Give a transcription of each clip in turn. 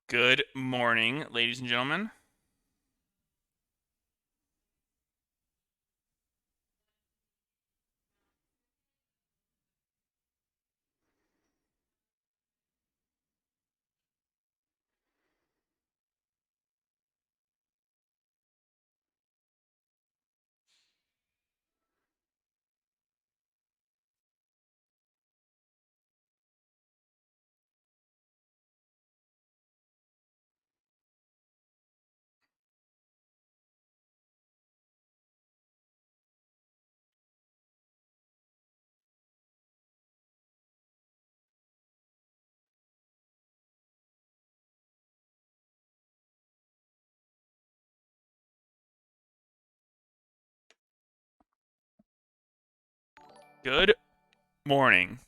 Good morning, ladies and gentlemen. Good morning.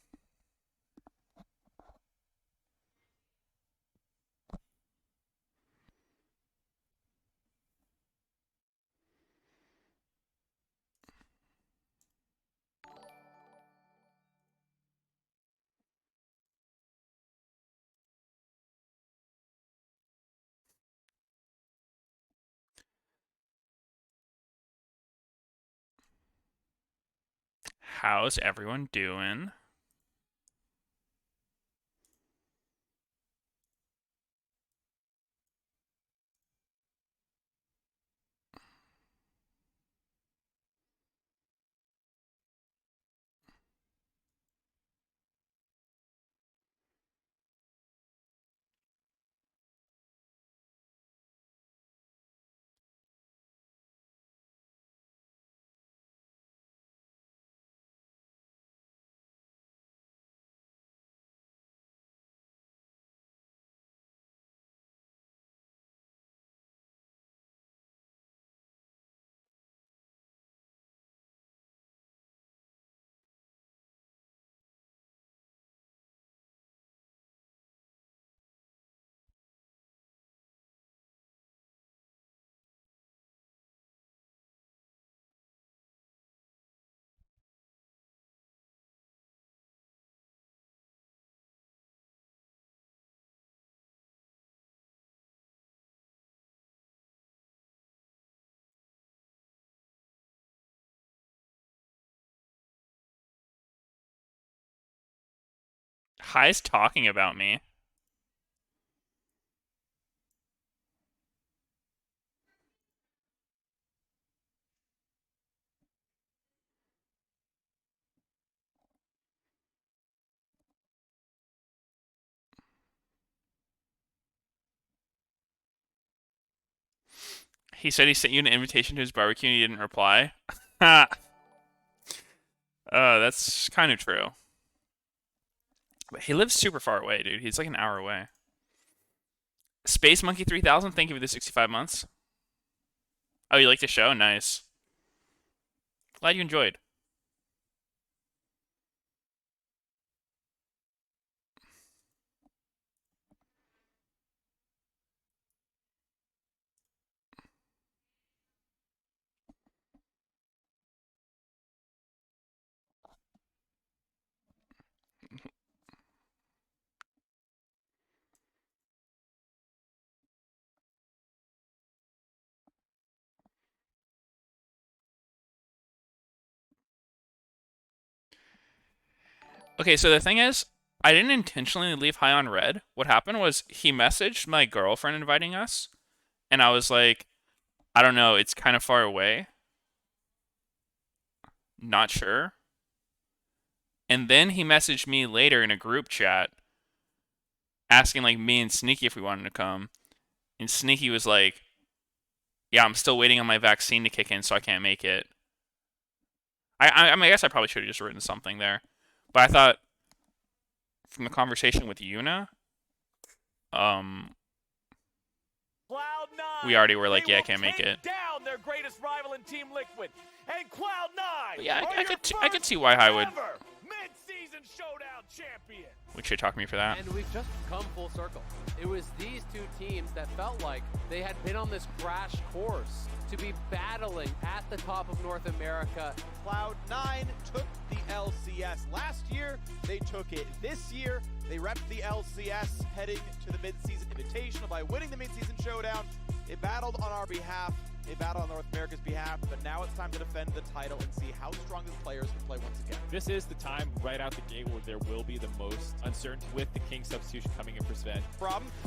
How's everyone doing? Hi's talking about me. He said he sent you an invitation to his barbecue and you didn't reply. That's kind of true. But he lives super far away, dude. He's like an hour away. Space Monkey 3000, thank you for the 65 months. Oh, you like the show? Nice. Glad you enjoyed. Okay, so the thing is, I didn't intentionally leave High on red. What happened was he messaged my girlfriend inviting us, and I was like, I don't know, it's kind of far away. Not sure. And then he messaged me later in a group chat asking like me and Sneaky if we wanted to come. And Sneaky was like, "Yeah, I'm still waiting on my vaccine to kick in, so I can't make it." I guess I probably should have just written something there, but I thought from the conversation with Yuna, um, we already were like, "Yeah, I can't make it." Down their greatest rival in Team Liquid, and Cloud9. But yeah, I could see why I would. Mid-season showdown champions. which should talk me for that. And we've just come full circle. It was these two teams that felt like they had been on this crash course to be battling at the top of North America. Cloud9 took the LCS last year. They took it this year. They repped the LCS heading to the mid-season invitational by winning the mid-season showdown. They battled on our behalf. They battled on North America's behalf, but now it's time to defend the title and see how strong these players can play once again. This is the time right out the gate where there will be the most uncertainty with the King substitution coming in for Sven.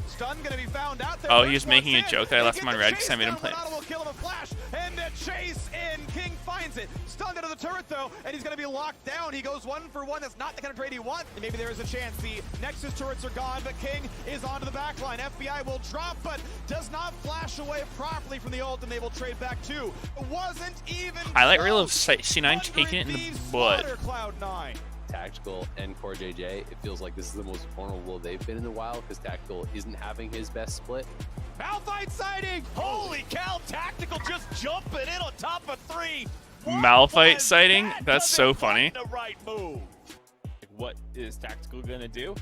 Stun gonna be found out there. Oh, he was making a joke that I left him on red because I made him play. Will kill him a flash, and the chase in. King finds it. Stunned into the turret though, and he's gonna be locked down. He goes 1 for 1. That's not the kind of trade he wants. And maybe there is a chance. The Nexus turrets are gone, but King is onto the back line. FBI will drop, but does not flash away properly from the ult, and they will trade back too. Wasn't even Highlight reel of C9 taking it in the butt. Cloud9. Tactical and Core JJ, it feels like this is the most vulnerable they've been in a while because Tactical isn't having his best split. Malphite sighting! Holy cow, Tactical just jumping in on top of 3. Malphite sighting? That's so funny. The right move. What is Tactical gonna do?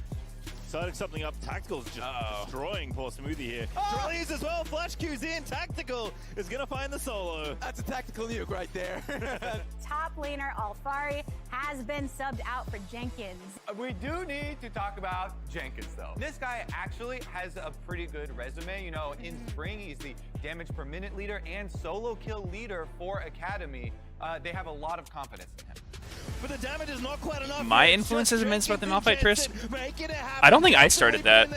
Starting something up. Tactical's just destroying poor Smoothie here. Drellies as well. Flash Q's in. Tactical is going to find the solo. That's a tactical nuke right there. Top laner Alfari has been subbed out for Jenkins. We do need to talk about Jenkins, though. This guy actually has a pretty good resume. You know, in spring, he's the damage per minute leader and solo kill leader for Academy. They have a lot of confidence in him. But the damage is not quite enough. My influence is immense about the Malphite Chris. I don't think I started that.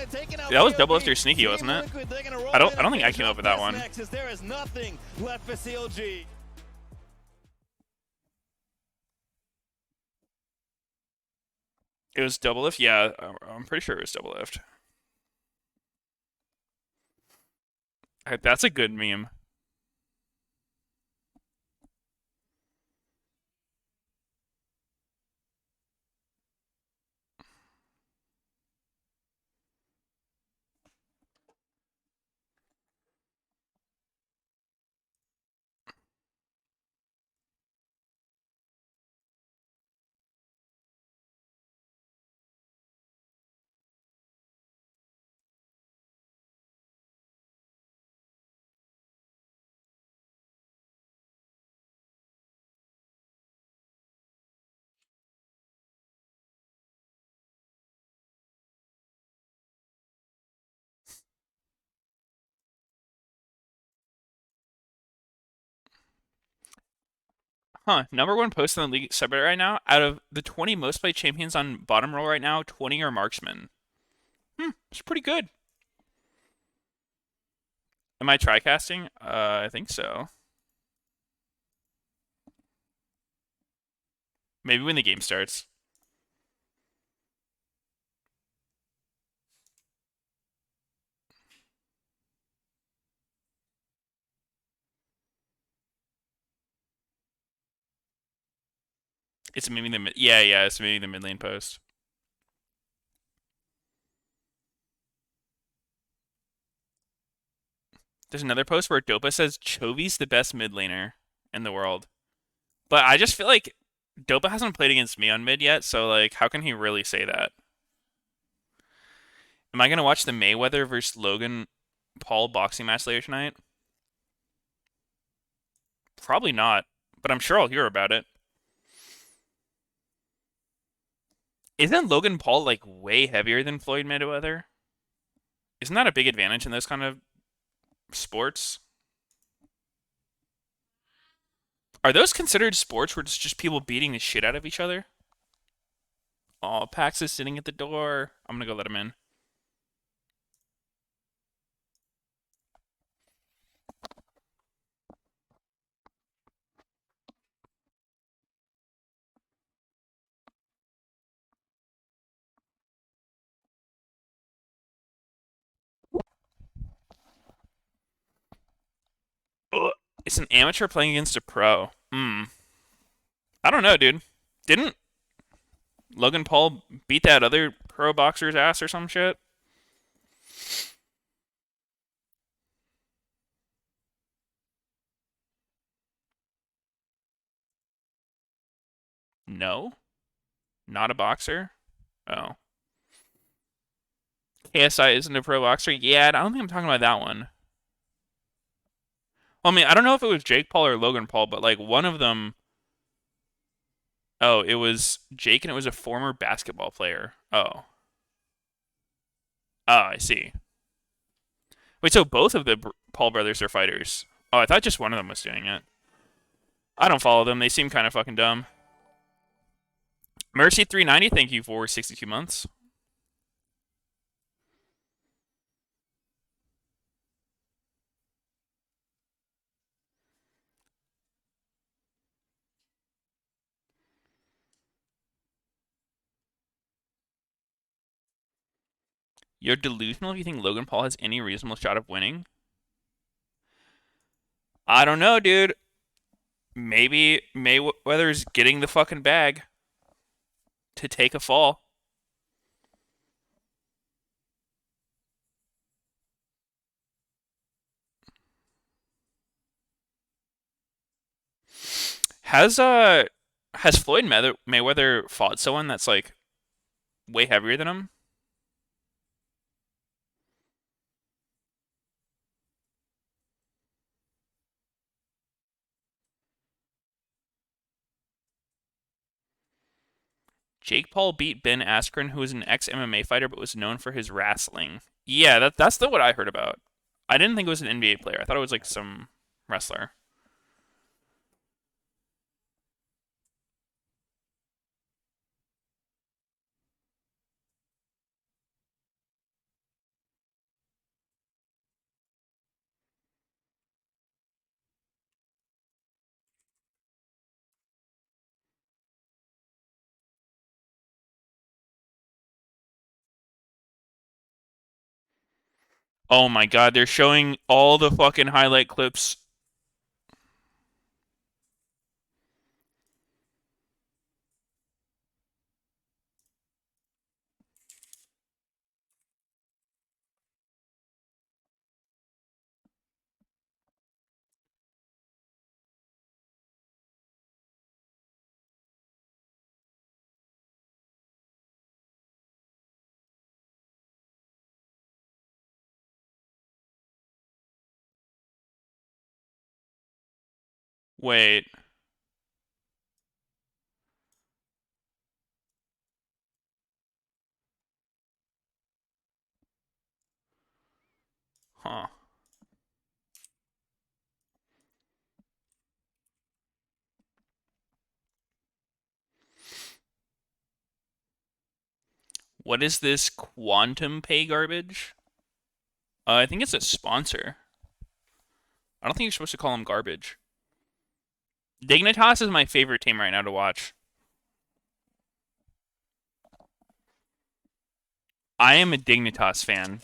That was double after Sneaky, wasn't it? I don't think I came up with that one. There is nothing left for CLG. It was double lift? Yeah, I'm pretty sure it was double lift. That's a good meme. Huh, #1 post in the league subreddit right now. Out of the 20 most played champions on bottom row right now, 20 are marksmen. It's pretty good. Am I trycasting? I think so. Maybe when the game starts. It's maybe the yeah, it's maybe the mid lane post. There's another post where Dopa says Chovy's the best mid laner in the world. But I just feel like Dopa hasn't played against me on mid yet, so like how can he really say that? Am I gonna watch the Mayweather versus Logan Paul boxing match later tonight? Probably not, but I'm sure I'll hear about it. Isn't Logan Paul like way heavier than Floyd Mayweather? Isn't that a big advantage in those kind of sports? Are those considered sports where it's just people beating the shit out of each other? Oh, Pax is sitting at the door. I'm gonna go let him in. It's an amateur playing against a pro. I don't know, dude. Didn't Logan Paul beat that other pro boxer's ass or some shit? No? Not a boxer? Oh. KSI isn't a pro boxer. Yeah, I don't think I'm talking about that one. Well, I mean, I don't know if it was Jake Paul or Logan Paul, but like one of them. Oh, it was Jake, and it was a former basketball player. Oh, I see. Wait, so both of the Paul brothers are fighters? Oh, I thought just one of them was doing it. I don't follow them. They seem kind of fucking dumb. Mercy 390, thank you for 62 months. You're delusional if you think Logan Paul has any reasonable shot of winning? I don't know, dude. Maybe Mayweather's getting the fucking bag to take a fall. Has has Floyd Mayweather fought someone that's like way heavier than him? Jake Paul beat Ben Askren, who was an ex-MMA fighter but was known for his wrestling. Yeah, that's what I heard about. I didn't think it was an NBA player. I thought it was like some wrestler. Oh my god, they're showing all the fucking highlight clips. Wait. Huh. What is this quantum pay garbage? I think it's a sponsor. I don't think you're supposed to call them garbage. Dignitas is my favorite team right now to watch. I am a Dignitas fan.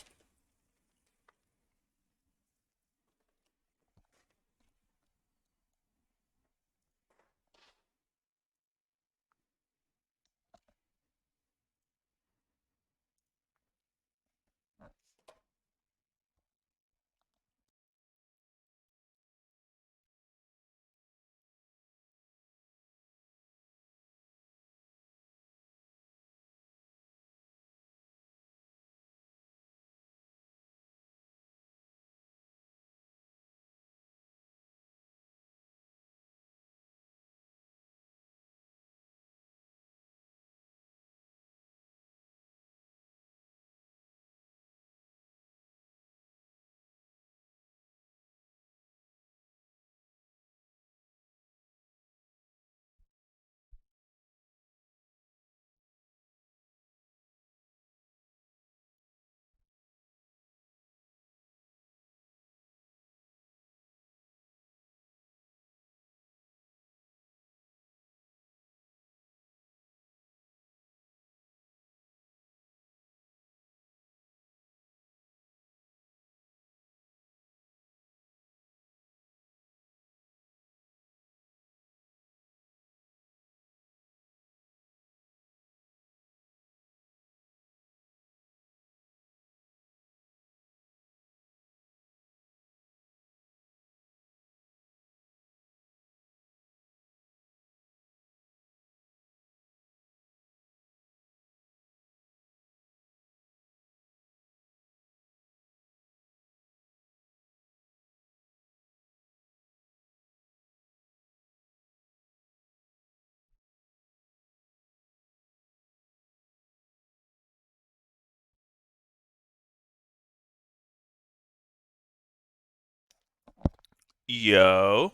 Yo.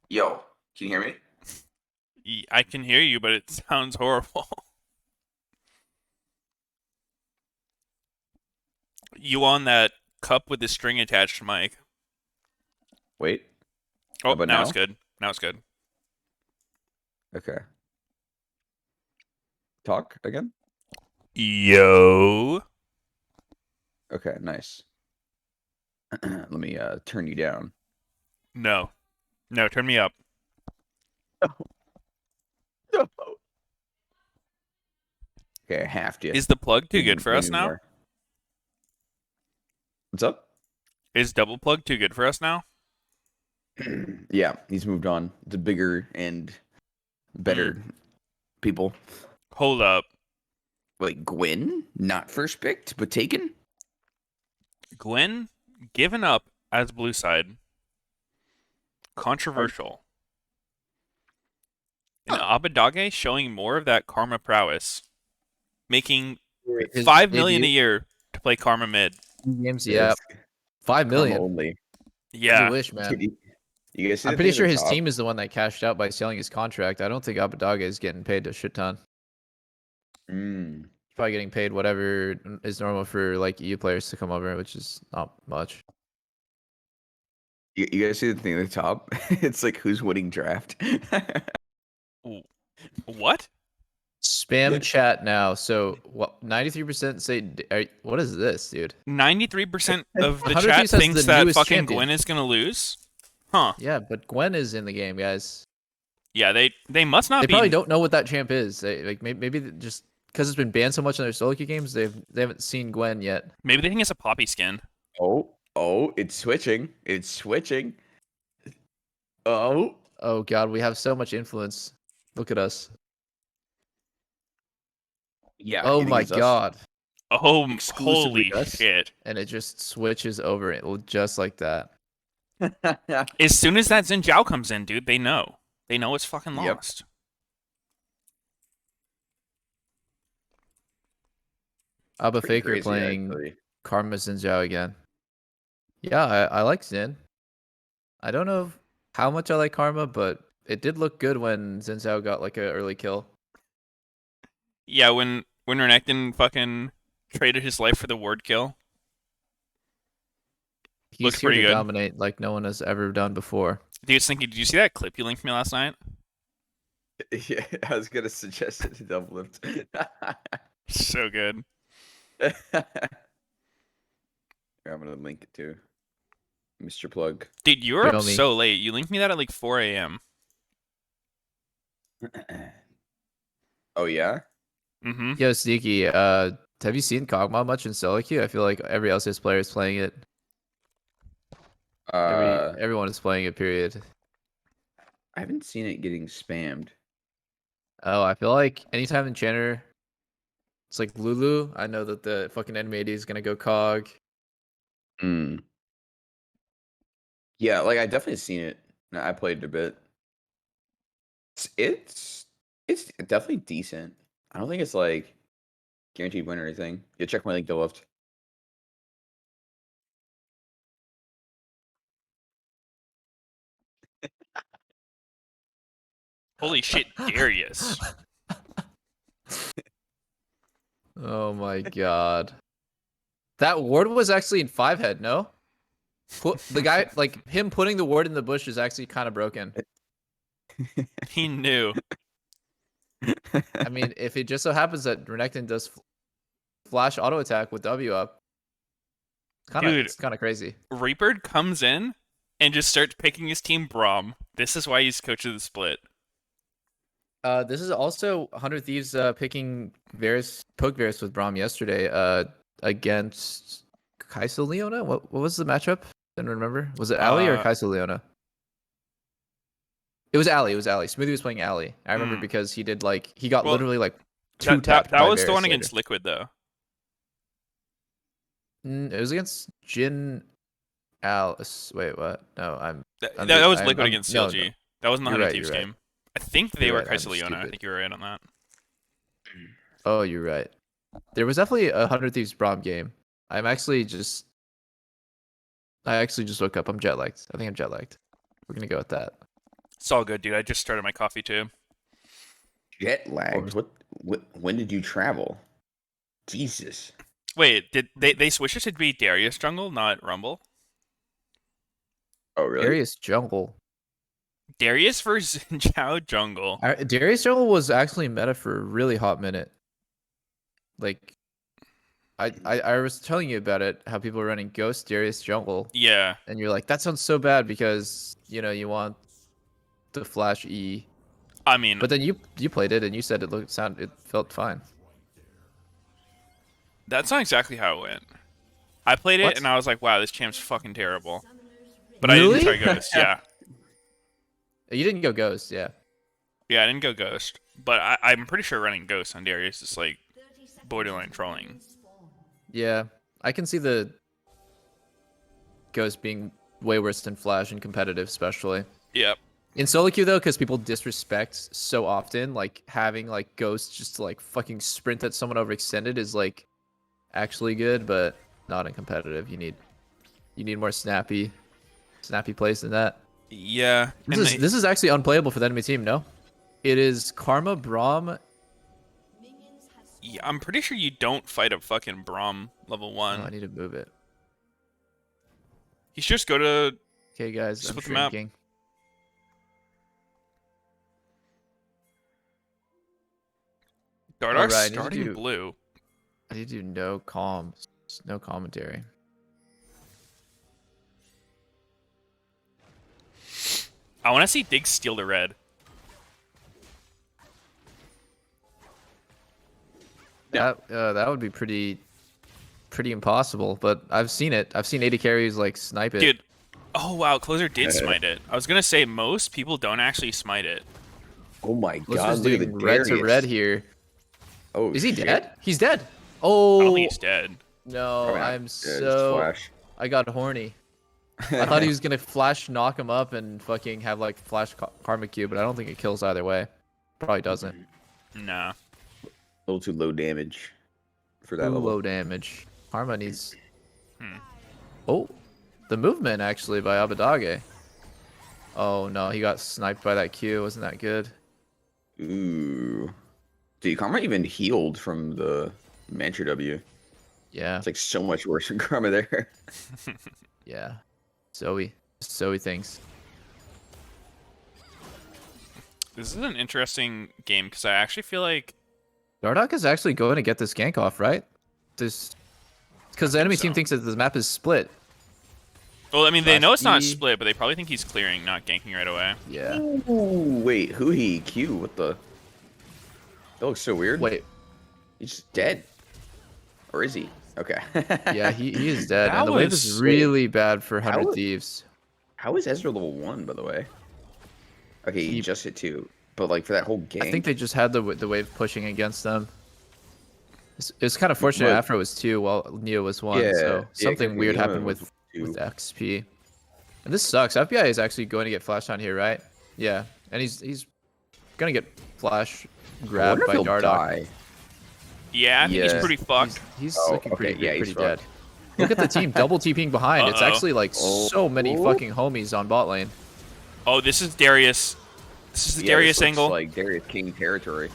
Yo, can you hear me? I can hear you, but it sounds horrible. You on that cup with the string attached mic. Wait. Oh, about now it's now? good. Now it's good. Okay. Talk again? Yo. Okay, nice. Let me turn you down. No. No, turn me up. No. Okay, I have to. Is the plug too good Maybe, for us maybe now? more. What's up? Is double plug too good for us now? Yeah, he's moved on to bigger and better people. Hold up. Like Gwen, not first picked, but taken. Gwen given up as blue side. Controversial. And Abadage showing more of that karma prowess. Making His 5 million a debut year to play karma mid. games, yeah, It's 5 karma million. only. Yeah. You wish, man. Dude, you guys see I'm the pretty thing sure at the his top? team is the one that cashed out by selling his contract. I don't think Abadage is getting paid a shit ton. Mm. He's probably getting paid whatever is normal for like EU players to come over, which is not much. You guys see the thing at the top? It's like who's winning draft. What? Spam chat now. So what? 93% say. What is this, dude? 93% of the 100 chat Thieves has thinks the that newest fucking champion. Gwen is gonna lose. Huh. Yeah, but Gwen is in the game, guys. Yeah, they must not They be. probably don't know what that champ is. They like maybe just because it's been banned so much in their solo queue games, they haven't seen Gwen yet. Maybe they think it's a poppy skin. Oh, it's switching. It's switching. Oh. Oh god, we have so much influence. Look at us. Yeah. Oh you think my it's us? god. Oh, Exclusively holy us? shit. And it just switches over it just like that. As soon as that Xin Zhao comes in, dude, they know. They know it's fucking Yep. lost. Abba Pretty Faker crazy, playing actually. Karma Xin Zhao again. Yeah, I like Xin. I don't know how much I like Karma, but it did look good when Xin Zhao got like an early kill. Yeah, when Renekton fucking traded his life for the word kill. He's Looks here pretty to good. dominate like no one has ever done before. Dude, Stinky, did you see that clip you linked me last night? Yeah, I was gonna suggest it to double lift. So good. I'm gonna link it too. Mr. Plug. Dude, you were up Feel me. so late. You linked me that at like 4 a.m. Oh yeah? Mm-hmm. Yo, Sneaky, have you seen Kog'Maw much in solo queue? I feel like every LCS player is playing it. Everyone is playing it, period. I haven't seen it getting spammed. Oh, I feel like anytime Enchanter, it's like Lulu. I know that the fucking enemy AD is gonna go Cog. Mm. Yeah, like I definitely seen it. I played it a bit. It's definitely decent. I don't think it's like guaranteed win or anything. Yeah, check my link to left. Holy shit, Darius. Oh my god. That ward was actually in 5-head, no? The guy, like, him putting the ward in the bush is actually kind of broken. He knew. I mean, if it just so happens that Renekton does flash auto attack with W up, Dude. it's kind of crazy. Reaper comes in and just starts picking his team Braum. This is why he's coach of the split. This is also 100 Thieves picking Poke Varus with Braum yesterday against Kai'Sa Leona. What was the matchup? Didn't remember. Was it Ali or Kai'Sa Leona? It was Ali. Smoothie was playing Ali. I remember because he did he got literally like two tapped. That by was the Varus one later. against Liquid though. It was against Jin Alice. Wait, what? No, That was Liquid against CLG. No. That wasn't the You're 100 right, Thieves you're right. game. I think they You're were right, I'm Kai'Sa Leona. I stupid. think you were right on that. Oh, you're right. There was definitely a 100 Thieves Braum game. I'm actually just I actually just woke up. I'm jet lagged. I think I'm jet lagged. We're gonna go with that. It's all good, dude. I just started my coffee too. Jet lagged. What? When did you travel? Jesus. Wait, did they switch it to be Darius jungle, not Rumble? Oh, really? Darius jungle. Darius versus Zhao jungle. Darius jungle was actually meta for a really hot minute. Like, I was telling you about it, how people were running Ghost Darius jungle, Yeah. and you're like, that sounds so bad because you want the flash E. I mean, But then you played it and you said it felt fine. that's not exactly how it went. I played it What? and I was like, wow, this champ's fucking terrible. But Really? I didn't try Ghost. Yeah. You didn't go Ghost, yeah. Yeah, I didn't go Ghost. But I'm pretty sure running Ghost on Darius is like borderline trolling. Yeah, I can see the Ghost being way worse than Flash in competitive, especially. Yep. In solo queue though, because people disrespect so often, like having like Ghost just to like fucking sprint at someone overextended is like actually good, but not in competitive. You need more snappy plays than that. Yeah. This is actually unplayable for the enemy team. No, it is Karma Braum. Yeah, I'm pretty sure you don't fight a fucking Braum level 1. Oh, I need to move it. You should just go to Okay, guys, I'm split the map. shrinking. Dardark's Alright, I need to starting do- blue. I need to do no comms, no commentary. I want to see Dig steal the red. That would be pretty impossible, but I've seen it. I've seen AD carries like snipe it. Dude. Oh, wow. Closer did smite it. I was going to say most people don't actually smite it. Oh my Let's God! just Look at the doing red to Darius. red here. Oh, Is he shit. dead? He's dead. I Oh don't think he's dead. no, Probably not. I'm Yeah, just so Flash. I got horny. I thought he was gonna flash knock him up and fucking have like flash karma Q, but I don't think it kills either way. Probably doesn't. Nah. A little too low damage for that Too level. low damage. Karma needs. Hmm. Oh, the movement actually by Abadage. Oh no, he got sniped by that Q. Wasn't that good? Ooh. Dude, Karma even healed from the Mantra W. Yeah, It's like so much worse than Karma there. yeah. Zoe thinks. This is an interesting game because I actually feel like Dardock is actually going to get this gank off, right? This, because the enemy team so. thinks that the map is split. well, I mean, they know it's not E. split, but they probably think he's clearing, not ganking right away. Yeah. Ooh, wait, who he Q? What the? That looks so weird. Wait. He's just dead. Or is he? Okay. Yeah, he is dead, That and the wave was- is really bad for 100 How- Thieves. How is Ezra level 1, by the way? Okay, he He- just hit 2. But like for that whole game. I think they just had the wave pushing against them. It's kind of fortunate But- Afro was 2 while Neo was 1, Yeah, so yeah, something 'cause weird Neo happened was with 2. XP. And this sucks. FBI is actually going to get flashed on here, right? Yeah, and he's gonna get flash I grabbed wonder if by he'll Dardock. die. Yeah, I think he's Yeah. pretty fucked. He's Oh, looking okay, pretty yeah, he's pretty dead. fucked. Look at the team double TPing behind. It's Uh-oh. actually like so many fucking homies on bot lane. Oh, this is Darius. This is the Yeah, Darius this looks angle. like Darius King territory.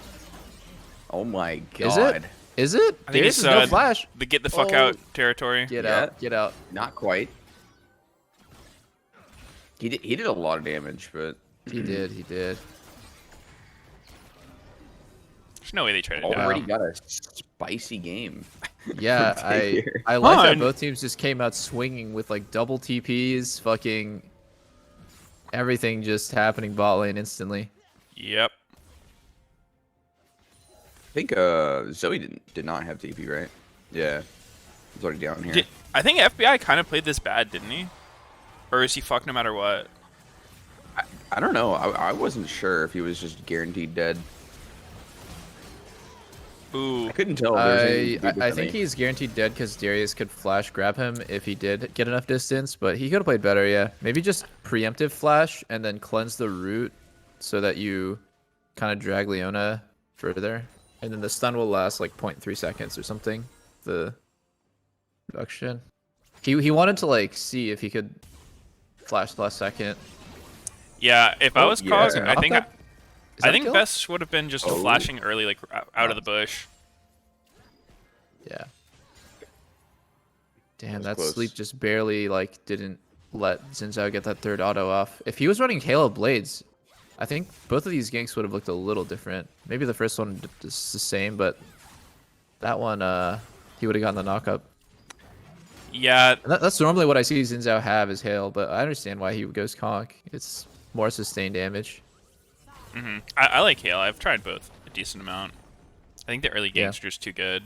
Oh my god. Is it? Is it? I think Darius it's is no flash. the get the fuck Oh. out territory. Get Yeah. out. Get out. Not quite. He did a lot of damage, but He did. He did. There's no way they tried to do it. already got a spicy game. Yeah, Play here. I like that Fun. both teams just came out swinging with like double TPs, fucking everything just happening bot lane instantly. Yep. I think Zoe did not have TP, right? Yeah. He's already down here. I think FBI kind of played this bad, didn't he? Or is he fucked no matter what? I don't know. I wasn't sure if he was just guaranteed dead. Ooh. I couldn't tell. If there was anything to do with I the think mate. he's guaranteed dead because Darius could flash grab him if he did get enough distance, but he could have played better, yeah. Maybe just preemptive flash and then cleanse the root so that you kind of drag Leona further. And then the stun will last like 0.3 seconds or something. The production. He wanted to like see if he could flash the last second. Yeah, if I was yeah. Cog, I think Is that I a think kill? best would have been just flashing early, like out of the bush. Yeah. Damn, was that close. sleep just barely like didn't let Xin Zhao get that third auto off. If he was running Halo Blades, I think both of these ganks would have looked a little different. Maybe the first one is the same, but that one, he would have gotten the knockup. Yeah, And that's normally what I see Xin Zhao have is Hail, but I understand why he goes Conk. It's more sustained damage. I like Hale. I've tried both a decent amount. I think the early Yeah. ganks are just too good.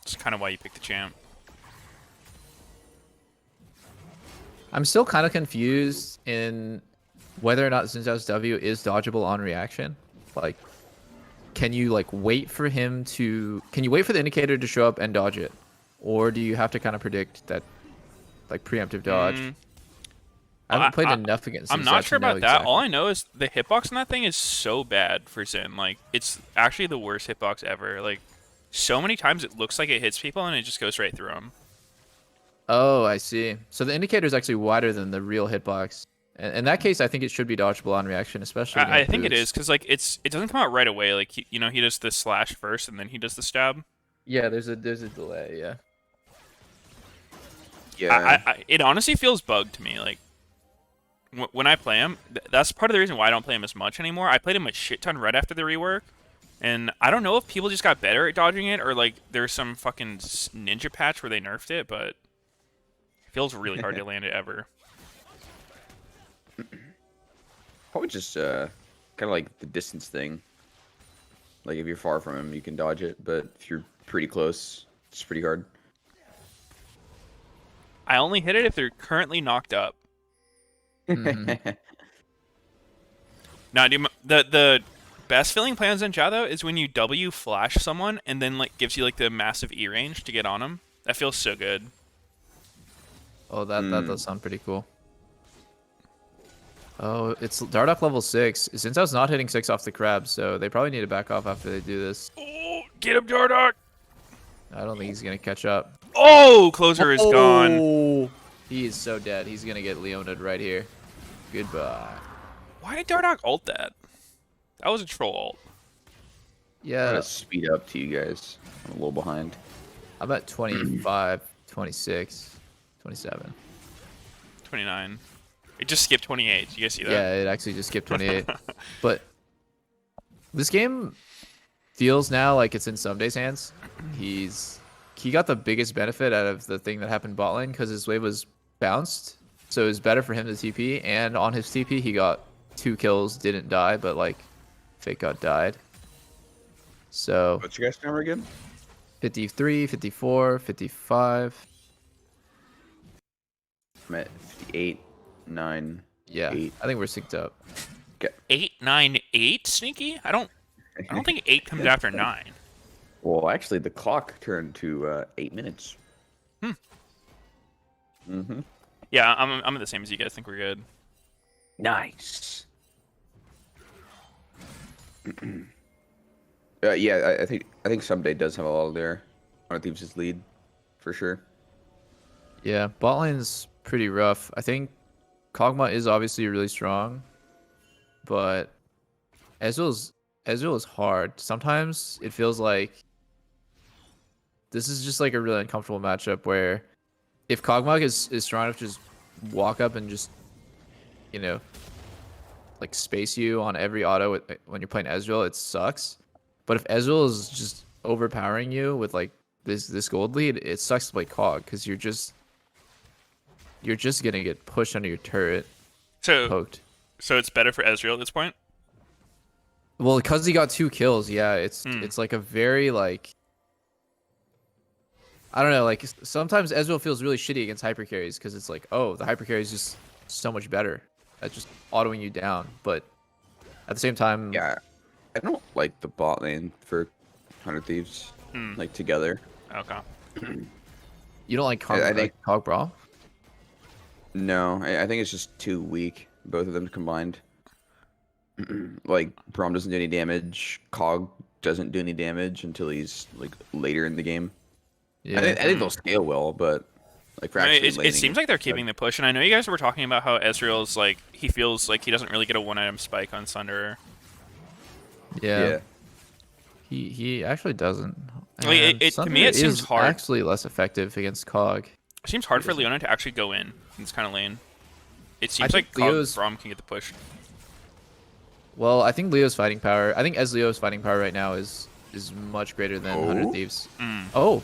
It's kind of why you pick the champ. I'm still kind of confused in whether or not Xin Zhao's W is dodgeable on reaction. Like, can you like wait for him to? Can you wait for the indicator to show up and dodge it, or do you have to kind of predict that, like preemptive dodge? I haven't played enough against. I'm Xin not Zhao sure to know about that. exactly. All I know is the hitbox on that thing is so bad for Xin. Like, it's actually the worst hitbox ever. Like, so many times it looks like it hits people and it just goes right through them. Oh, I see. So the indicator is actually wider than the real hitbox. In that case, I think it should be dodgeable on reaction, especially. I think it boots. is because like it doesn't come out right away. Like he does the slash first and then he does the stab. Yeah, there's a delay. Yeah. Yeah. It honestly feels bugged to me. Like when I play him, that's part of the reason why I don't play him as much anymore. I played him a shit ton right after the rework, and I don't know if people just got better at dodging it or like there's some fucking ninja patch where they nerfed it, but it feels really hard to land it ever. Probably just kind of like the distance thing. Like if you're far from him, you can dodge it, but if you're pretty close, it's pretty hard. I only hit it if they're currently knocked up. Now, the best feeling play on Zenja though is when you W flash someone and then like gives you like the massive E range to get on them. That feels so good. Oh, that does sound pretty cool. Oh, it's Dardoch level 6. Since I was not hitting 6 off the crab, so they probably need to back off after they do this. Oh, get him, Dardoch! I don't think he's gonna catch up. Oh, closer is gone. He is so dead. He's gonna get Leonid right here. Goodbye. Why did Dardoch ult that? That was a troll ult. I'm Yeah, gonna speed up to you guys. I'm a little behind. I'm at 25, 26, 27. 29. It just skipped 28. You guys see that? Yeah, it actually just skipped 28. But this game feels now like it's in Sumday's hands. He got the biggest benefit out of the thing that happened bot lane because his wave was bounced. So it was better for him to TP. And on his TP, he got 2 kills, didn't die, but like Fake God died. So What's your guys' number again? 53, 54, 55. I'm at 58, 9. Yeah, 8. I think we're synced up. 8, 9, 8, Sneaky? I don't think 8 comes after 9. Well, actually, the clock turned to 8 minutes. Yeah, I'm the same as you guys. Think we're good. Nice. Yeah, I think Someday does have a lot there. One of Thieves' lead, for sure. Yeah, bot lane's pretty rough. I think Kog'Maw is obviously really strong, but Ezreal is hard. Sometimes it feels like this is just like a really uncomfortable matchup where if Kog'Maw is strong enough to just walk up and just, you know, like space you on every auto when you're playing Ezreal, it sucks. But if Ezreal is just overpowering you with like this gold lead, it sucks to play Kog because you're just gonna get pushed under your turret, poked. So it's better for Ezreal at this point? Well, because he got 2 kills, yeah, it's like a very like I don't know, like sometimes Ezreal feels really shitty against hyper carries because it's like, oh, the hyper carry is just so much better at just autoing you down. But at the same time, Yeah, I don't like the bot lane for 100 Thieves, like together. Okay. you don't like I think- Cog Brawl. No, I think it's just too weak, both of them combined. Like, Braum doesn't do any damage, Cog doesn't do any damage until he's, like, later in the game. Yeah. I think they'll scale well, but like for I mean, actually it laning seems like they're keeping the push, and I know you guys were talking about how Ezreal's like he feels like he doesn't really get a one-item spike on Sunder. Yeah. Yeah. He actually doesn't. Like, And to Sunder me, it seems is hard. actually less effective against Cog. It seems hard He for doesn't- Leona to actually go in this kind of lane. It seems think like Cog Leo's- Braum can get the push. Well, I think Leo's fighting power. I think Leo's fighting power right now is much greater than 100 Oh? Thieves. Mm. Oh,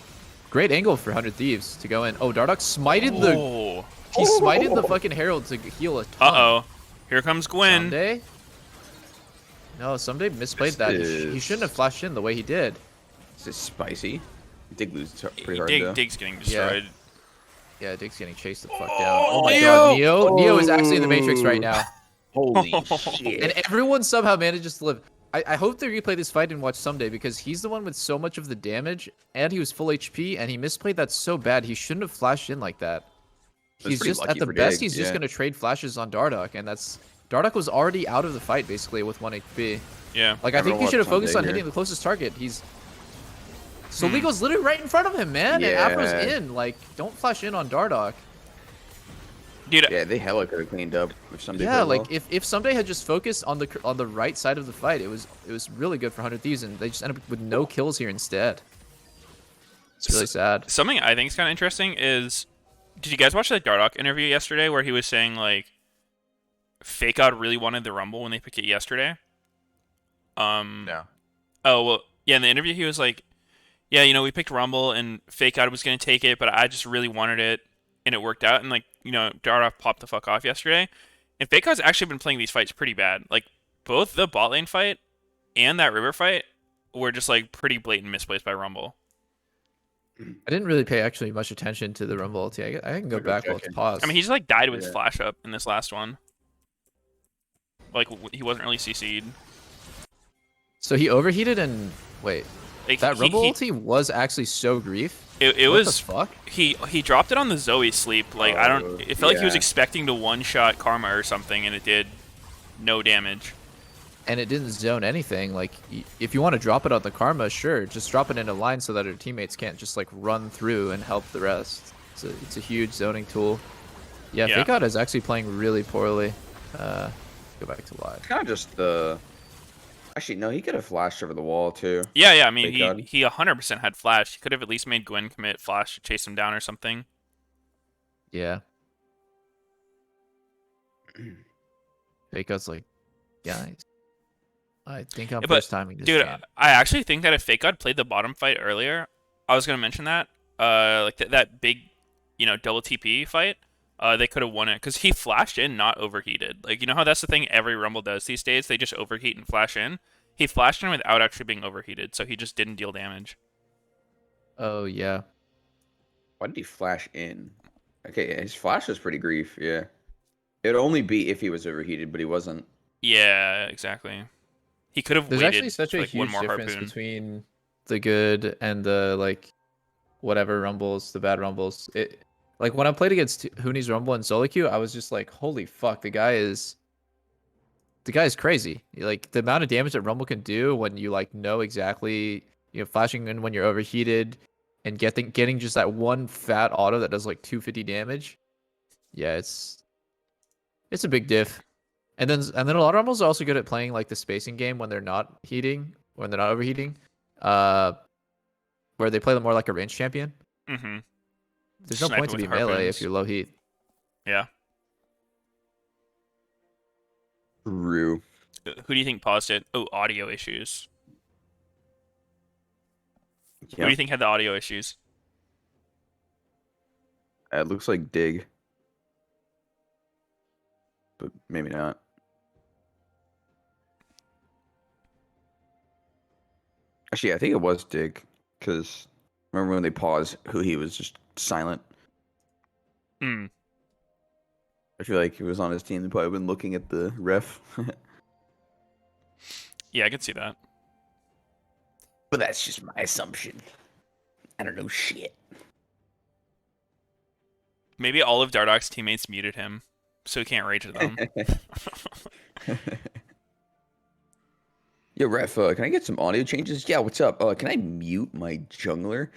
great angle for 100 Thieves to go in. Oh, Dardoch smited the Oh. he smited the fucking Herald to heal a ton. Uh-oh. Here comes Gwen. Someday? No, Someday misplayed This that. He is- shouldn't have flashed in the way he did. Is this spicy? Dig loses pretty hard though. Dig's getting destroyed. Yeah, Dig's getting chased the fuck down. Oh my god, Neo is actually in the Matrix right now. Holy And shit! everyone somehow manages to live. I hope they replay this fight and watch Someday because he's the one with so much of the damage and he was full HP and he misplayed that so bad. He shouldn't have flashed in like that. That's He's pretty just, at lucky the for best, Dig, he's just yeah. going to trade flashes on Dardoch and that's... Dardoch was already out of the fight basically with 1 HP. Yeah. Like, I think Everyone he should have watch focused on Someday hitting here. the closest target. He's... Soligo's literally right in front of him, man, and Afro's Yeah. in. Like, don't flash in on Dardoch. Dude, Yeah, they hella could have cleaned up if somebody. Yeah, played like well. if Someday had just focused on the right side of the fight, it was really good for 100 Thieves, and they just ended up with no kills here instead. It's really sad. something I think is kind of interesting is, did you guys watch that Dardoch interview yesterday where he was saying like, Fake God really wanted the Rumble when they picked it yesterday? No. Oh well, yeah. In the interview, he was like, "Yeah, you know, we picked Rumble, and Fake God was gonna take it, but I just really wanted it, and it worked out." And like, you know, Dardoch popped the fuck off yesterday, and Fake God's actually been playing these fights pretty bad. Like both the bot lane fight and that river fight were just like pretty blatant misplays by Rumble. I didn't really pay actually much attention to the Rumble ulti. I can go I'll go back while check it's in. paused. I mean, he just like died with his Yeah. flash up in this last one. Like he wasn't really CC'd. So he overheated and wait, Like, that he- Rumble he- ulti was actually so grief. It What was the fuck? he dropped it on the Zoe sleep. Like I don't. It felt like he was yeah. expecting to one shot Karma or something, and it did no damage. And it didn't zone anything. Like if you want to drop it on the Karma, sure, just drop it in a line so that our teammates can't just like run through and help the rest. It's a huge zoning tool. Yeah, Yeah. Fake God is actually playing really poorly. Go back to live. Kind of just the. Actually, no, he could have flashed over the wall too. Yeah. I mean, Thank God. he 100% had flash. He could have at least made Gwen commit flash to chase him down or something. Yeah. Fake God's like, guys, I think I'm Yeah, but, first timing this Dude, game. I actually think that if Fake God played the bottom fight earlier, I was gonna mention that. Like that big, you know, double TP fight. They could have won it because he flashed in, not overheated. Like, you know how that's the thing every Rumble does these days? They just overheat and flash in. He flashed in without actually being overheated, so he just didn't deal damage. Oh yeah. Why did he flash in? Okay, yeah, his flash was pretty grief. Yeah, it'd only be if he was overheated, but he wasn't. Yeah, exactly. He could have There's waited actually such a like huge one more difference harpoon. between the good and the like whatever rumbles, the bad rumbles. It like when I played against Hooney's Rumble and solo queue, I was just like, holy fuck, the guy is crazy. Like the amount of damage that Rumble can do when you like know exactly, you know, flashing in when you're overheated and getting just that one fat auto that does like 250 damage. Yeah, it's a big diff. And then a lot of Rumbles are also good at playing like the spacing game when they're not heating, when they're not overheating. Where they play them more like a range champion. Mm-hmm. There's no Sniping point to with be melee harpoons. if you're low heat. Yeah. True. Who do you think paused it? Oh, audio issues. Who do Yeah, you think had the audio issues? it looks like Dig, but maybe not. Actually, I think it was Dig, because remember when they paused, who he was just silent. Hmm. I feel like he was on his team. They probably been looking at the ref. Yeah, I could see that. But that's just my assumption. I don't know shit. Maybe all of Dardoch's teammates muted him, so he can't rage at them. Yo, ref, can I get some audio changes? Yeah, what's up? Can I mute my jungler?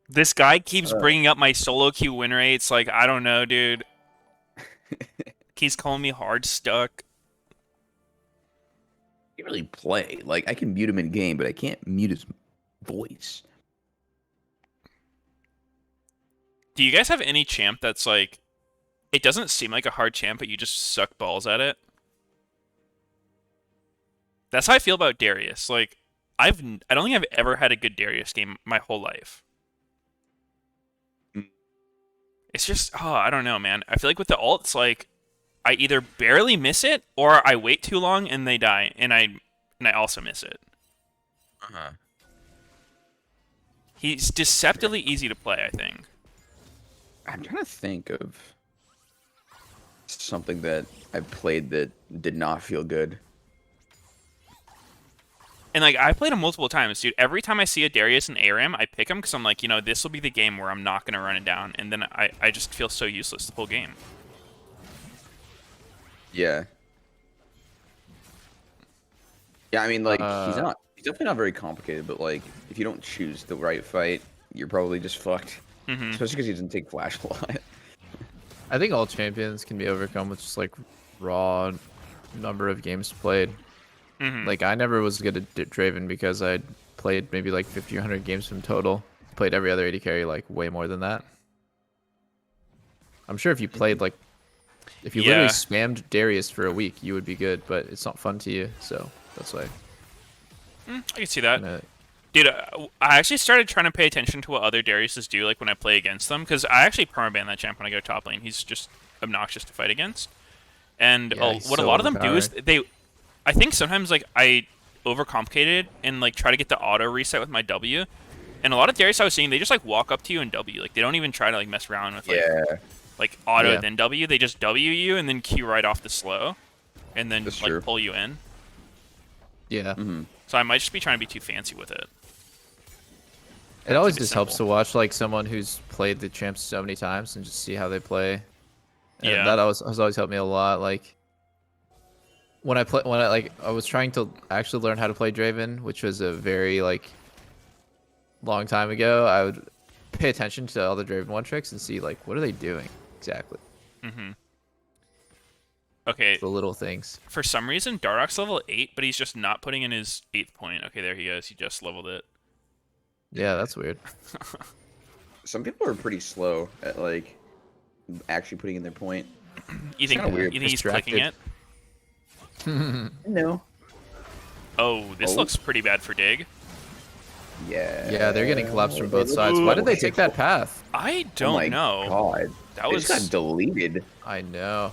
This guy keeps bringing up my solo queue win rates. Like, I don't know, dude. He's calling me hard stuck. Can't really play. Like, I can mute him in game, but I can't mute his voice. Do you guys have any champ that's like, it doesn't seem like a hard champ, but you just suck balls at it? That's how I feel about Darius. Like, I don't think I've ever had a good Darius game my whole life. It's just, oh, I don't know, man. I feel like with the ults, like, I either barely miss it or I wait too long and they die, and I also miss it. He's deceptively easy to play, I think. I'm trying to think of something that I played that did not feel good. And, like, I've played him multiple times, dude. Every time I see a Darius and ARAM, I pick him because I'm like, you know, this will be the game where I'm not going to run it down. And then I just feel so useless the whole game. Yeah. Yeah, I mean, like, he's definitely not very complicated, but, like, if you don't choose the right fight, you're probably just fucked. Especially because he doesn't take flash a lot. I think all champions can be overcome with just like raw number of games played. Like I never was good at Draven because I played maybe like 50 or 100 games from total. Played every other AD carry like way more than that. I'm sure if you played like, if you literally spammed Darius for a week, you would be good, but it's not fun to you, so that's why. I can see that. Dude, I actually started trying to pay attention to what other Dariuses do, like when I play against them, because I actually permaban that champ when I go top lane. He's just obnoxious to fight against. And what a lot of them do is I think sometimes like I overcomplicate it and like try to get the auto reset with my W. And a lot of Darius I was seeing, they just like walk up to you and W. Like they don't even try to like mess around with like auto then W. They just W you and then Q right off the slow, and then like pull you in. Yeah. So I might just be trying to be too fancy with it. It always just helps to watch like someone who's played the champs so many times and just see how they play. And that has always helped me a lot. Like when I was trying to actually learn how to play Draven, which was a very like long time ago, I would pay attention to all the Draven one tricks and see like what are they doing exactly. Okay. The little things. For some reason, Dardoch's level 8, but he's just not putting in his 8th point. Okay, there he goes. He just leveled it. Yeah, that's weird. Some people are pretty slow at like actually putting in their point. You think he's clicking it? No. Oh, this looks pretty bad for Dig. Yeah, they're getting collapsed from both sides. Why did they take that path? I don't know. God, that was got deleted. I know.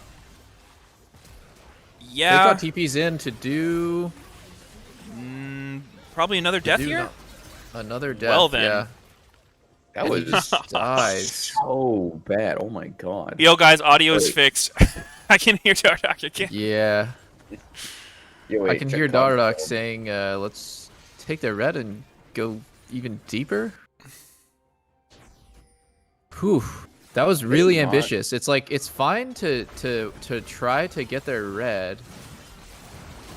Yeah. They got TPs in to do probably another death here. Another death. Well then. Yeah. That was dies. so bad. Oh my god. Yo guys, audio is fixed. I can hear Dardoch again. Yeah. Yo, wait, I can hear Dardoch saying, let's take their red and go even deeper. Whew. That was really ambitious. It's like it's fine to try to get their red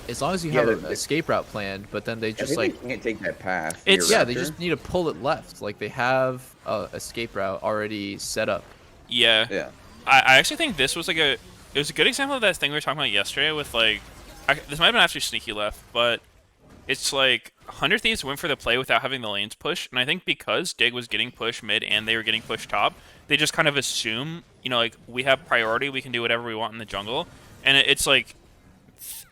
as long as you have an escape route planned, but then they just like they can't take that path. They just need to pull it left. Like they have a escape route already set up. Yeah. I actually think this was like it was a good example of that thing we were talking about yesterday with like this might have been after Sneaky left, but it's like 100 Thieves went for the play without having the lanes push, and I think because Dig was getting pushed mid and they were getting pushed top, they just kind of assume, you know, like we have priority, we can do whatever we want in the jungle, and it's like,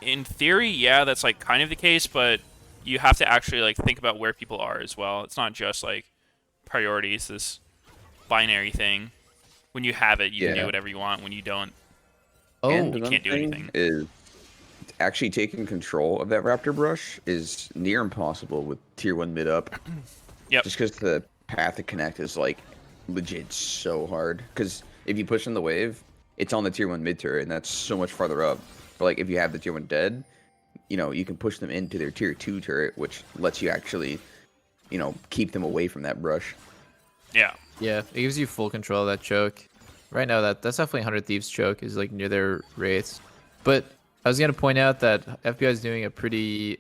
in theory, yeah, that's like kind of the case, but you have to actually like think about where people are as well. It's not just like priorities, this binary thing. When you have it, you can do whatever you want. When you don't, you can't do anything. Is actually taking control of that Raptor brush is near impossible with tier 1 mid up. Yep. Just because the path to connect is like legit so hard. Because if you push in the wave, it's on the tier 1 mid turret, and that's so much farther up. But like if you have the tier 1 dead, you know, you can push them into their tier 2 turret, which lets you actually, you know, keep them away from that brush. Yeah. Yeah, it gives you full control of that choke. Right now, that's definitely 100 Thieves choke is like near their wraiths. But I was gonna point out that FBI is doing a pretty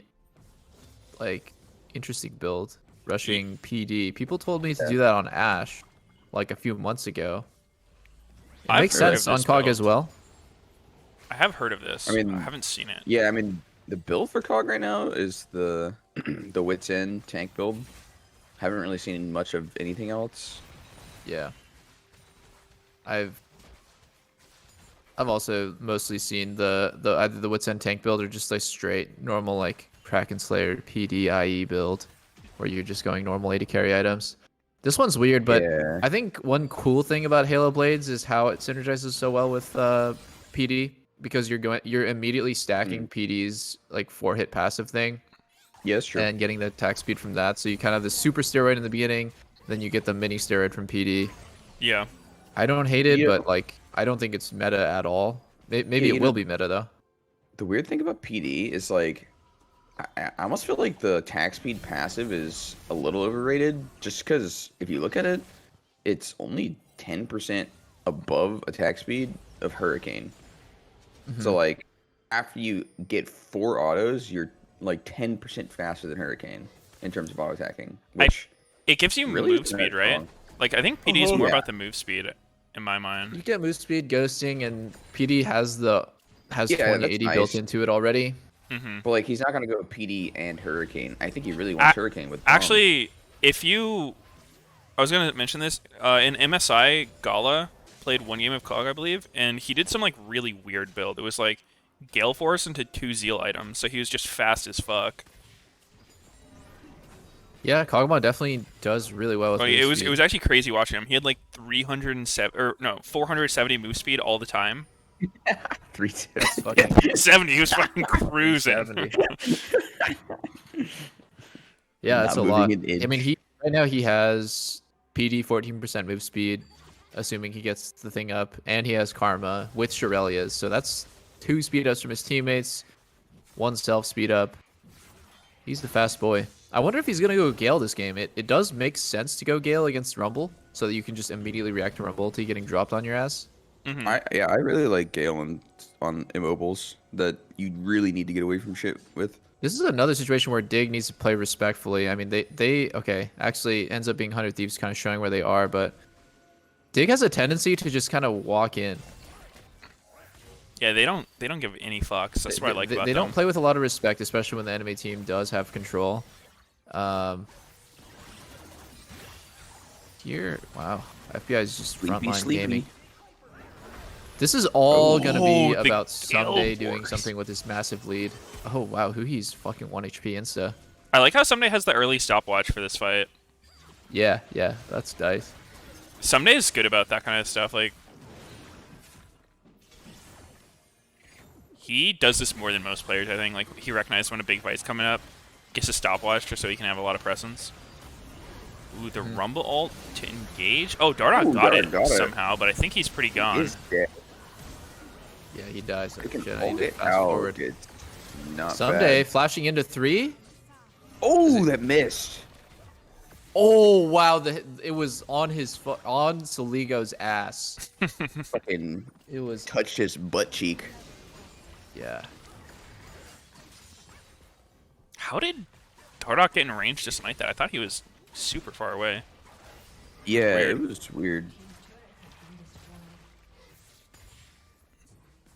like interesting build rushing PD. People told me to do that on Ashe like a few months ago. It I've makes heard of sense on this COG build. as well. I have heard of this. I mean, I haven't seen it. Yeah, I mean, the build for COG right now is the the Wits End tank build. Haven't really seen much of anything else. Yeah. I've also mostly seen the either the Wits End tank build or just like straight normal like Kraken Slayer PDIE build where you're just going normal AD carry items. This one's weird, but Yeah. I think one cool thing about Halo Blades is how it synergizes so well with PD because you're immediately stacking PD's like 4-hit passive thing Yeah, that's true. and getting the attack speed from that. So you kind of have the super steroid in the beginning, then you get the mini steroid from PD. Yeah. I don't hate it, Yeah. but like I don't think it's meta at all. Maybe Yeah, it you will know- be meta though. The weird thing about PD is like, I almost feel like the attack speed passive is a little overrated, just because if you look at it, it's only 10% above attack speed of Hurricane. So like, after you get 4 autos, you're like 10% faster than Hurricane in terms of auto attacking, which It gives you really move isn't speed, that right? strong. Like I think PD is more Yeah. about the move speed in my mind. You get move speed, ghosting, and PD has Yeah, 2080 that's built nice. into it already. But like, he's not gonna go PD and Hurricane. I think he really wants Hurricane with Bomb. Actually, I was gonna mention this in MSI. Gala played one game of COG, I believe, and he did some like really weird build. It was like Gale Force into 2 Zeal items, so he was just fast as fuck. Yeah, Kog'Maw definitely does really well with Like, move it was speed. actually crazy watching him. He had like 470 move speed all the time. 3-2. That's fucking 70, he was fucking cruising. 70. Yeah, Not that's a moving lot. an inch. I mean, right now he has PD 14% move speed, assuming he gets the thing up, and he has Karma with Shirelias. So that's 2 speed ups from his teammates, 1 self speed up. He's the fast boy. I wonder if he's gonna go Gale this game. It does make sense to go Gale against Rumble, so that you can just immediately react to Rumble to getting dropped on your ass. I really like Gale on immobiles that you really need to get away from shit with. This is another situation where Dig needs to play respectfully. I mean, they okay, actually ends up being 100 Thieves kind of showing where they are, but Dig has a tendency to just kind of walk in. Yeah, they don't give any fucks. That's what I like about They them. don't play with a lot of respect, especially when the enemy team does have control. Here, wow, FBI is just frontline gaming. This is all gonna be the about Gale Someday doing Force. something with his massive lead. Oh wow, he's fucking 1 HP insta. I like how Someday has the early stopwatch for this fight. Yeah, that's dice. Someday is good about that kind of stuff. Like, he does this more than most players, I think. Like, he recognizes when a big fight's coming up, gets a stopwatch just so he can have a lot of presence. Ooh, the Rumble ult to engage. Oh, Dardoch Ooh, got Dardoch it got it. somehow, but I think he's pretty gone. He's dead. Yeah, he dies. Like Freaking shit. I need hold to it fast out. forward. It's not Someday bad. flashing into 3. Oh, that missed. Oh wow, it was on on Saligo's ass. Fucking It was touched his butt cheek. yeah. How did Dardoch get in range to smite that? I thought he was super far away. Yeah, Weird. it was weird.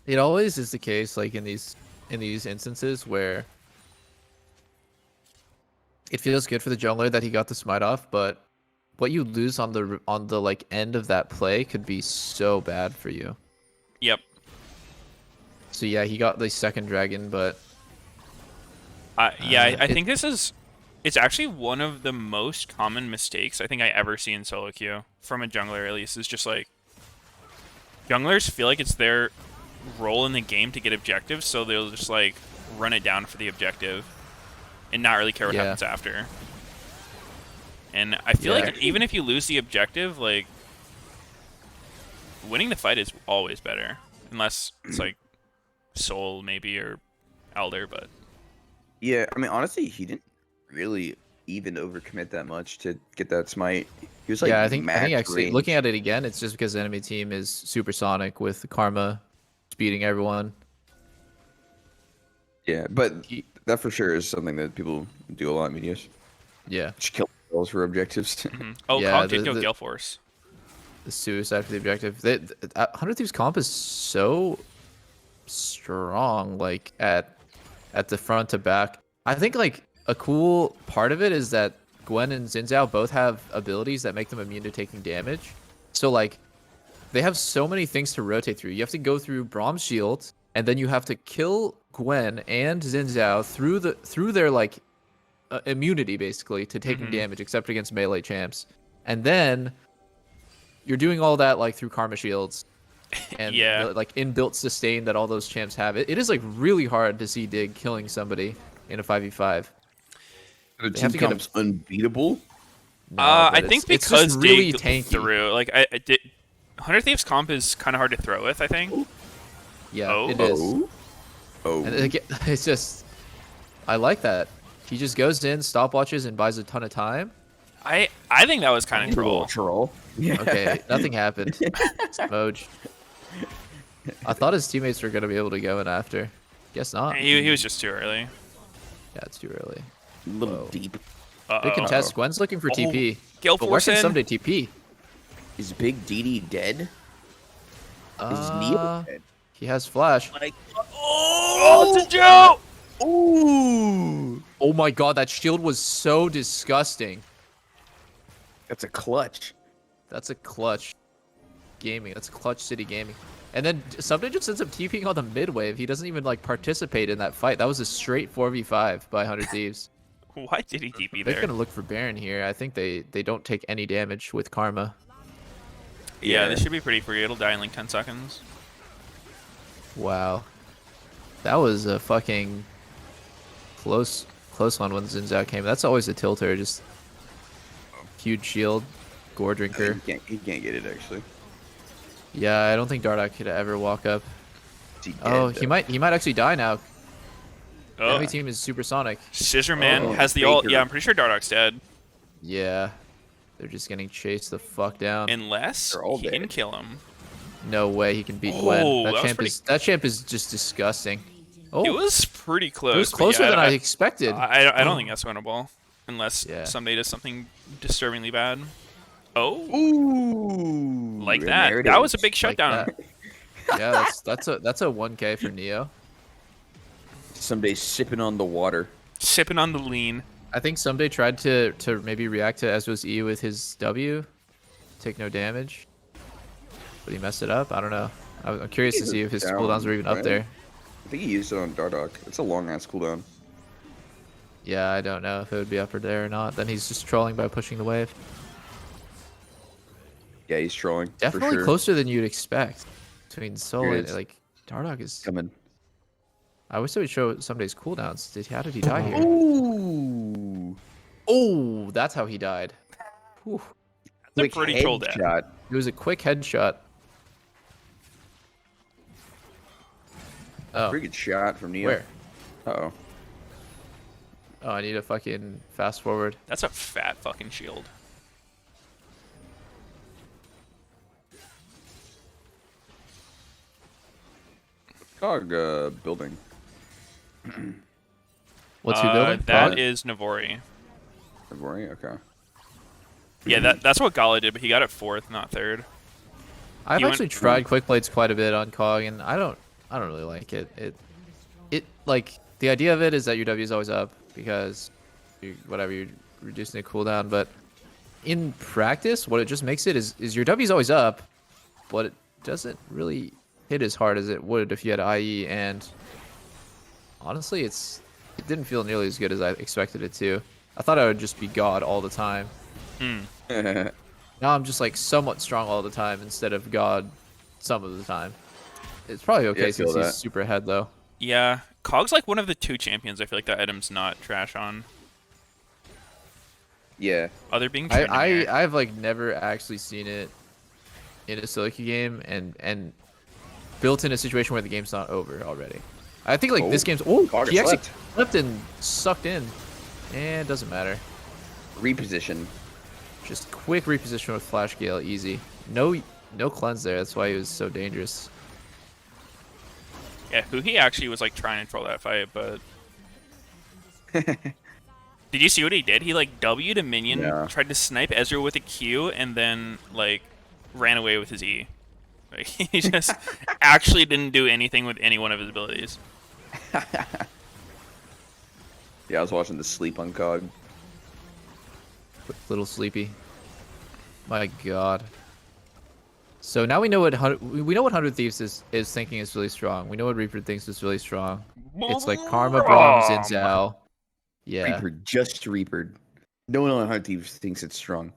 It always is the case, like in these instances where it feels good for the jungler that he got the smite off, but what you lose on the like end of that play could be so bad for you. Yep. So yeah, he got the second dragon, but Yeah, I think it's actually one of the most common mistakes I think I ever see in solo queue from a jungler at least. Is just like junglers feel like it's their role in the game to get objectives, so they'll just like run it down for the objective and not really care what Yeah. happens after. And I feel Yeah. like even if you lose the objective, like winning the fight is always better, unless it's like Soul maybe or Elder, but. Yeah, I mean, honestly, he didn't really even overcommit that much to get that smite. He was like, yeah, I think max actually range. looking at it again, it's just because the enemy team is supersonic with Karma speeding everyone. Yeah, but that for sure is something that people do a lot in Meteos. Yeah. Just kill Those were objectives. Oh, Yeah, Cog did go the- Gale Force. The suicide for the objective. 100 Thieves comp is so strong, like at the front to back. I think like a cool part of it is that Gwen and Xin Zhao both have abilities that make them immune to taking damage. So like they have so many things to rotate through. You have to go through Braum's shield, and then you have to kill Gwen and Xin Zhao through their like immunity basically to taking damage, except against melee champs. And then you're doing all that like through Karma shields and Yeah. the, like inbuilt sustain that all those champs have. It is like really hard to see Dig killing somebody in a 5v5. The They have team to get comp's unbeatable. No, I but think it's because just really Dig tanky. threw, like I did. 100 Thieves comp is kind of hard to throw with, I think. Yeah, Oh. it is. Oh. And again, it's just, I like that. He just goes in, stopwatches, and buys a ton of time. I think that was kind of troll. Troll. Yeah. Okay, nothing happened. Smoj. I thought his teammates were gonna be able to go in after. Guess not. He was just too early. Yeah, it's too early. A little Whoa. deep. Big contest. Uh-oh. Gwen's looking for TP. Gale But where Force can in. someday TP? Is Big DD dead? Is Neo dead? He has flash. Oh, it's a Joe! Ooh. Oh my god, that shield was so disgusting. That's a clutch. That's a clutch gaming. That's clutch city gaming. And then Someday just ends up TPing on the mid wave. He doesn't even like participate in that fight. That was a straight 4v5 by 100 Thieves. Why did he TP They're there? gonna look for Baron here. I think they don't take any damage with Karma. Yeah, Yeah. this should be pretty free. It'll die in like 10 seconds. Wow. That was a fucking close one when Xin Zhao came. That's always a tilter, just huge shield, gore drinker. He can't get it actually. Yeah, I don't think Dardock could ever walk up. Is he dead, Oh, though? he might actually die now. The Oh, enemy team is supersonic. Scissorman Oh, has the ult. Baker. Yeah, I'm pretty sure Dardock's dead. Yeah. They're just getting chased the fuck down. Unless They're all he can dead. kill him. No way he can beat Oh, Gwen. that was That champ is just disgusting. Oh, It was pretty close. it was but closer yeah, than I expected. I don't think that's winnable. Unless Yeah. somebody does something disturbingly bad. Oh, Ooh. like and that. there it That was a is. big Like shutdown. that. Yeah, that's a 1K for Neo. Someday sipping on the water. Sipping on the lean. I think Someday tried to maybe react to Ezreal's E with his W, take no damage, but he messed it up. I don't know. I'm curious to He's see if his down, cooldowns were even up right? there. I think he used it on Dardock. It's a long ass cooldown. Yeah, I don't know if it would be up or there or not. Then he's just trolling by pushing the wave. Yeah, he's trolling. for Definitely sure. closer than you'd expect between Soul Here it and is. like Dardock is. Coming. I wish they would show Someday's cooldowns. How did he die here? Ooh. Oh, that's how he died. Whew. That's a pretty troll death. headshot. It was a quick headshot. Oh, Pretty good shot from Neo. where? Uh-oh. Oh, I need to fucking fast forward. That's a fat fucking shield. Cog building. What's he building? That Pod? is Navori. February? Okay. Yeah, that's what Gala did, but he got it 4th, not 3rd. I've he went- actually tried quick plates quite a bit on Cog, and I don't really like it. It like the idea of it is that your W is always up because you're reducing the cooldown, but in practice, what it just makes it is your W is always up, but it doesn't really hit as hard as it would if you had IE, and honestly, it didn't feel nearly as good as I expected it to. I thought I would just be God all the time. Now I'm just like somewhat strong all the time instead of God some of the time. It's probably okay Yeah, I feel since he's that. super ahead though. Yeah, Cog's like one of the 2 champions I feel like that item's not trash on. Yeah. Other being Tryndamere. I've like never actually seen it in a Silica game and built in a situation where the game's not over already. I think like this Oh, game's Cog he actually slept. flipped and sucked in. And it doesn't matter. Reposition. Just quick reposition with Flash Gale, easy. No cleanse there, that's why he was so dangerous. Yeah, he actually was like trying to troll that fight, but Did you see what he did? He like W'd a minion, Yeah. tried to snipe Ezreal with a Q, and then like ran away with his E. Like, he just actually didn't do anything with any one of his abilities. Yeah, I was watching the sleep on COG. Little sleepy. My God. So now we know what 100 Thieves is thinking is really strong. We know what Reaper thinks is really strong. It's like Karma, Braum, Xin Zhao. Yeah. Reaper, just Reaper. No one on Hunt Thieves thinks it's strong.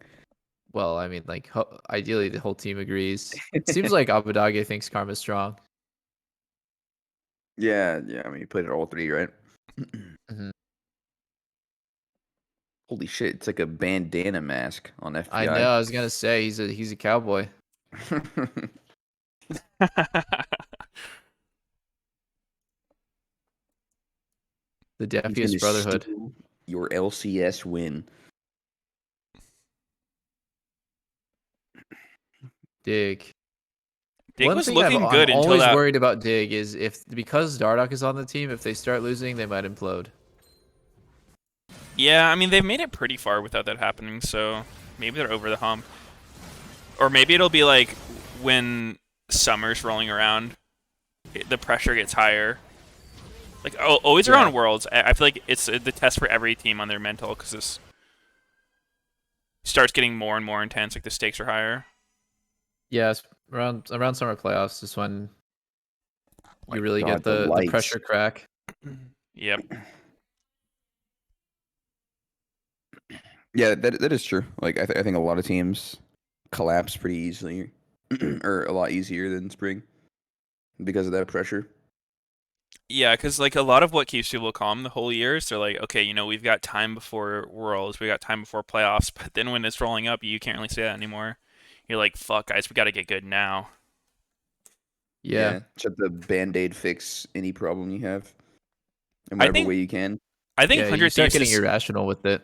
Well, I mean, like ideally the whole team agrees. It seems like Abadage thinks Karma's strong. Yeah. I mean, you played it all 3, right? Mhm. Holy shit! It's like a bandana mask on FBI. I know. I was gonna say he's a cowboy. The He's Defiest gonna Brotherhood. steal your LCS win. Dig. Dig One was thing looking I'm good until always that. worried about Dig is because Dardoch is on the team, if they start losing, they might implode. Yeah, I mean they've made it pretty far without that happening, so maybe they're over the hump. Or maybe it'll be like when summer's rolling around, the pressure gets higher. Like always around Worlds, I feel like it's the test for every team on their mental because this starts getting more and more intense. Like the stakes are higher. Yes, around summer playoffs is when My you really God, get the the lights. pressure crack. Yep. Yeah, that is true. Like I think a lot of teams collapse pretty easily, or a lot easier than spring because of that pressure. Yeah, because like a lot of what keeps people calm the whole year is they're like, okay, you know, we've got time before Worlds, we got time before playoffs, but then when it's rolling up, you can't really say that anymore. You're like, fuck, guys, we got to get good now. Yeah. Try to band-aid fix any problem you have in I whatever think way you can. I think Yeah, you 100 start Thieves getting is, irrational with it.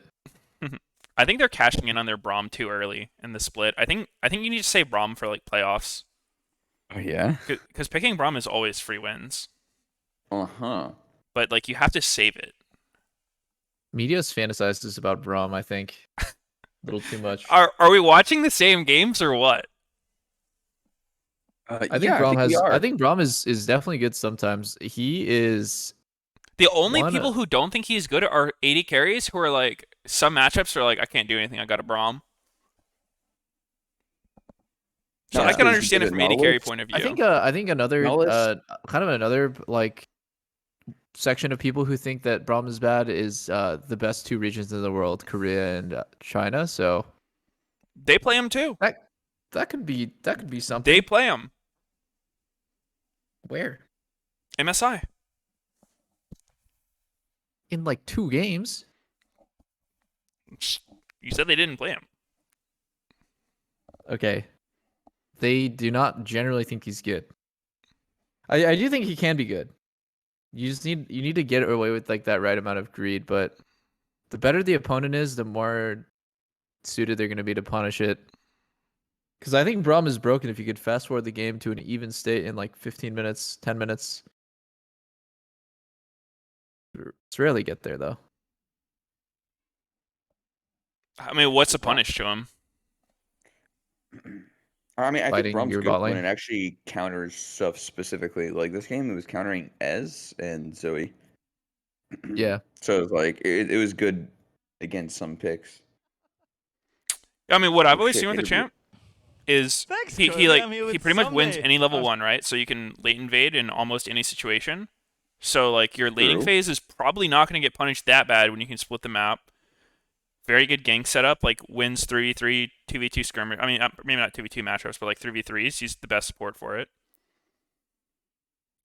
I think they're cashing in on their Braum too early in the split. I think you need to say Braum for like playoffs Oh yeah. because picking Braum is always free wins, Uh-huh. but like you have to save it. Meteos fantasizes about Braum, I think. A little too much. Are we watching the same games or what? I think Braum is definitely good sometimes. He is The only one people who don't think he's good are 80 carries who are like some matchups are like I can't do anything. I got a Braum. So No, I it's can 'cause he's understand good it at from 80 carry Nautilus. point of view. I think another Nautilus. kind of another like section of people who think that Braum is bad is the best 2 regions in the world, Korea and China. So They play him too. that could be something. They play him. Where? MSI. In like 2 games. You said they didn't play him. Okay. They do not generally think he's good. I do think he can be good. You need to get away with like that right amount of greed, but the better the opponent is, the more suited they're going to be to punish it. Because I think Braum is broken if you could fast forward the game to an even state in like 15 minutes, 10 minutes. It's rarely get there though. I mean, what's the punish to him? I mean, I think Fighting Brahm's your good bot when lane. it actually counters stuff specifically. Like this game, it was countering Ez and Zoe. Yeah. So it was like it was good against some picks. I mean, what I've Oh always shit! seen with the Hit him. champ is Thanks, he Cody. like I'm here he with pretty much wins Sunday. any level 1, right? So you can late invade in almost any situation. So like your laning True. phase is probably not going to get punished that bad when you can split the map. Very good gank setup, like wins 3v3, 2v2 skirmish. I mean, maybe not 2v2 matchups, but like 3v3s. He's the best support for it.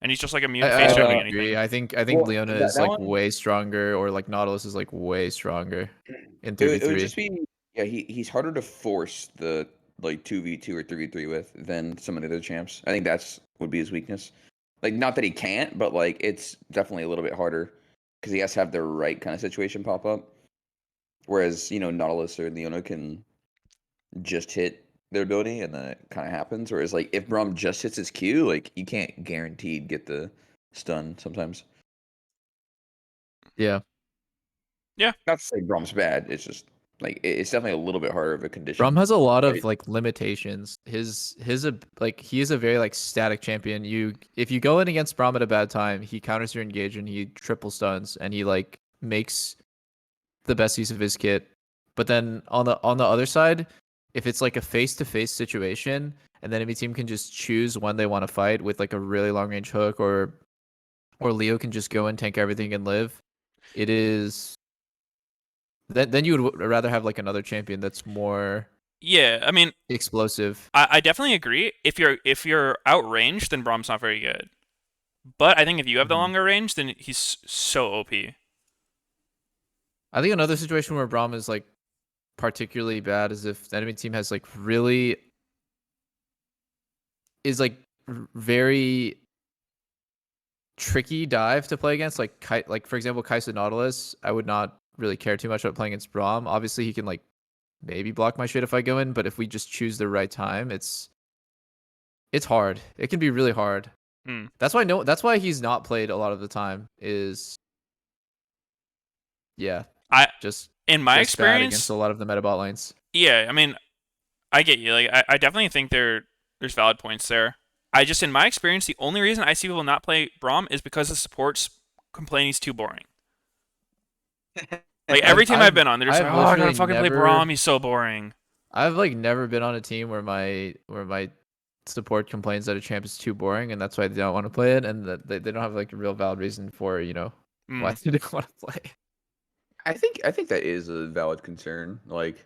And he's just like immune to I face don't jumping agree. anything. I think Well, Leona that is like one- way stronger, or like Nautilus is like way stronger in It would 2v3. just be he's harder to force the like 2v2 or 3v3 with than some of the other champs. I think that's would be his weakness. Like not that he can't, but like it's definitely a little bit harder because he has to have the right kind of situation pop up. Whereas Nautilus or Leona can just hit their ability and then it kind of happens. Whereas like if Braum just hits his Q, like you can't guaranteed get the stun sometimes. Yeah. Yeah. Not to say Brom's bad. It's just like it's definitely a little bit harder of a Brom condition. has a lot Right? of like limitations. Like he is a very like static champion. If you go in against Brom at a bad time, he counters your engage and he triple stuns and he like makes the best use of his kit. But then on the other side, if it's like a face to face situation and the enemy team can just choose when they want to fight with like a really long range hook or Leo can just go and tank everything and live, it is then you would rather have like another champion that's more Yeah, I mean, explosive. I definitely agree. If you're outranged, then Brom's not very good. But I think if you have the Mhm. longer range, then he's so OP. I think another situation where Braum is like particularly bad is if the enemy team has like really is like very tricky dive to play against. Like for example, Kai'Sa Nautilus, I would not really care too much about playing against Braum. Obviously, he can like maybe block my shit if I go in, but if we just choose the right time, it's hard. It can be really hard. Hmm. That's why he's not played a lot of the time. Is yeah, I just in my just bad against experience, a lot of the meta bot lanes. yeah, I mean, I get you. Like, I definitely think there's valid points there. I just, in my experience, the only reason I see people not play Braum is because the supports complain he's too boring. Like every team I've been on, they're just like, I've "Oh, I gotta literally fucking play never Braum. He's so boring." I've like never been on a team where my support complains that a champ is too boring and that's why they don't want to play it and that they don't have like a real valid reason for, why Mm. they don't want to play. I think that is a valid concern. Like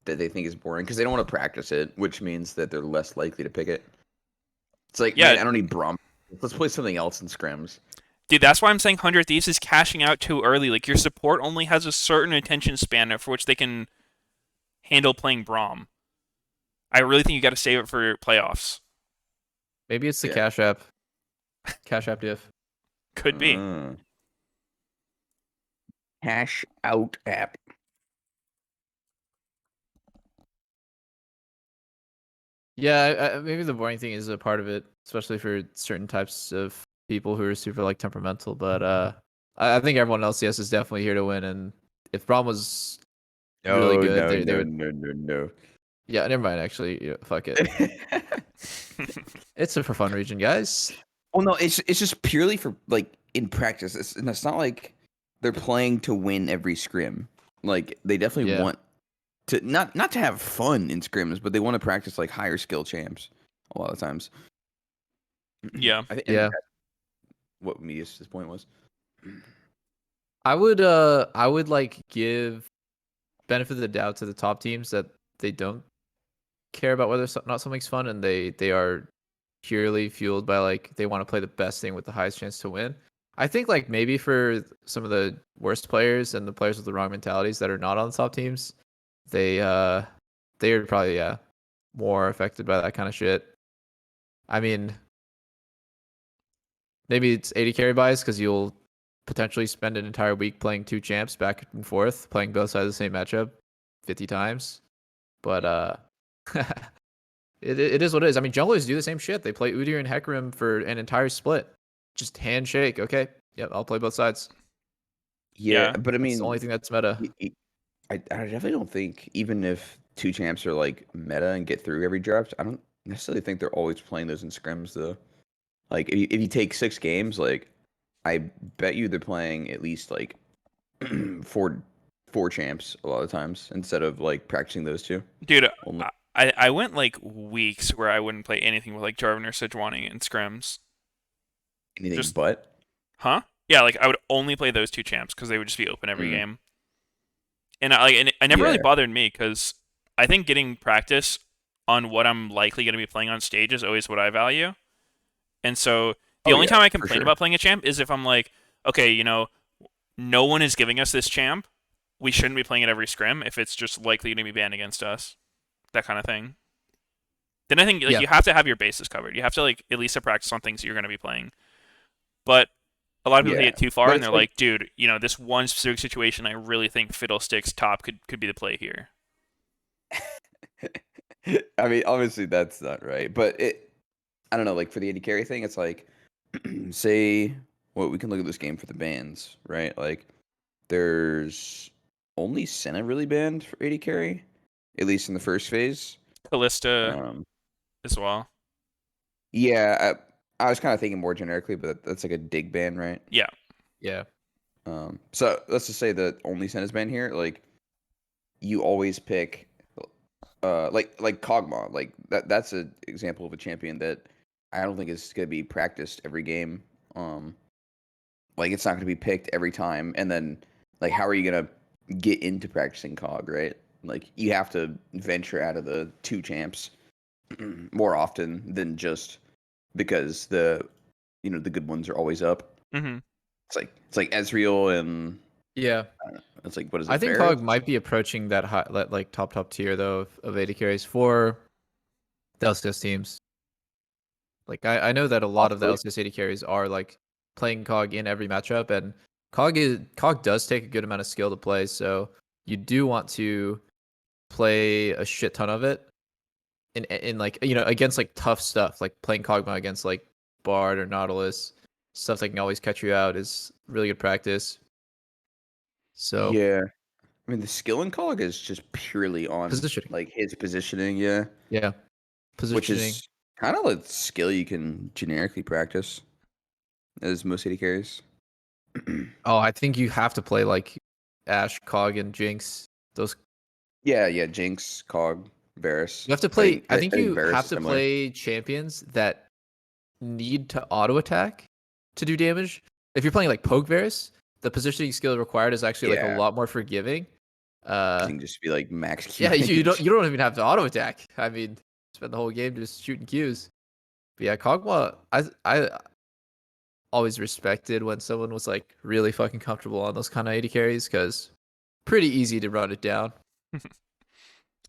that they think is boring because they don't want to practice it, which means that they're less likely to pick it. It's like, Yeah, man, I don't need Brom. Let's play something else in scrims. dude, that's why I'm saying 100 Thieves is cashing out too early. Like your support only has a certain attention span for which they can handle playing Braum. I really think you got to save it for playoffs. Maybe it's the Yeah. Cash App diff. Could be. Cash out app. Yeah, maybe the boring thing is a part of it, especially for certain types of people who are super like temperamental. But I think everyone in LCS is definitely here to win. And if Braum was really No, good, no, they no, would. no, no, no. Yeah, never mind. Actually, fuck it. It's a for fun region, guys. Well, no, it's just purely for like in practice. And it's not like they're playing to win every scrim. Like they definitely Yeah. want to not to have fun in scrims, but they want to practice like higher skill champs a lot of times. Yeah. I think Yeah. that's what Meteos' point was. I would like give benefit of the doubt to the top teams that they don't care about whether not something's fun and they are purely fueled by like they want to play the best thing with the highest chance to win. I think like maybe for some of the worst players and the players with the wrong mentalities that are not on the top teams, they are probably more affected by that kind of shit. I mean, maybe it's 80 carry bias because you'll potentially spend an entire week playing two champs back and forth, playing both sides of the same matchup 50 times. But it is what it is. I mean, junglers do the same shit. They play Udyr and Hecarim for an entire split. Just handshake. Okay. Yep, I'll play both sides. Yeah, Yeah. but I That's the mean, only thing that's meta. I definitely don't think even if two champs are like meta and get through every draft, I don't necessarily think they're always playing those in scrims though. Like if you take 6 games, like I bet you they're playing at least like four champs a lot of times instead of like practicing those two. Dude, Only I went like weeks where I wouldn't play anything with like Jarvan or Sejuani in scrims. anything Just, but. huh? Yeah, like I would only play those two champs because they would just be open every Mm. game. And it never really Yeah. bothered me because I think getting practice on what I'm likely going to be playing on stage is always what I value. And so the Oh only yeah, time I for complain sure. about playing a champ is if I'm like, okay, no one is giving us this champ. We shouldn't be playing it every scrim if it's just likely to be banned against us. That kind of thing. Then I think like Yeah. you have to have your bases covered. You have to like at least practice on things you're going to be playing. But a lot of people take Yeah, it too far but and it's they're like, dude, this one specific situation, I really think Fiddlesticks top could be the play here. I mean, obviously that's not right, but I don't know. Like for the AD carry thing, it's like, say, well, we can look at this game for the bans, right? Like, There's only Senna really banned for AD carry, at least in the first phase. Callista Um, as well. yeah, I was kind of thinking more generically, but that's like a dig ban, right? Yeah. Yeah. So let's just say the only Senna's ban here, like you always pick, like Kog'Maw, like that's an example of a champion that I don't think is gonna be practiced every game. Like it's not gonna be picked every time, and then like how are you gonna get into practicing Cog, right? Like you have to venture out of the two champs more often than just because the good ones are always up. Mm-hmm. It's like Ezreal and Yeah. it's like what is I it, think Varus? Cog might be approaching that high, that like top tier though of AD carries for the LCS teams. Like I know that a lot of the Possibly. LCS AD carries are like playing Cog in every matchup, and Cog does take a good amount of skill to play, so you do want to play a shit ton of it in like against like tough stuff, like playing Kog'Maw against like Bard or Nautilus, stuff that can always catch you out is really good practice. So Yeah. I mean the skill in Cog is just purely on positioning, like his positioning, yeah. yeah, Which positioning. is kind of a skill you can generically practice as most AD carries. Oh, I think you have to play like Ashe, Cog, and Jinx. Those Yeah, Jinx, Cog, Varus. you have to I play. think I I, think I think you Varus have is to similar. play champions that need to auto attack to do damage. If you're playing like Poke Varus, the positioning skill required is actually like a Yeah, lot more forgiving. because Uh, you can just be like max Q yeah, range. you don't even have to auto attack. I mean, spend the whole game just shooting Qs. But yeah, Kog'Maw, I always respected when someone was like really fucking comfortable on those kind of AD carries because pretty easy to run it down.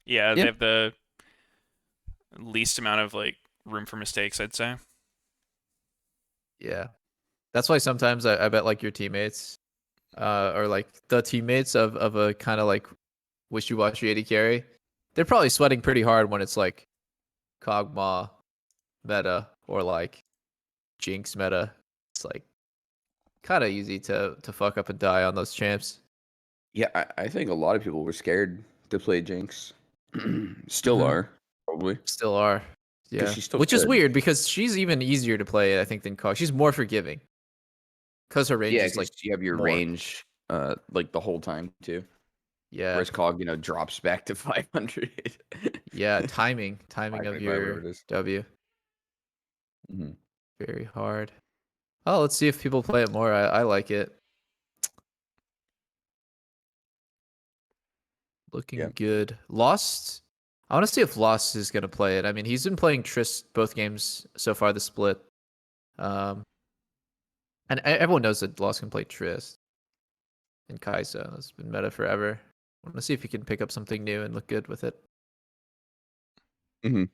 Yeah, Yeah. they have the least amount of like room for mistakes, I'd say. Yeah. That's why sometimes I bet like your teammates, or like the teammates of a kind of like wishy-washy AD carry, they're probably sweating pretty hard when it's like Kog'Maw meta or like Jinx meta. It's like kind of easy to fuck up and die on those champs. Yeah, I think a lot of people were scared to play Jinx. Still Mm-hmm. are, probably. Still are. Because Yeah. she's still Which is good. weird because she's even easier to play, I think, than Kog. She's more forgiving because her range Yeah, is like because you have your more. range like the whole time too. Yeah. Whereas Cog, drops back to 500. Yeah. Timing of 525, whatever your it is. W. Hmm. Very hard. Oh, let's see if people play it more. I like it. Yeah. Looking good. Lost. I want to see if Lost is gonna play it. I mean, he's been playing Trist both games so far. The split. Um, and everyone knows that Lost can play Trist and Kai'Sa. It's been meta forever. I want to see if he can pick up something new and look good with it. Hmm.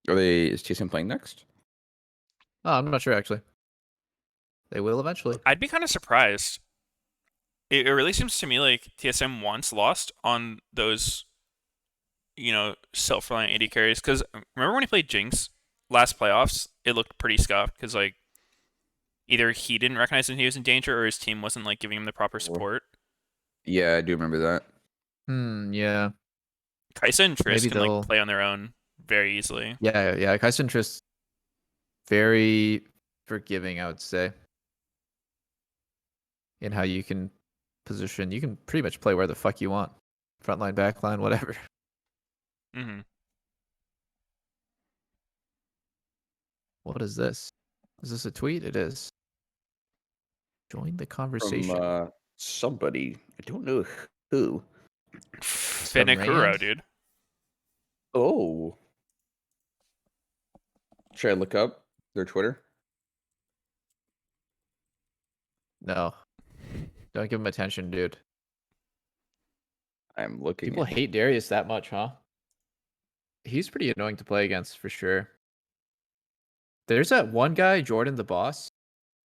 Is TSM playing next? Oh, I'm not sure actually. They will eventually. I'd be kind of surprised. It really seems to me like TSM once lost on those, self-reliant AD carries. Because remember when he played Jinx last playoffs? It looked pretty scuffed because like either he didn't recognize that he was in danger or his team wasn't like giving him the proper support. Yeah, I do remember that. Yeah. Kai'Sa and Triss Maybe can like they'll. play on their own very easily. Yeah. Kai'Sa and Trist very forgiving, I would say, in how you can position. You can pretty much play where the fuck you want. Front line, back line, whatever. Mm-hmm. What is this? Is this a tweet? It is. Join the From conversation. somebody. I don't know who. Some Finakuro, Rand? dude. Oh. Should I look up their Twitter? No. Don't give him attention, dude. I'm looking People at hate Darius that much, huh? He's pretty annoying to play against for sure. There's that one guy, Jordan the Boss,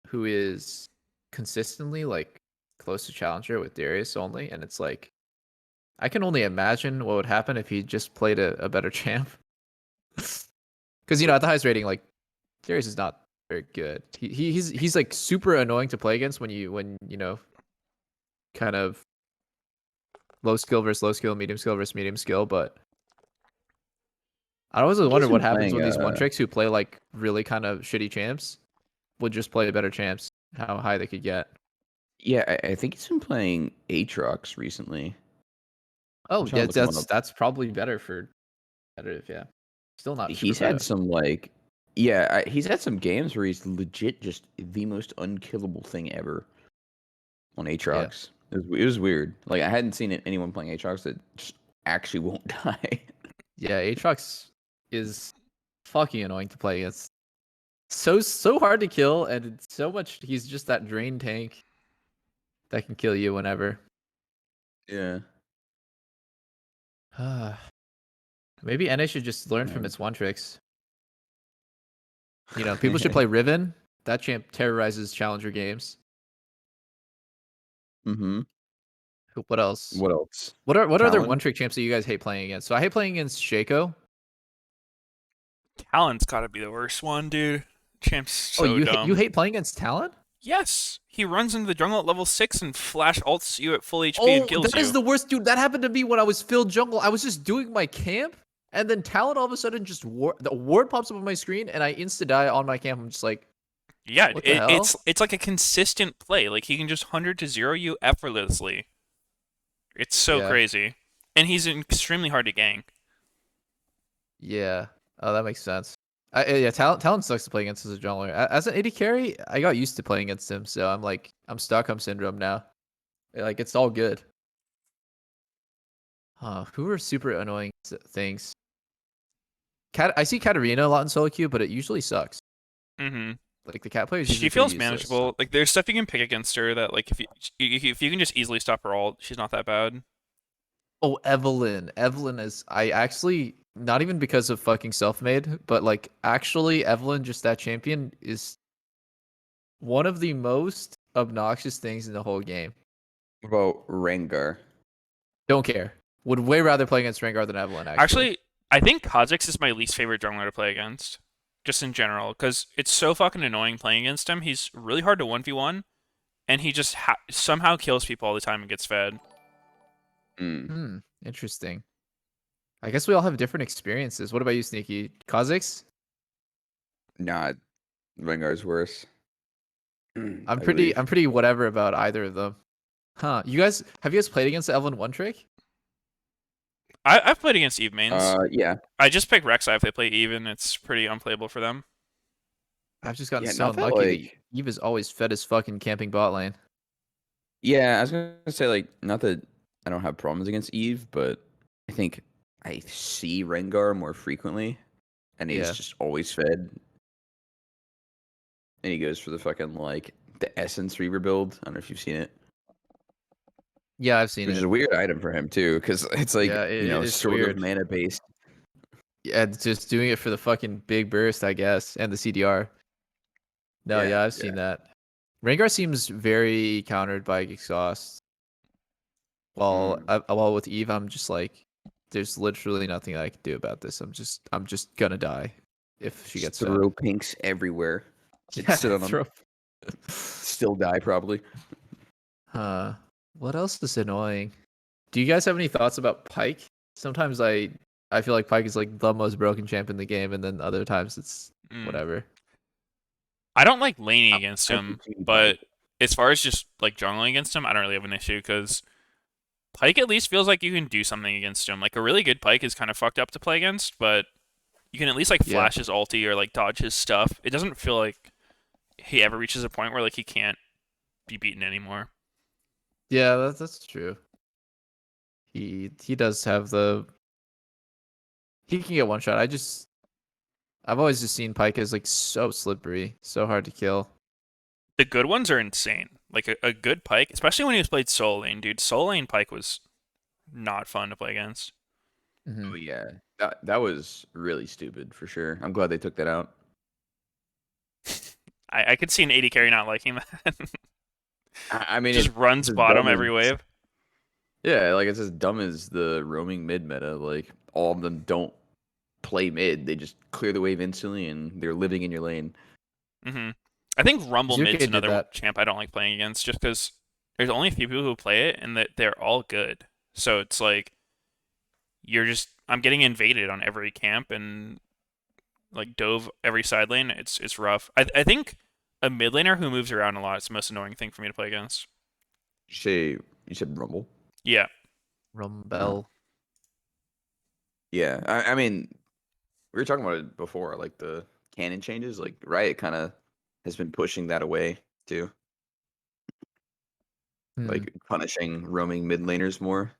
who is consistently like close to challenger with Darius only, and it's like I can only imagine what would happen if he just played a better champ. Because at the highest rating, like Darius is not very good. He's like super annoying to play against when kind of low skill versus low skill, medium skill versus medium skill, but I always wonder He's what been happens playing. when these one tricks who play like really kind of shitty champs would just play better champs, how high they could get. Yeah, I think he's been playing Aatrox recently. Oh, I'm trying yeah, to look him up. that's probably better for competitive, yeah. Still not super He's had competitive. some like, yeah, he's had some games where he's legit just the most unkillable thing ever on Yeah. Aatrox. It was weird. Like I hadn't seen anyone playing Aatrox that just actually won't die. Yeah, Aatrox is fucking annoying to play against. So hard to kill, and it's so much. He's just that drain tank that can kill you whenever. Yeah. Maybe NA should just learn from Man. its one tricks. You know, people should play Riven. That champ terrorizes challenger games. Mm-hmm. What else? What else? What are other one Talon? trick champs that you guys hate playing against? So I hate playing against Shaco. Talon's gotta be the worst one, dude. Champ's so Oh, dumb. you hate playing against Talon? Yes, he runs into the jungle at level 6 and flash ults you at full HP and Oh, kills that you. is the worst, dude. That happened to me when I was filled jungle. I was just doing my camp, and then Talon all of a sudden just the ward pops up on my screen, and I insta die on my camp. I'm just like, Yeah, what the hell? it's like a consistent play. Like he can just 100 to 0 you effortlessly. It's so Yeah. crazy. And he's extremely hard to gank. Yeah. Oh, that makes sense. Yeah, Talon sucks to play against as a jungler. As an AD carry, I got used to playing against him, so I'm like, I'm Stockholm syndrome now. Like, it's all good. Who are super annoying things? I see Katarina a lot in solo queue, but it usually sucks. Mm-hmm. Like the cat players She usually feels pretty useless. manageable. Like there's stuff you can pick against her that like if you can just easily stop her ult, she's not that bad. Oh, Evelyn. Evelyn is I actually not even because of fucking self-made, but like actually Evelyn, just that champion, is one of the most obnoxious things in the whole game. What about Rengar? Don't care. Would way rather play against Rengar than Evelyn, Actually, I think Kha'Zix is my least favorite jungler to play against, just in general, because it's so fucking annoying playing against him. He's really hard to 1v1, and he just somehow kills people all the time and gets fed. Interesting. I guess we all have different experiences. What about you, Sneaky? Kha'Zix? Nah, Rengar's worse. I'm pretty whatever about either of them. Huh. Have you guys played against the Evelyn one trick? I've played against Eve mains. Yeah. I just pick Rek'Sai if they play Eve, and it's pretty unplayable for them. I've just gotten Yeah, so not that, unlucky that like- Eve is always fed as fucking camping bot lane. Yeah, I was gonna say like not that I don't have problems against Eve, but I think I see Rengar more frequently, and he's Yeah. just always fed. And he goes for the fucking like the Essence Reaver build. I don't know if you've seen it, Yeah, I've seen which is it. a weird item for him too, because it's like Yeah, you know it's sort weird. of mana based. Yeah, it's just doing it for the fucking big burst, I guess, and the CDR. No, Yeah, yeah, I've seen that. Rengar seems very countered by exhaust. While with Eve, I'm just like, there's literally nothing I can do about this. I'm just gonna die if she gets throw pinks everywhere. Yeah, Sit on them. Still die probably. What else is annoying? Do you guys have any thoughts about Pyke? Sometimes I feel like Pyke is like the most broken champ in the game, and then other times it's whatever. I don't like laning against I him, think but as far as just like jungling against him, I don't really have an issue because Pyke at least feels like you can do something against him. Like a really good Pyke is kind of fucked up to play against, but you can at least like flash his ulti or like dodge his stuff. It doesn't feel like he ever reaches a point where like he can't be beaten anymore. Yeah, that's true. He does have he can get one shot. I've always just seen Pyke as like so slippery, so hard to kill. The good ones are insane. Like a good Pyke, especially when he was played solo lane, dude. Solo lane Pyke was not fun to play against. Oh yeah, that was really stupid for sure. I'm glad they took that out. I could see an 80 carry not liking that. I mean, just runs bottom every wave. Yeah, like it's as dumb as the roaming mid meta. Like all of them don't play mid; they just clear the wave instantly, and they're living in your lane. I think Rumble Zuke mid's did another that. champ I don't like playing against, just because there's only a few people who play it, and that they're all good. So it's like I'm getting invaded on every camp and like dove every side lane. It's rough. I think a mid laner who moves around a lot is the most annoying thing for me to play against. You said Rumble? Yeah. Rumble. Yeah. I mean, we were talking about it before, like the canon changes. Like Riot kind of has been pushing that away too, like punishing roaming mid laners more,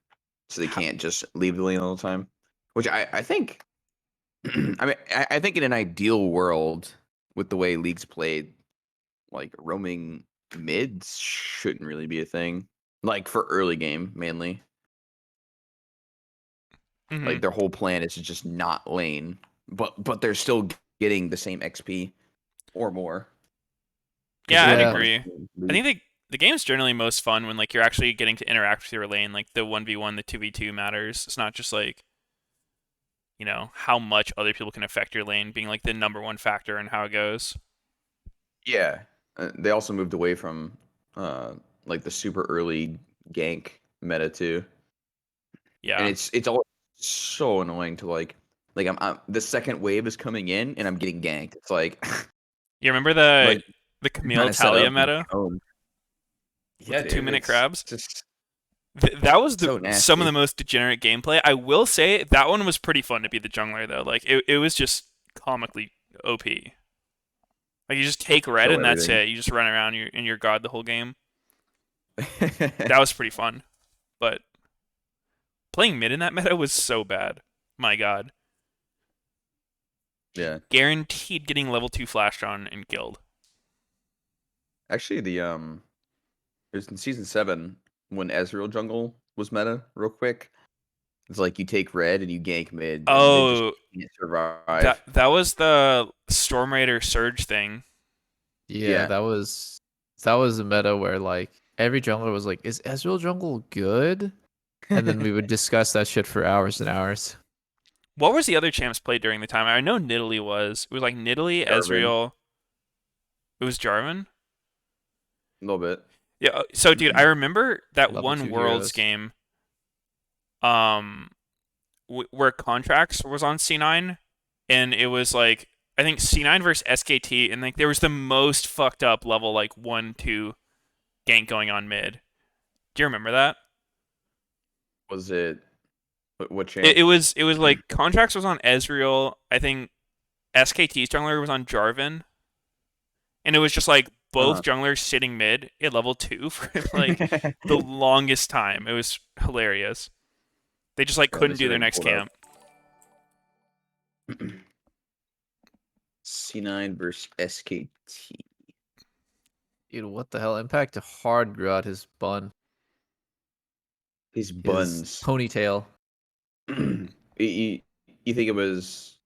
so they can't just leave the lane all the time. Which I think, I mean, I think in an ideal world, with the way leagues played, like roaming mids shouldn't really be a thing. Like for early game mainly. Mm-hmm. Like their whole plan is to just not lane, but they're still getting the same XP or more. Yeah, I'd Yeah. agree. I think the game's generally most fun when like you're actually getting to interact with your lane. Like the 1v1, the 2v2 matters. It's not just like, you know, how much other people can affect your lane being like the number one factor in how it goes. Yeah, they also moved away from like the super early gank meta too, Yeah. and it's all so annoying to like I'm the second wave is coming in and I'm getting ganked. It's like You remember the like Camille trying to set Talia up and meta home. with Yeah, the dude, 2-minute it's crabs? just That was so some of nasty. the most degenerate gameplay. I will say that one was pretty fun to be the jungler though. Like it was just comically OP. Like you just take red Kill and that's everything. it. You just run around and you're god the whole game. That was pretty fun. But playing mid in that meta was so bad. My god. Yeah, Guaranteed getting level 2 flashed on in guild. actually, it was in season 7 when Ezreal jungle was meta. Real quick, it's like you take red and you gank mid, and mid just Oh, can't survive. that was the Storm Raider Surge thing. Yeah, Yeah. that was a meta where like every jungler was like, "Is Ezreal jungle good?" And then we would discuss that shit for hours and hours. What was the other champs played during the time? I know Nidalee was. It was like Nidalee, Jarvan, Ezreal. It was Jarvan. a little bit. Yeah. So, dude, I remember that Level one 2 Worlds heroes. game, um, where Contracts was on C9, and it was like I think C9 versus SKT, and like there was the most fucked up level like 1-2 gank going on mid. Do you remember that? Was it what It, champ? it was it was like Contracts was on Ezreal. I think SKT's jungler was on Jarvan, and it was just like both Uh-huh. junglers sitting mid at level 2 for like the longest time. It was hilarious. They just like Yeah, let me couldn't see do if I their can next pull it up. camp. C9 versus SKT. Dude, what the hell? Impact hard grew out his bun, His his buns. ponytail. you, you think it was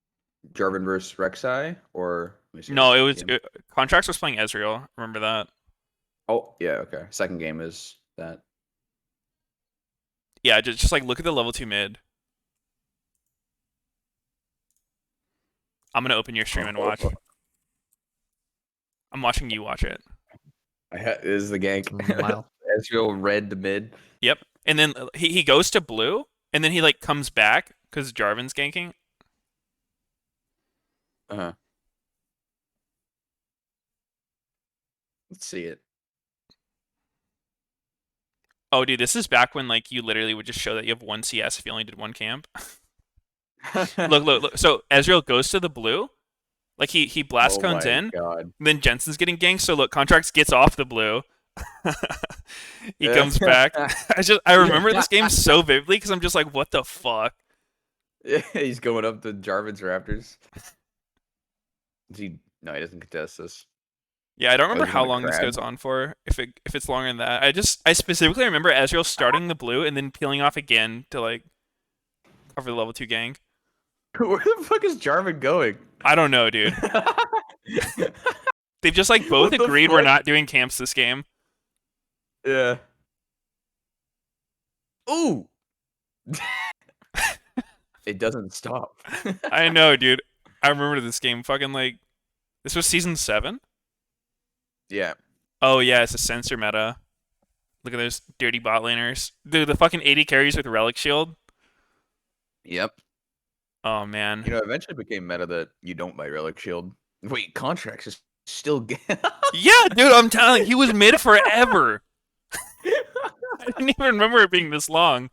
Jarvan versus Rek'Sai, or let me see the No, it second was game. Contracts was playing Ezreal. Remember that? Oh yeah, okay. Second game is that. Yeah, just like look at the level 2 mid. I'm gonna open your stream and watch. I'm watching you watch it. This is the gank. Mile. Ezreal red to mid. Yep. And then he goes to blue, and then he like comes back because Jarvan's ganking. Uh-huh. Let's see it. Oh, dude, this is back when like you literally would just show that you have one CS if you only did one camp. Look. So Ezreal goes to the blue, like he blast Oh cones my in, god. then Jensen's getting ganked. So look, Contracts gets off the blue. He comes back. I remember this game so vividly because I'm just like, what the fuck? Yeah, he's going up to Jarvan's Raptors. No, he doesn't contest this. Yeah, I don't Oh, remember he's how going to long this crab. goes on for. If it's longer than that, I specifically remember Ezreal starting the blue and then peeling off again to like cover the level 2 gank. Where the fuck is Jarvan going? I don't know, dude. They've just like both What the agreed we're fuck? not doing camps this game. Yeah. Ooh. It doesn't stop. I know, dude. I remember this game. Fucking like, this was season 7. Yeah. Oh yeah, it's a sensor meta. Look at those dirty bot laners. Dude, the fucking 80 carries with Relic Shield. Yep. Oh, man. You know, eventually became meta that you don't buy Relic Shield. Wait, contracts is still good. Yeah, dude, I'm telling you, he was mid forever. I didn't even remember it being this long.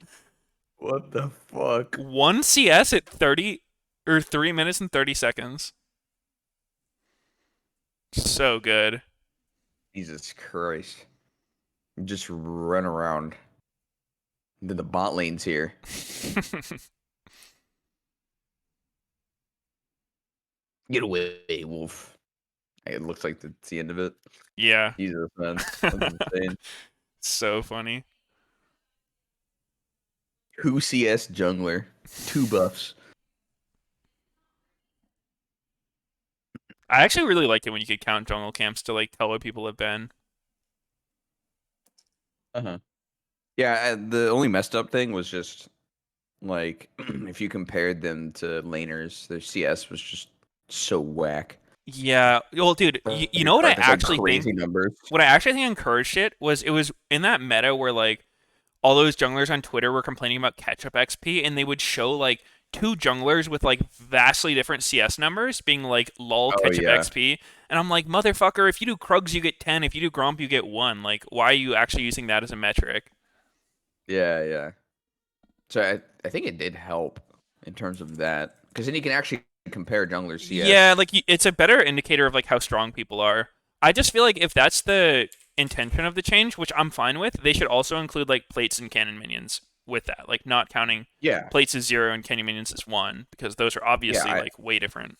What the fuck? 1 CS at 30 or 3 minutes and 30 seconds. So good. Jesus Christ. Just run around. Then the bot lane's here. Get away, Wolf. It looks like that's the end of it. Yeah. Jesus, man. That's insane. So funny. 2 CS jungler. 2 buffs. I actually really like it when you could count jungle camps to like tell where people have been. Uh-huh. Yeah, the only messed up thing was just like if you compared them to laners, their CS was just so whack. Yeah. Well, dude, you know what I There's, like, actually crazy think? numbers. What I actually think encouraged it was in that meta where like all those junglers on Twitter were complaining about catch-up XP, and they would show like 2 junglers with like vastly different CS numbers being like lol Oh, catch-up yeah. XP, and I'm like, motherfucker, if you do Krugs you get 10, if you do Gromp you get 1. Like, why are you actually using that as a metric? Yeah, yeah. So I think it did help in terms of that because then you can actually compare jungler CS. Yeah, like it's a better indicator of like how strong people are. I just feel like if that's the intention of the change, which I'm fine with, they should also include like plates and cannon minions with that, like not counting Yeah. plates as 0 and cannon minions as 1 because those are obviously like way different.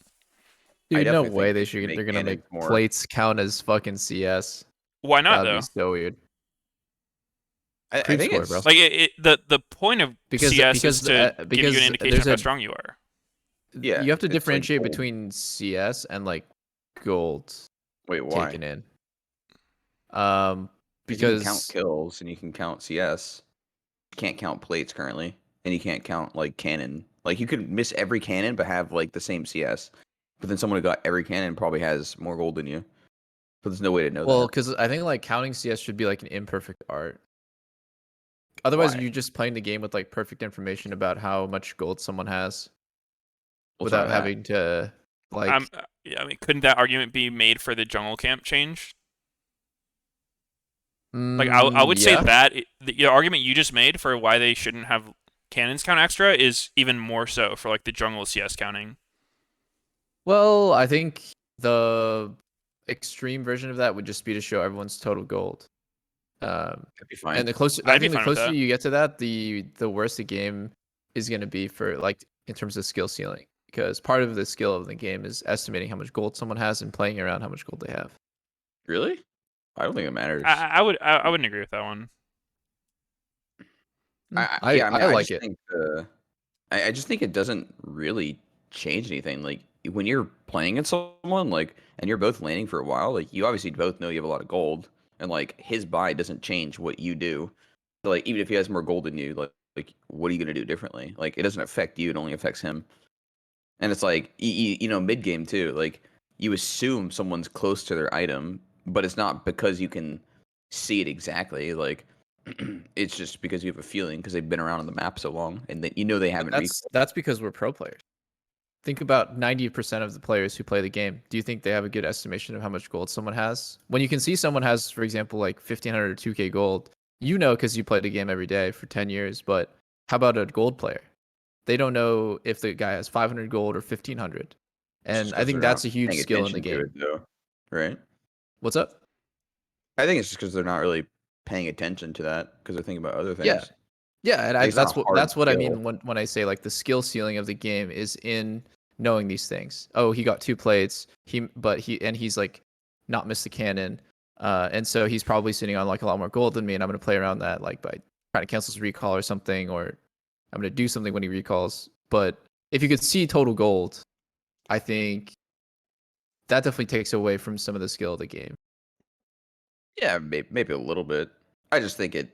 Dude, no definitely way think they they should. should They're make gonna make cannons more. plates count as fucking CS. Why not That'd though? be so weird. I Creep think score, it's bro. Like the point of CS is to give you an indication of how strong you are. Yeah, You have to it's like differentiate gold. between CS and like gold Wait, why? taken in. Because you can count Because kills and you can count CS. You can't count plates currently, and you can't count like cannon. Like you could miss every cannon but have like the same CS. But then someone who got every cannon probably has more gold than you. But there's no way to know well, that. because I think like counting CS should be like an imperfect art. Otherwise, Why? you're just playing the game with like perfect information about how much gold someone has, What's wrong without with that? having to like. Yeah, I mean, couldn't that argument be made for the jungle camp change? Like I would say yeah. that the argument you just made for why they shouldn't have cannons count extra is even more so for like the jungle CS counting. Well, I think the extreme version of that would just be to show everyone's total gold. That'd be fine. And the closer, I'd I be think the fine with closer that. you get to that, the worse the game is going to be for like in terms of skill ceiling. Because part of the skill of the game is estimating how much gold someone has and playing around how much gold they have. Really? I don't think it matters. I wouldn't agree with that one. I yeah, I mean, I like just it. think I just think it doesn't really change anything. Like when you're playing against someone, like, and you're both laning for a while, like you obviously both know you have a lot of gold, and like his buy doesn't change what you do. So, like even if he has more gold than you, like what are you gonna do differently? Like it doesn't affect you; it only affects him. And it's like you know mid game too. Like you assume someone's close to their item, but it's not because you can see it exactly. Like it's just because you have a feeling because they've been around on the map so long, and that you know they haven't. That's because we're pro players. Think about 90% of the players who play the game. Do you think they have a good estimation of how much gold someone has? When you can see someone has, for example, like 1,500 or 2K gold, you know because you play the game every day for 10 years. But how about a gold player? They don't know if the guy has 500 gold or 1,500. And I think that's a huge skill in the game. Though, right? What's up? I think it's just because they're not really paying attention to that because they're thinking about other things. Yeah. Yeah, and Like, it's not that's a what hard that's what I skill. mean when I say like the skill ceiling of the game is in knowing these things. Oh, he got 2 plates. He's like not missed the cannon. And so he's probably sitting on like a lot more gold than me, and I'm gonna play around that like by trying to cancel his recall or something, or I'm gonna do something when he recalls. But if you could see total gold, I think that definitely takes away from some of the skill of the game. Yeah, maybe a little bit. I just think it,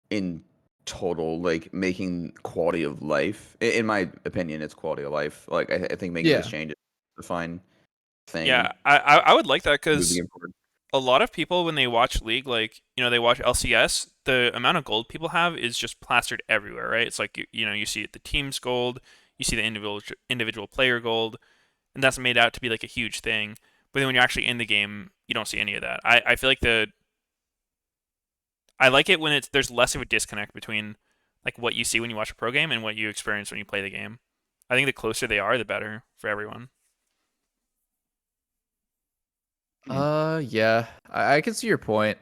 in total, like making quality of life. In my opinion, it's quality of life. Like I think making Yeah. this change is a fine thing. Yeah, I would like that because moving forward. a lot of people when they watch League, like, they watch LCS, the amount of gold people have is just plastered everywhere, right? It's like you see the team's gold, you see the individual player gold, and that's made out to be like a huge thing. But then when you're actually in the game, you don't see any of that. I feel like I like it when there's less of a disconnect between like what you see when you watch a pro game and what you experience when you play the game. I think the closer they are, the better for everyone. Yeah, I can see your point.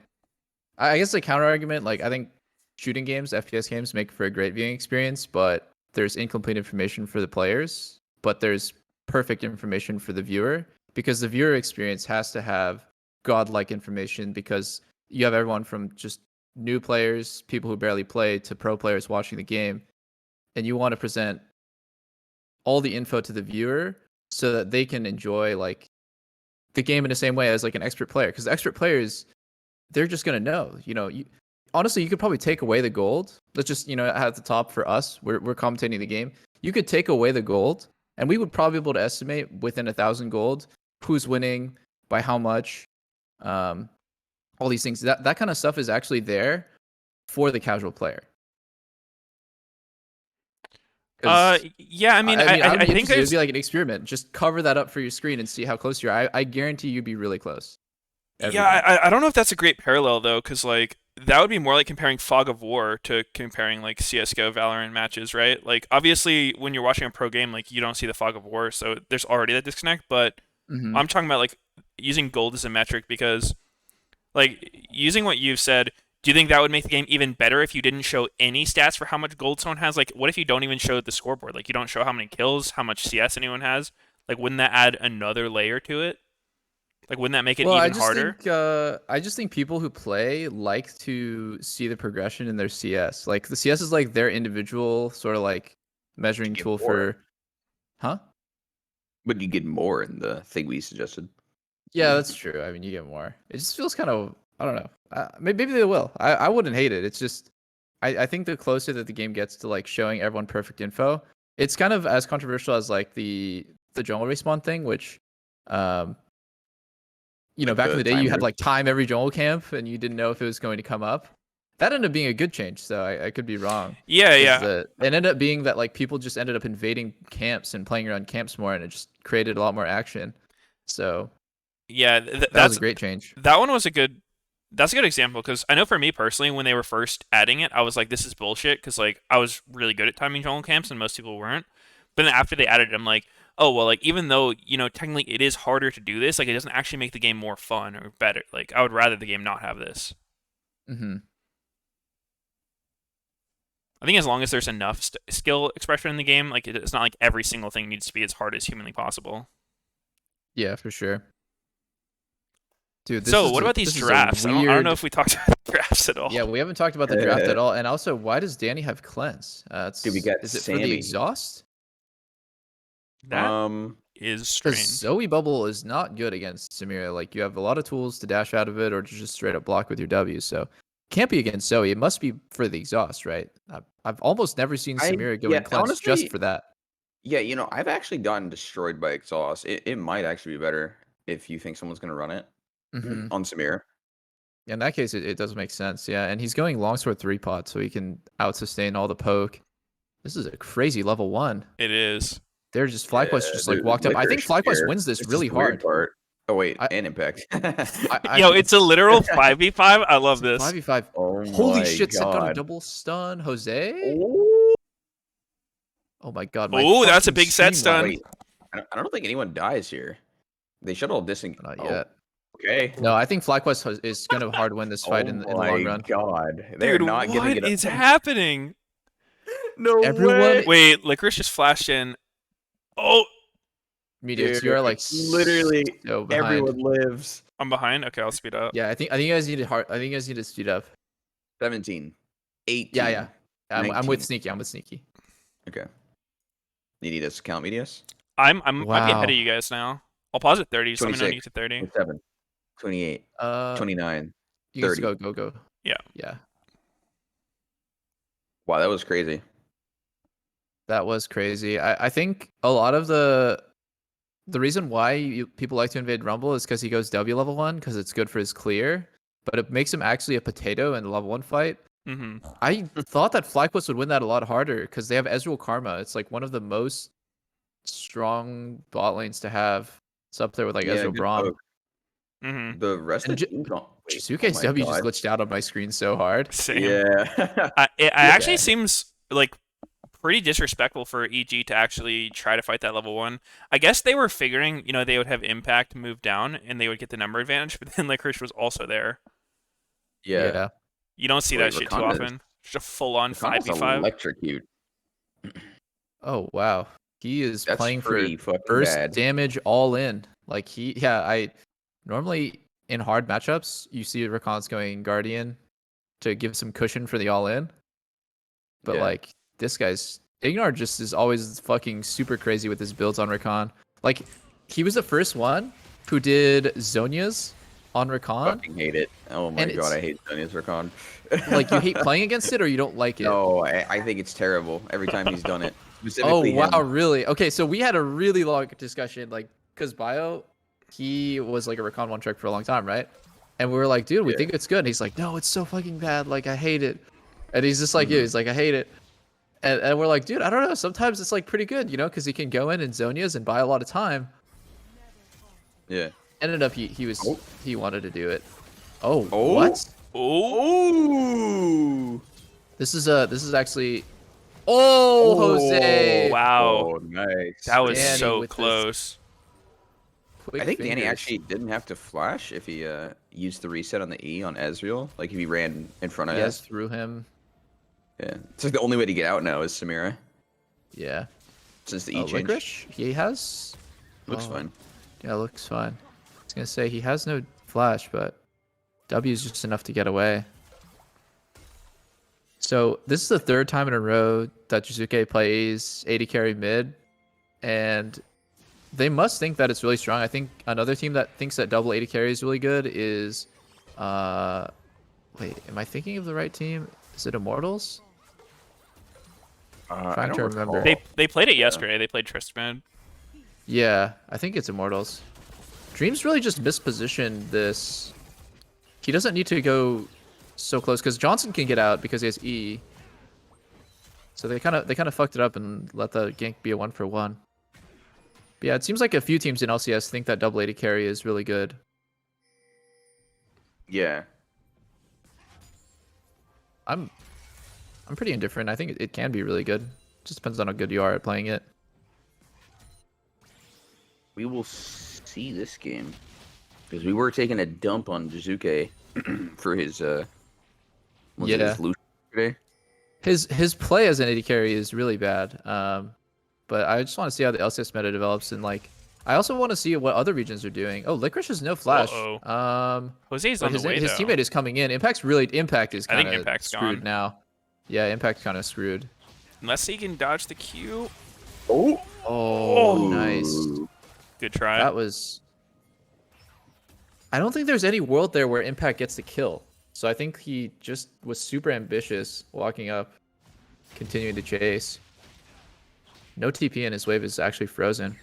I guess the counter argument, like I think shooting games, FPS games make for a great viewing experience, but there's incomplete information for the players, but there's perfect information for the viewer because the viewer experience has to have godlike information because you have everyone from just new players, people who barely play, to pro players watching the game, and you want to present all the info to the viewer so that they can enjoy like the game in the same way as like an expert player because the expert players they're just gonna know. Honestly, you could probably take away the gold. Let's just at the top for us, we're commentating the game. You could take away the gold, and we would probably be able to estimate within 1,000 gold who's winning by how much. All these things that kind of stuff is actually there for the casual player. Yeah, I mean, I would be think interested. It'd be like an experiment. Just cover that up for your screen and see how close you are. I guarantee you'd be really close. Yeah, I don't know if that's a great parallel though, because like that would be more like comparing Fog of War to comparing like CS:GO Valorant matches, right? Like obviously when you're watching a pro game, like you don't see the Fog of War, so there's already that disconnect. But Mm-hmm. I'm talking about like using gold as a metric because like using what you've said, do you think that would make the game even better if you didn't show any stats for how much gold someone has? Like what if you don't even show the scoreboard? Like you don't show how many kills, how much CS anyone has? Like wouldn't that add another layer to it? Like wouldn't that make it Well, even harder? I just think people who play like to see the progression in their CS. Like the CS is like their individual sort of like measuring get tool more. for, huh? But you get more in the thing we suggested. Yeah, that's true. I mean, you get more. It just feels kind of, I don't know. Maybe they will. I wouldn't hate it. It's just, I think the closer that the game gets to like showing everyone perfect info, it's kind of as controversial as like the jungle respawn thing, which, um, Like back in the the day, you had timer. like time every jungle camp, and you didn't know if it was going to come up. That ended up being a good change, so I could be wrong. Yeah, Is yeah. that it ended up being that like people just ended up invading camps and playing around camps more, and it just created a lot more action. So Yeah, that was a great change. that one was a good. That's a good example because I know for me personally, when they were first adding it, I was like, "This is bullshit," because like I was really good at timing jungle camps and most people weren't. But then after they added it, I'm like, "Oh well, like even though technically it is harder to do this, like it doesn't actually make the game more fun or better. Like I would rather the game not have this. Mm-hmm. I think as long as there's enough skill expression in the game, like it's not like every single thing needs to be as hard as humanly possible. Yeah, for sure. Dude, So what about these this is a drafts? weird. I don't know if we talked about drafts at all. Yeah, we haven't talked about the draft at all. And also, why does Danny have cleanse? Dude, we got Is it for the Sammy. exhaust? That is Because strange. Zoe Bubble is not good against Samira. Like you have a lot of tools to dash out of it, or to just straight up block with your W. So can't be against Zoe. It must be for the exhaust, right? I've almost never seen Samira go in cleanse honestly, just for that. yeah, I've actually gotten destroyed by exhaust. It might actually be better if you think someone's gonna run it Mm-hmm. on Samir. In that case, it does make sense. Yeah, and he's going longsword 3-pot, so he can out sustain all the poke. This is a crazy level 1. It is. They're just FlyQuest just like walked up. I think FlyQuest wins this really hard. Part. Oh wait, I- and impact. Yo, it's a literal 5v5. I love this. 5v5. Oh Holy my shit, Seth got a God. double stun. Jose? Oh, Oh my god. Oh, that's a fucking big set stream lag. stun. wait, I don't think anyone dies here. They should all disengage. Not Oh, yet. okay. No, I think FlyQuest is going to hard win this fight in the long run. God, they're Dude, not giving what it up. is happening? No Everyone- way. Wait, Licorice just flashed in. Oh, Meteos, you are like literally so behind. everyone lives. I'm behind. Okay, I'll speed up. Yeah, I think you guys need to hard. I think you guys need to speed up. 17, 18. Yeah. I'm with 19. Sneaky. I'm with Sneaky. Okay. You need us to count Meteos? I'm might be ahead Wow. of you guys now. I'll pause at 30. Just let me know when you 26, get to 30. 27, 28, 29. You guys 30. go. Yeah. Yeah. Wow, that was crazy. That was crazy. I think a lot of the the reason why people like to invade Rumble is because he goes W level 1 because it's good for his clear, but it makes him actually a potato in the level 1 fight. Mm-hmm. I thought that FlyQuest would win that a lot harder because they have Ezreal Karma. It's like one of the most strong bot lanes to have. It's up there with like Yeah, Ezreal good Braum. poke. Mm-hmm. The rest And of the team's not. Wait, oh Chisuke's my W just God. glitched out on my screen so hard. Same. Yeah. It Yeah. actually seems like pretty disrespectful for EG to actually try to fight that level 1. I guess they were figuring, they would have Impact move down and they would get the number advantage, but then Licorice was also there. Yeah. Yeah. You don't see Wait, that shit too Rakanda's often. Just a full-on Rakanda's 5v5. electrocute. Oh wow. He is That's playing for pretty fucking burst bad. damage all in. Like I normally in hard matchups you see Rakan's going Guardian to give some cushion for the all in. But Yeah. like this guy's Ignar just is always fucking super crazy with his builds on Rakan. Like he was the first one who did Zonias on Rakan. Fucking hate it. Oh my And God, it's- I hate Sonya's Rakan. Like you hate playing against it or you don't like it? No, I think it's terrible every time he's done it. Oh Specifically wow, him. really? Okay, so we had a really long discussion, like, cause Bio, he was like a Recon one trick for a long time, right? And we were like, dude, we Yeah. think it's good. And he's like, no, it's so fucking bad. Like, I hate it. And he's just like you. He's like, I hate it. And we're like, dude, I don't know. Sometimes it's like pretty good, because he can go in Zonias and buy a lot of time. Yeah. Ended up he wanted to do it. Oh, Oh. what? Oh. This is actually. Oh, Jose! Wow. Oh, nice. That was Danny so with this close. Quick I think Danny fingers. actually didn't have to flash if he used the reset on the E on Ezreal. Like if he ran in front of Yes, us. through him. Yeah. It's like the only way to get out now is Samira. Yeah. Since the E Oh, change. Licorice? He has. Looks Oh, fine. Yeah, looks fine. I was gonna say he has no flash, but W is just enough to get away. So this is the third time in a row that Jizuke plays AD carry mid, and they must think that it's really strong. I think another team that thinks that double AD carry is really good is, wait, am I thinking of the right team? Is it Immortals? I Trying don't to remember. recall. They played it yesterday. They played Tristman. Yeah, I think it's Immortals. Dreams really just mispositioned this. He doesn't need to go so close because Johnson can get out because he has E. So they kind of fucked it up and let the gank be a 1-for-1. But yeah, it seems like a few teams in LCS think that double AD carry is really good. Yeah. I'm pretty indifferent. I think it can be really good. Just depends on how good you are at playing it. We will see this game. Because we were taking a dump on Jizuke for his his Lucian today. His play as an AD carry is really bad. But I just want to see how the LCS meta develops and like I also want to see what other regions are doing. Oh, Licorice has no flash. Jose's but on the way, his though. teammate is coming in. Impact is I think kind of Impact's screwed gone. now. Yeah, Impact's kind of screwed. Unless he can dodge the Q. Oh. Oh, nice. Good try. That was. I don't think there's any world there where Impact gets the kill. So I think he just was super ambitious, walking up, continuing to chase. No TP and his wave is actually frozen.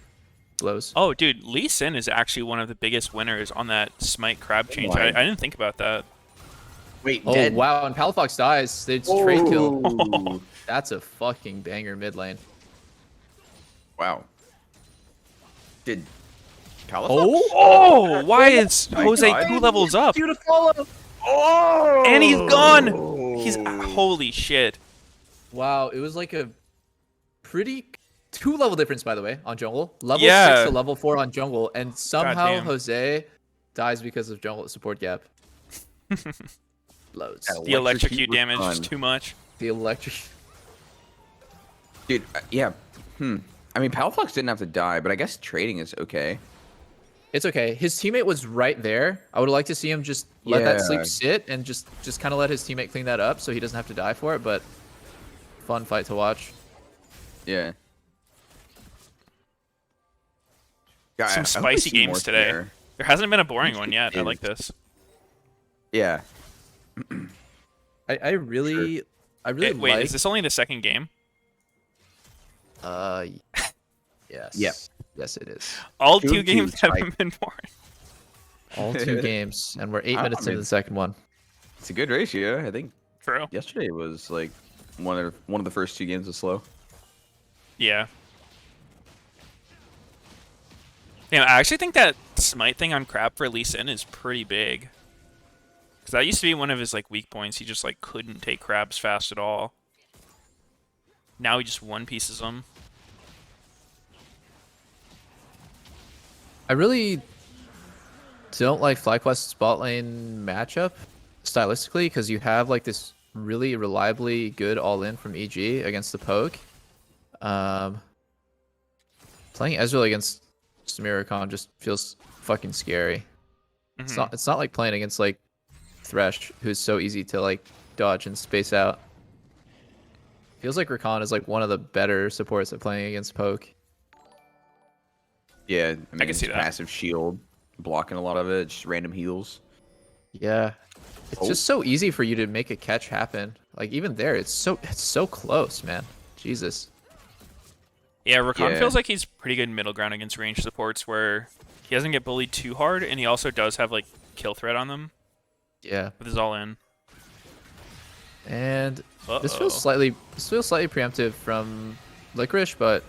Blows. Oh, dude, Lee Sin is actually one of the biggest winners on that Smite crab change. I didn't think about that. Wait, Oh, dead. wow. And Palafox dies. It's trade kill. Oh. That's a fucking banger mid lane. Wow. Did Califox? Oh, why is My Jose God. 2 levels up? You to follow. Oh! And he's gone. He's holy shit. Wow, it was like a pretty 2-level difference, by the way, on jungle. Level Yeah. 6 to level 4 on jungle, and somehow Goddamn. Jose dies because of jungle support gap. Loads. The electrocute was damage is fun. too much. The electric. Dude, yeah. I mean, Palafox didn't have to die, but I guess trading is okay. It's okay. His teammate was right there. I would like to see him just let that Yeah. sleep sit and just kind of let his teammate clean that up so he doesn't have to die for it. But fun fight to watch. Yeah. Yeah, Some I hope we spicy see more games today. there. There hasn't been a boring one yet. I is. like this. Yeah. I really Wait, like. is this only the second game? Yes. Yep. Yes, it is. All 2 two and games 2 haven't been born. All 2 games, and we're 8 I minutes into mean- the second one. It's a good ratio. I think True. yesterday was like one of the first 2 games was slow. Yeah. Damn, I actually think that smite thing on Crab for Lee Sin is pretty big. Because that used to be one of his like weak points. He just like couldn't take crabs fast at all. Now he just one pieces them. I really don't like FlyQuest's bot lane matchup stylistically because you have like this really reliably good all-in from EG against the poke. Playing Ezreal against Samiracon just feels fucking scary. It's not like playing against like Thresh, who's so easy to like dodge and space out. Feels like Rakan is like one of the better supports at playing against poke. Yeah, I mean, can see it's that. massive shield blocking a lot of it, just random heals. Yeah. It's just so easy for you to make a catch happen. Like even there, it's so close, man. Jesus. Yeah, Rakan Yeah. feels like he's pretty good middle ground against range supports where he doesn't get bullied too hard, and he also does have like kill threat on them Yeah. with his all in. And this Uh-oh. feels slightly preemptive from Licorice, but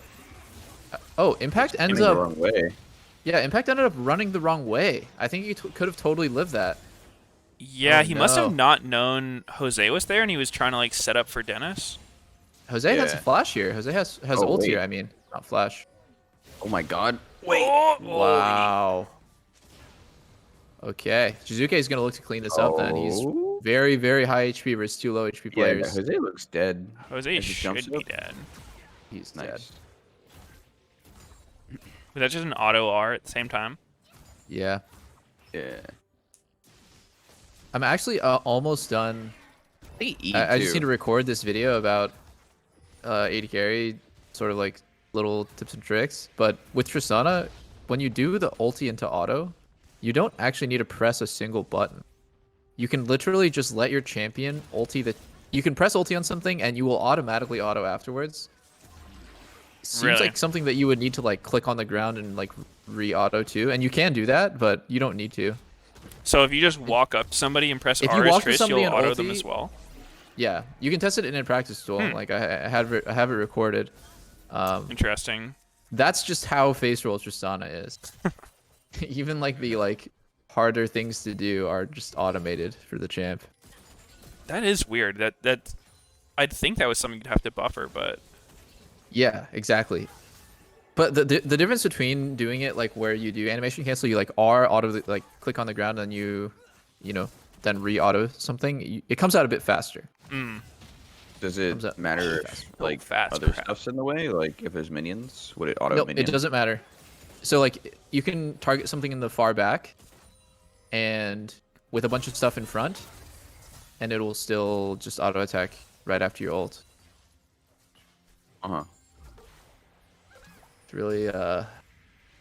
Impact ends Aiming up the wrong way. yeah, Impact ended up running the wrong way. I think he could have totally lived that. Yeah, Oh, he must have no. not known Jose was there, and he was trying to like set up for Dennis. Jose has a Yeah. flash here. Jose has Oh, ult wait. here. I mean, not flash. Oh my god. Wow. Okay, Shizuke is gonna look to clean this up. Then he's Oh. very, very high HP versus 2 low HP Yeah, players. Jose looks dead. Jose As he jumps should be up. dead. He's dead. Nice. Was that just an auto R at the same time? Yeah, Yeah. I'm actually almost done. I think E I just too. need to record this video about AD carry, sort of like little tips and tricks. But with Tristana, when you do the ulti into auto, you don't actually need to press a single button. You can literally just let your champion ulti the. You can press ulti on something and you will automatically auto afterwards. Seems Really? like something that you would need to like click on the ground and like re-auto too, and you can do that, but you don't need to. So if you just walk up to somebody and press If you R as walk to Trist, somebody you'll and auto them ulti- as well. Yeah, you can test it in a practice duel. Like I have it recorded. Interesting. That's just how face roll Tristana is. Even like the like harder things to do are just automated for the champ. That is weird. That I'd think that was something you'd have to buffer, but Yeah, exactly. But the difference between doing it like where you do animation cancel, you like R auto like click on the ground and you know then re-auto something, it comes out a bit faster. Does Comes it up matter fast. if like fast other crap. stuff's in the way? Like if there's minions, would it auto No, minion? it doesn't matter. So like you can target something in the far back and with a bunch of stuff in front and it will still just auto attack right after your ult. Uh-huh.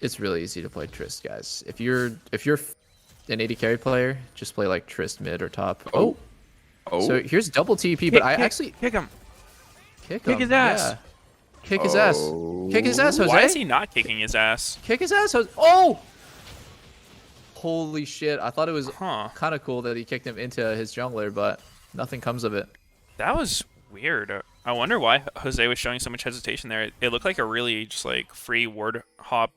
It's really easy to play Trist, guys. If you're an AD carry player, just play like Trist mid or top. Oh. So here's double TP, but I actually kick him. kick his ass. Yeah. Kick his ass. Kick his ass, Jose. Why is he not kicking his ass? Kick his ass, Jose. Oh! Holy shit. I thought it was Huh. kind of cool that he kicked him into his jungler, but nothing comes of it. That was weird. I wonder why Jose was showing so much hesitation there. It looked like a really just like free ward hop,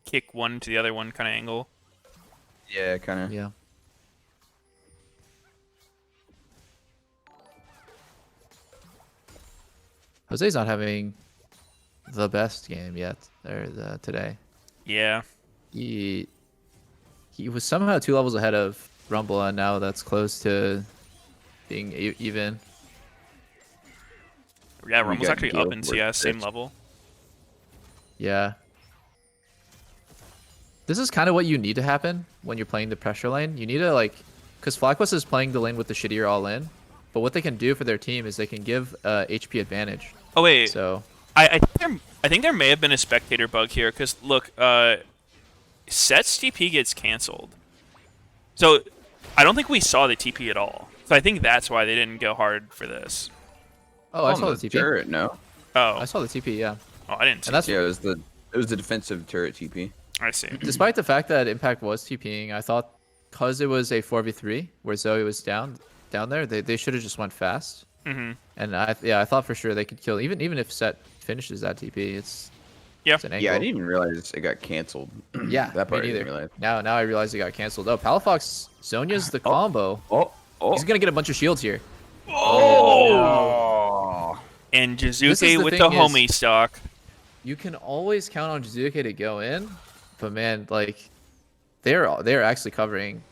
kick one to the other one kind of angle. Yeah, kind of. Yeah. Jose's not having the best game yet today. Yeah. He was somehow 2 levels ahead of Rumble, and now that's close to being even. Yeah, We Rumble's got actually Gale up in for CS, same Trist. level. Yeah. This is kind of what you need to happen when you're playing the pressure lane. You need to like, because FlyQuest is playing the lane with the shittier all in, but what they can do for their team is they can give HP advantage. Oh wait, So I think there may have been a spectator bug here because look, Set's TP gets canceled, so I don't think we saw the TP at all. So I think that's why they didn't go hard for this. I On saw the TP. turret, no. Oh, I saw the TP. Yeah. oh, I didn't see. And that's Yeah, it was It was the defensive turret TP. I see. Despite the fact that Impact was TPing, I thought because it was a 4v3 where Zoe was down there, they should have just went fast. Mm-hmm. And I thought for sure they could kill even if Set finishes that TP. It's an angle. Yeah, I didn't even realize it got canceled. Yeah, that part I me didn't neither. realize. Now I realize it got canceled. Oh, Palafox Zonya's the combo. Oh. He's gonna get a bunch of shields here. Oh. And This is Jizuke the with the thing is- homie stock. You can always count on Jizuke to go in, but man, like they're actually covering.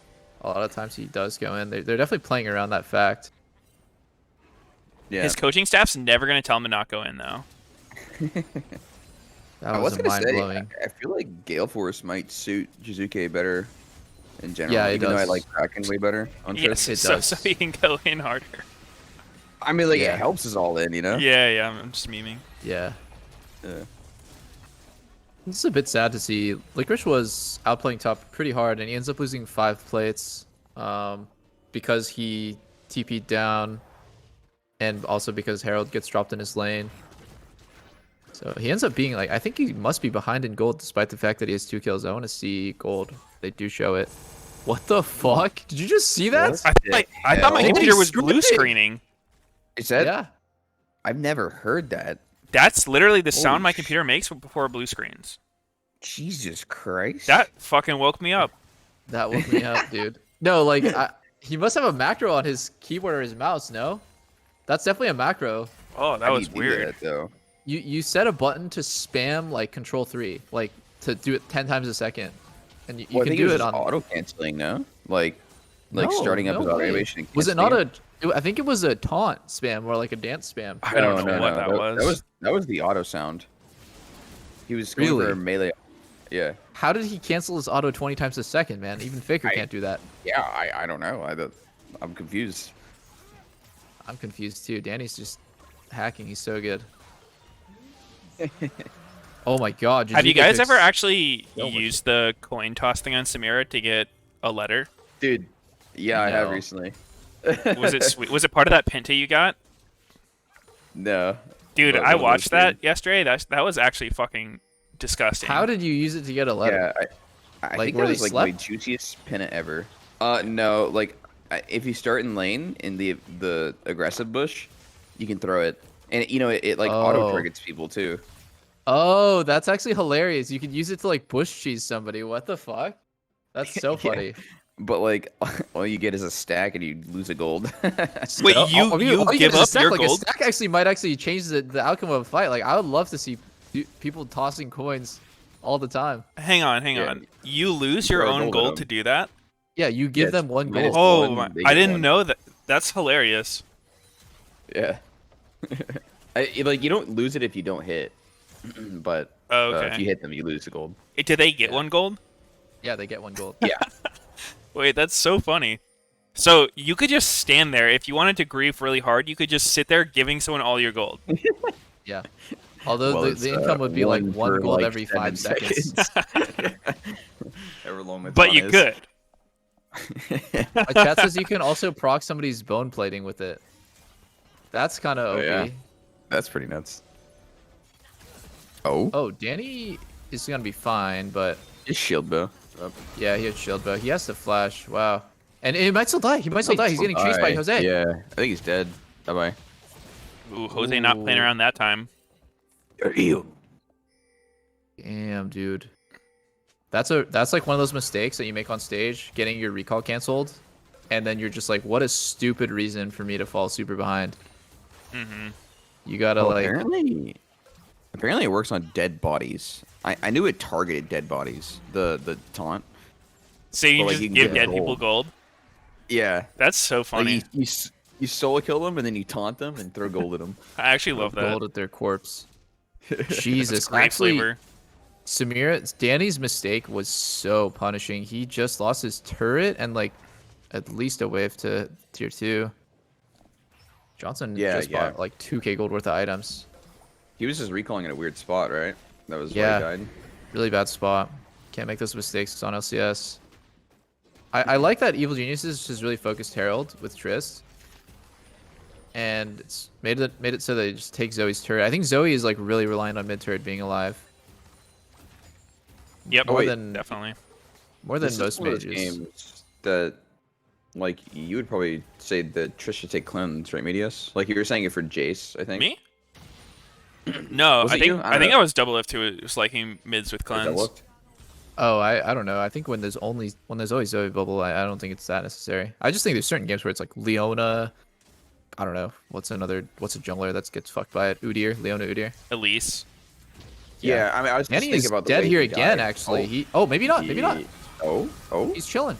A lot of times he does go in. They're definitely playing around that fact. Yeah. His coaching staff's never going to tell him to not go in, though. That I was was a gonna mind say, blowing. I feel like Gale Force might suit Jizuke better in general. Yeah, it even though I does. like Kraken way better on Yes, Triss. It so does. he can go in harder. I mean, like Yeah. it helps us all in, you know. Yeah, I'm just memeing. Yeah. Yeah. This is a bit sad to see. Licorice was outplaying top pretty hard, and he ends up losing 5 plates because he TP'd down, and also because Herald gets dropped in his lane. So he ends up being like, I think he must be behind in gold despite the fact that he has 2 kills. I want to see gold. They do show it. What the fuck? Did you just see that? I thought my Holy computer was screw blue it. screening. Is that? Yeah. I've never heard that. That's literally the sound Holy my computer makes before blue screens. Jesus Christ. That fucking woke me up. That woke me up, dude. No, like, he must have a macro on his keyboard or his mouse, no? That's definitely a macro. Oh, that How do was you do weird. that, though. You set a button to spam, like, Control 3, like, to do it 10 times a second. And you Well, I can think do it was it on... auto canceling, no? Like No, starting up no his auto way. animation. and Was it canceling not a... I think it was a taunt spam or, like, a dance spam. I don't know what that was. That was the auto sound. He was going Really? for a melee. Yeah. How did he cancel his auto 20 times a second, man? Even Faker can't do that. Yeah, I don't know. I'm confused. I'm confused, too. Danny's just hacking. He's so good. Oh, my God. Have you Jizuke guys picks ever actually so much. used the coin toss thing on Samira to get a letter? Dude, yeah, I have No. recently. Was it sweet? Was it part of that Penta you got? No. Dude, But I what was watched that it? yesterday. That was actually fucking disgusting. How did you use it to get a letter? Yeah, I Like, think where that they was like my slept? juiciest pennant ever. No, like if you start in lane in the aggressive bush, you can throw it, and you know it like auto Oh. targets people too. Oh, that's actually hilarious. You could use it to, like, bush cheese somebody. What the fuck? That's so Yeah. funny. But like all you get is a stack, and you lose a gold. Wait, Oh, you all give get is a up stack. your Like, gold? A stack actually might change the outcome of a fight. Like, I would love to see people tossing coins all the time. Hang on. Yeah. You lose your Throw own gold at gold them. to do that? Yeah, you give them one minus gold. Oh, one, they I get didn't one. know that. That's hilarious. Yeah. Like you don't lose it if you don't hit, but Oh, okay. if you hit them, you lose the gold. Did they get one gold? Yeah, they get one gold. Yeah. Wait, that's so funny. So you could just stand there. If you wanted to grief really hard, you could just sit there giving someone all your gold. Yeah. Although Well, the it's, income would be like one for, gold like, every 5 7 seconds. However long my But taunt you is. could. My chat says you can also proc somebody's bone plating with it. That's kind of Oh, OP. yeah. That's pretty nuts. Oh, Oh, Danny is gonna be fine, but his shield bow. yeah, he has shield bow. He has to flash. Wow. And he might still die. He might still die. He's getting chased by Jose. Yeah, I think he's dead. Bye bye. Ooh, Jose not playing Ooh. around that time. Damn, dude. That's like one of those mistakes that you make on stage, getting your recall canceled, and then you're just like, what a stupid reason for me to fall super behind. Mm-hmm. You gotta Oh, like, apparently it works on dead bodies. I knew it targeted dead bodies. The taunt. So you But, like, just you can give get dead people gold. gold? Yeah. That's so funny. Like you solo kill them and then you taunt them and throw gold at them. I actually love that. gold at their corpse. It's Jesus, great actually, flavor. Samira, Danny's mistake was so punishing. He just lost his turret and like at least a wave to tier 2. Johnson just yeah. bought like 2k gold worth of items. He was just recalling in a weird spot, right? That was Yeah. why he died. Really bad spot. Can't make those mistakes. It's on LCS. I like that Evil Geniuses just really focused Herald with Triss. And it's made it so they just take Zoe's turret. I think Zoe is like really reliant on mid turret being alive. Yep, More wait, than definitely. most This is one of those mages. games that, like, you would probably say that Trish should take cleanse, right, Meteos? Like you were saying it for Jace, I think. Me? No, Was I it think you? I I don't think know. I was double F too. It was liking mids with Or is that cleanse. looked? Oh, I don't know. I think when there's always Zoe bubble, I don't think it's that necessary. I just think there's certain games where it's like Leona. I don't know. What's a jungler that gets fucked by it? Udyr, Leona Udyr. Elise. Yeah, I mean, I was just Annie thinking is about the dead way here he again. died. Actually, maybe not. Maybe not. Oh, He's chilling.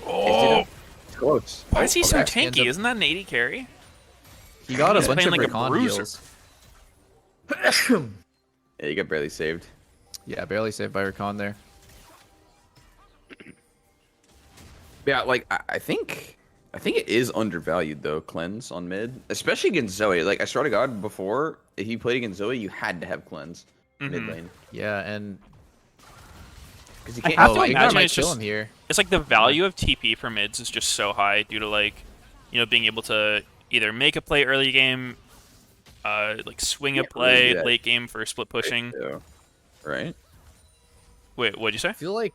Oh, it's close. why is he so okay. Ends tanky? up- Isn't that an 80 carry? He got a He's bunch of playing like a recon bruiser. heals. Yeah, you got barely saved. Yeah, barely saved by recon there. Yeah, like I think it is undervalued though, cleanse on mid, especially against Zoe. Like I swear to God, before if you played against Zoe, you had to have cleanse mid lane Yeah, and because you I can't. have to Ignar imagine might it's kill just- him here. It's like the value of TP for mids is just so high due to like, being able to either make a play early game, like swing a Can't really play do that. late game for split pushing. Right? Wait, what'd you say? I feel like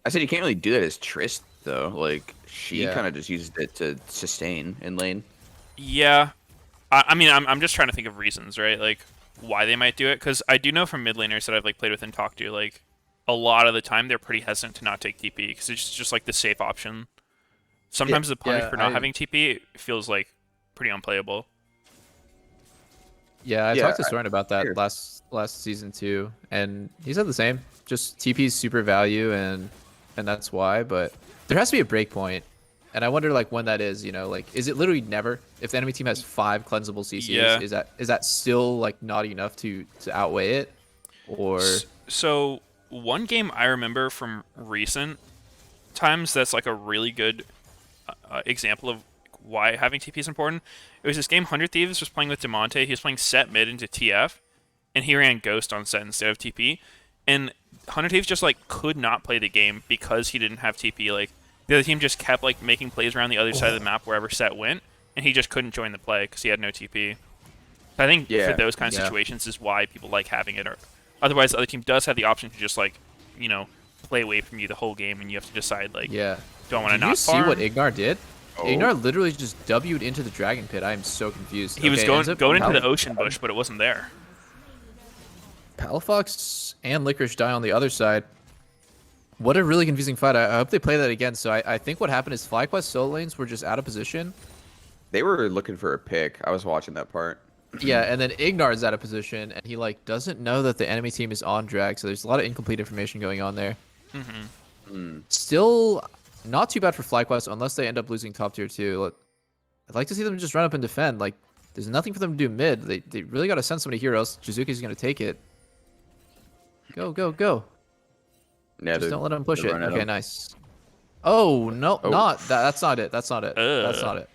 I said you can't really do that as Trist though. Like she Yeah. kind of just used it to sustain in lane. Yeah, I mean, I'm just trying to think of reasons, right? Like why they might do it, because I do know from mid laners that I've like played with and talked to, like a lot of the time they're pretty hesitant to not take TP because it's just like the safe option. Sometimes the punish yeah, for not I- having TP feels like pretty unplayable. Yeah, I Yeah, talked to Soren about that sure. last season too, and he said the same. Just TP's super value, and that's why. But there has to be a break point, and I wonder like when that is. Like is it literally never? If the enemy team has 5 cleansable CCs, Yeah. is that still like not enough to outweigh it, or So one game I remember from recent times that's like a really good example of why having TP is important. It was this game 100 Thieves was playing with Demonte. He was playing set mid into TF, and he ran Ghost on set instead of TP. And 100 Thieves just like could not play the game because he didn't have TP. Like the other team just kept like making plays around the other side of the map wherever set went, and he just couldn't join the play because he had no TP. So I think Yeah. for those kinds of Yeah. situations is why people like having it. Or otherwise, the other team does have the option to just like play away from you the whole game, and you have to decide like, yeah. do I want to Did you not see farm? what Ignar did? Oh. Ignar literally just W'd into the dragon pit. I am so confused. He was Okay, going ends up into the ocean bush, but it wasn't there. Palafox and Licorice die on the other side. What a really confusing fight. I hope they play that again. So I think what happened is FlyQuest solo lanes were just out of position. They were looking for a pick. I was watching that part. Yeah, and then Ignar is out of position, and he like doesn't know that the enemy team is on drag. So there's a lot of incomplete information going on there. Still not too bad for FlyQuest unless they end up losing top tier 2. I'd like to see them just run up and defend. Like there's nothing for them to do mid. They really got to send somebody here, else Jizuki's going to take it. Go, go, go. Yeah, Just don't let him push they're it. running Okay, him. nice. Oh, no, Oh. not that. That's not it. That's not it. That's Ugh. not it.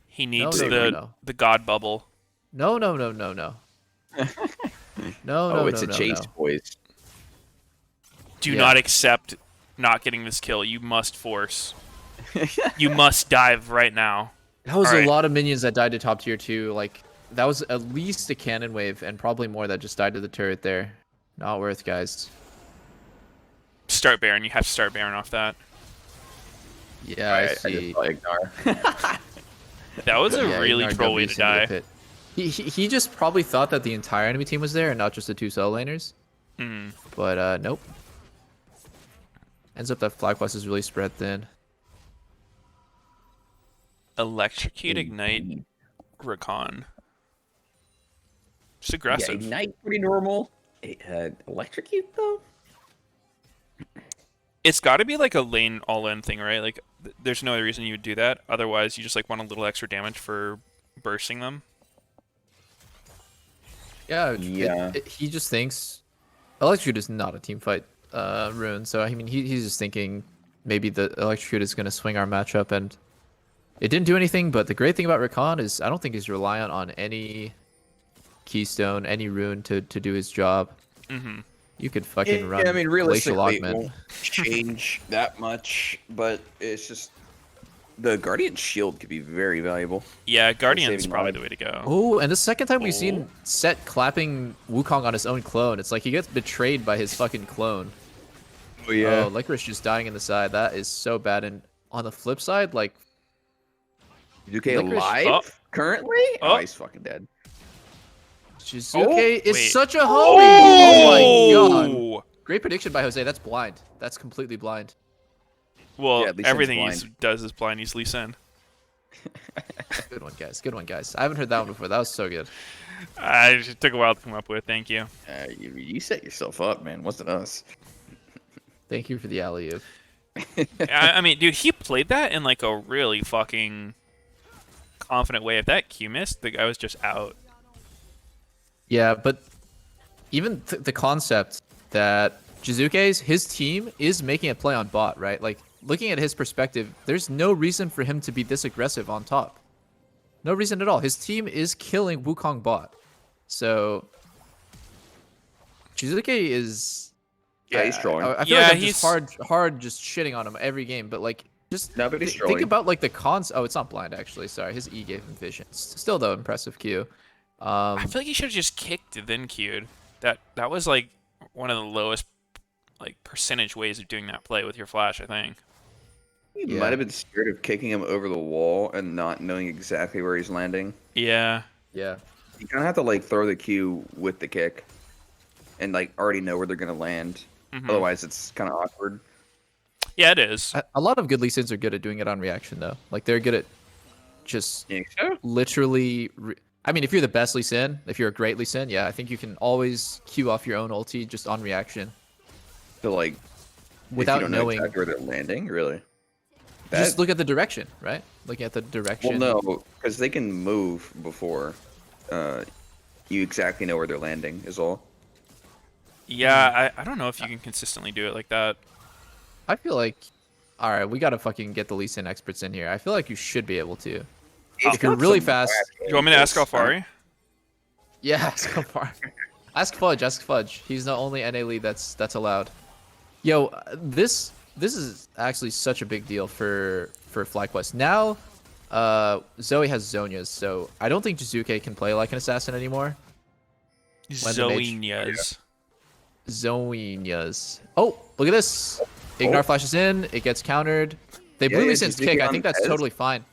He needs no, the no. the god bubble. No, no, no, no, no. No, Oh, no, it's no, a no, chase, no. boys. Do Yeah. not accept not getting this kill. You must force. You must dive right now. That was Alright. a lot of minions that died to top tier 2. Like, that was at least a cannon wave, and probably more that just died to the turret there. Not worth, guys. Start Baron. You have to start Baron off that. Yeah, I I just see. saw Ignar. That was a Yeah, really Ignar troll way to W's into the die. pit. He just probably thought that the entire enemy team was there and not just the 2 solo laners. But nope. Ends up that FlyQuest is really spread thin. Electrocute, ignite, recon. Just Yeah, aggressive. ignite pretty normal. Electrocute though. It's got to be like a lane all-in thing, right? Like, there's no other reason you would do that. Otherwise, you just like want a little extra damage for bursting them. Yeah, Yeah. he just thinks Electrocute is not a team fight rune. So I mean, he's just thinking maybe the Electrocute is going to swing our matchup, and it didn't do anything. But the great thing about Rakan is I don't think he's reliant on any keystone, any rune to do his job. Mm-hmm. You could fucking run. I mean, Glacial realistically, it Augment. won't change that much, but it's just The Guardian Shield could be very valuable. Yeah, Guardian's saving probably lives. the way to go. Oh, and the second time we've seen Set clapping Wukong on his own clone. It's like he gets betrayed by his fucking clone. Oh yeah. Oh, Licorice just dying in the side. That is so bad. And on the flip side, like Zuke Licorice- alive Oh. currently? Oh. Oh, he's fucking dead. Shizuke is wait. such a homie. Oh my god. Oh! Great prediction by Jose. That's blind. That's completely blind. Well, Yeah, Lee Sin's everything he blind. does is blind. He's Lee Sin. Good one, guys. Good one, guys. I haven't heard that one before. That was so good. It took a while to come up with. Thank you. You set yourself up, man. Wasn't us. Thank you for the alley-oop. I mean, dude, he played that in like a really fucking confident way. If that Q missed, the guy was just out. Yeah, but even the concept that Jizuke's, his team is making a play on bot, right? Like, looking at his perspective, there's no reason for him to be this aggressive on top. No reason at all. His team is killing Wukong bot. So, Jizuke is... Yeah, he's trolling. I feel Yeah, like I'm he's- just hard just shitting on him every game, but like, just No, but he's think trolling. about like the cons. Oh, it's not blind actually. Sorry, his E gave him vision. Still though, impressive Q. I feel like he should have just kicked and then Q'd. That was like one of the lowest like percentage ways of doing that play with your flash. I think. He Yeah. might have been scared of kicking him over the wall and not knowing exactly where he's landing. Yeah. Yeah. You kind of have to like throw the Q with the kick, and like already know where they're gonna land. Mhm. Otherwise, it's kind of awkward. Yeah, it is. A lot of good Lee Sins are good at doing it on reaction though. Like they're good at just You think so? literally. I mean, if you're the best Lee Sin, if you're a great Lee Sin, yeah, I think you can always queue off your own ulti just on reaction So like, without if you don't know knowing. exactly where they're landing, really. Just look at the direction, right? Looking at the direction. Well, no, because they can move before you exactly know where they're landing. Is all. Yeah, I don't know if you can consistently do it like that. I feel like, all right, we gotta fucking get the Lee Sin experts in here. I feel like you should be able to. If you're really fast, Do you want me to ask Alfari? yeah, ask Far. Ask Fudge. Ask Fudge. He's the only NA lead that's allowed. Yo, this is actually such a big deal for FlyQuest. Now, Zoe has Zonias, so I don't think Jizuke can play like an assassin anymore. When the mage- Zoenias. Zonias. Oh, look at this. Ignar flashes in. It gets countered. They blew Lee Sin's Jizuke kick. I on think that's Pez? totally fine.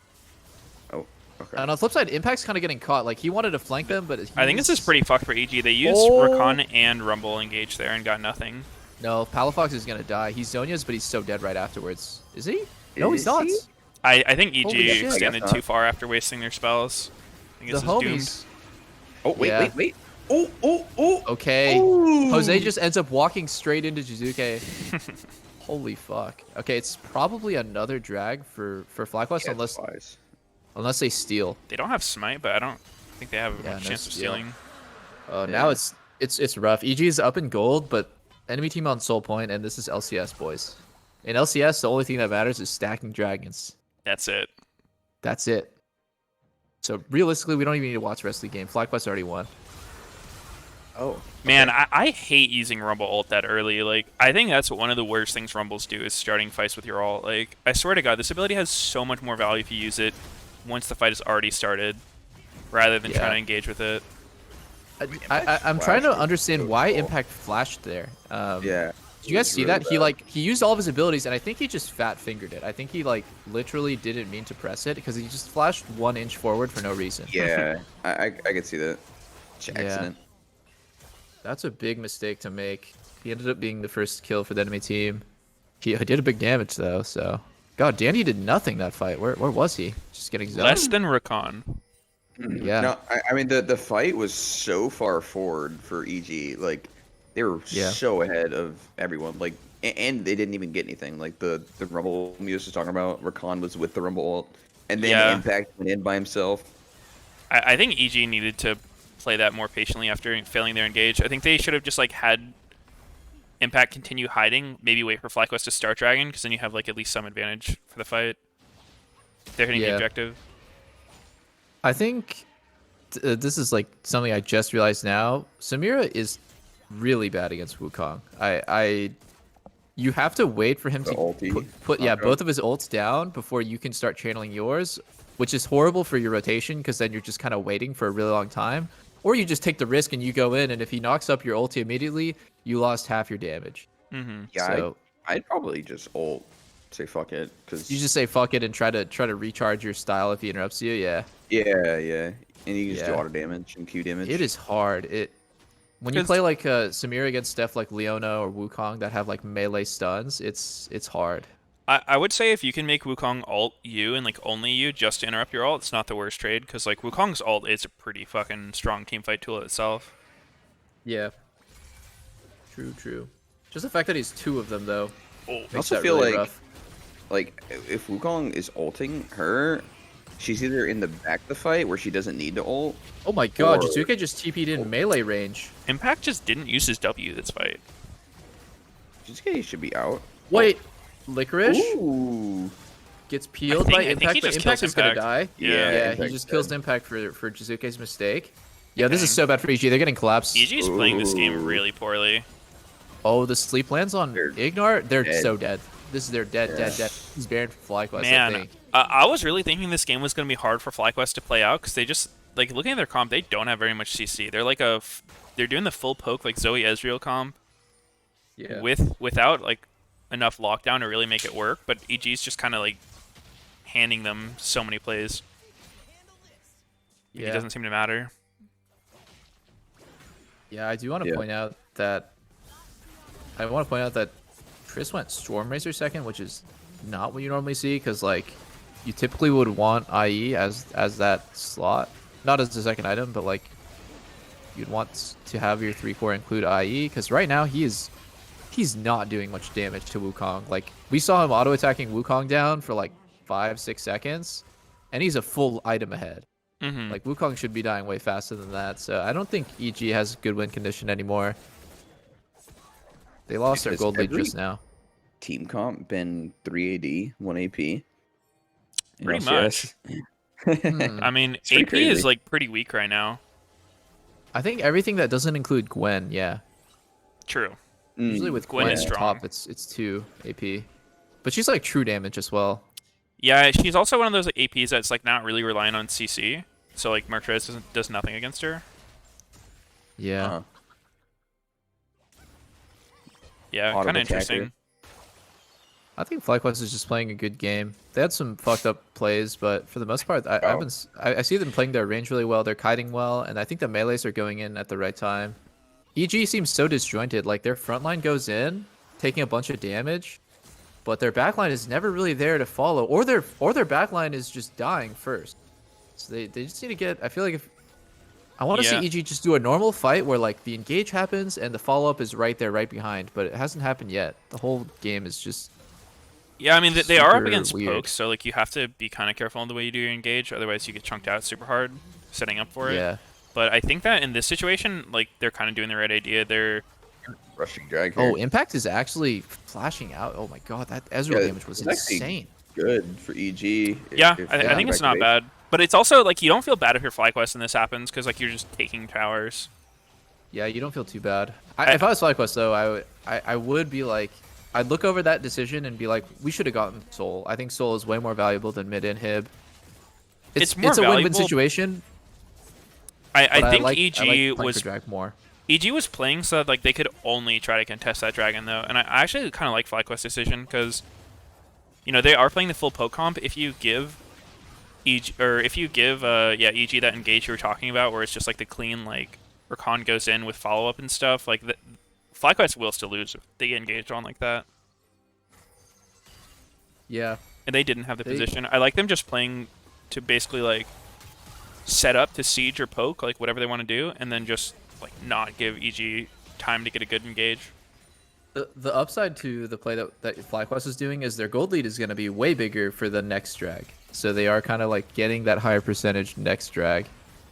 Oh, okay. And on the flip side, Impact's kind of getting caught. Like, he wanted to flank them, but I think this is pretty fucked for EG. They used Oh. Rakan and Rumble engaged there and got nothing. No, Palafox is going to die. He's Zonia's, but he's so dead right afterwards. Is he? No, he's Is not. he? I think EG Holy shit. extended I guess not. too far after wasting their spells. I think The this is doomed. homies. Oh wait, Yeah. wait. Oh. Okay. Ooh. Jose just ends up walking straight into Jizuke. Holy fuck. Okay, it's probably another drag for FlyQuest unless they steal. They don't have smite, but I don't think they have a Yeah, much no chance of steal. stealing. Now it's rough. EG is up in gold, but enemy team on soul point, and this is LCS, boys. In LCS, the only thing that matters is stacking dragons. That's it. That's it. So realistically, we don't even need to watch the rest of the game. FlyQuest already won. Oh. Man, I hate using Rumble ult that early. Like, I think that's one of the worst things Rumbles do is starting fights with your ult. Like, I swear to God, this ability has so much more value if you use it once the fight has already started, rather than Yeah. trying to engage with it. I'm trying to understand why Impact flashed there. Yeah. Did you guys see that? He used all of his abilities, and I think he just fat fingered it. I think he like literally didn't mean to press it because he just flashed 1 inch forward for no reason. Yeah, I could see that. Yeah. Accident. That's a big mistake to make. He ended up being the first kill for the enemy team. He did a big damage though, so. God, Danny did nothing that fight. Where was he? Just getting zoned? Less than Rakan. Yeah. No, I mean the fight was so far forward for EG. Like they were Yeah. so ahead of everyone. Like and they didn't even get anything. Like the Rumble Muse was talking about. Rakan was with the Rumble ult, and then Yeah. Impact went in by himself. I think EG needed to play that more patiently after failing their engage. I think they should have just like had Impact continue hiding, maybe wait for FlyQuest to start Dragon, because then you have like at least some advantage for the fight. They're hitting the Yeah. objective. I think this is like something I just realized now. Samira is really bad against Wukong. you have to wait for him The to ulti put knockdown. both of his ults down before you can start channeling yours, which is horrible for your rotation because then you're just kind of waiting for a really long time. Or you just take the risk and you go in, and if he knocks up your ulti immediately, you lost half your damage. Mm-hmm. Yeah, So I'd probably just ult. Say fuck it, because you just say fuck it and try to recharge your style if he interrupts you. Yeah, yeah, and you can just do Yeah. auto damage and Q damage. it is hard. When you 'Cause- play like Samir against stuff like Leona or Wukong that have like melee stuns, it's hard. I would say if you can make Wukong ult you and like only you just to interrupt your ult, it's not the worst trade because like Wukong's ult is a pretty fucking strong teamfight tool itself. Yeah. True. Just the fact that he's two of them though. Oh, Makes I also that feel really like rough. if Wukong is ulting her, she's either in the back of the fight where she doesn't need to ult. Oh my god, or- Jizuke just TP'd in melee range. Impact just didn't use his W this fight. Jizuke should be out. Wait, Licorice Ooh. gets peeled think- by I think Impact, he but just Impact kills is gonna Impact. die. Yeah. Yeah, he Impact's just kills dead. Impact for Jizuke's mistake. Yeah, this is Dang. so bad for EG. They're getting collapsed. EG's playing this game Ooh. really poorly. Oh, the sleep lands on They're Ignar. They're dead. so dead. This is their dead. He's Baron for FlyQuest, I Man, think. I was really thinking this game was going to be hard for FlyQuest to play out because they just like looking at their comp, they don't have very much CC. They're like they're doing the full poke like Zoe Ezreal comp Yeah. without like enough lockdown to really make it work. But EG's just kind of like handing them so many plays. It doesn't seem to matter. Yeah, I do want to Yeah. point out that Chris went Storm Racer second, which is not what you normally see, because like you typically would want IE as that slot, not as the second item, but like you'd want to have your 3-core include IE, because right now he's not doing much damage to Wukong. Like we saw him auto attacking Wukong down for like 5-6 seconds, and he's a full item ahead. Mm-hmm. Like Wukong should be dying way faster than that, so I don't think EG has good win condition anymore. They lost their Because gold lead every- just now. Team comp been 3 AD, 1 AP. in Pretty LCS. I mean, It's pretty AP crazy. is like pretty weak right now. I think everything that doesn't include Gwen, yeah. True. Usually with Gwen Gwen, is at strong. top, it's 2 AP. But she's like true damage as well. Yeah, she's also one of those like, APs that's like not really relying on CC. So like Marquez does nothing against her. Yeah. Uh-huh. Yeah, Auto kind of attacker. interesting. I think FlyQuest is just playing a good game. They had some fucked up plays, but for the most part, I see them playing their range really well. They're kiting well, and I think the melees are going in at the right time. EG seems so disjointed. Like their front line goes in, taking a bunch of damage, but their backline is never really there to follow, or their backline is just dying first. So they just need to get. I feel like if I want to Yeah. see EG just do a normal fight where like the engage happens and the follow up is right there, right behind, but it hasn't happened yet. The whole game is just. Yeah, I mean they are up Super against weird. pokes, so like you have to be kind of careful in the way you do your engage, otherwise you get chunked out super hard setting up for it. Yeah. But I think that in this situation, like they're kind of doing the right idea. They're Rushing drag here. Oh, Impact is actually flashing out. Oh my god, that Ezreal Yeah, damage was it's actually insane. good for EG. yeah, if I think it's not activate. bad. But it's also like you don't feel bad if your FlyQuest and this happens because like you're just taking towers. Yeah, you don't feel too bad. If I was FlyQuest though, I would be like, I'd look over that decision and be like, we should have gotten Soul. I think Soul is way more valuable than mid inhib. It's more a win-win valuable. situation. I but think like, EG I like playing was for drag more. EG was playing so that like they could only try to contest that dragon though, and I actually kind of like FlyQuest's decision because, you know, they are playing the full poke comp. If you give EG EG that engage you were talking about, where it's just like the clean like Rakan goes in with follow up and stuff, like FlyQuest will still lose if they get engaged on like that, Yeah. and they didn't have the They- position. I like them just playing to basically like set up to siege or poke, like whatever they want to do, and then just like not give EG time to get a good engage. The upside to the play that FlyQuest is doing is their gold lead is going to be way bigger for the next drag. So they are kind of like getting that higher percentage next drag.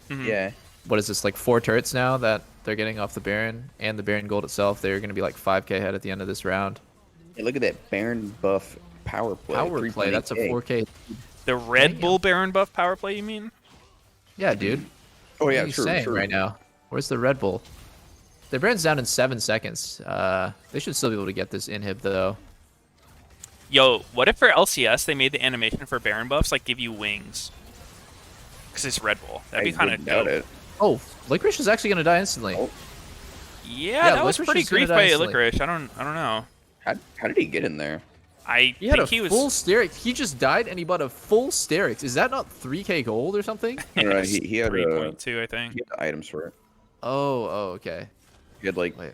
Yeah. What is this, like 4 turrets now that they're getting off the Baron and the Baron gold itself? They're going to be like 5k ahead at the end of this round. Hey, look at that Baron buff power play. Power play, that's a 3.8K. 4k. The Red Damn. Bull Baron buff power play, you mean? Yeah, dude. Oh What yeah, are you true, saying true. right now? Where's the Red Bull? Their Baron's down in 7 seconds. They should still be able to get this inhib though. Yo, what if for LCS they made the animation for Baron buffs like give you wings? Because it's Red Bull. That'd be kind of doubt dope. it. Oh, Licorice is actually gonna die instantly. Oh. Yeah, that was Licorice pretty is gonna grief die by instantly. Licorice. I don't know. How did he get in there? I He had think a he was full Sterix. He just died and he bought a full Sterix. Is that not 3k gold or something? Right, he had 3.2, I think. he had items for it. Oh, okay. He had like, Wait.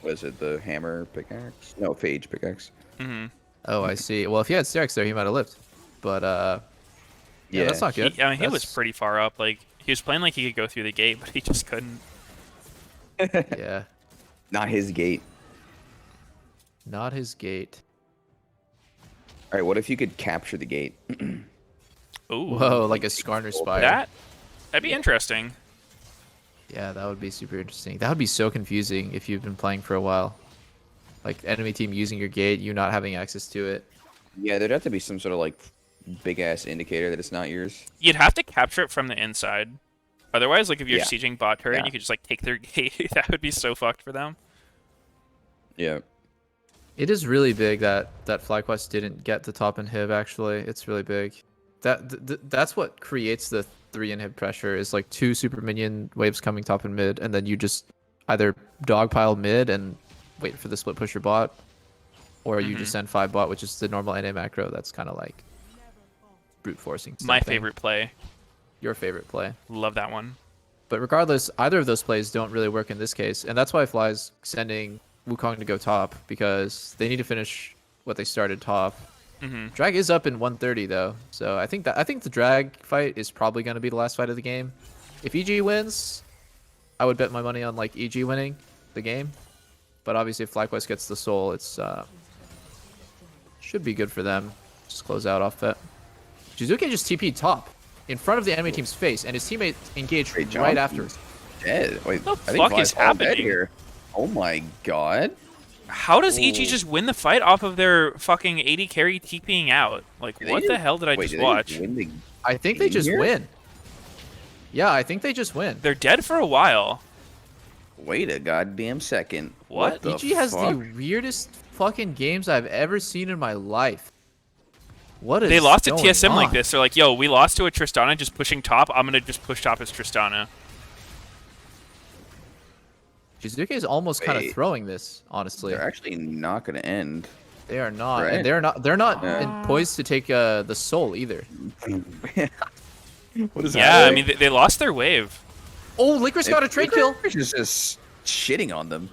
what is it, the hammer pickaxe? No, phage pickaxe. Mm-hmm. Oh, I see. Well, if he had Sterix there, he might have lived. But yeah, that's not good. He was That's- pretty far up. Like he was playing like he could go through the gate, but he just couldn't. Yeah, Not his gate. not his gate. All right, what if you could capture the gate? Ooh, Whoa, like a Skarner Spire. that'd be interesting. Yeah, that would be super interesting. That would be so confusing if you've been playing for a while. Like enemy team using your gate, you not having access to it. Yeah, there'd have to be some sort of like big ass indicator that it's not yours. You'd have to capture it from the inside. Otherwise, like if you're Yeah. sieging bot turret, Yeah. you could just like take their gate. That would be so fucked for them. Yeah. It is really big that FlyQuest didn't get the top inhib. Actually, it's really big. That's what creates the 3 inhib pressure. Is like 2 super minion waves coming top and mid, and then you just either dogpile mid and wait for the split pusher bot, or you just send 5 bot, which is the normal NA macro. That's kind of like brute forcing. My something. favorite play. Your favorite play. Love that one. But regardless, either of those plays don't really work in this case, and that's why Fly's sending Wukong to go top, because they need to finish what they started top. Drag is up in 130 though, so I think the drag fight is probably going to be the last fight of the game. If EG wins, I would bet my money on like EG winning the game. But obviously, if FlyQuest gets the soul, it's should be good for them. Just close out off bet. Jizuke just TP'd top in front of the enemy team's face, and his teammate engaged Wait, right Johnson's after. Dead. Wait, What the I think fuck is Fly's all dead happening? here? Oh my god. How does EG Ooh. just win the fight off of their fucking 80 carry TPing out? Like, Did they what the just- hell did I wait, just did they watch? win the I think they game just here? win. Yeah, I think they just win. They're dead for a while. Wait a goddamn second. What? the EG has fuck? the weirdest fucking games I've ever seen in my life. What is They lost to going TSM like on? this. They're like, yo, we lost to a Tristana just pushing top. I'm going to just push top as Tristana. Jizuke is almost kind of Wait. throwing this, honestly. They're actually not going to end. They are not. Right. And they're not Yeah. poised to take the soul either. What is Yeah, I mean, they lost their wave. Oh, Licorice got a trade kill. Is just shitting on them.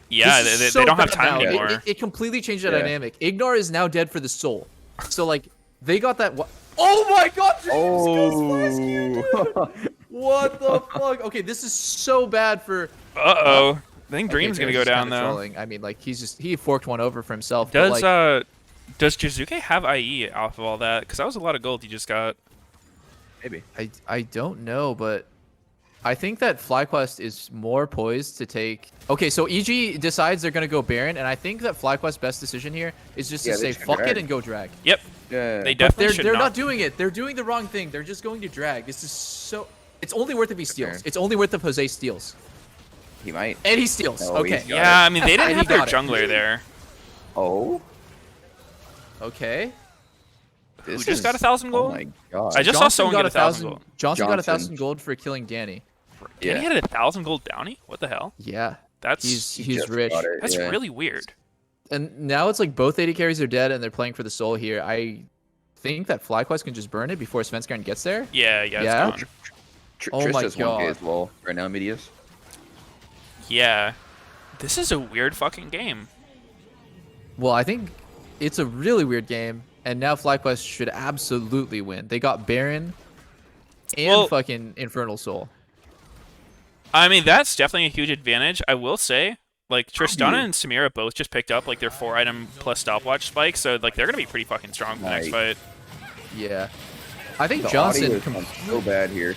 Yeah, This is they so don't have bad time now. anymore. It completely changed the Yeah. dynamic. Ignar is now dead for the soul. So like they got that. Oh my god! Oh. What the fuck? Okay, this is so bad for. Uh-oh. I think Okay, Dream's going to Terrence go is down, kinda though. trolling. I mean, like he forked one over for himself. but, Does like, does Jizuke have IE off of all that? Because that was a lot of gold he just got. Maybe. I don't know, but I think that FlyQuest is more poised to take. Okay, so EG decides they're gonna go Baron, and I think that FlyQuest's best decision here is just Yeah, to they say should fuck drag. it and go drag. Yep. Yeah. They But definitely should they're not. not doing it. They're doing the wrong thing. They're just going to drag. This is so. It's only worth if he steals. Okay. It's only worth if Jose steals, He might. and he steals. No, Okay. he's got Yeah, I mean, they didn't And have he their got it. jungler there. Oh. Okay. Who This just is- got 1,000 gold? Oh my god. I just saw someone get 1,000 gold. Johnson got Johnson. 1,000 gold for killing Danny. Yeah. He Yeah. had a 1,000 gold bounty? What the hell? Yeah. That's He's Just rich. got it, that's yeah. really weird. And now it's like both 80 carries are dead, and they're playing for the soul here. I think that FlyQuest can just burn it before Svenskaren gets there. Yeah, Yeah? it's gone. Oh Trish my has 1K God. as well right now, Meteos. Yeah. This is a weird fucking game. Well, I think it's a really weird game, and now FlyQuest should absolutely win. They got Baron and Well- fucking Infernal Soul. I mean, that's definitely a huge advantage. I will say, like, Tristana and Samira both just picked up, like, their 4-item plus stopwatch spike, so, like, they're going to be pretty fucking strong for the next Nice. fight. Yeah. I think The Johnson. audio sounds so bad here.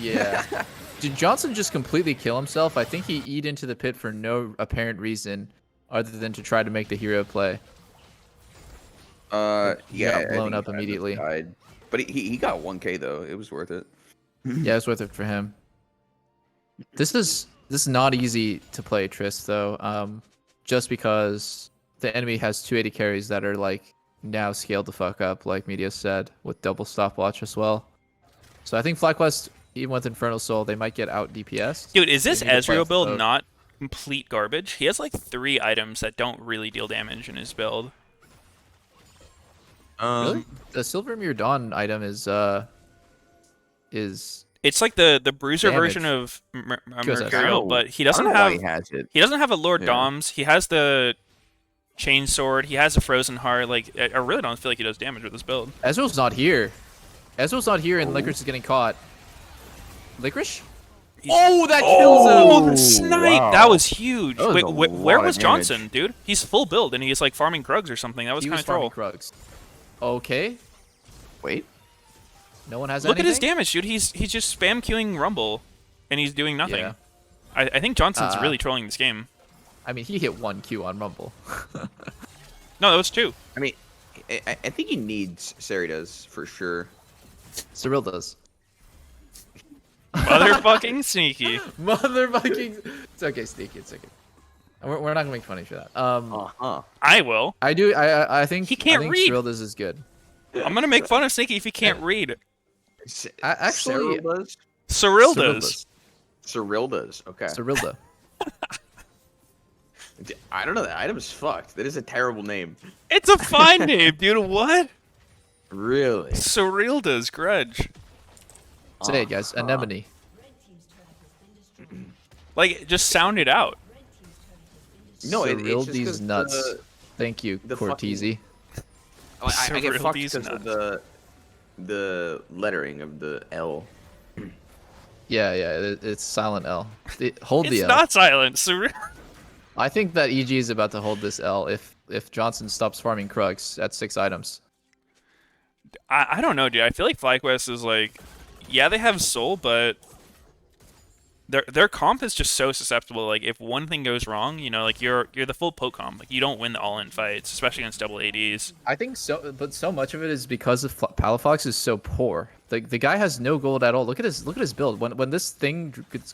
Yeah. Did Johnson just completely kill himself? I think he eat into the pit for no apparent reason other than to try to make the hero play. Yeah. got I blown think up he immediately. died. But he got 1K though. It was worth it. Yeah, it's worth it for him. This is This is not easy to play Trist though. Just because the enemy has 280 carries that are like now scaled the fuck up, like Meteos said, with double stopwatch as well. So I think FlyQuest, even with Infernal Soul, they might get out DPS. Dude, is this They need to play Ezreal off the build boat. not complete garbage? He has like 3 items that don't really deal damage in his build. Really? The Silvermere Dawn item is It's like the bruiser Damage. version of QSS. Mercurial, but he I don't doesn't know have why he has it. he doesn't have a Lord Yeah. Doms. He has the Chain Sword. He has a Frozen Heart. Like I really don't feel like he does damage with this build. Ezreal's not here. Ezreal's not here, and Licorice is getting caught. Licorice? Oh, that kills Oh, him! the snipe! wow. That was huge. That was Wait, a where lot of was damage. Johnson, dude? He's full build and he's like farming Krugs or something. That was He kind was of troll. farming Krugs. Okay. Wait. No one has Look at his anything? damage, dude. He's just spam queuing Rumble, and he's doing nothing. Yeah. I think Johnson's really trolling this game. I mean, he hit 1 Q on Rumble. No, that was 2. I mean, I think he needs Saritas for sure. Cyril does. Motherfucking sneaky. Motherfucking. It's okay, Sneaky. It's okay. We're not gonna make fun of each other. Uh-huh. I will. I do. I think He can't I think read. Cyril does is good. I'm gonna make fun of Sneaky if he can't read. Actually, Cyril does? Cyril Cyril does. Cyril does. Okay. Cyrilda. I don't know. That item's fucked. That is a terrible name. It's a fine name, dude. What? Really? Cyril does grudge. Say it, guys. Anemone. Like, just sound it out. No, it's just 'cause Cyrildi's nuts. Thank you, the Cortese. I get fucked Cyrildi's because of the lettering of the L. Yeah, it's silent L. Hold the It's L. not silent. Cyril. I think that EG is about to hold this L if Johnson stops farming Krugs at 6 items. I don't know, dude. I feel like FlyQuest is like, yeah, they have soul, but their comp is just so susceptible. Like, if one thing goes wrong, you know, like you're the full poke comp. Like, you don't win the all-in fights, especially against double ADs. I think so, but so much of it is because of Palafox is so poor. The guy has no gold at all. Look at his build. When this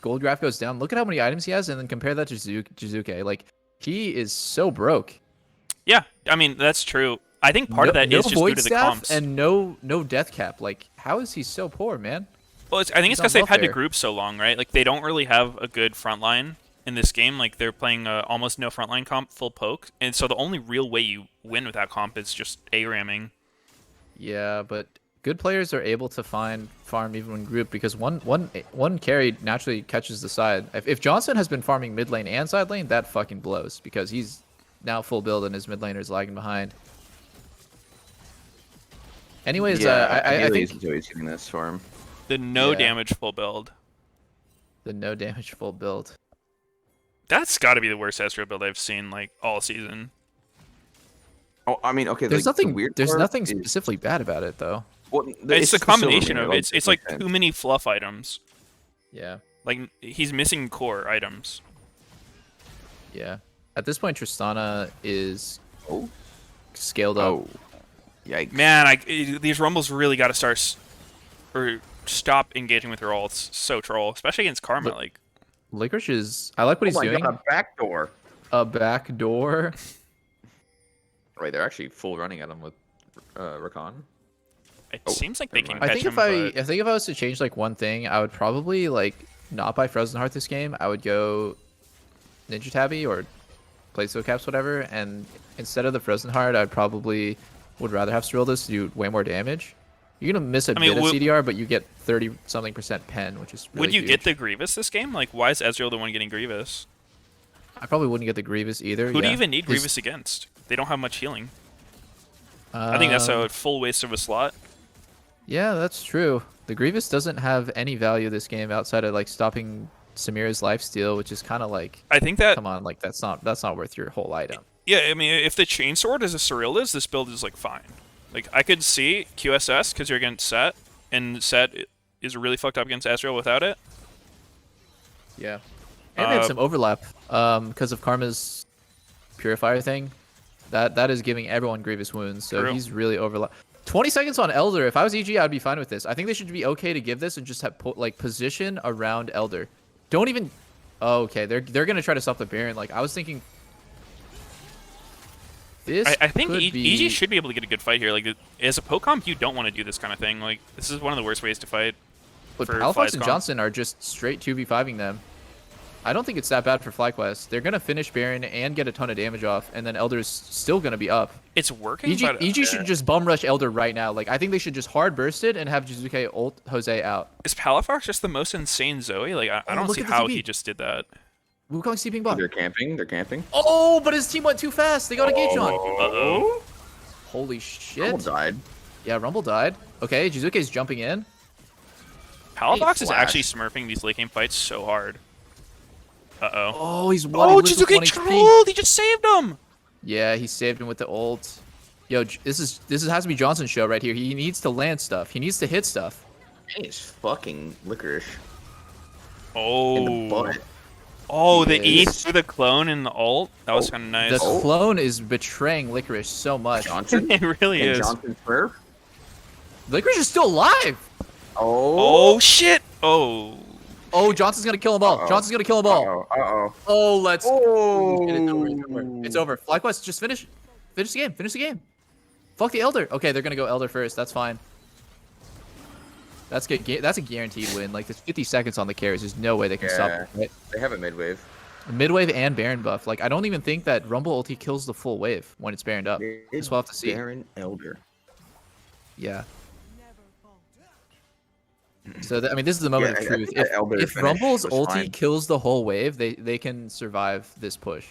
gold graph goes down, look at how many items he has, and then compare that to Jizuke. Like, he is so broke. Yeah, I mean that's true. I think part of that is just due to the comps. And no death cap. Like, how is he so poor, man? Well, I think it's He's because on they've had to welfare. group so long, right? Like, they don't really have a good front line in this game. Like, they're playing almost no frontline comp, full poke, and so the only real way you win with that comp is just A-ramming. Yeah, but good players are able to farm even when grouped because one carry naturally catches the side. If Johnson has been farming mid lane and side lane, that fucking blows because he's now full build and his mid laner is lagging behind. Anyways, Yeah, I really think enjoyed seeing this farm. The no Yeah. damage full build. the no damage full build. That's got to be the worst Ezreal build I've seen like all season. Oh, I mean, okay. There's like, the nothing. weird There's part nothing is- specifically bad about it though. Well, It's the just combination Silvermere, of it's like makes sense. too many fluff items. Yeah, Like he's missing core items. yeah. At this point, Tristana is Oh. scaled up. Oh. Yikes. Man, these rumbles really got to or stop engaging with her ults. So troll, especially against Karma. Look- Like Licorice is. I like what he's my doing. God, a backdoor. A back door. Right, they're actually full running at him with Rakan. it Oh, seems like they never can mind. I catch think him. if I was to change like one thing, I would probably like not buy Frozen Heart this game. I would go Ninja Tabby or Playstyle Caps, whatever, and instead of the Frozen Heart, I'd probably would rather have Cyrildas to do way more damage. You're gonna miss a mean, bit of would- CDR, but you get 30-something% pen, which is really Would you huge. get the Grievous this game? Like, why is Ezreal the one getting Grievous? I probably wouldn't get the Grievous either. Who do yeah. you even need His- Grievous against? They don't have much healing. I think that's a full waste of a slot. Yeah, that's true. The Grievous doesn't have any value this game outside of like stopping Samira's lifesteal, which is kind of like, I think that come on, like that's not worth your whole item. yeah, I mean, if the Chain Sword is a Cyrildas, this build is like fine. Like I could see QSS because you're against Set, and Set is really fucked up against Ezreal without it. Yeah. And they have Uh, some overlap because of Karma's Purifier thing. That is giving everyone Grievous wounds, so True. he's really overlap. 20 seconds on Elder. If I was EG, I'd be fine with this. I think they should be okay to give this and just have like position around Elder. Don't even. Oh, okay, they're gonna try to stop the Baron. Like I was thinking, this I think could be... EG should be able to get a good fight here. Like as a poke comp, you don't want to do this kind of thing. Like this is one of the worst ways to fight. But for Palafox Fly's and comp. Johnson are just straight 2v5ing them. I don't think it's that bad for FlyQuest. They're gonna finish Baron and get a ton of damage off, and then Elder's still gonna be up. It's working. EG, but, EG should just bum rush Elder right now. Like I think they should just hard burst it and have Jizuke ult Jose out. is Palafox just the most insane Zoe? Like I don't look see at the how TP. he just did that. Wukong sleeping bot. They're camping. They're camping. Oh, but his team went too fast. They got a gauge on. Uh-oh. Holy shit. Rumble died. Yeah, Rumble died. Okay, Jizuke's jumping in. Palafox is Flash. actually smurfing these late game fights so hard. Uh-oh. Oh, he's one. Oh, he lives with Jizuke 1 HP. trolled! He just saved him! Yeah, he saved him with the ult. Yo, this has to be Johnson's show right here. He needs to land stuff. He needs to hit stuff. He's fucking licorice Oh. in the butt. Oh, the E Yes. through the clone and the ult? That was kind of nice. The clone is betraying Licorice so much. Johnson. It really and is. Johnson Smurf. Licorice is still alive. Oh. Oh, shit! Oh. Oh, Johnson's gonna kill them all. Uh-oh. Johnson's gonna kill them all. Uh-oh. Oh, let's. Oh. It's over. It's over. It's over. FlyQuest, just finish the game. Finish the game. Fuck the Elder. Okay, they're gonna go Elder first. That's fine. That's good. That's a guaranteed win. Like there's 50 seconds on the carries. There's no way they can stop Yeah. it. Right? They have a mid wave. Mid-wave and Baron buff. Like I don't even think that Rumble ulti kills the full wave when it's Baroned up. Just we'll have to see. Baron Elder. Yeah. So I mean, this is the moment Yeah, of I truth. think that Elder If finish Rumble's was ulti fine. kills the whole wave, they can survive this push.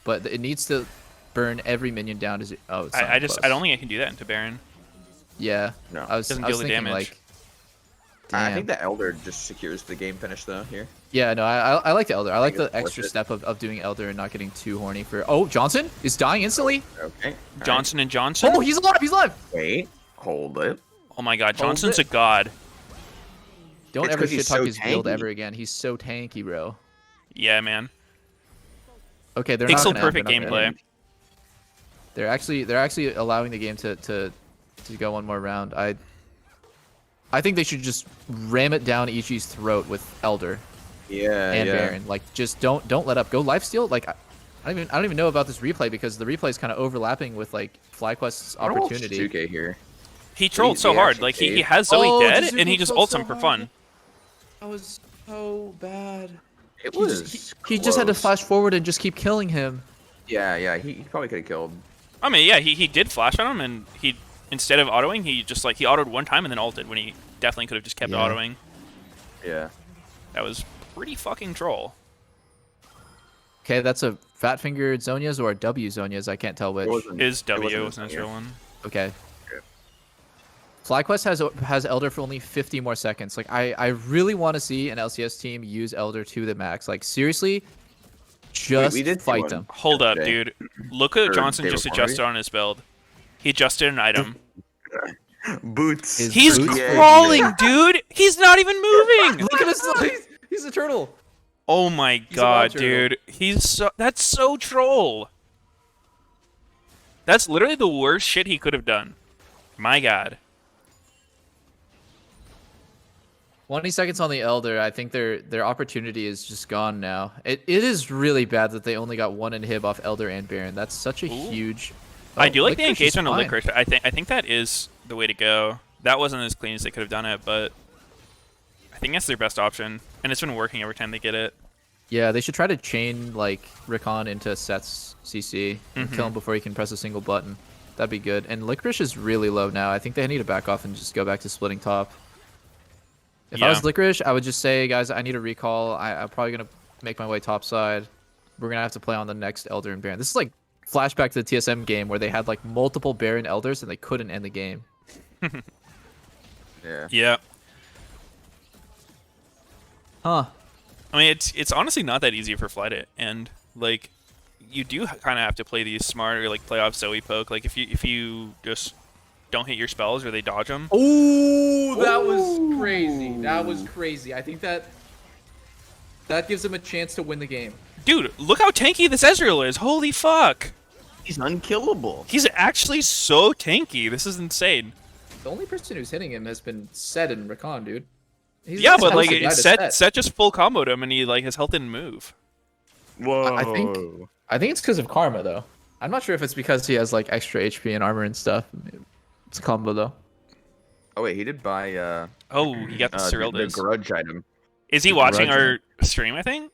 But it needs to burn every minion down to zero. Oh, it's not I close. don't think I can do that into Baron. Yeah. No. I was Doesn't I was deal the thinking damage. like. I Damn. think the Elder just secures the game finish though here. Yeah, no, I like the Elder. I like think the it's extra worth it. step of doing Elder and not getting too horny for. Oh, Johnson is dying instantly. Okay. All right. Johnson and Johnson? Oh, he's alive. He's alive. Wait. Hold it. Oh my god, Hold Johnson's a it. god. Don't It's ever 'cause he's shit talk so his build tanky. ever again. He's so tanky, bro. Yeah, man. Okay, they're Pixel not gonna end, perfect they're not gonna gameplay. end. They're actually allowing the game to go one more round. I think they should just ram it down Ichi's throat with Elder Yeah. and yeah. Baron. Like just don't let up. Go lifesteal. Like I don't even know about this replay because the replay is kind of overlapping with like FlyQuest's I don't know if opportunity. Jizuke here. He trolled They- so they hard. actually Like he saved. has Zoe Oh, dead Jizuke and he just trolled ults so him for hard. fun. That was so bad. It He was. he just had to close. flash forward and just keep killing him. Yeah, yeah. He probably could have killed. I mean, yeah, he did flash on him and he instead of autoing, he just like he autoed one time and then ulted when he definitely could have just kept Yeah. autoing. Yeah. That was pretty fucking troll. Okay, that's a fat fingered Zonias or a W Zonias. I can't tell which. It wasn't. Is it W wasn't was a natural one. Okay. FlyQuest has Elder for only 50 more seconds. Like I really want to see an LCS team use Elder to the max. Like seriously, just we did see fight one. them. Hold up, Okay. dude. Look at Or Johnson they just were adjusted hungry. on his build. He adjusted an item. Boots. His He's boots? crawling, dude. He's not even moving. Look at his he's a turtle. Oh my a god, wild turtle. dude. That's so troll. That's literally the worst shit he could have done. My god. 20 seconds on the Elder. I think their opportunity is just gone now. It is really bad that they only got one inhib off Elder and Baron. That's such a huge. I Oh, do like the Licorice is engagement of fine. Licorice. I think that is the way to go. That wasn't as clean as they could have done it, but I think that's their best option. And it's been working every time they get it. Yeah, they should try to chain like Rikon into Set's CC and kill him before he can press a single button. That'd be good. And Licorice is really low now. I think they need to back off and just go back to splitting top. If I Yeah. was Licorice, I would just say, guys, I need a recall. I'm probably gonna make my way top side. We're gonna have to play on the next Elder and Baron. This is like flashback to the TSM game where they had like multiple Baron Elders and they couldn't end the game. Yeah. Yeah. Huh. I mean, it's honestly not that easy for Fly to end. Like, you do kind of have to play these smart or like play off Zoe poke. Like if you just don't hit your spells or they dodge them. Oh, that was crazy. That was crazy. I think that gives them a chance to win the game. Dude, look how tanky this Ezreal is. Holy fuck. He's unkillable. He's actually so tanky. This is insane. The only person who's hitting him has been Sed and Rakan, dude. Yeah, but like the guy to Set just full comboed him, and he like his health didn't move. Whoa. I think it's because of karma though. I'm not sure if it's because he has like extra HP and armor and stuff. It's a combo though. Oh wait, he did buy Oh, he got the the Cyrildas. grudge item. Is he watching our stream? I think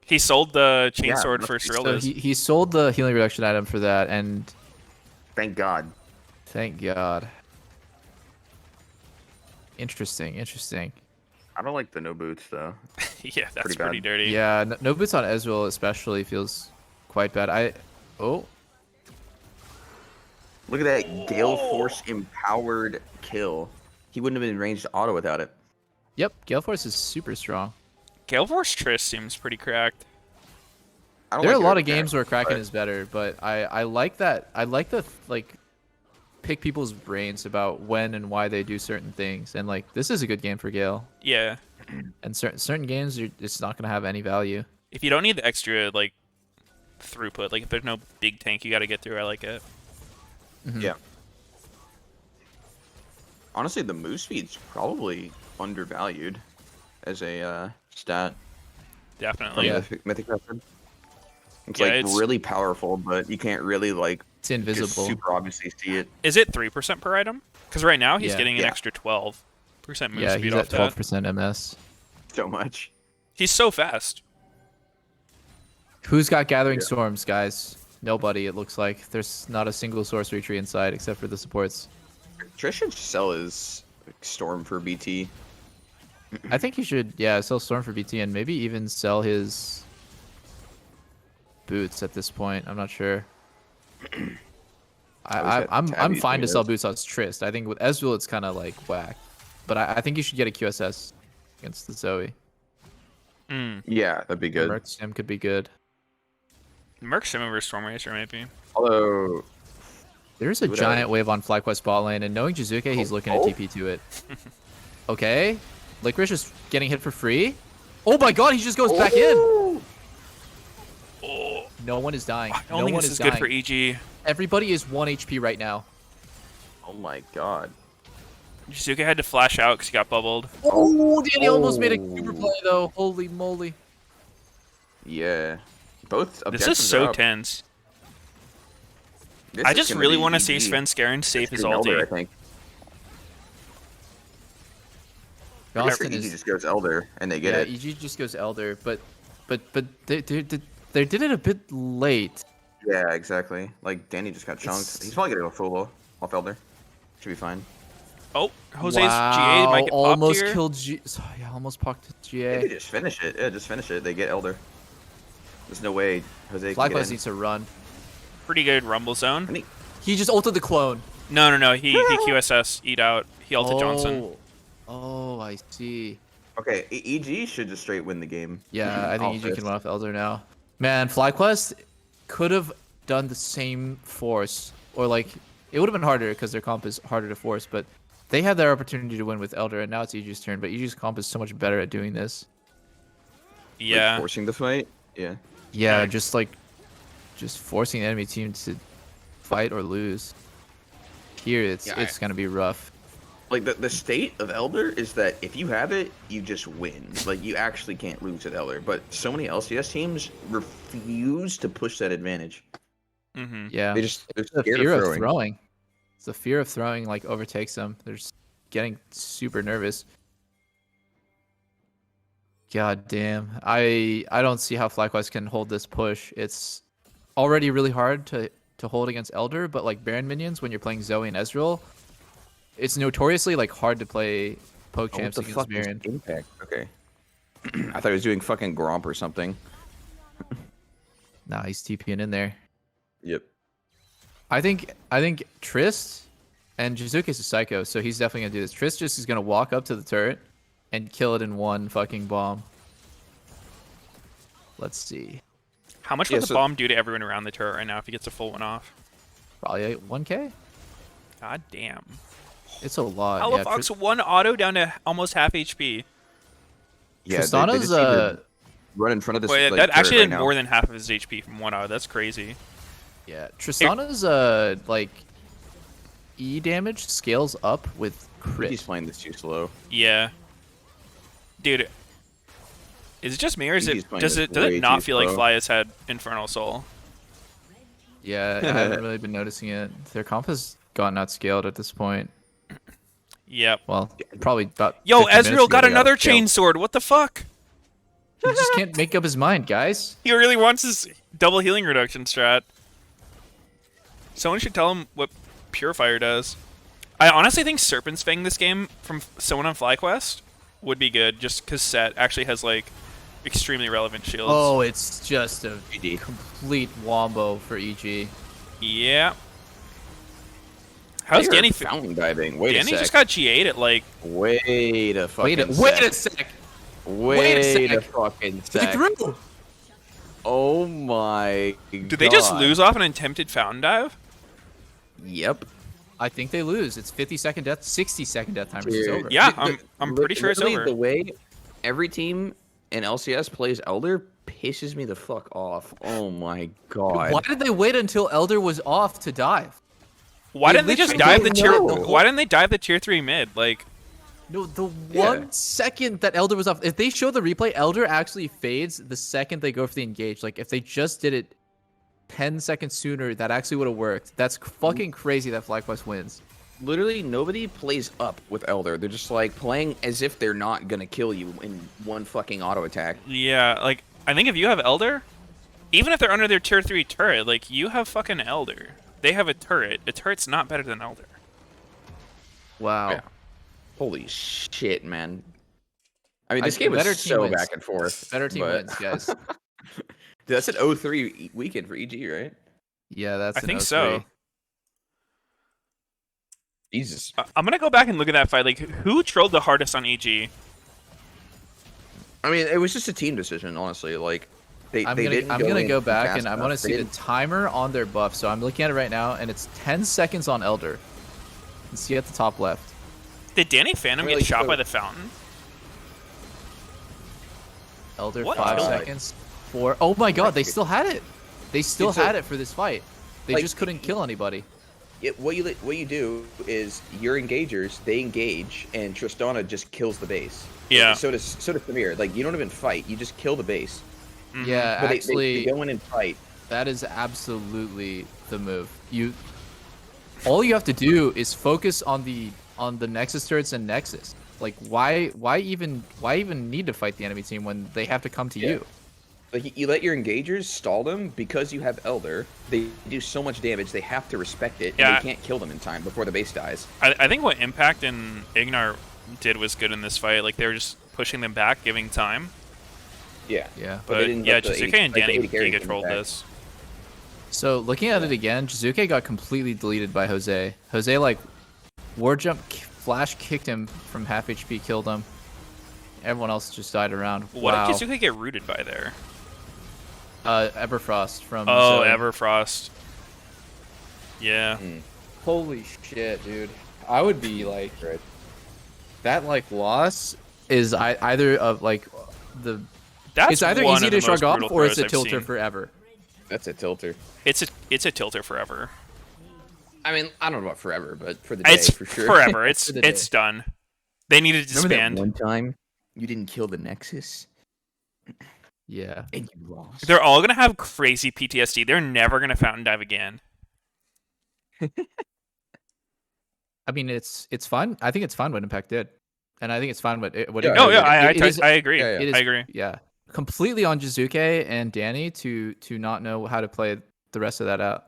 he sold the chainsword for So Cyrildas. he sold the healing reduction item for that, and Thank God. thank God. Interesting. I don't like the no boots though. Yeah, that's Pretty pretty bad. dirty. Yeah, no boots on Ezreal especially feels quite bad. Oh, Look at that Gale Force empowered kill. He wouldn't have been ranged auto without it. yep. Gale Force is super strong. Gale Force Triss seems pretty cracked. I don't There are like a lot it of games where Kraken but- is better, but I like that. I like the like pick people's brains about when and why they do certain things, and like this is a good game for Gale. Yeah, And certain games, it's not gonna have any value. if you don't need the extra like throughput, like if there's no big tank you got to get through, I like it. Yeah. Honestly, the move speed's probably undervalued as a stat. Definitely. Yeah. Mythic Method. It's Yeah, like it's- really powerful, but you can't really like It's just invisible. super obviously see it. Is it 3% per item? Because right now he's Yeah. getting an Yeah. extra 12% move Yeah, speed he's off at that. 12% MS. So much. He's so fast. Who's got Gathering Storms, guys? Nobody. It looks like there's not a single sorcery tree inside except for the supports. Trish should sell his Storm for BT. I think he should, yeah, sell Storm for BT and maybe even sell his boots at this point. I'm not sure. I'm fine to sell boots on Trist. I think with Ezreal it's kind of like whack, but I think you should get a QSS against the Zoe. Yeah, that'd be good. Merc Sim could be good. Merc Sim over Storm Racer, maybe. Although, There's a Would giant wave on FlyQuest bot lane, and knowing Jizuke, he's looking at TP to it. Okay, Licorice is getting hit for free. Oh my God, he just goes back in. No one is dying. I don't No think one this is is good dying. for EG. Everybody is 1 HP right now. oh my God. Jizuka had to flash out because he got bubbled. Oh, Danny almost made a super play though. Holy moly. Yeah. Both This objectives is so are up. tense. This I is just gonna really be want to see easy. Svenskeren save It's his getting Elder, I ulti. think. Johnston Easy is just goes Elder, and they get yeah. it. EG just goes Elder, but they did it a bit late. Yeah, exactly. Like, Danny just got chunked. It's- He's probably gonna go solo off Elder. Should be fine. Oh, Jose's Wow, GA might get popped almost here. killed G. So, yeah, almost popped Maybe GA. just finish it. Yeah, just finish it. They get Elder. There's no way Jose can FlyQuest get in. needs to run. Pretty good Rumble I Zone. think He just ulted the clone. No. He QSS, eat out. He ulted Johnson. Oh, I see. okay, EG should just straight win the game. Yeah, I think EG Offense. can run off Elder now. Man, FlyQuest could have done the same force, or like it would have been harder because their comp is harder to force, but they had their opportunity to win with Elder, and now it's EG's turn. But EG's comp is so much better at doing this. Like, Yeah. forcing the fight. Yeah. Yeah, just forcing the enemy team to fight or lose. Here, it's gonna be rough. Like the state of Elder is that if you have it, you just win. Like you actually can't lose with Elder. But so many LCS teams refuse to push that advantage. Mm-hmm. Yeah, They're it's the scared fear of of throwing. throwing. It's the fear of throwing like overtakes them. They're just getting super nervous. God damn. I don't see how FlyQuest can hold this push. It's already really hard to hold against Elder, but like Baron minions when you're playing Zoe and Ezreal, it's notoriously like hard to play poke Oh, what champs the against fuck is Baron. Impact? Okay. I thought he was doing fucking Gromp or something. Nah, he's TPing in there. Yep. I think Trist and Jizuke's a psycho, so he's definitely gonna do this. Trist just is gonna walk up to the turret and kill it in one fucking bomb. Let's see. How much Yeah, would the so- bomb do to everyone around the turret right now if he gets a full one off? Probably 1k? God damn. It's a lot. Hello Yeah, Fox, one auto down to almost half HP. Yeah. Tristana's just need to run in front of this. Wait, like, that actually turret did right now. more than half of his HP from one auto. That's crazy. yeah, Tristana's like E damage scales up with He's crit. playing this too slow. Yeah. Dude, is it just me or is He's it playing does this it does it way not too feel like slow. Fly has had Infernal Soul? Yeah, I haven't really been noticing it. Their comp has gotten outscaled at this point. Yep. Well, probably about Yo, 50 minutes Ezreal ago got they another outscaled. chainsword. What the fuck? He just can't make up his mind, guys. He really wants his double healing reduction strat. Someone should tell him what Purifier does. I honestly think Serpent's Fang this game from someone on FlyQuest would be good, just because Set actually has like extremely relevant shields. Oh, it's just a GG. complete wombo for EG. Yeah. How's They are Danny? fountain diving? Wait Danny a sec. just got G8 at like. Wait a fucking Wait a sec. sec. Wait a a sec. fucking They sec. threw. Oh my god. Did they just lose off an attempted fountain dive? Yep. I think they lose. It's 50-second death, 60-second death timer. It's over. Yeah, I'm pretty sure it's Literally, over. The way every team in LCS plays Elder pisses me the fuck off. Oh my god. Why did they wait until Elder was off to dive? Why They didn't they just literally dive the tier? don't know. Why didn't they dive the tier 3 mid? Like, No, the Yeah. 1 second that Elder was off. If they show the replay, Elder actually fades the second they go for the engage. Like, if they just did it 10 seconds sooner, that actually would have worked. That's fucking crazy that FlyQuest wins. Literally, nobody plays up with Elder. They're just like playing as if they're not gonna kill you in one fucking auto attack. yeah, like I think if you have Elder, even if they're under their tier 3 turret, like you have fucking Elder. They have a turret. A turret's not better than Elder. Wow. Yeah. Holy shit, man. I mean, this I- game better was team so wins. back and forth. Better team but- wins, guys. Dude, that's an 0-3 weekend for EG, right? Yeah, that's I an think 0-3. so. Jesus. I'm gonna go back and look at that fight. Like, who trolled the hardest on EG? I mean, it was just a team decision, honestly. Like, they didn't. I'm gonna in go back fast and I enough. want to They see the didn't- timer on their buff. So I'm looking at it right now, and it's 10 seconds on Elder. Let's see at the top left. Did Danny Phantom Really get shot so- by the fountain? Elder What? 5 seconds. 4. Oh my god, they still had it. They still It's a- had it for this fight. They like, just couldn't kill anybody. What you do is your engagers, they engage, and Tristana just kills the base. Yeah. So does Premier. Like, you don't even fight. You just kill the base. Yeah, But actually, they go in and fight. that is absolutely the move. All you have to do is focus on the Nexus turrets and Nexus. Like, why even need to fight the enemy team when they have to come to Yeah. you? Like, you let your engagers stall them because you have Elder. They do so much damage, they have to respect it, Yeah. and they can't kill them in time before the base dies. I think what Impact and Ignar did was good in this fight. Like, they were just pushing them back, giving time. Yeah. Yeah. But they didn't yeah, let the Jizuke 80 and like, the Danny 80 carries Giga them trolled back. this. So looking at it again, Jizuke got completely deleted by Jose. Jose like war jump flash kicked him from half HP, killed him. Everyone else just died around. What Wow. did Jizuke get rooted by there? Everfrost from Oh, Zoe. Everfrost. Yeah. Holy shit, dude. I would be like Right. that like loss is either of like the That's it's either one easy of to the most shrug off brutal or it's a throws I've tilter seen. forever. That's a tilter. It's a tilter forever. I mean, I don't know about forever, but for the day, It's for sure. forever. It's For the it's done. They need to Remember that disband. one time you didn't kill the Nexus Yeah. and you lost? They're all gonna have crazy PTSD. They're never gonna fountain dive again. I mean, it's fun. I think it's fun what Impact did, and I think it's fun what Yeah, Oh yeah, I I agree. Yeah, yeah. It is, I agree. Yeah, completely on Jizuke and Danny to not know how to play the rest of that out.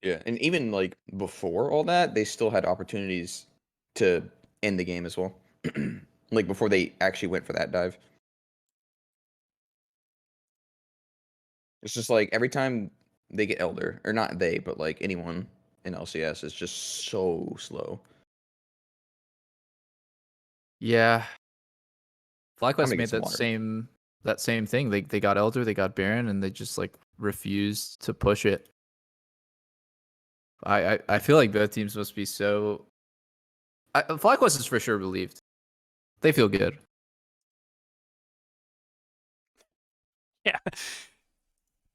Yeah, and even like before all that, they still had opportunities to end the game as well. Like before they actually went for that dive. It's just like every time they get Elder, or not they, but like anyone in LCS is just so slow. Yeah, I'm FlyQuest gonna made get some that water. same thing. They got Elder, they got Baron, and they just like refused to push it. I feel like both teams must be so. FlyQuest is for sure relieved. They feel good. Yeah.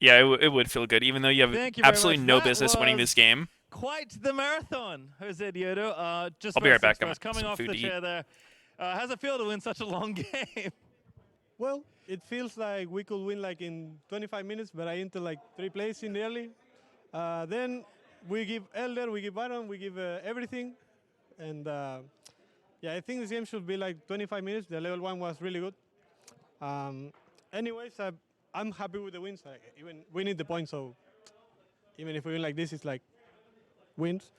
Yeah, it would feel good, even though you have Thank you very absolutely much. no That business winning was this game. Quite the marathon, Jose Diodo. Just I'll be right first things back. I'm first, gonna get coming some off food the to eat. chair there. How's it feel to win such a long game? Well, it feels like we could win like in 25 minutes, but I entered like 3 plays in the early. Then we give Elder, we give Baron, we give everything. And yeah, I think this game should be like 25 minutes. The level 1 was really good. Anyways, I'm happy with the wins. Even we need the points, so even if we win like this, it's like wins.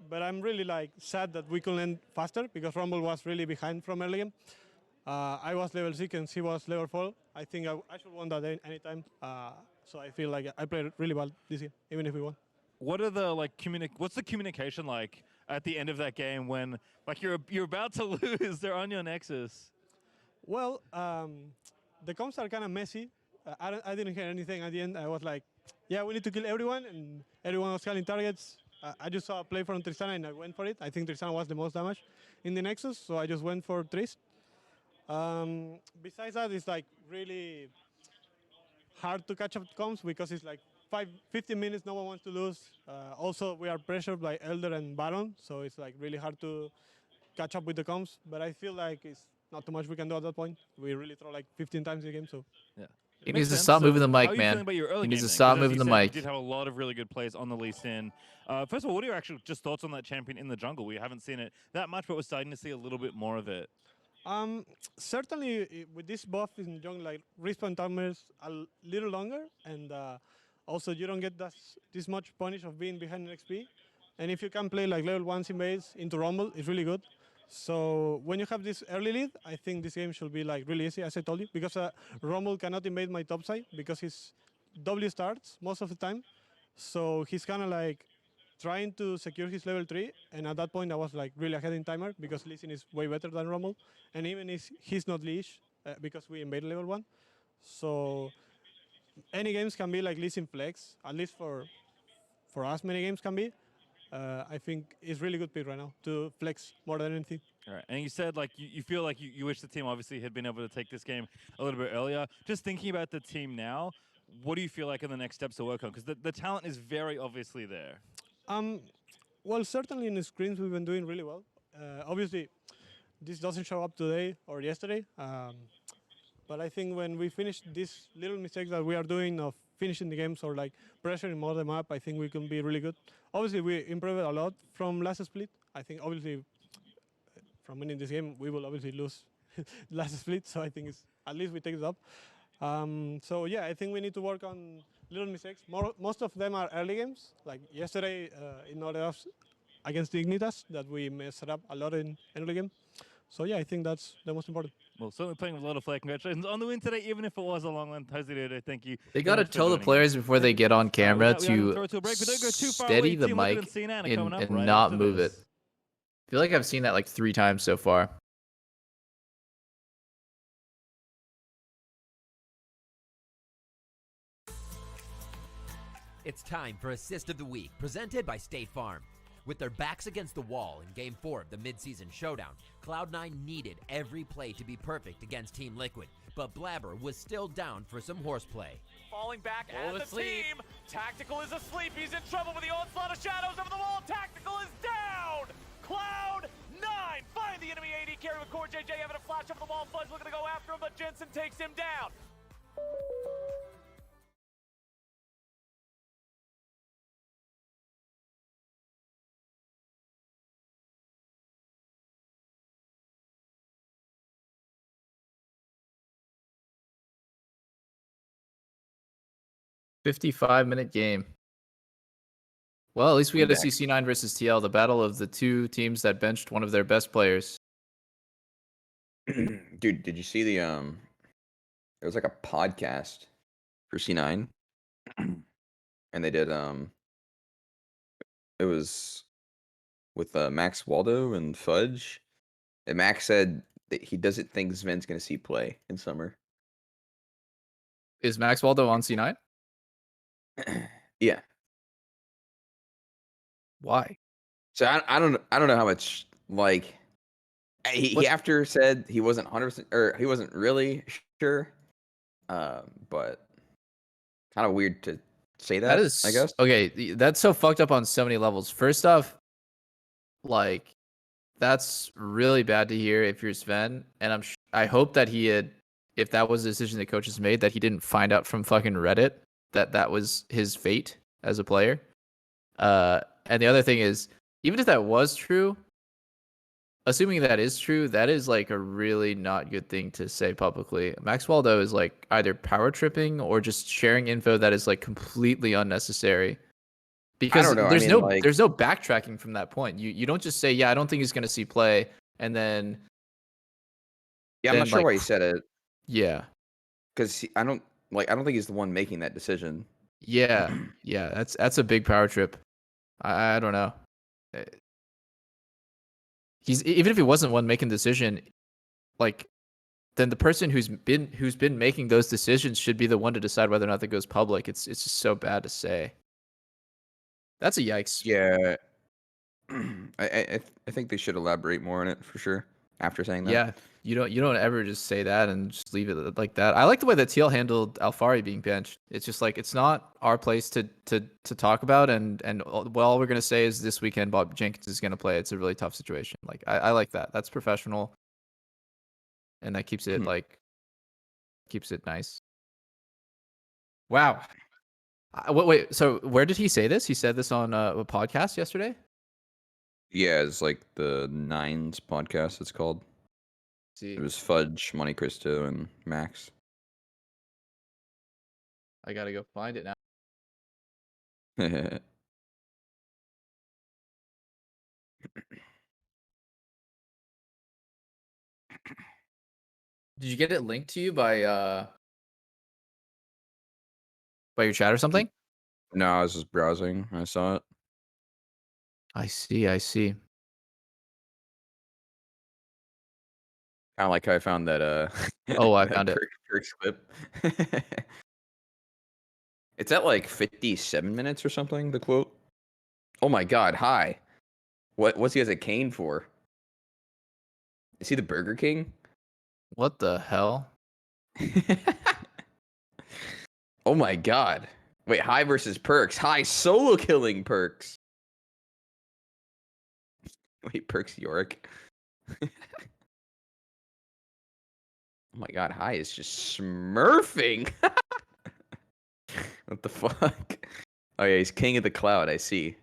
But I'm really like sad that we couldn't end faster because Rumble was really behind from early game. I was level 6 and he was level 4. I think I should won that anytime. So I feel like I played really well this year, even if we won. What are the what's the communication like at the end of that game when like you're about to lose, they're on your Nexus? Well, the comms are kind of messy. I didn't hear anything at the end. I was like, yeah, we need to kill everyone, and everyone was killing targets. I just saw a play from Tristana and I went for it. I think Tristana was the most damage in the Nexus, so I just went for Trist. Besides that, it's like really hard to catch up to comms because it's like 15 minutes, no one wants to lose. Also, we are pressured by Elder and Baron, so it's like really hard to catch up with the comms. But I feel like it's not too much we can do at that point. We really throw like 15 times a game, so. Yeah. He needs to stop moving the mic, man. He needs to stop moving the mic. You did have a lot of really good plays on the Lee Sin. First of all, what are your actual just thoughts on that champion in the jungle? We haven't seen it that much, but we're starting to see a little bit more of it. Certainly with this buff in jungle, like respawn timers a little longer, and also you don't get this much punish of being behind an XP. And if you can play like level 1 in base into Rumble, it's really good. So when you have this early lead, I think this game should be like really easy, as I told you, because Rumble cannot invade my top side because his W starts most of the time. So he's kind of like trying to secure his level 3, and at that point I was like really ahead in timer because Lee Sin is way better than Rumble, and even if he's not leash because we invaded level 1. So any games can be like Lee Sin flex, at least for us many games can be. I think it's really good pick right now to flex more than anything. All right, and you said like you feel like you wish the team obviously had been able to take this game a little bit earlier. Just thinking about the team now, what do you feel like are the next steps to work on? Because the talent is very obviously there. Well, certainly in the screens we've been doing really well. Obviously, this doesn't show up today or yesterday, but I think when we finish these little mistakes that we are doing of finishing the games or like pressuring more the map, I think we can be really good. Obviously, we improved a lot from last split. I think obviously from winning this game, we will obviously lose last split, so I think it's, at least we take it up. So yeah, I think we need to work on little mistakes. Most of them are early games, like yesterday in Noreos against the Ignitas, that we messed up a lot in early game. So yeah, I think that's the most important. Well, certainly playing with a lot of flair. Congratulations on the win today, even if it was a long one. Jose, thank you. They got to tell the players before they get on camera to steady the mic and not move it. I feel like I've seen that like 3 times so far. It's time for Assist of the Week, presented by State Farm. With their backs against the wall in Game 4 of the mid-season showdown, Cloud9 needed every play to be perfect against Team Liquid, but Blabber was still down for some horseplay. Falling back as the team. Tactical is asleep. He's in trouble with the onslaught of shadows over the wall. Tactical is down. Cloud9 find the enemy AD carry with Core JJ having a flash over the wall. Fudge looking to go after him, but Jensen takes him down. $55-minute game. Well, at least we had to see C9 versus TL, the battle of the 2 teams that benched one of their best players. Dude, did you see the there was like a podcast for C9 and they did it was with Max Waldo and Fudge, and Max said that he doesn't think Sven's gonna see play in summer. Is Max Waldo on C9? Yeah. Why? So I don't know how much like he after said he wasn't 100% or he wasn't really sure, but kind of weird to say that. That is, I guess. Okay, that's so fucked up on so many levels. First off, like That's really bad to hear if you're Sven, and I hope that he had, if that was the decision the coaches made, that he didn't find out from fucking Reddit that that was his fate as a player. And the other thing is, even if that was true, assuming that is true, that is like a really not good thing to say publicly. Max Waldo is like either power tripping or just sharing info that is like completely unnecessary. I Because don't know. I mean, like, there's no backtracking from that point. You don't just say, yeah, I don't think he's gonna see play, and yeah, I'm not sure like why he said it yeah. because I don't think he's the one making that decision. Yeah. Yeah, that's a big power trip. I don't know. Uh, He's even if he wasn't one making the decision, like then the person who's been making those decisions should be the one to decide whether or not that goes public. It's just so bad to say. That's a yikes. Yeah, I think they should elaborate more on it for sure after saying that. Yeah, you don't ever just say that and just leave it like that. I like the way that TL handled Alfari being benched. It's just like it's not our place to talk about, and all we're gonna say is this weekend Bob Jenkins is gonna play. It's a really tough situation. Like I like that. That's professional, and that keeps it nice. Wow. Wait. So where did he say this? He said this on a podcast yesterday. Yeah, it's like the Nines podcast. It's called. See, It was Fudge, Monte Cristo, and Max. I gotta go find it now. Did you get it linked to you by your chat or something? No, I was just browsing. I saw it. I see. I see. Kind of like how I found that Oh, I that found it. Perks clip. It's at like 57 minutes or something. The quote. Oh my God! Hi. What's he has a cane for? Is he the Burger King? What the hell? Oh my God! Wait, High versus Perks. High solo killing Perks. Wait, Perks Yorick. Oh my God! High is just smurfing. What the fuck? Oh yeah, he's king of the cloud. I see.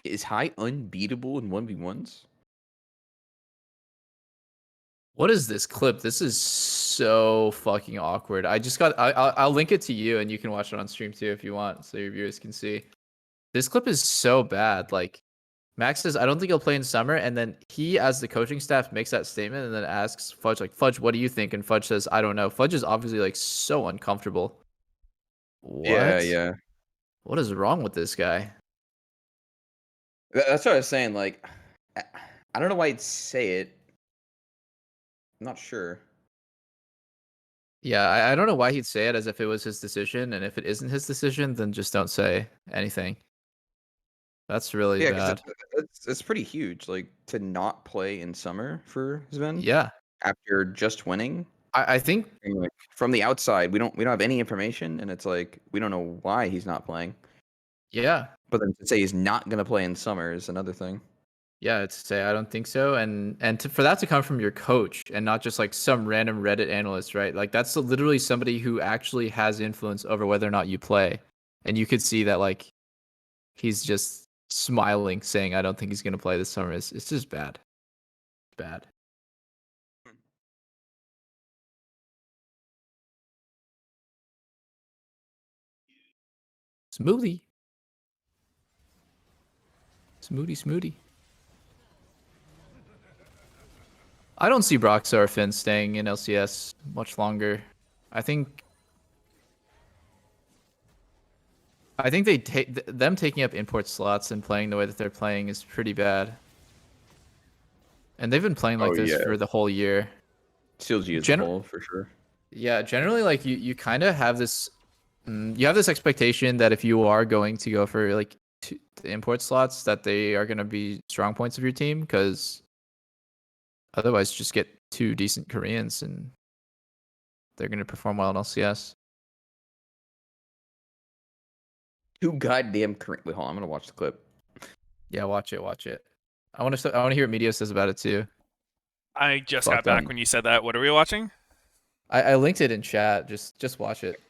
Is High unbeatable in 1v1s? What is this clip? This is so fucking awkward. I just got. I'll link it to you, and you can watch it on stream too if you want, so your viewers can see. This clip is so bad. Like Max says, I don't think he'll play in summer, and then he, as the coaching staff, makes that statement and then asks Fudge, like, Fudge, what do you think? And Fudge says, I don't know. Fudge is obviously like so uncomfortable. Yeah, What? yeah. What is wrong with this guy? That's what I was saying. Like, I don't know why he'd say it. I'm not sure. Yeah, I don't know why he'd say it as if it was his decision, and if it isn't his decision, then just don't say anything. That's really Yeah, because bad. it's pretty huge. Like to not play in summer for Sven Yeah, after just winning. I think And, like, from the outside, we don't have any information, and it's like we don't know why he's not playing. yeah, But then to say he's not gonna play in summer is another thing. yeah. To say I don't think so, and for that to come from your coach and not just like some random Reddit analyst, right? Like that's literally somebody who actually has influence over whether or not you play, and you could see that like he's just smiling, saying I don't think he's gonna play this summer. It's just bad, bad. Smoothie. Smoothie. I don't see Broxar or Finn staying in LCS much longer. I think they take them taking up import slots and playing the way that they're playing is pretty bad. And they've been playing like Oh this yeah, for the whole year. CLG as a whole for sure. Yeah, generally like you kind of have this you have this expectation that if you are going to go for like the import slots that they are going to be strong points of your team because Otherwise, just get 2 decent Koreans and they're going to perform well in LCS. 2 goddamn Korean. Wait, hold on. I'm gonna watch the clip. Yeah, watch it. I want to hear what Meteos says about it too. I just got Fuck back them. when you said that. What are we watching? I linked it in chat. Just watch it.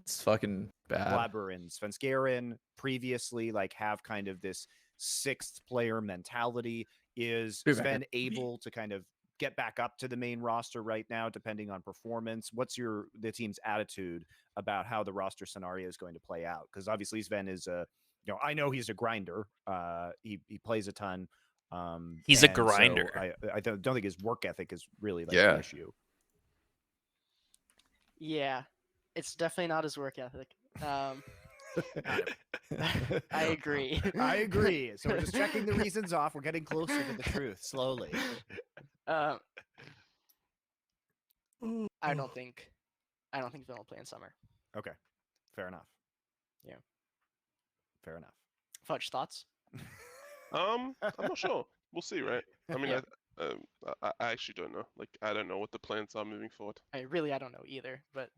It's fucking bad. Blabber and Svenskeren previously like have kind of this 6th player mentality. Is Be back Sven up. able to kind of get back up to the main roster right now, depending on performance? What's the team's attitude about how the roster scenario is going to play out? Because obviously Sven is I know he's a grinder. He plays a ton. He's a and grinder. So I don't think his work ethic is really like Yeah. the issue. Yeah, it's definitely not his work ethic. I agree. I agree. So we're just checking the reasons off. We're getting closer to the truth slowly. I don't think Vin will play in summer. Okay, fair enough. Yeah. Fair enough. Fudge, thoughts? I'm not sure. We'll see, right? I mean, Yeah. I actually don't know. Like, I don't know what the plans are moving forward. I don't know either, but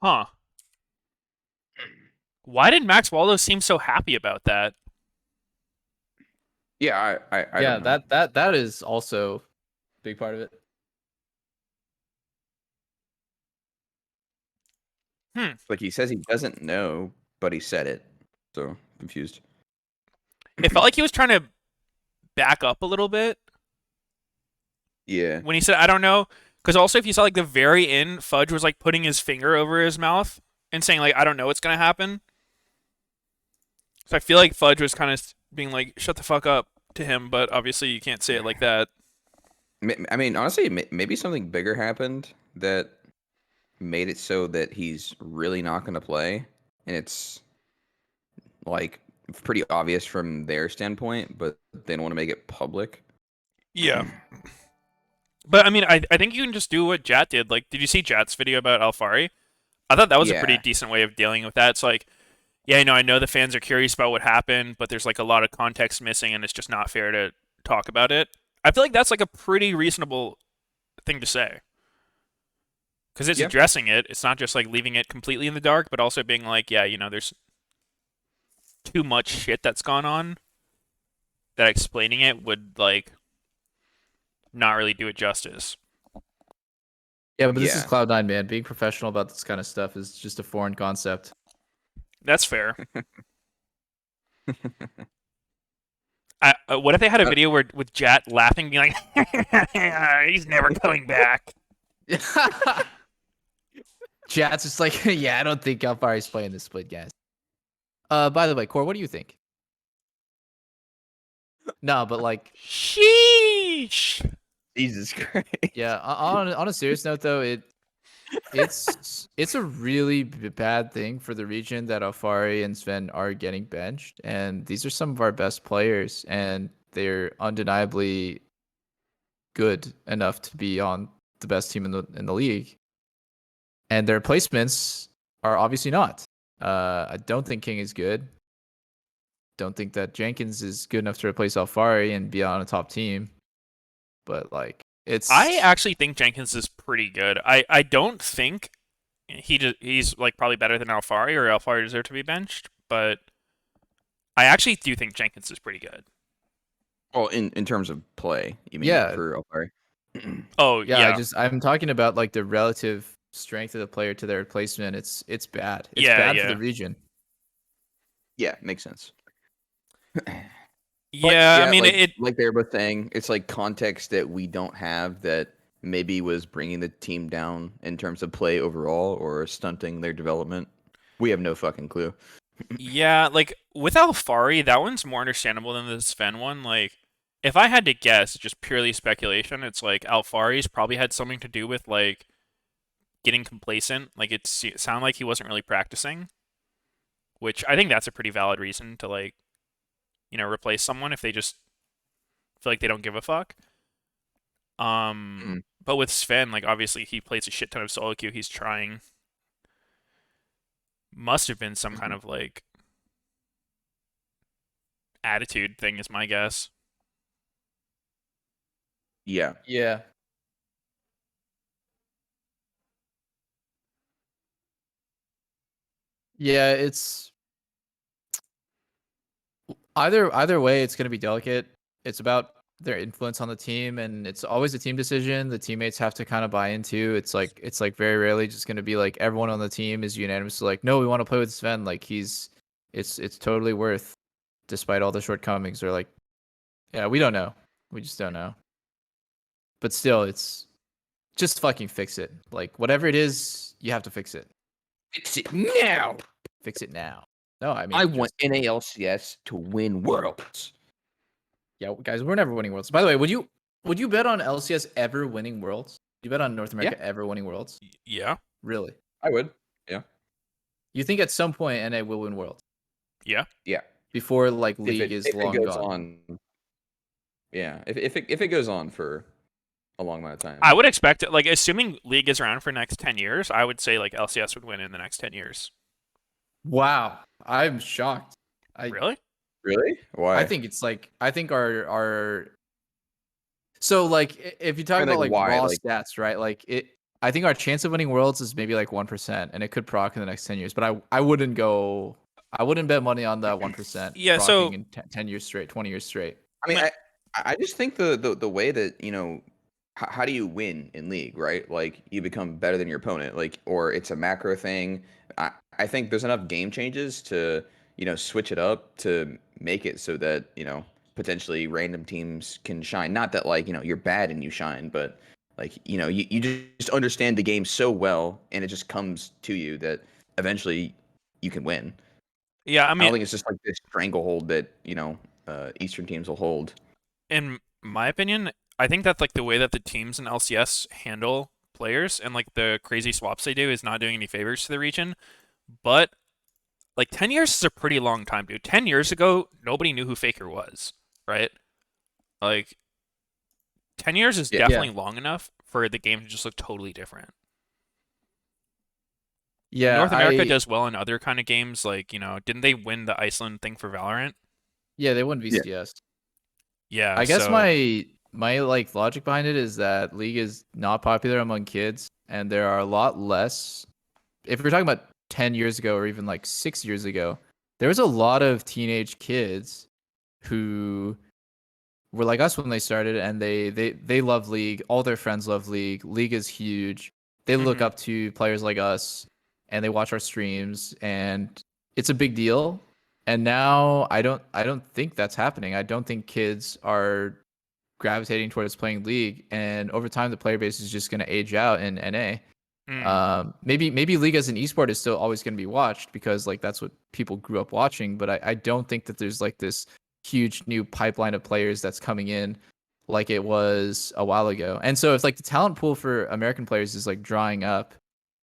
Huh. Why did Max Waldo seem so happy about that? Yeah, I Yeah, don't know. that is also a big part of it. Like he says he doesn't know, but he said it. So confused. It felt like he was trying to back up a little bit Yeah. when he said, I don't know. Because also, if you saw like the very end, Fudge was like putting his finger over his mouth and saying, like, I don't know what's going to happen. So I feel like Fudge was kind of being like, shut the fuck up to him, but obviously you can't say it like that. I mean, honestly, maybe something bigger happened that made it so that he's really not going to play, and it's like pretty obvious from their standpoint, but they don't want to make it public. Yeah. But I mean, I think you can just do what Jat did. Like, did you see Jat's video about Alfari? I thought that was a pretty Yeah. decent way of dealing with that. It's like, yeah, I know the fans are curious about what happened, but there's like a lot of context missing, and it's just not fair to talk about it. I feel like that's like a pretty reasonable thing to say. Because it's Yeah. addressing it. It's not just like leaving it completely in the dark, but also being like, yeah, there's too much shit that's gone on that explaining it would like not really do it justice. Yeah, but this is Yeah. Cloud9, man. Being professional about this kind of stuff is just a foreign concept. That's fair. What if they had a video with Jat laughing, being like, he's never coming back. Chat's just like, yeah, I don't think Alfari's playing this split, guys. By the way, Core, what do you think? No, but like, sheesh. Jesus Christ. Yeah, on a serious note though, it's a really bad thing for the region that Alfari and Sven are getting benched, and these are some of our best players, and they're undeniably good enough to be on the best team in the league, and their placements are obviously not. I don't think King is good. Don't think that Jenkins is good enough to replace Alfari and be on a top team. But like, I actually think Jenkins is pretty good. I don't think he's like probably better than Alfari, or Alfari deserves to be benched, but I actually do think Jenkins is pretty good. Well, in terms of play, you mean? Yeah. For Alfari. Oh yeah. I'm talking about like the relative strength of the player to their replacement. It's bad. It's Yeah, bad yeah. for the region. Yeah, makes sense. Yeah, I mean, like they were both saying, it's like context that we don't have that maybe was bringing the team down in terms of play overall or stunting their development. We have no fucking clue. Yeah, like with Alfari, that one's more understandable than the Sven one. Like, if I had to guess, just purely speculation, it's like Alfari's probably had something to do with like getting complacent. Like it sounded like he wasn't really practicing, which I think that's a pretty valid reason to like, replace someone if they just feel like they don't give a fuck. But with Sven, like obviously he plays a shit ton of solo queue. He's trying. Must have been some kind of like attitude thing, is my guess. Yeah. Yeah. Yeah, it's either way, it's going to be delicate. It's about their influence on the team, and it's always a team decision. The teammates have to kind of buy into. It's like very rarely just going to be like everyone on the team is unanimously like, no, we want to play with Sven. Like it's totally worth, despite all the shortcomings. Or like, yeah, we don't know. We just don't know. But still, it's just fucking fix it. Like whatever it is, you have to fix it. Fix it now. Fix it now. No, I mean, I want NALCS to win Worlds. Yeah, guys, we're never winning Worlds. By the way, would you bet on LCS ever winning Worlds? You bet on North America ever winning Worlds? Yeah. Really? I would. Yeah. You think at some point NA will win Worlds? Yeah. Yeah. Before like League is if long it goes gone. on. Yeah. If it goes on for a long amount of time. I would expect it, like, assuming League is around for the next 10 years, I would say like LCS would win in the next 10 years. Wow, I'm shocked. Really? Really? Why? I think it's like our so like if you talk I mean, about like, like why? raw Like- stats, right? Like I think our chance of winning Worlds is maybe like 1%, and it could proc in the next 10 years. But I wouldn't bet money on that 1%. Yeah, so- procking in 10 years straight, 20 years straight. I mean, I just think the way that, you know, how do you win in League, right? Like, you become better than your opponent, like, or it's a macro thing. I think there's enough game changes to, you know, switch it up to make it so that, you know, potentially random teams can shine. Not that, like, you know, you're bad and you shine, but, like, you know, you just understand the game so well, and it just comes to you that eventually you can win. Yeah, I I mean, don't think it's just like this stranglehold that, you know, Eastern teams will hold. in my opinion, I think that like the way that the teams in LCS handle players and like the crazy swaps they do is not doing any favors to the region. But like 10 years is a pretty long time, dude. 10 years ago, nobody knew who Faker was, right? Like 10 years is definitely long enough for the game to just look totally different. Yeah, North America does well in other kind of games, like, you know, didn't they win the Iceland thing for Valorant? Yeah, they won VCS. Yeah, I guess so- my like logic behind it is that League is not popular among kids, and there are a lot less. If we're talking about 10 years ago or even like 6 years ago, there was a lot of teenage kids who were like us when they started, and they love League. All their friends love League. League is huge. They look up to players like us, and they watch our streams, and it's a big deal. And now I don't think that's happening. I don't think kids are gravitating towards playing League, and over time the player base is just going to age out in NA. Maybe League as an esport is still always going to be watched because like that's what people grew up watching, but I don't think that there's like this huge new pipeline of players that's coming in like it was a while ago. And so if like the talent pool for American players is like drying up,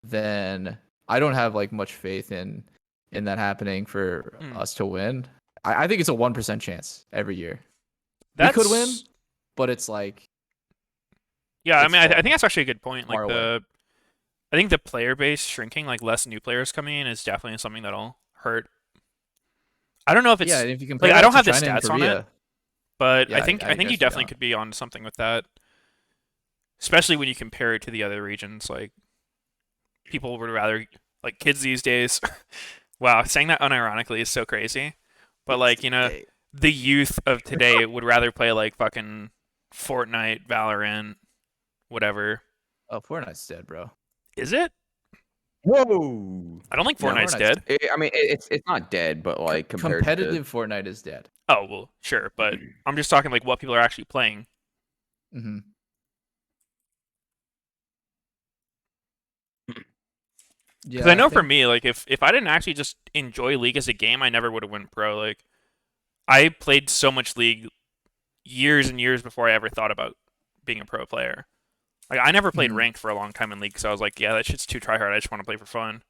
then I don't have like much faith in that happening for us to win. I think it's a 1% chance every year. We could win, but it's like yeah, I mean, I think that's actually a good point. Like far away. I think the player base shrinking, like less new players coming in, is definitely something that'll hurt. I don't know if it's yeah. If you compare like I that don't to have the China and stats on Korea, it, but yeah, I think I you guess we definitely don't. could be on something with that, especially when you compare it to the other regions. Like people would rather like kids these days. Wow, saying that unironically is so crazy, but like you know, the youth of today would rather play like fucking Fortnite, Valorant, whatever. Oh, Fortnite's dead, bro. Is it? Whoa! I don't think No, Fortnite's Fortnite's dead. I mean, it's not dead, but like compared Competitive Fortnite is dead. Oh well, sure, but I'm just talking like what people are actually playing. Mm-hmm. Because I know for me, like if I didn't actually just enjoy League as a game, I never would have went pro. Like I played so much League years and years before I ever thought about being a pro player. Like I never played ranked for a long time in League, so I was like, yeah, that shit's too tryhard. I just want to play for fun.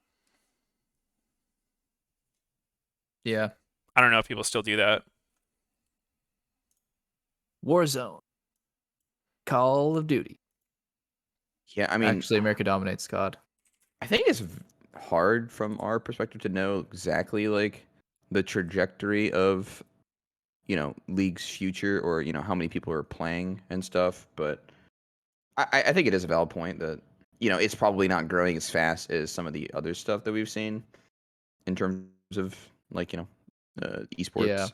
Yeah. I don't know if people still do that. Warzone. Call of Duty. Yeah, I mean, actually, America dominates COD. I think it's hard from our perspective to know exactly like the trajectory of, League's future or how many people are playing and stuff. But I think it is a valid point that it's probably not growing as fast as some of the other stuff that we've seen in terms of like Yeah. esports.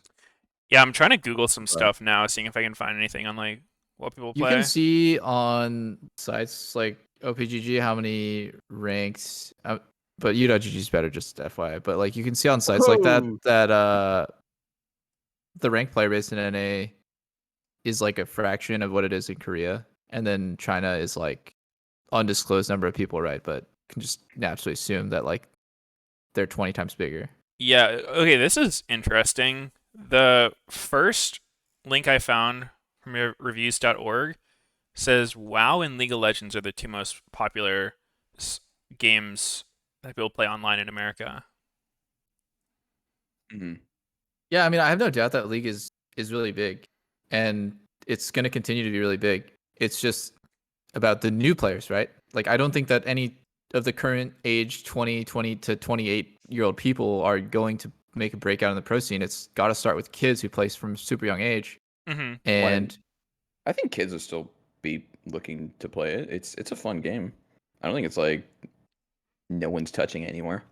Yeah, I'm trying to Google some But stuff now, seeing if I can find anything on like what people You play. can see on sites like OPGG how many ranks, but UWG is better, just FYI. But like you can see on sites like that Whoa. that the ranked player base in NA is like a fraction of what it is in Korea, and then China is like undisclosed number of people, right? But you can just naturally assume that like they're 20 times bigger. Yeah, okay, this is interesting. The first link I found from reviews.org says WoW and League of Legends are the two most popular games that people play online in America. Mhm. Yeah, I mean, I have no doubt that League is really big, and it's going to continue to be really big. It's just about the new players, right? Like, I don't think that any of the current age 20 to 28-year-old people are going to make a breakout in the pro scene. It's got to start with kids who play from super young age. Mm-hmm. And I think kids will still be looking to play it. It's a fun game. I don't think it's like no one's touching it anymore.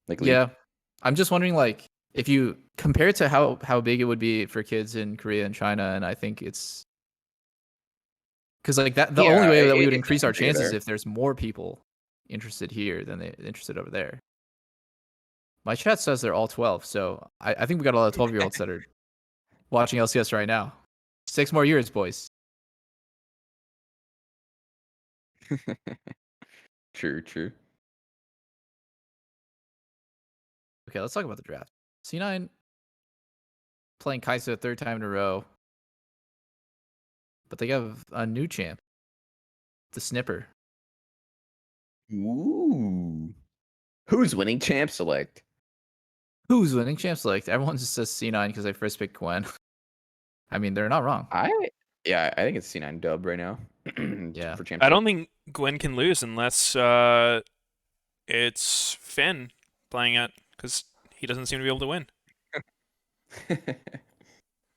Like League. yeah, I'm just wondering, like, if you compare it to how big it would be for kids in Korea and China, and I think it's because like that the only way that we would increase our chances is if there's more people interested here than they interested over there. My chat says they're all 12, so I think we got a lot of 12-year-olds that are watching LCS right now. 6 more years, boys. True. Okay, let's talk about the draft. C9 playing Kai'Sa a third time in a row, but they have a new champ, the Snipper. Ooh. Who's winning Champ Select? Who's winning champ select? Everyone just says C9 because they first picked Gwen. I mean, they're not wrong. I think it's C9 dub right now. Yeah. For Champ I don't Select. think Gwen can lose unless it's Finn playing it, because he doesn't seem to be able to win.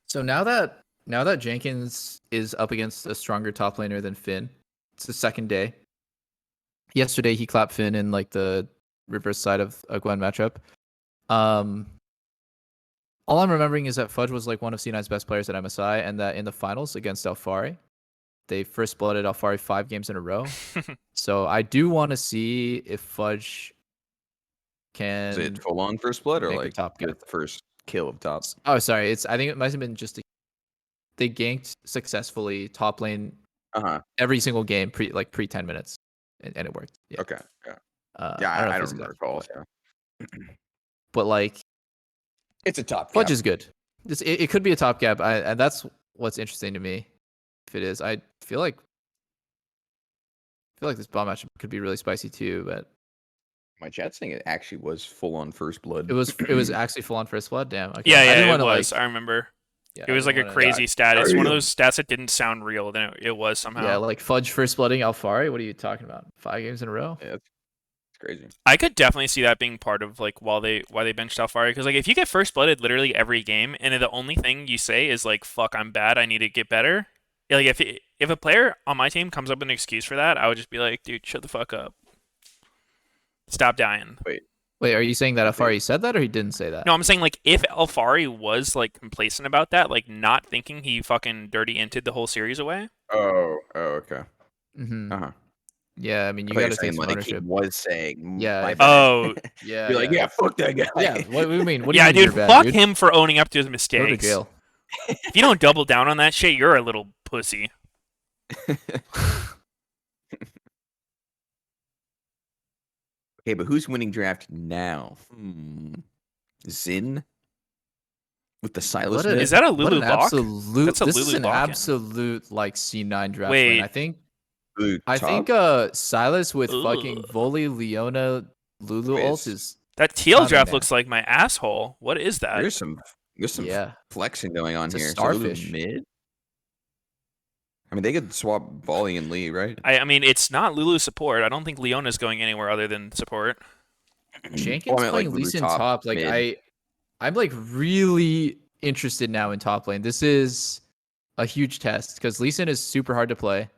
So now that Jenkins is up against a stronger top laner than Finn, it's the second day. Yesterday he clapped Finn in like the reverse side of a Gwen matchup. All I'm remembering is that Fudge was like one of C9's best players at MSI, and that in the finals against Alphari, they first blooded Alphari 5 games in a row. So I do want to see if Fudge can. Is it full on first blood or like top get the first kill of tops? Oh, sorry. I think it might have been just they ganked successfully top lane every single game pre 10 minutes, and it worked. Yeah. Okay. Yeah. I don't remember calls. But like, it's a top. Fudge is good. It could be a top gap, and that's what's interesting to me. If it is, I feel like this bomb matchup could be really spicy too. But my chat's saying it actually was full on first blood. it was actually full on first blood. Damn. Okay. Yeah, I it was. I remember. Yeah, it was like a crazy stat. It's one of those stats that didn't sound real. Then it was somehow. Yeah, like Fudge first blooding Alphari. What are you talking about? 5 games in a row? Yeah, it's crazy. I could definitely see that being part of like why they benched Alphari, because like if you get first blooded literally every game and the only thing you say is like "fuck, I'm bad, I need to get better," like if a player on my team comes up with an excuse for that, I would just be like, dude, shut the fuck up, stop dying. Wait, are you saying that Alphari said that, or he didn't say that? No, I'm saying like if Alphari was like complacent about that, like not thinking he fucking dirty inted the whole series away. Oh, okay. Yeah, I mean, you gotta take some ownership. He was saying, yeah. my bad. Oh, yeah. You're like, yeah, fuck that guy. Yeah. What do you mean? What do yeah, you mean dude, you're fuck bad, him for owning up to his mistakes. Go to jail. If you don't double down on that shit, you're a little pussy. Okay, but who's winning draft now? Zin with the Silas. Is that a Lulu Bach? Absolute. That's a this Lulu is an Bakken. absolute like C9 draft. Wait. Win. I think Silas with fucking Volley, Leona, Lulu ult is that teal Stunning, draft man. looks like my asshole. What is that? There's some flexing going on It's a here. starfish. So Lulu mid. I mean, they could swap Volley and Lee, right? I mean, it's not Lulu support. I don't think Leona's going anywhere other than support. Jenkins playing Lee Sin top. Like mid. I'm like really interested now in top lane. This is a huge test because Lee Sin is super hard to play.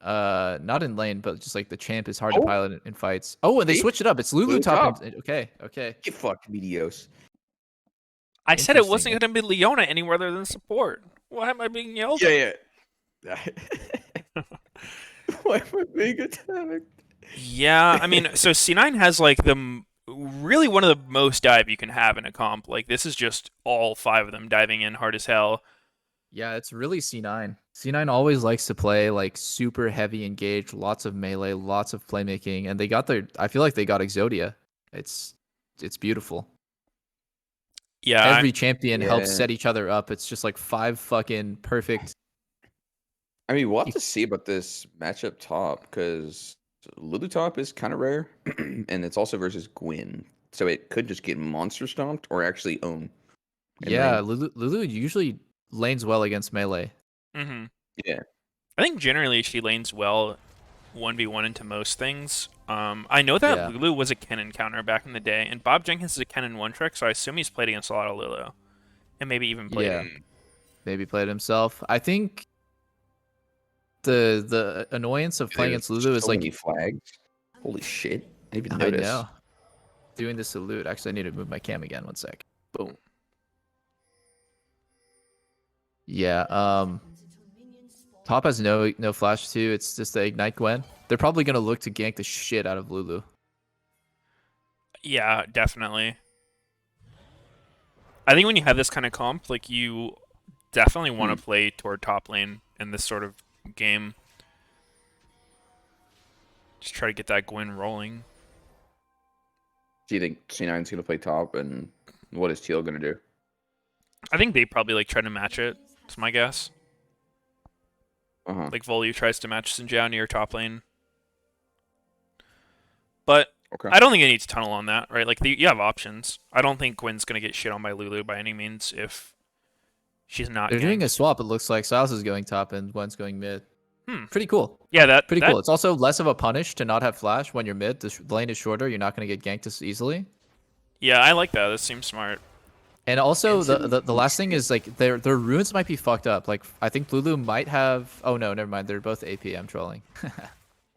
Not in lane, but just like the champ is hard to pilot in fights. Oh, and they See? switched it up. It's Lulu Lulu top. top. Okay, okay. Get fucked, Meteos. I said it wasn't Interesting. going to be Leona anywhere other than support. Why am I being yelled at? Yeah. Why am I being attacked? Yeah, I mean, so C9 has like really one of the most dive you can have in a comp. Like this is just all 5 of them diving in hard as hell. Yeah, it's really C9. C9 always likes to play like super heavy engaged, lots of melee, lots of playmaking, and they got their. I feel like they got Exodia. It's beautiful. Yeah, Every champion helps set each other up. It's just like 5 fucking perfect. I mean, we'll have to see about this matchup top because Lulu top is kind of rare, and it's also versus Gwyn, so it could just get monster stomped or actually own. Yeah, Lulu usually lanes well against melee. Mm-hmm. Yeah. I think generally she lanes well 1v1 into most things. I know that Lulu was a Kennen counter back in the day, and Bob Jenkins is a Kennen one-trick, so I assume he's played against a lot of Lulu. And maybe even played him. Maybe played himself. I think the annoyance of playing against Lulu is like many flags. Holy shit. I didn't even notice. I know. Doing the salute. Actually, I need to move my cam again. 1 sec. Boom. Yeah, top has no flash too. It's just the Ignite Gwen. They're probably gonna look to gank the shit out of Lulu. Yeah, definitely. I think when you have this kind of comp, like you definitely want to play toward top lane in this sort of game. Just try to get that Gwen rolling. Do you think C9's gonna play top, and what is Teal gonna do? I think they probably like try to match it. That's my guess. Like Volu tries to match Sinjao near top lane. But I don't think it needs tunnel on that, right? Like you have options. I don't think Gwen's gonna get shit on by Lulu by any means if she's not. They're doing a swap. It looks like Silas is going top and Gwen's going mid. Pretty cool. Yeah, pretty cool. It's also less of a punish to not have flash when you're mid. The lane is shorter. You're not going to get ganked as easily. Yeah, I like that. That seems smart. And also the last thing is like their runes might be fucked up. Like I think Lulu might have. Oh no, never mind. They're both AP. I'm trolling.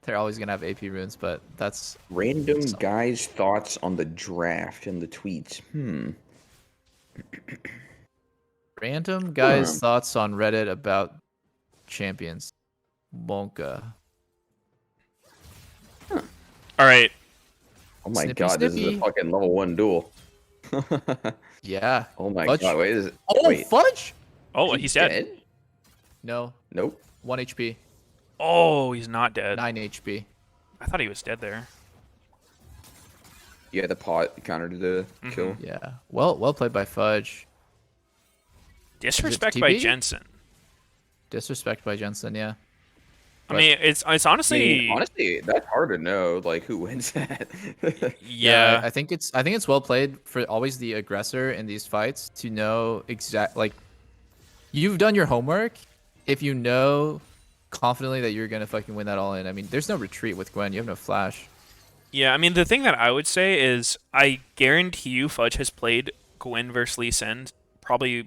They're always gonna have AP runes, but that's random guys' thoughts on the draft and the tweets. Random guys' thoughts on Reddit about champions. Bonka. All right. Oh my god, this is a fucking level 1 duel. Yeah. Oh my Fudge. god, wait. Wait. Fudge? Oh, he's dead. No. Nope. 1 HP. Oh, he's not dead. 9 HP. I thought he was dead there. Yeah, the pot countered the kill. Yeah. Well played by Fudge. Disrespect by Jensen. Disrespect by Jensen, yeah. I mean, it's honestly. Honestly, that's hard to know. Like who wins that? Yeah, I think it's well played for always the aggressor in these fights to know like you've done your homework. If you know confidently that you're gonna fucking win that all in. I mean, there's no retreat with Gwen. You have no flash. Yeah, I mean the thing that I would say is I guarantee you Fudge has played Gwen versus Lee Sin probably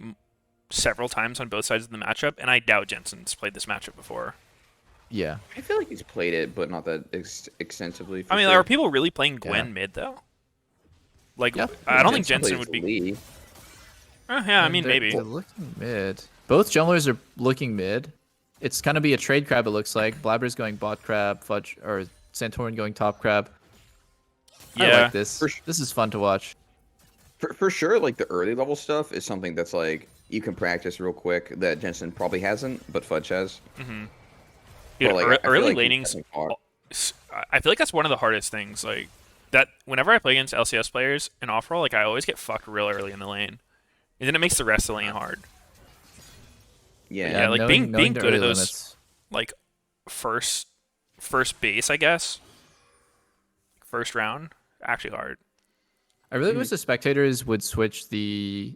several times on both sides of the matchup, and I doubt Jensen's played this matchup before. Yeah. I feel like he's played it, but not that extensively. I mean, are people really playing Gwen mid, though? Like, I don't think Jensen would be... yeah, I mean, maybe. They're looking mid. Both junglers are looking mid. It's going to be a trade crab, it looks like. Blabber's going bot crab, Fudge, or Santorin going top crab. Yeah. I like this. This is fun to watch. For sure, like, the early level stuff is something that's, like, you can practice real quick that Jensen probably hasn't, but Fudge has. Dude, like, early laning's... I feel like that's one of the hardest things. Like, that whenever I play against LCS players in off-roll, like, I always get fucked real early in the lane. And then it makes the rest of the lane hard. Yeah, like, being good at those, like, first base, I guess. First round, actually hard. I really wish the spectators would switch the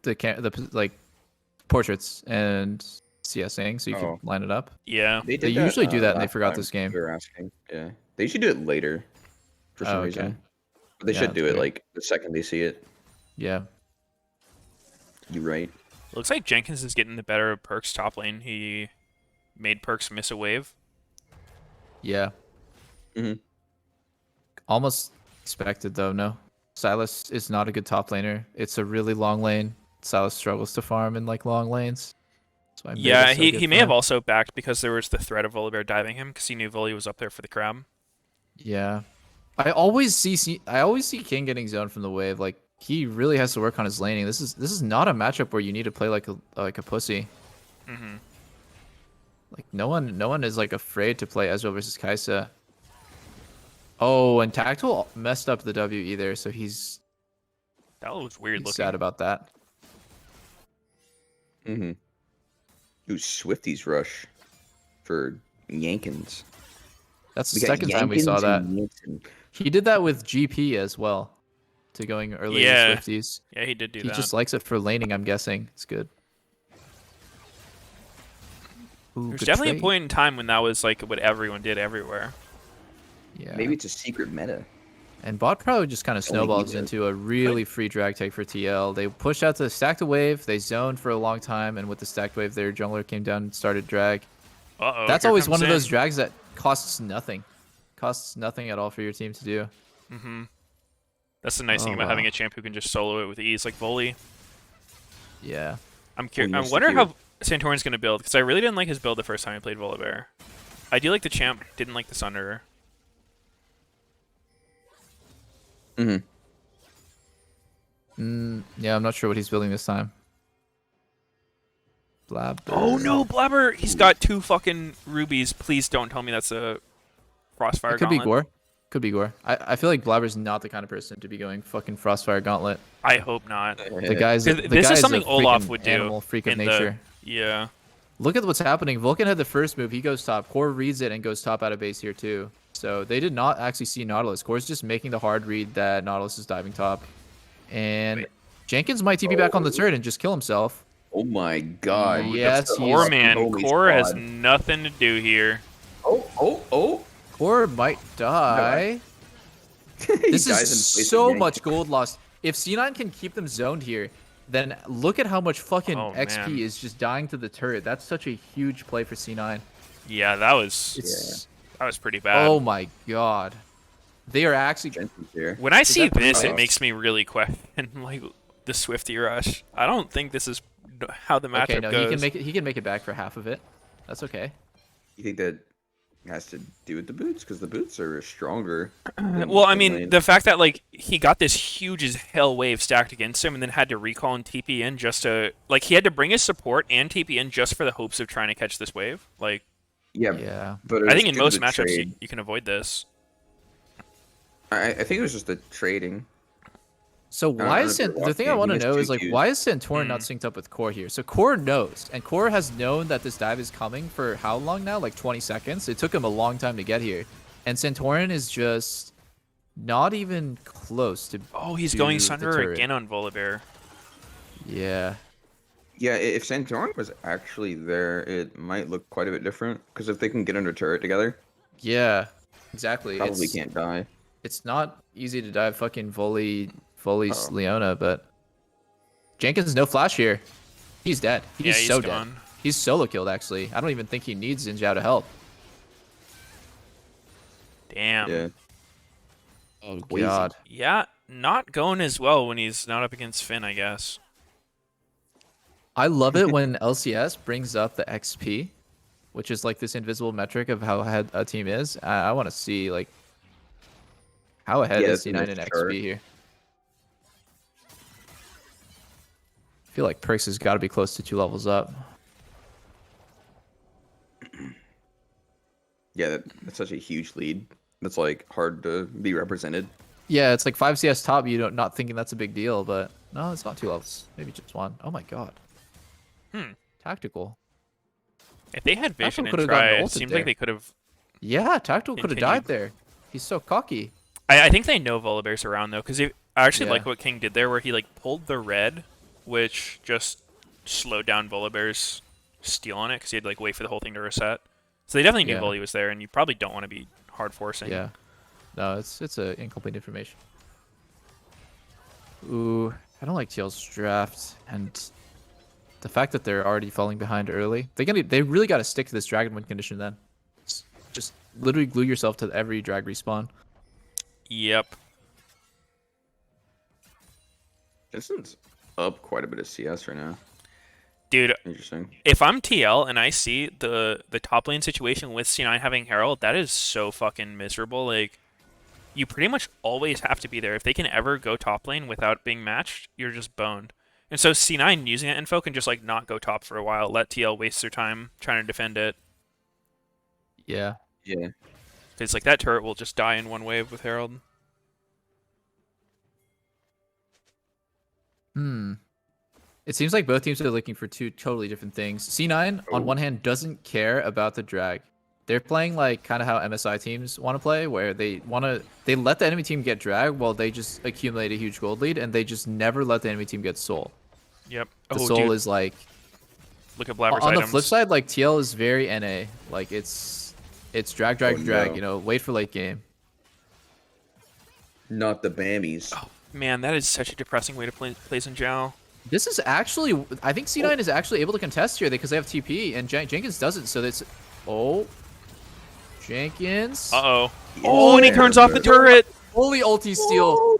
like portraits and CSing so you can line it up. Yeah, they usually do that, and they forgot this game. They were asking. Yeah, they usually do it later for some reason. But they should do it like the second they see it. Yeah. You're right. Looks like Jenkins is getting the better of Perk's top lane. He made Perks miss a wave. Yeah. Mhm. Almost expected though. No, Silas is not a good top laner. It's a really long lane. Silas struggles to farm in like long lanes. That's why mid Yeah, is so he good may for have him. also backed because there was the threat of Volibear diving him because he knew Volley was up there for the crab. Yeah, I always see King getting zoned from the wave. Like he really has to work on his laning. This is not a matchup where you need to play like a pussy. Mm-hmm. Like no one is like afraid to play Ezreal versus Kai'Sa. Oh, and Tactile messed up the W either, so he's That was weird looking. sad about that. Mm-hmm. Ooh, Swifties rush for Yankins. That's the We got second time we saw Yankins that. and Yankin. He did that with GP as well, to going early Yeah. with Swifties. Yeah, he did do He that. just likes it for laning, I'm guessing. It's good. Ooh, There's good definitely trade. a point in time when that was like what everyone did everywhere. Yeah. Maybe it's a secret meta. And bot probably just kind of Only he snowballs does. into a really free drag take for TL. They pushed out to stack the wave. They zoned for a long time, and with the stacked wave, their jungler came down and started drag. Uh-oh. That's here always comes one of those Sin. drags that costs nothing. Costs nothing at all for your team to do. Mm-hmm. That's the nice thing Oh, about wow. having a champ who can just solo it with ease, like Volley. Yeah. I'm curious. I missed wonder the how cue. Santorin's gonna build because I really didn't like his build the first time I played Volibear. I do like the champ. Didn't like the Sunderer. Mm-hmm. Yeah, I'm not sure what he's building this time. Blab. Oh no, Blabber! He's got 2 fucking rubies. Please don't tell me that's a Frostfire It could be Gauntlet. Gore. Could be Gore. I feel like Blabber's not the kind of person to be going fucking Frostfire Gauntlet. I hope not. The guy's the This guy is something a Olaf freaking would do. animal, freak of in the- nature. Yeah. Look at what's happening. Vulcan had the first move. He goes top. Core reads it and goes top out of base here too. So they did not actually see Nautilus. Core's just making the hard read that Nautilus is diving top. And Jenkins might TP back on the turret and just kill himself. Oh my god. Yes, he Core is. man. Holy Core has squad. nothing to do here. Oh. Core might die. This He dies in is place of so Yankins. much gold lost. If C9 can keep them zoned here, then look at how much fucking Oh, XP man. is just dying to the turret. That's such a huge play for C9. Yeah, that was It's pretty bad. oh my god. They are actually Jenkins here. When I see that pretty this, it close? makes me really question like the Swifty rush. I don't think this is how the matchup okay. No, goes. he can make it. He can make it back for half of it. That's okay. You think that has to do with the boots? Because the boots are stronger. Well, I mean, the fact that like he got this huge as hell wave stacked against him, and then had to recall and TP in just to like he had to bring his support and TP in just for the hopes of trying to catch this wave. Like, Yeah. but it I was think in due to most the matchups trade. you can avoid this. I think it was just the trading. So don't why know is if you're the thing I watching. want to He has know two is like Qs. why is Santorin not synced up with Core here? So Core knows, and Core has known that this dive is coming for how long now? Like 20 seconds. It took him a long time to get here, and Santorin is just not even close to. Oh, he's to going the Sunderer turret. again on Volibear. Yeah. Yeah, if Santorin was actually there, it might look quite a bit different. Because if they can get under turret together, Yeah. Exactly. probably it's, can't die. It's not easy to dive fucking Volley's Leona, but Jenkins no flash here. He's dead. Yeah, He's he's so gone. dead. He's solo killed actually. I don't even think he needs Xin Zhao to help. Damn. Yeah. Oh Queasy. god. Yeah, not going as well when he's not up against Finn, I guess. I love it when LCS brings up the XP, which is like this invisible metric of how ahead a team is. I want to see like how ahead Yeah, is it's a C9 nice in chart. XP here. I feel like Perks has got to be close to 2 levels up. Yeah, that's such a huge lead. That's like hard to be represented. Yeah, it's like 5 CS top. You don't not thinking that's a big deal, but no, it's not 2 levels. Maybe just 1. Oh my god. Tactical. If they had vision Tactical and could've gotten try, it ulted seems there. like they could have. Yeah, Tactical could have Continued. died there. He's so cocky. I think they know Volibear's around though, because I actually Yeah. like what King did there, where he like pulled the red, which just slowed down Volibear's steal on it, because he had to like wait for the whole thing to reset. So they definitely knew Yeah. Volley was there, and you probably don't want to be hard forcing. Yeah. No, it's a incomplete information. Ooh, I don't like TL's draft, and the fact that they're already falling behind early, they really got to stick to this dragon win condition then. Just literally glue yourself to every drag respawn. Yep. Jensen's up quite a bit of CS right now. Dude, Interesting. if I'm TL and I see the top lane situation with C9 having Herald, that is so fucking miserable. Like, you pretty much always have to be there. If they can ever go top lane without being matched, you're just boned. And so C9 using that info can just like not go top for a while, let TL waste their time trying to defend it. Yeah. Yeah. Because like that turret will just die in one wave with Herald. It seems like both teams are looking for two totally different things. C9, on one hand, doesn't care about the drag. They're playing like kind of how MSI teams want to play, where they let the enemy team get drag while they just accumulate a huge gold lead, and they just never let the enemy team get soul. Yep. The soul is like... Look at Blabber's on items. the flip side, like TL is very NA. Like it's drag, drag, drag. You know, wait for late game. Not the Bambies. Oh, man, that is such a depressing way to play Xin Zhao. This is actually... I think C9 is actually able to contest here because they have TP, and Jenkins doesn't, so that's... Oh. Jenkins. Uh-oh. Oh, and he turns off the turret! Holy ulti steal.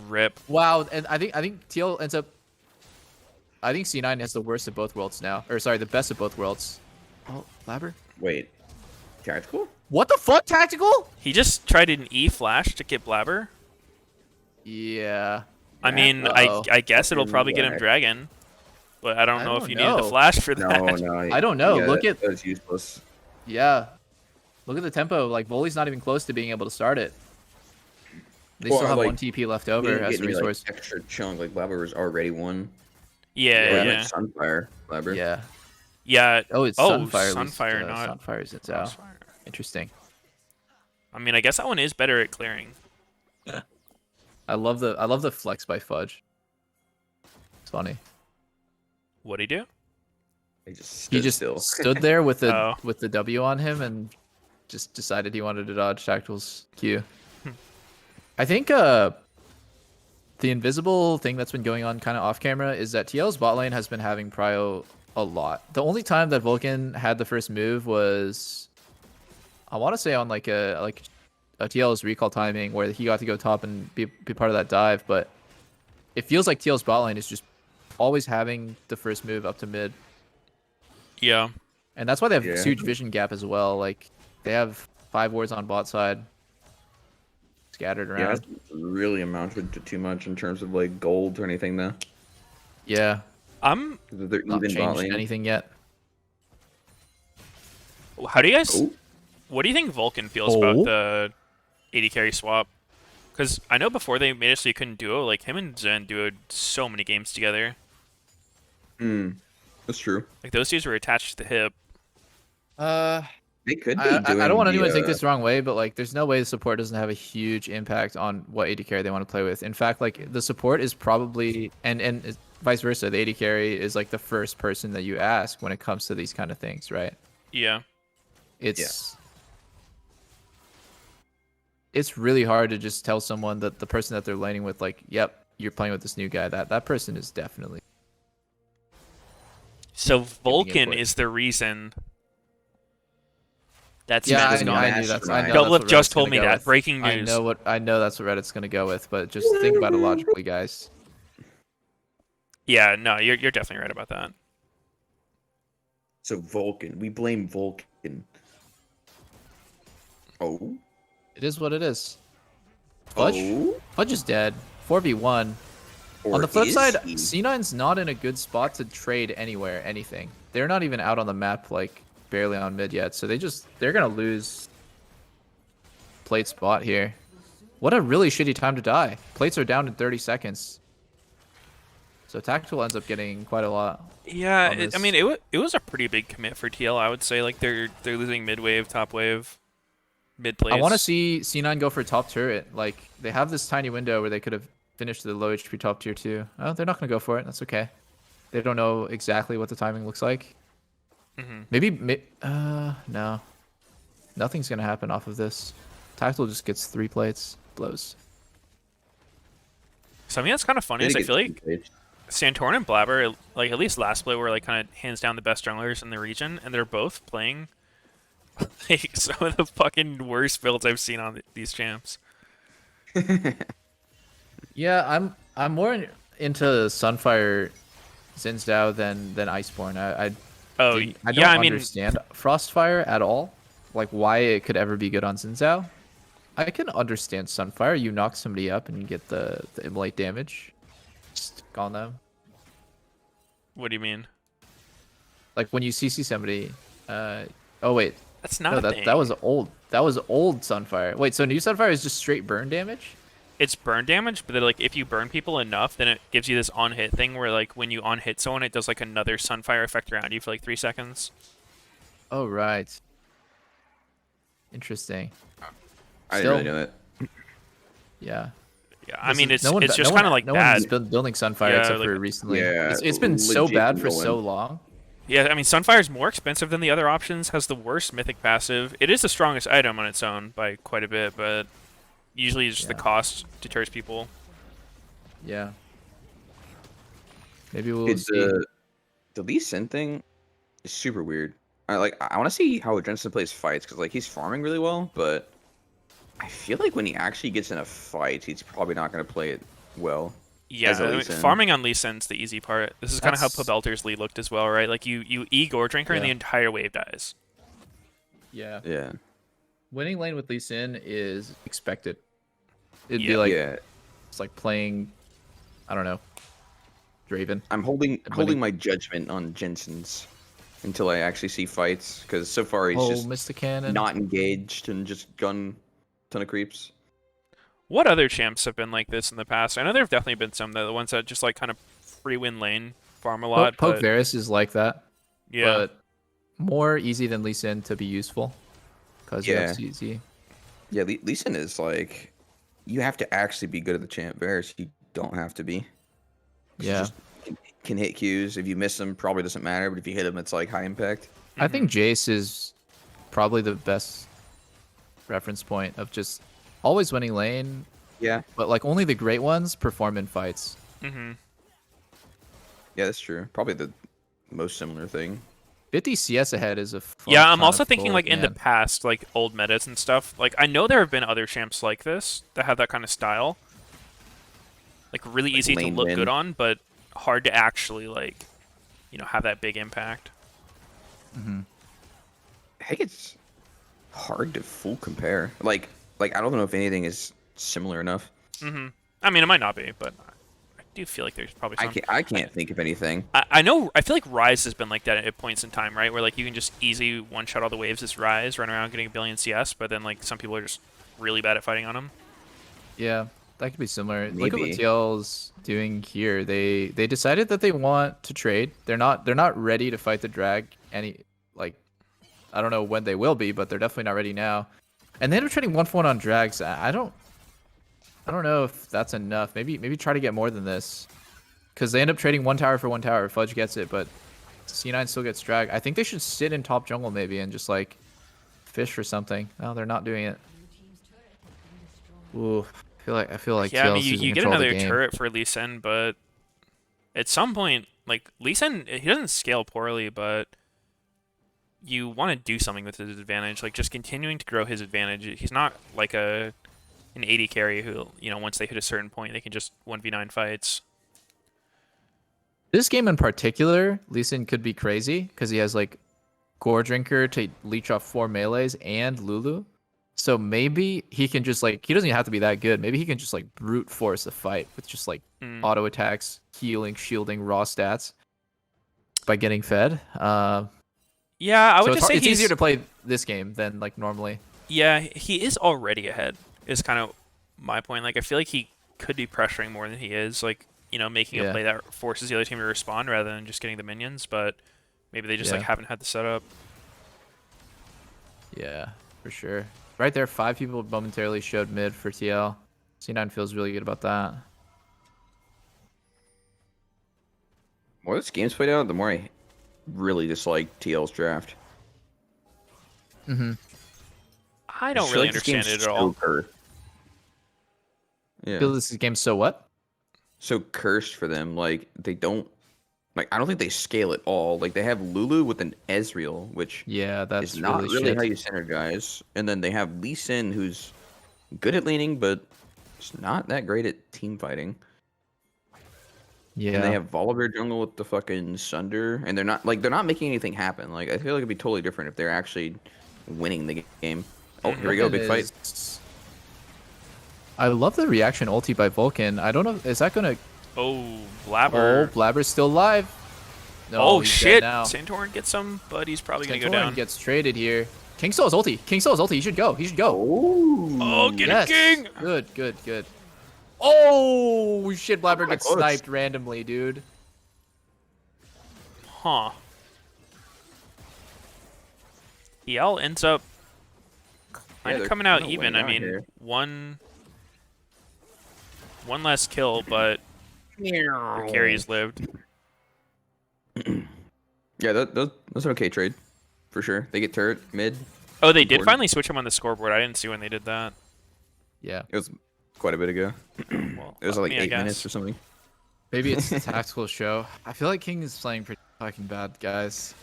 Rip. Wow, and I think TL ends up... I think C9 has the worst of both worlds now. Or sorry, the best of both worlds. Oh, Blabber? Wait. Tactical? What the fuck, Tactical? He just tried an E flash to get Blabber. Yeah. I mean, I guess it'll probably get him Dragon. But I don't know if you needed the flash for that. No, I don't know. Yeah, Look at... That's useless. Yeah. Look at the tempo. Like, Volley's not even close to being able to start it. They still have one TP left over as a resource. Like, extra chunk. Like, Blabber was already one. Yeah, yeah. Like Sunfire, Blabber. Yeah. Yeah. Oh, it's Sunfire. Sunfire, not Sunfire's in Zhao. Interesting. I mean, I guess that one is better at clearing. I love the flex by Fudge. It's funny. What'd he do? He just stood there with the with the W on him and just decided he wanted to dodge Tactical's Q. I think the invisible thing that's been going on kind of off camera is that TL's bot lane has been having prio a lot. The only time that Vulcan had the first move was, I want to say on like a TL's recall timing where he got to go top and be part of that dive, but it feels like TL's bot lane is just always having the first move up to mid. Yeah. And that's why they have a huge vision gap as well. Like, they have 5 wards on bot side scattered around. Yeah, it hasn't really amounted to too much in terms of like gold or anything though. Yeah. I'm not changed anything yet. How do you guys... What do you think Vulcan feels about the AD carry swap? Because I know before they made it so you couldn't duo, like him and Zen duoed so many games together. That's true. Like those dudes were attached to the hip. They could be I don't want anyone to take this the wrong way, but like there's no way the support doesn't have a huge impact on what AD carry they want to play with. In fact, like the support is probably and vice versa, the AD carry is like the first person that you ask when it comes to these kind of things, right? Yeah. It's really hard to just tell someone that the person that they're laning with, like, yep, you're playing with this new guy. That person is definitely. So Vulcan is the reason. That's I knew that's. Doublelift just told me that. Breaking news. I know that's what Reddit's gonna go with, but just think about it logically, guys. Yeah, no, you're definitely right about that. So Vulcan, we blame Vulcan. Oh. It is what it is. Fudge? Fudge is dead. 4v1. On the flip side, C9's not in a good spot to trade anywhere, anything. They're not even out on the map, like, barely on mid yet, so they're gonna lose Plate spot here. What a really shitty time to die. Plates are down in 30 seconds. So Tactical ends up getting quite a lot. Yeah, I mean, it was a pretty big commit for TL, I would say. Like, they're losing mid wave, top wave. Mid place. I want to see C9 go for top turret. Like, they have this tiny window where they could have finished the low HP top tier 2. Oh, they're not going to go for it. That's okay. They don't know exactly what the timing looks like. Maybe, no. Nothing's going to happen off of this. Tactical just gets 3 plates. Blows. Something that's kind of funny is I feel like Santorin and Blabber, like at least last play, were like kind of hands down the best junglers in the region, and they're both playing like some of the fucking worst builds I've seen on these champs. Yeah, I'm more into Sunfire Xin Zhao than Iceborne. I don't understand Frostfire at all. Like why it could ever be good on Xin Zhao. I can understand Sunfire. You knock somebody up and you get the immolate damage. Just on them. What do you mean? Like when you CC somebody. Oh wait. That's not that was old. That was old Sunfire. Wait, so new Sunfire is just straight burn damage? It's burn damage, but then, like if you burn people enough, then it gives you this on hit thing where like when you on hit someone, it does like another Sunfire effect around you for like 3 seconds. Oh right. Interesting. I didn't really know that. Yeah. Yeah, I mean, it's just kind of like no bad. one's been building Sunfire except for recently. Yeah, it's been so bad for so long. Yeah, I mean, Sunfire is more expensive than the other options, has the worst mythic passive. It is the strongest item on its own by quite a bit, but usually just the cost deters people. Yeah. Maybe we'll see. The Lee Sin thing is super weird. I want to see how Jensen plays fights, because like he's farming really well, but I feel like when he actually gets in a fight, he's probably not going to play it well. Yeah, I mean, farming on Lee Sin's the easy part. This is kind of how Pobelter's Lee looked as well, right? Like you E Gore Drinker and the entire wave dies. Yeah. Yeah. Winning lane with Lee Sin is expected. It'd be like it's like playing, I don't know, Draven. I'm holding my judgment on Jensen's until I actually see fights, because so far he's just Mr. Cannon. not engaged and just gun a ton of creeps. What other champs have been like this in the past? I know there have definitely been some, the ones that just like kind of free win lane, farm a lot. Poke Varus is like that. Yeah. But more easy than Lee Sin to be useful. Because it's easy. Yeah, Lee Sin is like, you have to actually be good at the champ. Varus, you don't have to be. Yeah. Just can hit Qs. If you miss them, probably doesn't matter. But if you hit them, it's like high impact. I think Jace is probably the best reference point of just always winning lane. Yeah. But like only the great ones perform in fights. Mm-hmm. Yeah, that's true. Probably the most similar thing. 50 CS ahead is a yeah, I'm also thinking like in the past, like old metas and stuff. Like I know there have been other champs like this that have that kind of style. Like really easy to look good on, but hard to actually like, you know, have that big impact. Mm-hmm. I think it's hard to full compare. Like I don't know if anything is similar enough. Mm-hmm. I mean, it might not be, but I do feel like there's probably some. I can't think of anything. I know. I feel like Rise has been like that at points in time, right? Where like you can just easy one-shot all the waves as Rise, run around getting a billion CS, but then like some people are just really bad at fighting on them. Yeah, that could be similar. Maybe. Look at what TL's doing here. They decided that they want to trade. They're not ready to fight the drag I don't know when they will be, but they're definitely not ready now. And they end up trading 1-for-1 on drags. I don't know if that's enough. Maybe try to get more than this. Because they end up trading 1 tower for 1 tower. Fudge gets it, but C9 still gets drag. I think they should sit in top jungle maybe and just like fish for something. No, they're not doing it. Ooh, I feel like yeah, I mean, TL's you get another turret for Lee Sin, but at some point, like Lee Sin, he doesn't scale poorly, but you want to do something with his advantage, like just continuing to grow his advantage. He's not like an AD carry who, you know, once they hit a certain point, they can just 1v9 fights. This game in particular, Lee Sin could be crazy because he has like Gore Drinker to leech off 4 melees and Lulu. So maybe he can just like, he doesn't even have to be that good. Maybe he can just like brute force a fight with just like auto attacks, healing, shielding, raw stats by getting fed. Yeah, I would just say it's easier to play this game than like normally. Yeah, he is already ahead, is kind of my point. Like, I feel like he could be pressuring more than he is, like, you know, making a play that forces the other team to respond rather than just getting the minions, but maybe they just like haven't had the setup. Yeah, for sure. Right there, 5 people momentarily showed mid for TL. C9 feels really good about that. The more this game's played out, the more I really dislike TL's draft. Mm-hmm. I don't really understand it at all. Yeah. Feel this game so what? so cursed for them. Like they don't like I don't think they scale at all. Like they have Lulu with an Ezreal, which Yeah, that's is not really really shit. how you synergize. And then they have Lee Sin, who's good at laning, but it's not that great at team fighting. Yeah. And they have Volibear jungle with the fucking Sunder, and they're not making anything happen. Like I feel like it'd be totally different if they're actually winning the game. Oh, here we go, big fight. I love the reaction ulti by Vulcan. I don't know, is that gonna? Oh, Blabber. Oh, Blabber's still alive. No, Oh he's shit! dead now. Santorin gets some, but he's probably gonna go Santorin down. gets traded here. King Soul's ulti. King Soul's ulti. He should go. He should go. Oh, get Yes. it, King! Good, good, good. Oh shit! Blabber gets close. sniped randomly, dude. Huh. EL ends up kind of they're coming out kinda even. winning I out mean, here. one less kill, but the carries lived. Yeah, that's an okay trade, for sure. They get turret mid. Oh, they did Important. finally switch him on the scoreboard. I didn't see when they did that. Yeah. It was quite a bit ago. Well, It was like me, I 8 guess. minutes or something. Maybe it's the tactical show. I feel like King is playing pretty fucking bad, guys.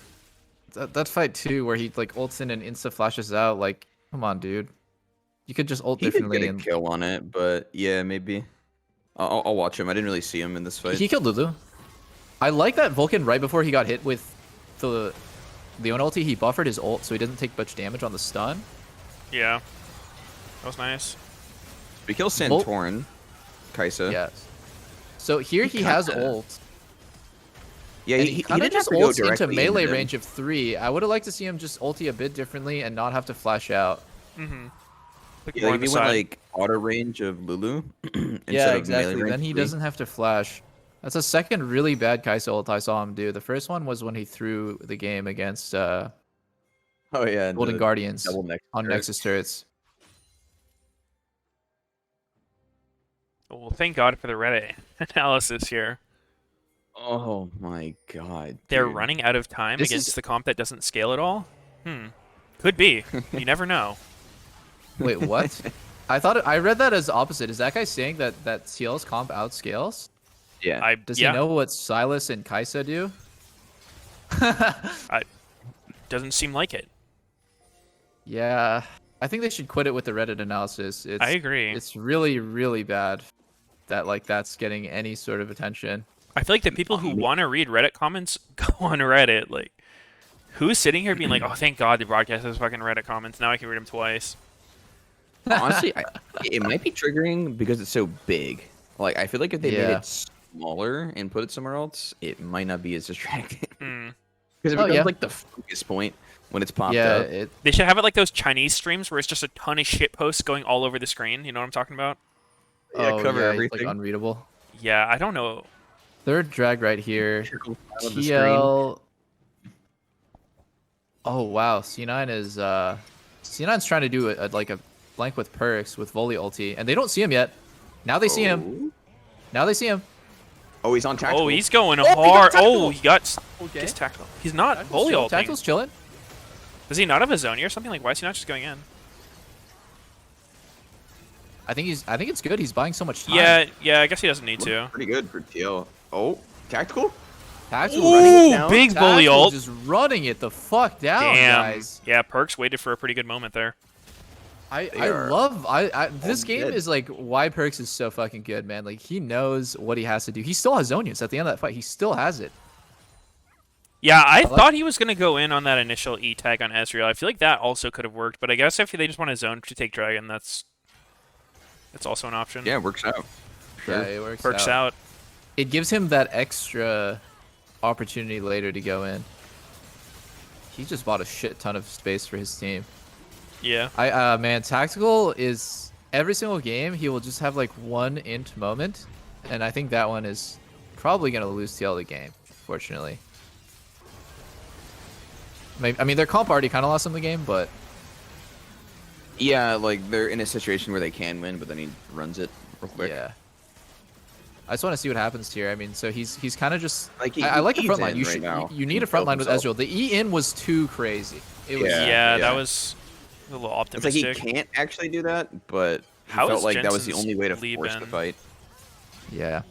That fight too, where he like ults in and insta flashes out. Like, come on, dude. You could just ult He did differently. get a And kill on it, but yeah, maybe. I'll watch him. I didn't really see him in this fight. he killed Lulu. I like that Vulcan right before he got hit with the Leon ulti. He buffered his ult so he doesn't take much damage on the stun. Yeah, that was nice. We kill Santorin, Kaisa. Yes. So here he has ult. Yeah, And he he kind of didn't have just to go ults into directly melee them. range of 3. I would have liked to see him just ulti a bit differently and not have to flash out. Mm-hmm. Yeah, like if he went like auto range of Lulu instead Yeah, of exactly. melee range Then he 3. doesn't have to flash. That's a second really bad Kaisa ult I saw him do. The first one was when he threw the game against Oh yeah, Golden the Guardians double Nexus on turret. Nexus turrets. Well, thank God for the Reddit analysis here. Oh my god. They're dude. running out of time This against is- the comp that doesn't scale at all? Could be. You never know. Wait, what? I read that as opposite. Is that guy saying that CL's comp outscales? Yeah. Does yeah, he know what Silas and Kaisa do? doesn't seem like it. Yeah, I think they should quit it with the Reddit analysis. I agree. It's really, really bad that that's getting any sort of attention. I feel like the people who want to read Reddit comments go on Reddit. Like, who's sitting here being like, "Oh, thank God the broadcast has fucking Reddit comments. Now I can read them twice." Honestly, it might be triggering because it's so big. Like, I feel like if they made Yeah. it smaller and put it somewhere else, it might not be as distracting. Mm. Because it Oh, becomes yeah. like the focus point when it's popped Yeah, up. They should have it like those Chinese streams where it's just a ton of shit posts going all over the screen. You know what I'm talking about? Yeah, cover it's, everything. like unreadable. Yeah, I don't know. Third drag right here. Trickle out of the screen. TL. Oh wow, C9 is C9's trying to do like a blank with perks with volley ulti, and they don't see him yet. Now they see him. Now they see him. Oh, he's on tactical. Oh, he's going he got hard. tactical. Oh, he got Okay. gets tackle. He's not volley ulting. Tactical's chilling. Does he not have a Zonia or something? Like, why is he not just going in? I think it's good. He's buying so much time. Yeah. I guess he doesn't need to. Pretty good for TL. Oh, tactical? Tactical running it Ooh, down. big bully Tactical ult. just running it the fuck down, Damn. guys. Yeah, Perks waited for a pretty good moment there. I are love this game dead. is like why Perks is so fucking good, man. Like he knows what he has to do. He still has Zonius at the end of that fight. He still has it. Yeah, I like- thought he was going to go in on that initial E tag on Ezreal. I feel like that also could have worked, but I guess if they just want a zone to take Dragon, that's also an option. Yeah, it works out. Sure. Yeah, it works Perks out. It gives him that extra opportunity later to go in. He just bought a shit ton of space for his team. Yeah. Man, Tactical is every single game he will just have like one int moment, and I think that one is probably gonna lose TL the game, fortunately. I mean, their comp already kind of lost him the game, but Yeah, like they're in a situation where they can win, but then he runs it real quick. yeah. I just want to see what happens here. I mean, so he's kind of just Like I like the he's front line. in You right should now. you need He a front killed line with himself. Ezreal. The E in was too crazy. It was Yeah, Yeah. that was a little It's like he optimistic. can't actually do that, but he How felt is like that was the Jensen's only way to lead force been? the fight. yeah.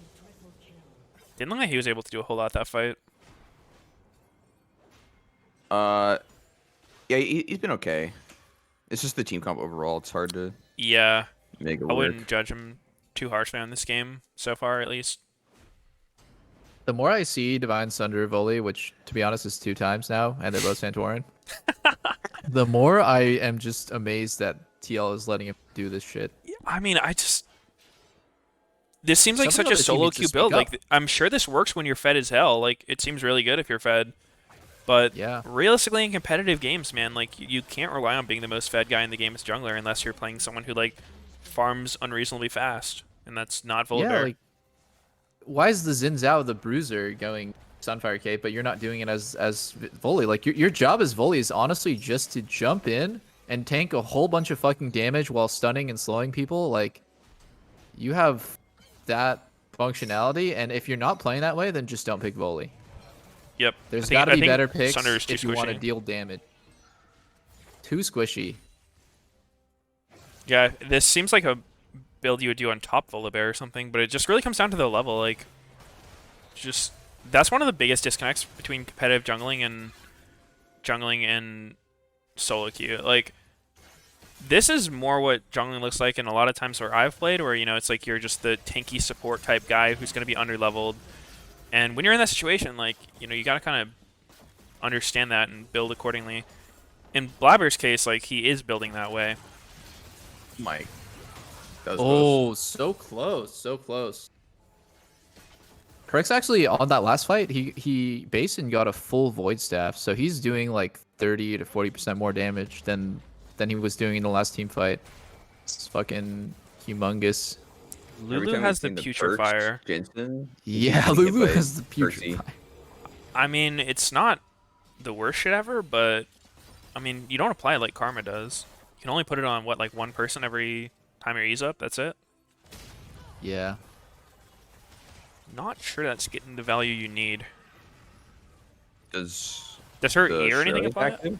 Didn't look like he was able to do a whole lot that fight. Yeah, he's been okay. It's just the team comp overall. It's hard to Yeah, make it I work. wouldn't judge him too harshly on this game so far, at least. The more I see Divine Sunder volley, which to be honest is 2 times now, and they're both Santorin, the more I am just amazed that TL is letting him do this shit. I mean, this seems like Someone such on a the team solo needs to queue speak build. up. Like, I'm sure this works when you're fed as hell. Like, it seems really good if you're fed. But Yeah. realistically, in competitive games, man, like, you can't rely on being the most fed guy in the game as jungler unless you're playing someone who, like, farms unreasonably fast. And that's not Volibear. Yeah, like, why is the Xin Zhao the bruiser going Sunfire Cape, but you're not doing it as volley? Like, your job as volley is honestly just to jump in and tank a whole bunch of fucking damage while stunning and slowing people. Like, you have that functionality, and if you're not playing that way, then just don't pick volley. Yep. There's got to be better picks Sunder's too if you want to squishy. deal damage. Too squishy. Yeah, this seems like a build you would do on top Volibear or something, but it just really comes down to the level. Like, just that's one of the biggest disconnects between competitive jungling and solo queue. Like, this is more what jungling looks like in a lot of times where I've played, where, you know, it's like you're just the tanky support type guy who's going to be underleveled. And when you're in that situation, like, you know, you got to kind of understand that and build accordingly. In Blabber's case, like, he is building that way. Mike. Oh, so close, so close. Perk's actually on that last fight. He based and got a full void staff, so he's doing like 30 to 40% more damage than he was doing in the last team fight. It's fucking humongous. Lulu has the putrefier. Yeah, Lulu has the putrefier. I mean, it's not the worst shit ever, but I mean, you don't apply it like Karma does. You can only put it on what, like one person every time your E's up. That's it. Yeah. Not sure that's getting the value you need. Does her the E or anything Shirley apply back it? in?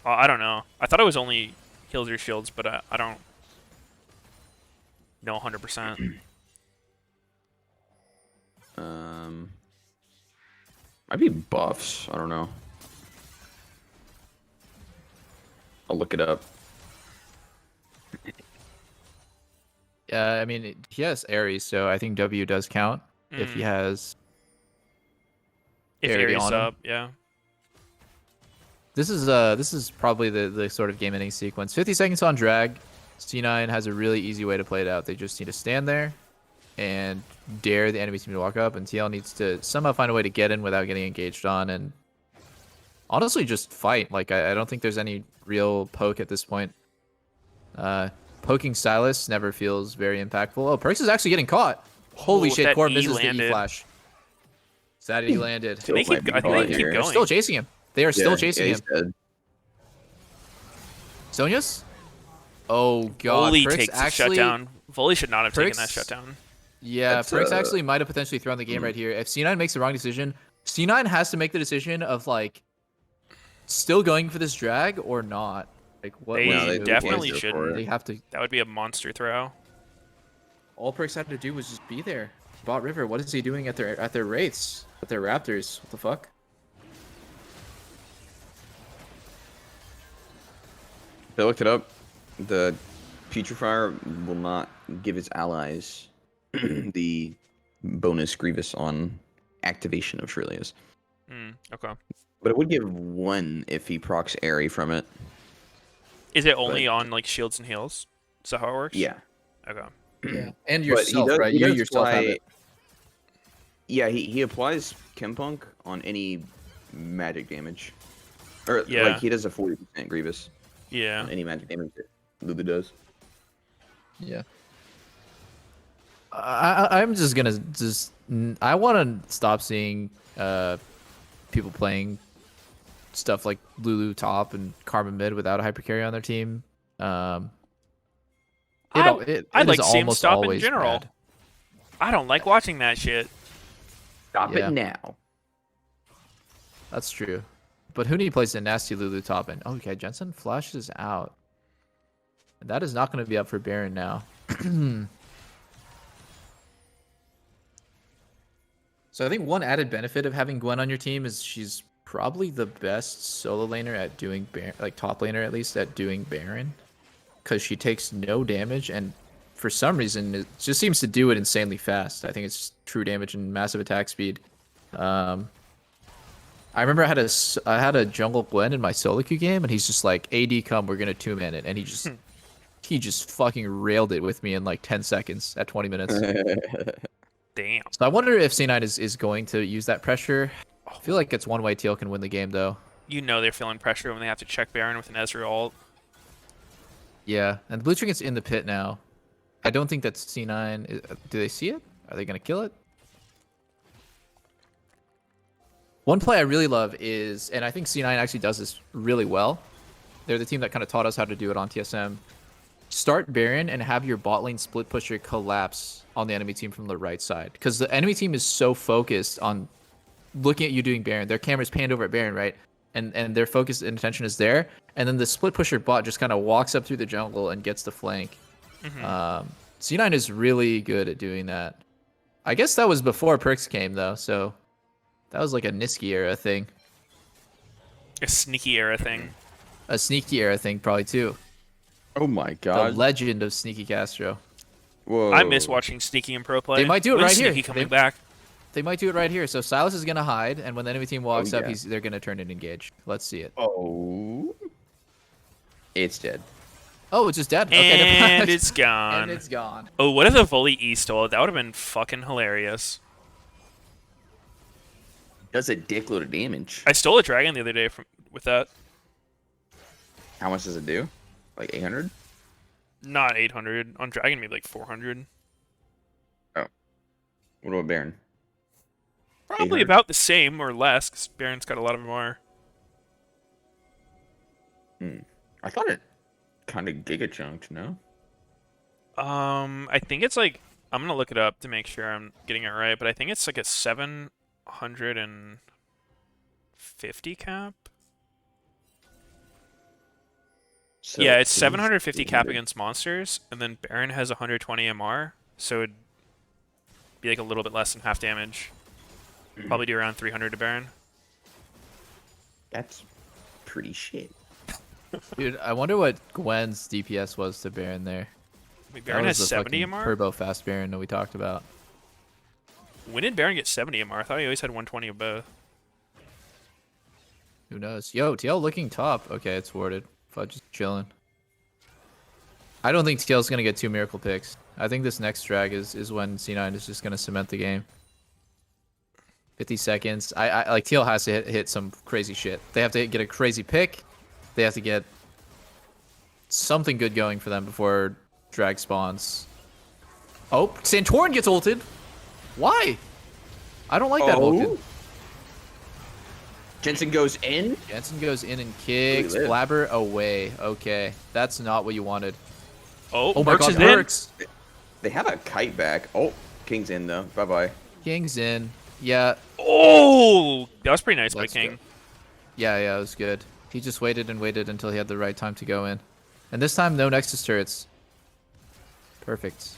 Oh, I don't know. I thought it was only heals your shields, but I don't know 100%. Might be buffs. I don't know. I'll look it up. Yeah, I mean, he has Ares, so I think W does count if he has. If Ares Ares on him. up, yeah. This is probably the sort of game ending sequence. 50 seconds on drag. C9 has a really easy way to play it out. They just need to stand there and dare the enemy team to walk up, and TL needs to somehow find a way to get in without getting engaged on, and honestly just fight. Like, I don't think there's any real poke at this point. Poking Silas never feels very impactful. Oh, Perks is actually getting caught. Holy Ooh, shit, that Core E misses the landed. E-flash. That E landed. They keep, I think they keep They're going. still chasing him. They are still Yeah, chasing yeah, him. he's dead. Sonia's? Oh god, Volley Perks takes the actually, shutdown. Volley should not have taken that Perks- shutdown. Yeah, That's, Perks actually might have potentially thrown the game right here. If C9 makes the wrong decision, C9 has to make the decision of like still going for this drag or not. Like what? They what do definitely go for shouldn't. it. They have to. That would be a monster throw. All Perks had to do was just be there. Bot River, what is he doing at their wraiths? At their raptors? What the fuck? I looked it up. The Putrefier will not give its allies the bonus Grievous on activation of Shirley's. Okay. But it would give one if he procs Airy from it. Is it only on like shields and heals? Is that how it works? Yeah. Okay. Yeah. And But yourself, right? he You does yourself have apply- it. Yeah, he applies Chempunk on any magic damage. Or Yeah. like he does a 40% Grievous Yeah. on any magic damage that Lulu does. Yeah. I'm just gonna I want to stop seeing people playing stuff like Lulu top and Karma mid without a hyper carry on their team. I'd like to see him stop in general. Bad. I don't like watching that shit. Stop Yeah. it now. That's true. But Huni plays a nasty Lulu top and okay, Jensen flashes out. That is not going to be up for Baron now. So I think one added benefit of having Gwen on your team is she's probably the best solo laner at doing like top laner at least at doing Baron, because she takes no damage and for some reason it just seems to do it insanely fast. I think it's true damage and massive attack speed. I remember I had a jungle Gwen in my solo queue game, and he's just like, "AD, come, we're gonna 2-man it," and he just fucking railed it with me in like 10 seconds at 20 minutes. Damn. So I wonder if C9 is going to use that pressure. I feel like it's one way TL can win the game though. You know they're feeling pressure when they have to check Baron with an Ezreal ult. Yeah, and the blue trinket is in the pit now. I don't think that's C9. Do they see it? Are they gonna kill it? One play I really love is, and I think C9 actually does this really well. They're the team that kind of taught us how to do it on TSM. Start Baron and have your bot lane split pusher collapse on the enemy team from the right side. Because the enemy team is so focused on looking at you doing Baron. Their camera's panned over at Baron, right? And their focus and attention is there. And then the split pusher bot just kind of walks up through the jungle and gets the flank. C9 is really good at doing that. I guess that was before Perks came, though, so that was like a Niski era thing. A sneaky era thing. A sneaky era thing, probably, too. Oh my god. The legend of Sneaky Castro. Whoa. I miss watching Sneaky in pro play. They might do it When's right here. Sneaky coming back? They might do it right here. So Silas is going to hide, and when the enemy team walks up, yeah. they're going to turn and engage. Let's see it. Oh. It's dead. Oh, it's just dead. Okay, never And mind. it's gone. And it's gone. Oh, what if the volley E stole it? That would have been fucking hilarious. Does a dickload of damage. I stole a dragon the other day with that. How much does it do? Like 800? Not 800. On dragon, maybe like 400. Oh. What about Baron? Probably 800? about the same or less, because Baron's got a lot of more. I thought it kind of giga chunked, no? I think it's like, I'm going to look it up to make sure I'm getting it right, but I think it's like a 750 cap. So Yeah, it's seems 750 cap 800. against monsters, and then Baron has 120 MR, so it'd be like a little bit less than half damage. Probably do around 300 to Baron. That's pretty shit. Dude, I wonder what Gwen's DPS was to Baron there. Wait, Baron has 70 fucking MR? Turbo fast Baron that we talked about. When did Baron get 70 MR? I thought he always had 120 of both. Who knows? Yo, TL looking top. Okay, it's warded. Fudge just chilling. I don't think TL's gonna get 2 miracle picks. I think this next drag is when C9 is just gonna cement the game. 50 seconds. I like TL has to hit some crazy shit. They have to get a crazy pick. They have to get something good going for them before drag spawns. Oh, Santorin gets ulted. Why? I don't like that ulted. Jensen goes in. Jensen goes in and kicks. Blabber away. Okay, that's not what you wanted. Oh, my Mercs god, is Mercs. They have a kite back. Oh, King's in though. Bye bye. King's in. Yeah. Oh, that was pretty nice by Let's King. go. Yeah, it was good. He just waited and waited until he had the right time to go in. And this time, no Nexus turrets. Perfect.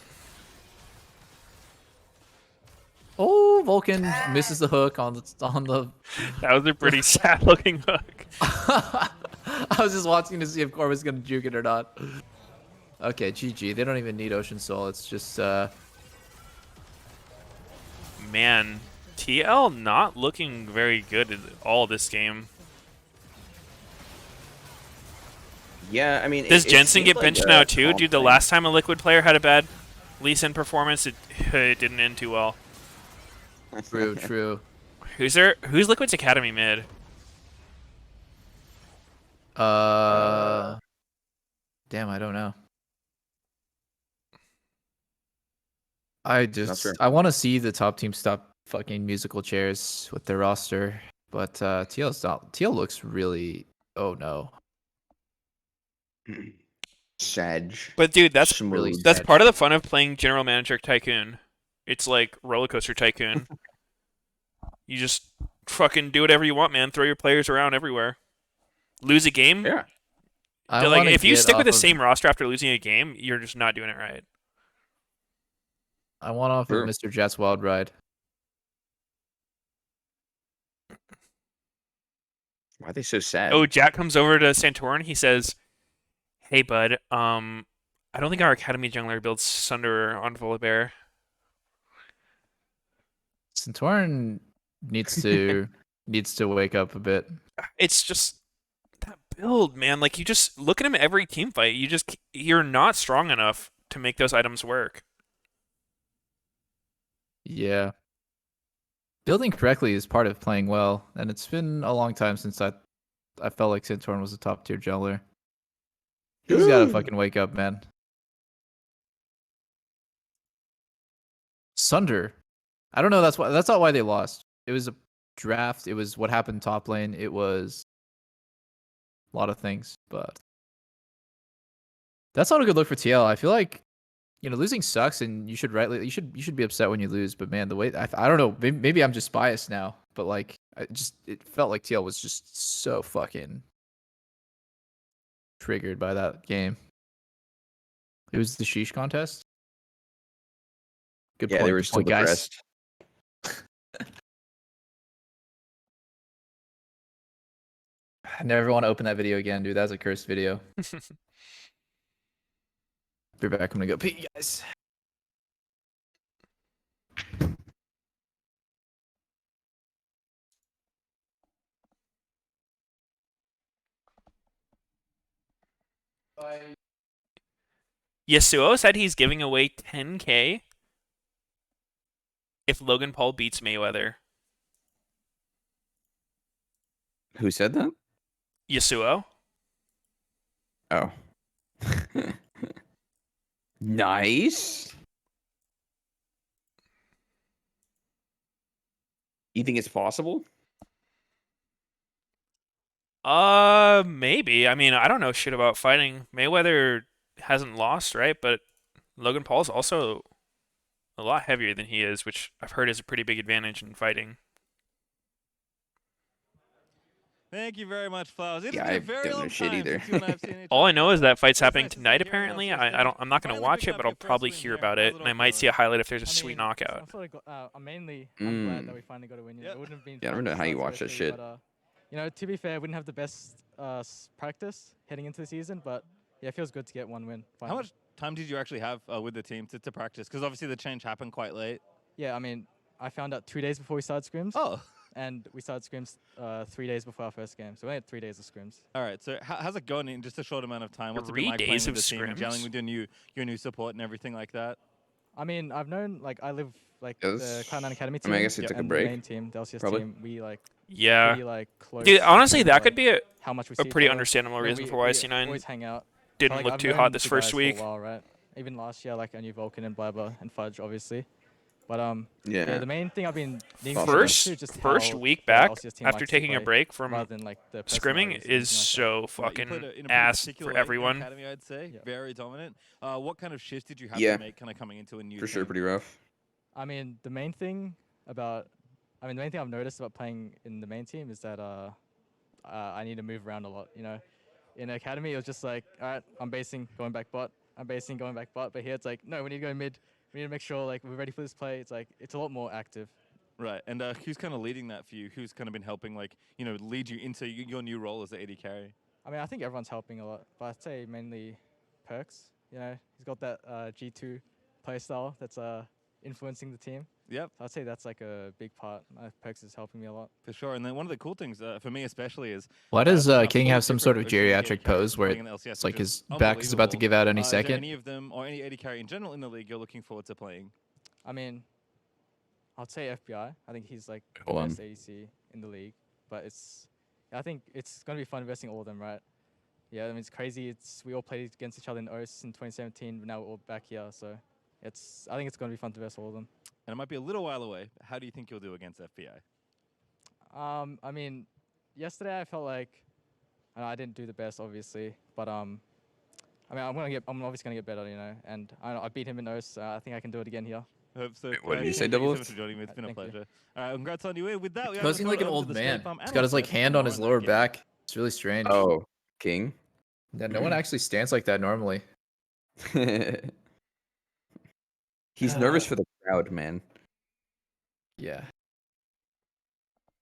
Oh, Vulcan misses the hook on the. That was a pretty sad looking hook. I was just watching to see if Core was gonna juke it or not. Okay, GG. They don't even need Ocean Soul. It's just Man, TL not looking very good at all this game. Yeah, I mean, Does it Jensen seems get like benched a now too? calm Dude, the thing. last time a Liquid player had a bad Lee Sin performance, it didn't end too well. true, true. Who's Liquid's Academy mid? Damn, I don't know. I want to see the top team stop fucking musical chairs with their roster, but TL looks really. Oh no. Sag. But dude, that's Smooth. that's part of the fun of playing General Manager Tycoon. It's like Roller Coaster Tycoon. You just fucking do whatever you want, man. Throw your players around everywhere. Lose a game? Yeah. Like, if you stick with the same roster after losing a game, you're just not doing it right. I want off of Mr. Jet's Wild Ride. Why are they so sad? Oh, Jack comes over to Santorin. He says, "Hey, bud. I don't think our academy jungler builds Sunder on Volibear." Santorin needs to wake up a bit. It's just that build, man. Like you just look at him every team fight. You're not strong enough to make those items work. Yeah. Building correctly is part of playing well, and it's been a long time since I felt like Santorin was a top tier jungler. He's got to fucking wake up, man. Sunder. I don't know. That's not why they lost. It was a draft. It was what happened top lane. It was a lot of things, but that's not a good look for TL. I feel like losing sucks, and you should be upset when you lose. But man, the way I don't know. Maybe I'm just biased now, but like it felt like TL was just so fucking triggered by that game. It was the sheesh contest. Good Yeah, point. they were Good still point, guys. depressed. I never want to open that video again, dude. That's a cursed video. Be back. I'm gonna go pee, guys. Bye. Yasuo said he's giving away 10K if Logan Paul beats Mayweather. Who said that? Yasuo. Oh. Nice. You think it's possible? Maybe. I mean, I don't know shit about fighting. Mayweather hasn't lost, right? But Logan Paul's also a lot heavier than he is, which I've heard is a pretty big advantage in fighting. Thank you very much, Flowers. It's Yeah, been a I very don't know long shit time either. since you and I have seen each All I other. know is that fight's So it's happening nice to see tonight. you here in our Apparently, first I don't. I'm not gonna Finally watch picking it, up but your I'll first probably win hear here. about How's it, it and I all might see a going? highlight if there's a I sweet mean, knockout. I'm sort of I'm mainly Mm. glad that we finally got a win. Yeah. It wouldn't have been Yeah, I fun don't know to how you start watch that 0-3, shit. but to be fair, we didn't have the best practice heading into the season, but yeah, it feels good to get one win. How Finally. much time did you actually have with the team to practice? Because obviously the change happened quite late. Yeah, I mean, I found out 2 days before we started scrims. Oh. And we started scrims 3 days before our first game, so we only had 3 days of scrims. All right. So how's it going in just a short amount of time? What's it been 3 like days playing of with the team, gelling scrims? with your new support and everything like that? I mean, I've known, like, I live, like, Yes. the Cloud9 Academy I team mean, I guess it took a and break, the main team, the LCS probably. team, we, like, Yeah. pretty, like, close. Dude, in honestly, terms that of, could like, be how much we a see pretty each other. understandable You know, reason for we why C9 always hang out. didn't Like, look I've too known hot this the first guys week. for a while, right? Even last year, like, I knew Vulcan and Blabber and Fudge, obviously. But Yeah. the main thing I've been needing to First get to is just first how week the back LCS team after likes to taking a play, break from rather than, like, the scrimming personalities or is anything like that. so Right, you played fucking in a pretty ass particular for way in everyone. Academy, I'd say. Yeah. Very dominant. What kind of shifts did you have Yeah. to make kind of coming into a new For sure, team? pretty rough. I mean, the main thing I've noticed about playing in the main team is that I need to move around a lot. You know, in academy it was just like, all right, I'm basing, going back bot. I'm basing, going back bot. But here it's like, no, we need to go mid. We need to make sure like we're ready for this play. It's like it's a lot more active. Right. And who's kind of leading that for you? Who's kind of been helping, like, lead you into your new role as the AD carry? I mean, I think everyone's helping a lot, but I'd say mainly Perks. You know, he's got that G2 playstyle that's influencing the team. Yep. So I'd say that's like a big part. Perks is helping me a lot. For sure. And then one of the cool things, for me especially, is... Why does that, King all have some sort of different AD geriatric carries pose where playing in the LCS, it's like which is his back is about to unbelievable. give out any Is there second? any of them, or any AD carry in general in the league you're looking forward to playing? I mean, I'd say FBI. I think he's like the Hold on. best ADC in the league. But I think it's gonna be fun investing all of them, right? Yeah, I mean it's crazy. We all played against each other in OS in 2017, but now we're all back here. So I think it's gonna be fun to invest all of them. And it might be a little while away. How do you think you'll do against FBI? I mean, yesterday I felt like I didn't do the best, obviously, but I mean, I'm obviously gonna get better, you know. And I beat him in OS. So I think I can do it again here. Hope so. What did you say, Thank you so Double? much for joining me. It's been a Thank you. pleasure. Congrats on you. With that, we Posing like an old man. He's got his like hand on his lower back. It's really strange. Oh, King. Yeah, no one actually stands like that normally. He's nervous for the crowd, man. Yeah.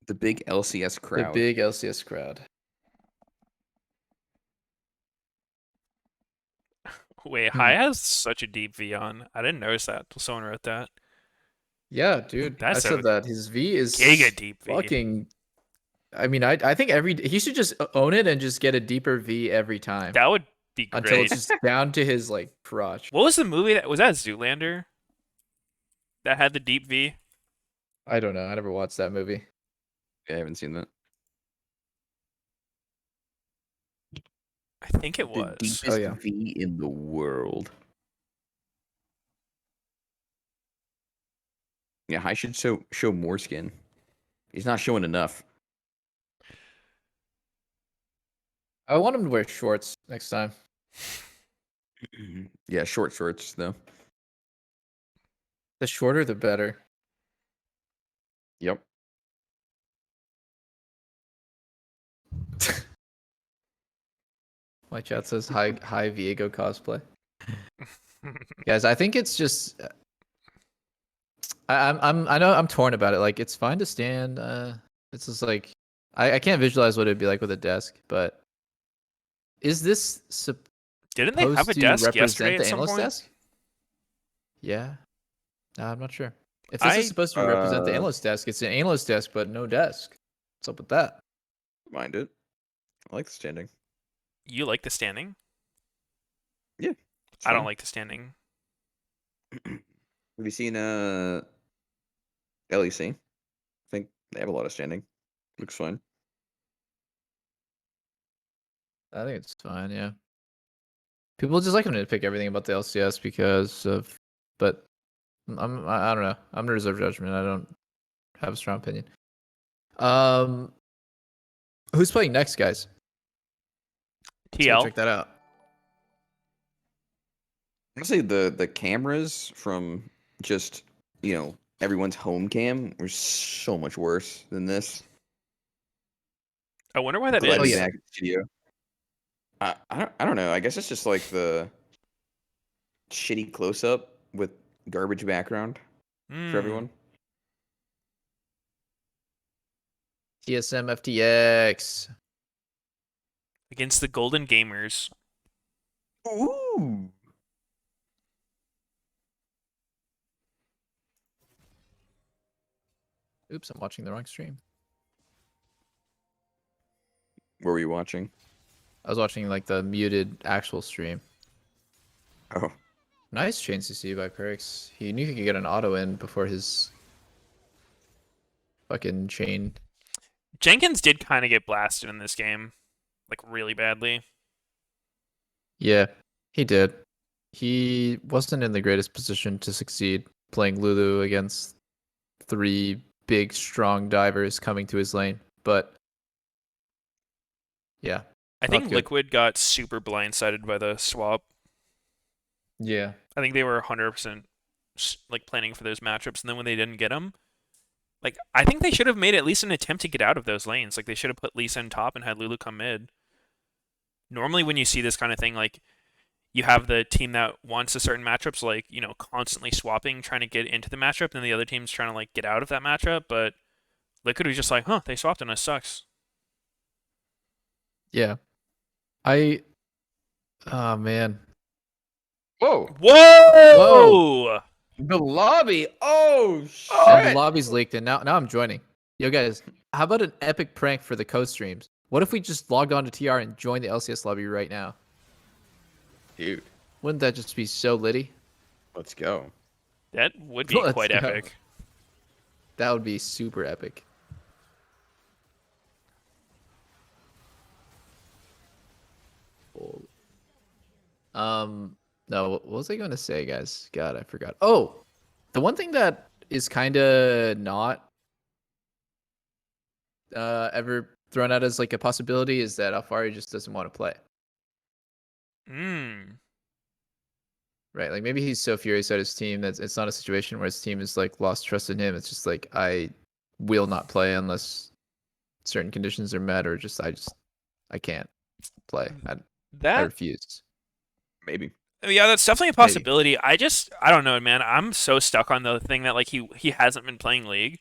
The big LCS The crowd. big LCS crowd. Wait, High has such a deep V on. I didn't notice that till someone wrote that. Yeah, dude. I That's said a that. His V is giga deep V. fucking. I mean, I think he should just own it and just get a deeper V every time That would be until it's great. just down to his like crotch. What was the movie that was that Zoolander that had the deep V? I don't know. I never watched that movie. I haven't seen that. I think it The was. deepest V in the world. Yeah, I should show more skin. He's not showing enough. I want him to wear shorts next time. Yeah, short shorts though. The shorter, the better. Yep. My chat says high Viego cosplay. Guys, I think it's just I know I'm torn about it. Like it's fine to stand. It's just like I can't visualize what it'd be like with a desk, but is this Didn't they have a to desk represent yesterday the at some analyst point? desk? Yeah. I'm not sure. If this is supposed to represent the analyst desk, it's an analyst desk, but no desk. What's up with that? Mind it. I like the standing. You like the standing? Yeah. I don't like the standing. Have you seen LEC? I think they have a lot of standing. Looks fine. I think it's fine, yeah. People just like him to pick everything about the LCS because of, but I don't know. I'm gonna reserve judgment. I don't have a strong opinion. Who's playing next, guys? Let's go TL. check that out. Honestly, the cameras from just everyone's home cam were so much worse than this. I wonder why that Glad to be is. back in the studio. I don't know. I guess it's just like the shitty close up with garbage background for everyone. TSM FTX. Against the Golden Gamers. Ooh. Oops, I'm watching the wrong stream. What were you watching? I was watching like the muted actual stream. Oh. Nice chain CC by Perix. He knew he could get an auto in before his fucking chain. Jenkins did kind of get blasted in this game. Like, really badly. Yeah, he did. He wasn't in the greatest position to succeed playing Lulu against 3 big, strong divers coming to his lane. But, yeah. I think Liquid got super blindsided by the swap. Yeah. I think they were 100% like planning for those matchups, and then when they didn't get them, like I think they should have made at least an attempt to get out of those lanes. Like they should have put Lisa in top and had Lulu come mid. Normally, when you see this kind of thing, like you have the team that wants a certain matchups, like constantly swapping, trying to get into the matchup, and the other team's trying to like get out of that matchup. But Liquid was just like, huh, they swapped on us, sucks. Yeah. Oh man. Whoa. Whoa! The lobby. Oh shit. And the lobby's leaked, and now I'm joining. Yo guys, how about an epic prank for the co-streams? What if we just logged on to TR and joined the LCS lobby right now? Dude. Wouldn't that just be so litty? Let's go. That would be quite epic. That would be super epic. No, what was I going to say, guys? God, I forgot. Oh, the one thing that is kind of not ever thrown out as like a possibility is that Alfari just doesn't want to play. Right, like maybe he's so furious at his team that it's not a situation where his team is like lost trust in him. It's just like I will not play unless certain conditions are met, or I can't play. I refuse. Maybe. Yeah, that's definitely a possibility. Maybe. I don't know, man. I'm so stuck on the thing that like he hasn't been playing League.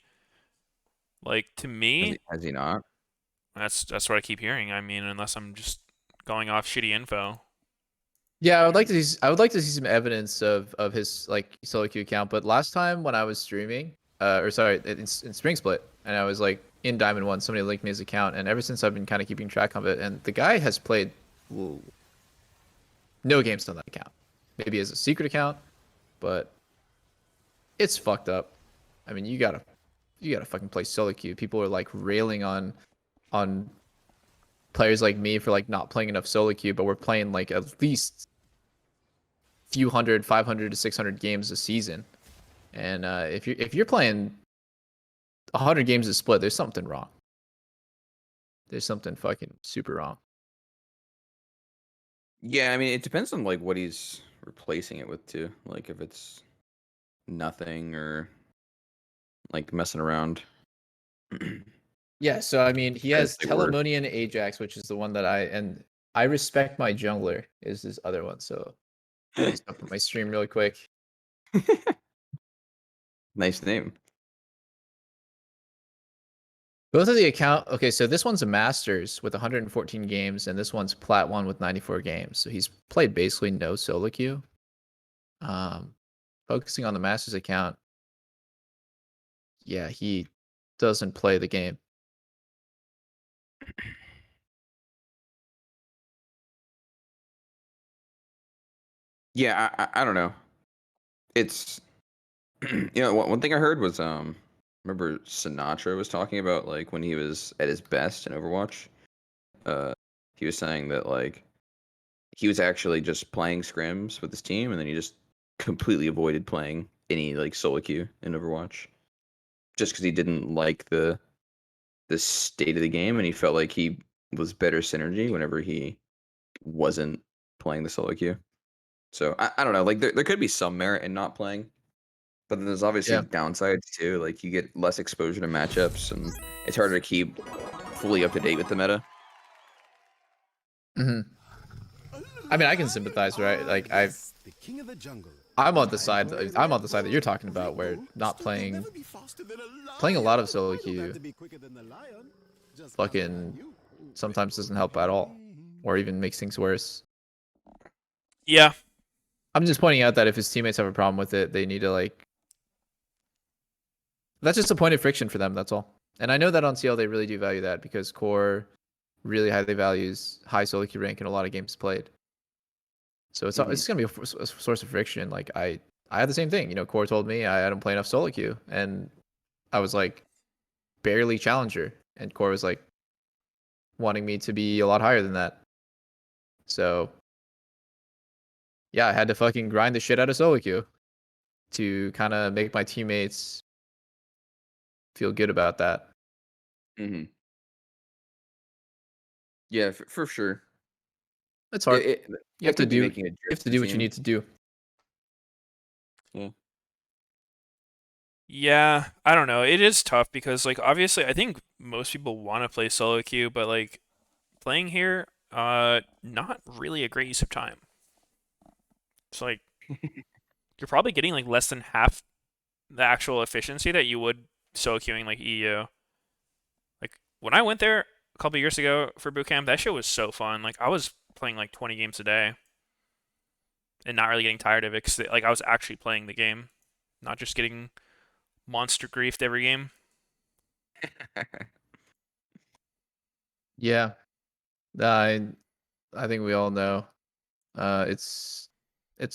Like to Has me, has he not? that's what I keep hearing. I mean, unless I'm just going off shitty info. Yeah, I would like to see. I would like to see some evidence of his like solo queue account. But last time when I was streaming, or sorry, in Spring Split, and I was like in Diamond One, somebody linked me his account, and ever since I've been kind of keeping track of it, and the guy has played no games on that account. Maybe as a secret account, but it's fucked up. I mean, you gotta fucking play solo queue. People are like railing on players like me for like not playing enough solo queue, but we're playing like at least few hundred, 500 to 600 games a season. And if you're playing 100 games a split, there's something wrong. There's something fucking super wrong. Yeah, I mean, it depends on like what he's replacing it with too. Like if it's nothing or like messing around. Yeah, so I mean, he As has they were. Telemonian Ajax, which is the one that I respect my jungler is this other one. So let me stop my stream really quick. Nice name. Both of the account. Okay, so this one's a Masters with 114 games, and this one's Plat 1 with 94 games. So he's played basically no solo queue. Focusing on the Masters account, yeah, he doesn't play the game. Yeah, I don't know. It's one thing I heard was remember Sinatra was talking about like when he was at his best in Overwatch. Uh, he was saying that like he was actually just playing scrims with his team, and then he just completely avoided playing any like solo queue in Overwatch, just because he didn't like the state of the game, and he felt like he was better synergy whenever he wasn't playing the solo queue. So I don't know. Like there could be some merit in not playing, but then there's obviously Yeah. downsides too. Like you get less exposure to matchups, and it's harder to keep fully up to date with the meta. hmm I mean, I can sympathize, right? Like I'm on the side. I'm on the side that you're talking about, where not playing a lot of solo queue, fucking sometimes doesn't help at all, or even makes things worse. Yeah. I'm just pointing out that if his teammates have a problem with it, they need to like. That's just a point of friction for them. That's all. And I know that on CL they really do value that because Core really highly values high solo queue rank in a lot of games played. So it's gonna be a source of friction. Like I had the same thing. You know, Core told me I don't play enough solo queue, and I was like barely challenger, and Core was like wanting me to be a lot higher than that. So yeah, I had to fucking grind the shit out of solo queue to kind of make my teammates feel good about that. Mm-hmm. Yeah, for sure. It's hard. You have to could be do making a you have difference to in the do what you team. need to do. Yeah. Yeah, I don't know. It is tough because like obviously I think most people want to play solo queue, but like playing here, not really a great use of time. It's like you're probably getting like less than half the actual efficiency that you would solo queuing like EU. Like when I went there a couple years ago for boot camp, that shit was so fun. Like I was playing like 20 games a day and not really getting tired of it because like I was actually playing the game, not just getting monster griefed every game. Yeah, I think we all know. It's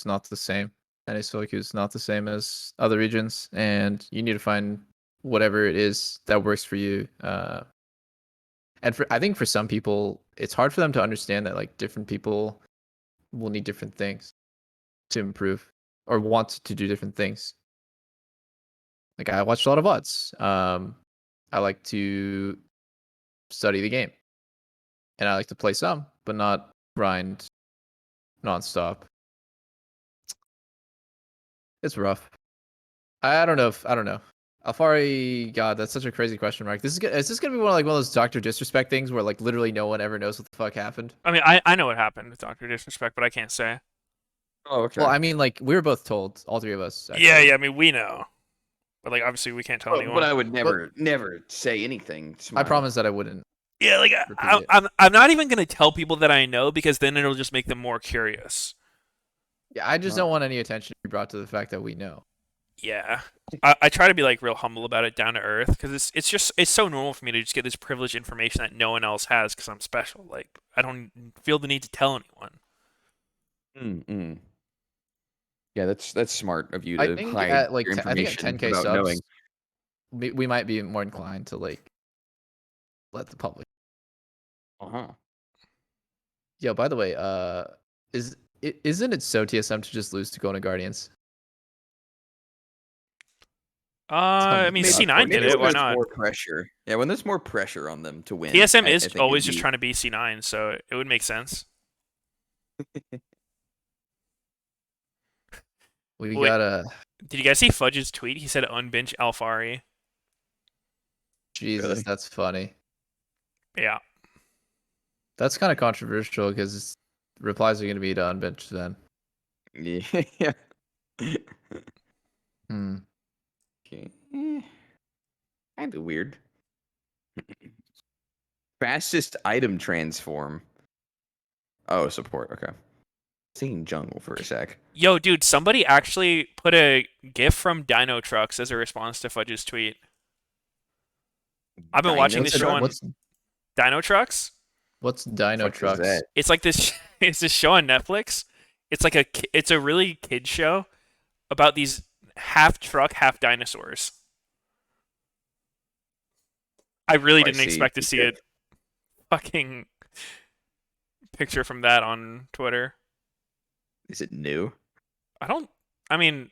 not the same. NA solo queue is not the same as other regions, and you need to find whatever it is that works for you. And I think for some people, it's hard for them to understand that like different people will need different things to improve or want to do different things. Like I watch a lot of VODs. I like to study the game, and I like to play some, but not grind nonstop. It's rough. I don't know if I don't know. Alfari, God, that's such a crazy question mark. Is this gonna be one of those Doctor Disrespect things where like literally no one ever knows what the fuck happened? I mean, I know what happened with Doctor Disrespect, but I can't say. Oh, okay. Well, I mean, like we were both told, all three of us. Yeah, Actually. yeah. I mean, we know. But like obviously we can't tell anyone. But I would never say anything. I Smile. promise that I wouldn't. Yeah, like repeat it. I'm not even gonna tell people that I know because then it'll just make them more curious. Yeah, I just don't want any attention to be brought to the fact that we know. Yeah, I try to be like real humble about it, down to earth, because it's so normal for me to just get this privileged information that no one else has because I'm special. Like I don't feel the need to tell anyone. Mm-mm. Yeah, that's smart of you to I think hide at like your I think at information 10K without subs, knowing. we might be more inclined to like let the public. Uh-huh. Yo, by the way, isn't it so TSM to just lose to Golden Guardians? I mean C9 did it. Why There's not? more pressure. Yeah, when there's more pressure on them to win. TSM I is think always it'd just be- trying to be C9, so it would make sense. We Wait, gotta. Did you guys see Fudge's tweet? He said unbench Alfari. Jesus, Really? that's funny. Yeah. That's kind of controversial because replies are going to be to unbench then. Yeah. Hmm. Okay. Kind of weird. Fastest item transform. Oh, support. Okay. Thinking jungle for a sec. Yo, dude, somebody actually put a GIF from Dino Trucks as a response to Fudge's tweet. I've been watching this show on Dino Trucks. What's Dino Fuck is Trucks? that? It's like this. It's this show on Netflix. It's like it's a really kid show about these half truck, half dinosaurs. I really didn't expect to see a fucking picture from that on Twitter. Is it new? I mean,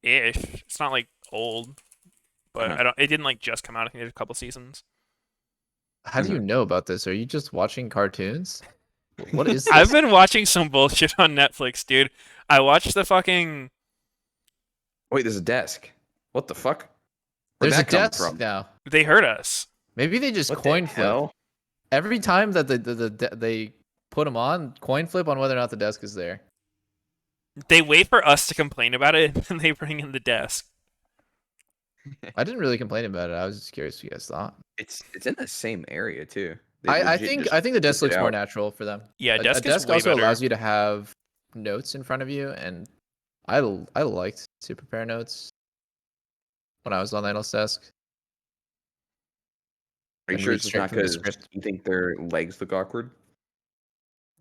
ish. It's not like old, but it didn't like just come out. I think there's a couple seasons. How do you know about this? Are you just watching cartoons? What is this? I've been watching some bullshit on Netflix, dude. I watched the fucking. Wait, there's a desk. What the fuck? There's a desk now. They heard us. Maybe they just What the coin flip. hell? Every time that they put them on, coin flip on whether or not the desk is there. They wait for us to complain about it, and then they bring in the desk. I didn't really complain about it. I was just curious what you guys thought. It's in the same area too. I think the desk looks more natural for them. Yeah, a desk is desk way also better. allows you to have notes in front of you, and I liked to prepare notes when I was on the analyst desk. Are you and sure read it's straight not from the because script. you think their legs look awkward?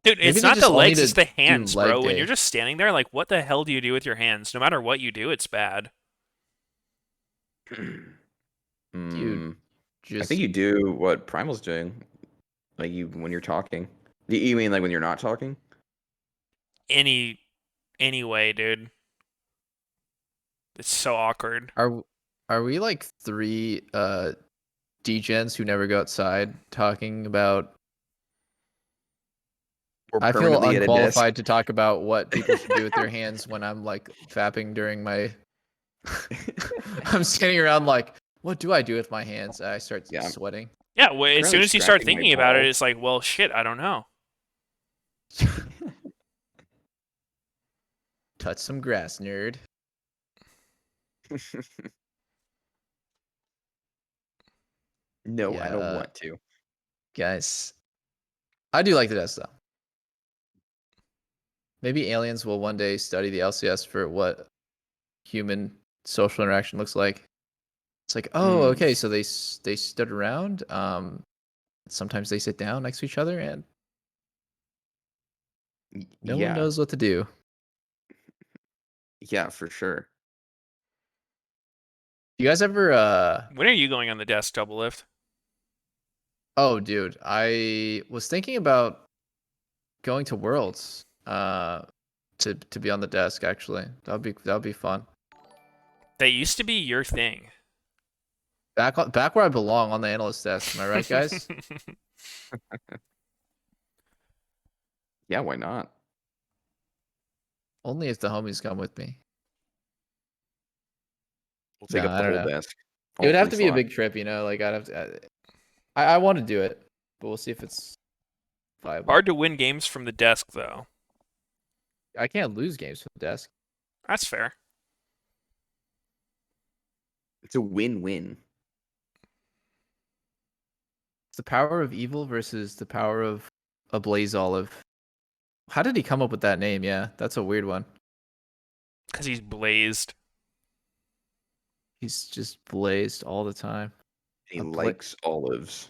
Dude, Maybe it's they not just the all legs, need it's to the do hands, leg bro. When day. you're just standing there, like, what the hell do you do with your hands? No matter what you do, it's bad. I Just think you do what Primal's doing. Like when you're talking. You mean like when you're not talking? Any way, dude. It's so awkward. are we like three degens who never go outside talking about? Or I feel permanently at a desk? unqualified to talk about what people should do with their hands when I'm like fapping during my. I'm standing around like, what do I do with my hands? I start sweating. Yeah, well, as soon currently as you start scratching my thinking about it, balls. it's like, well, shit, I don't know. Touch some grass, nerd. No, I don't Yeah. want to. Guys, I do like the desk though. Maybe aliens will one day study the LCS for what human social interaction looks like. It's like, oh, okay, so they stood around. Sometimes they sit down next to each other, and no one knows what to do. Yeah, for sure. You guys ever? When are you going on the desk double lift? Oh, dude, I was thinking about going to Worlds. To be on the desk. Actually, that'd be fun. That used to be your thing. Back where I belong, on the analyst desk. Am I right, guys? Yeah, why not? Only if the homies come with me. We'll take up the whole desk. It would have to be a big trip, you know. Like I'd have to. I want to do it, but we'll see if it's viable. Hard to win games from the desk, though. I can't lose games from the desk. That's fair. It's a win-win. It's the power of evil versus the power of a blaze olive. How did he come up with that name? Yeah, that's a weird one. Because he's blazed. He's just blazed all the time. He likes olives.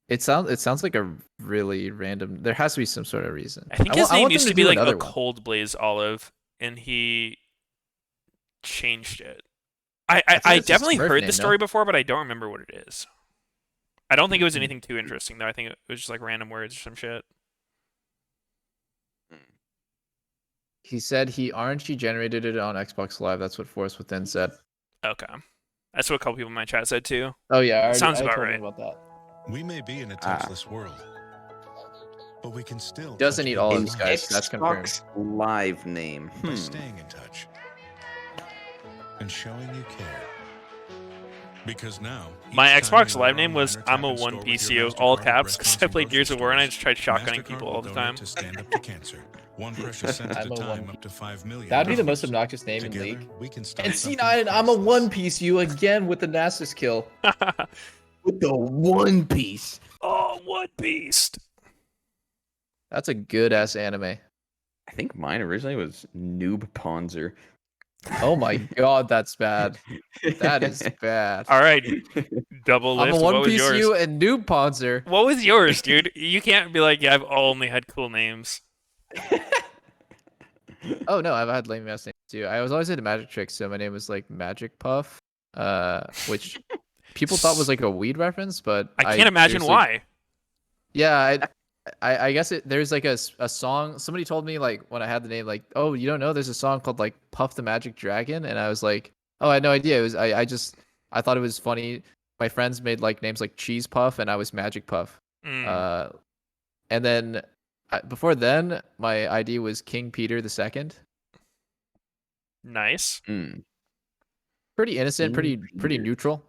It sounds like a really random. There has to be some sort of reason. I think his I name want used them to be do like a another one. cold blaze olive, and he changed it. I I think it's a definitely Smurf heard name, the story no? before, but I don't remember what it is. I don't think it was Mhm. anything too interesting though. I think it was just like random words or some shit. He said he RNG generated it on Xbox Live. That's what Force Within said. Okay, that's what a couple people in my chat said too. Oh yeah, Sounds I about told right. him about that. We may be in a touchless world, but we can still Doesn't touch eat people's olives, An guys. That's confirmed. Xbox Live name. by staying in touch and showing you care. Because now My each time Xbox you Live order name was online or I'm a tap in one store with PC, your all MasterCard at caps, because I restaurants and played Gears grocery of War and I stores, just tried shotgunning MasterCard people will all the donate time. to Stand Up to Cancer. One precious cent at I'm a a time, one. up to 5 million. That'd be the most dollars. obnoxious name in Together, League. we can stop And something C9, I'm a priceless. One Piece. You again with the Nasus kill. With the One Piece. Oh, what beast! That's a good ass anime. I think mine originally was Noob Ponzer. Oh my god, that's bad. That is bad. All right, double I'm a lift. One What was Piece yours? you and Noob Ponzer. What was yours, dude? You can't be like, yeah, I've only had cool names. Oh no, I've had lame ass names too. I was always into Magic Tricks, so my name was like Magic Puff, which people thought was like a weed reference, but I can't imagine seriously- why. Yeah, I guess there's like a song. Somebody told me like when I had the name, like, oh, you don't know there's a song called like Puff the Magic Dragon, and I was like, oh, I had no idea. It was I thought it was funny. My friends made like names like Cheese Puff, and I was Magic Puff. Mm. And then before then, my ID was King Peter II. Nice. Pretty innocent, pretty neutral.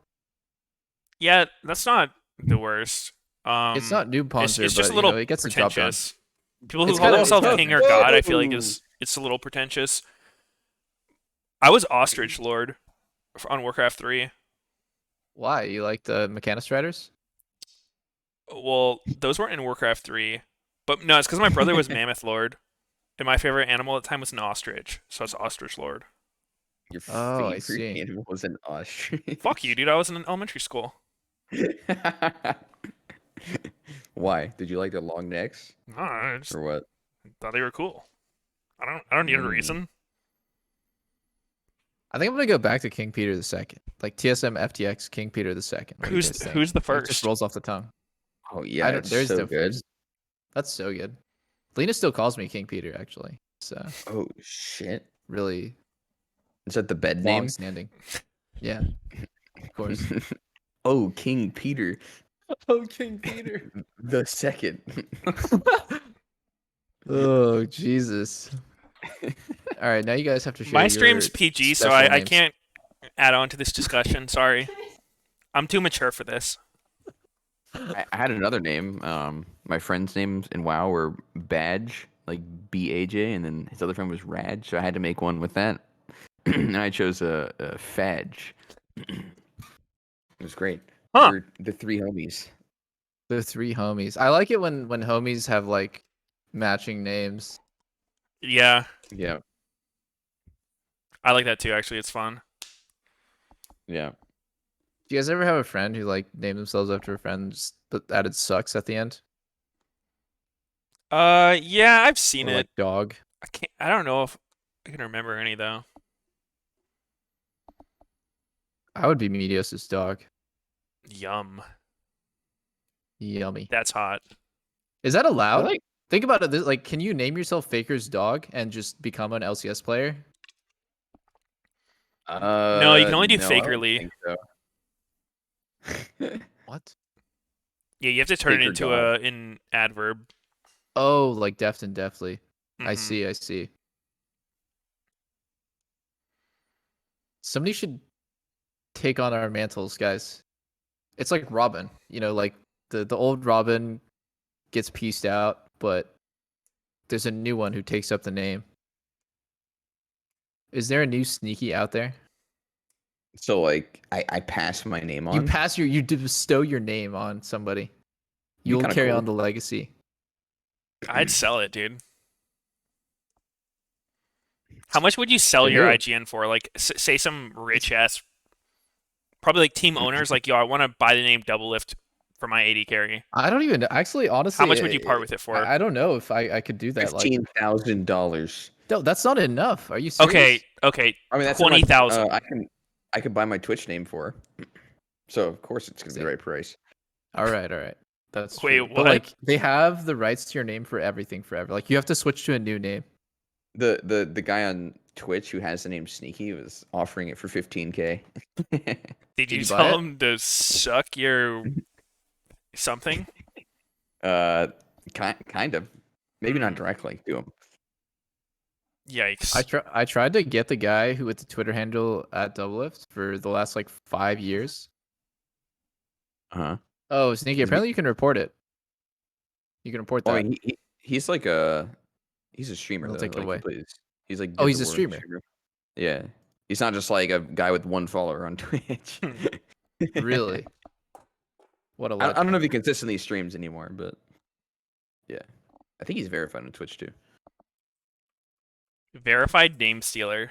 Yeah, that's not the worst. It's not Noob Ponzer, it's just but a little it gets the job done. pretentious. People who It's call kinda- themselves it's king or god, I feel like it's a little pretentious. I was Ostrich Lord on Warcraft 3. Why? You like the Mechanistrators? Well, those weren't in Warcraft 3. But no, it's because my brother was Mammoth Lord. And my favorite animal at the time was an ostrich. So it's Ostrich Lord. Your Oh, I favorite see. animal was an ostrich. Fuck you, dude. I was in elementary school. Why? Did you like the long necks? No, I just Or what? thought they were cool. I don't need a reason. I think I'm gonna go back to King Peter II, like TSM FTX King Peter II. What do you guys think? Who's the It first? just rolls off the tongue. Oh yeah, it's so good. That's so good. Lena still calls me King Peter, actually. So Oh shit! really Is that the bed long name? standing. Yeah, of course. Oh, King Peter Oh, King Peter. the second. Oh Jesus. All right, now you guys have to share. My your stream's PG, so special I names. can't add on to this discussion. Sorry. I'm too mature for this. I had another name. My friend's names in WoW were Badge, like BAJ, and then his other friend was Raj, so I had to make one with that. And I chose a Fadge. It was great. Huh. We're the three homies. The three homies. I like it when homies have like matching names. Yeah, Yeah, I like that too. Actually, it's fun. yeah. Do you guys ever have a friend who like named themselves after a friend, but added sucks at the end? Yeah, I've seen Or, it. like dog. I don't know if I can remember any though. I would be Meteos' dog. Yum. Yummy. That's hot. Is that allowed? like- Think about it. Like, can you name yourself Faker's dog and just become an LCS player? No, you can only do no, I don't Fakerly. think so. What? Yeah, you have to turn it Faker into dog. an adverb. Oh, like deft and deftly. I Mhm. see. I see. Somebody should take on our mantles, guys. It's like Robin. You know, like the old Robin gets pieced out, but there's a new one who takes up the name. Is there a new Sneaky out there? So like I pass my name You on. pass you bestow your name on somebody. You'll kinda carry cool. on the legacy. I'd sell it, dude. How much would you sell To your who? IGN for? Like, say some rich ass, probably like team owners, like, yo, I want to buy the name Double Lift for my AD carry. I don't even actually honestly. How much would you part with it for? I don't know if I could do that. Like, $15,000. no, that's not enough. Are you serious? Okay, I mean, that's 20,000. I could buy my Twitch name for. So of course it's gonna be the right price. All right. That's Wait, true. what? But like, they have the rights to your name for everything forever. Like, you have to switch to a new name. The guy on Twitch who has the name Sneaky was offering it for 15K. Did you you buy tell it? him to suck your something? Kind of. Maybe not directly to him. Yikes. I tried to get the guy who with the Twitter handle at Doublelift for the last like 5 years. Uh-huh. Oh, Sneaky, apparently you can report it. You can report that. I mean, he's like he's a streamer He'll though. take it Like away. he's like Oh, Get he's the a Word streamer. Yeah. He's not just like a guy with one follower on Twitch. Really? What a I legend. don't know if he consistently streams anymore, but yeah. I think he's verified on Twitch too. Verified name stealer.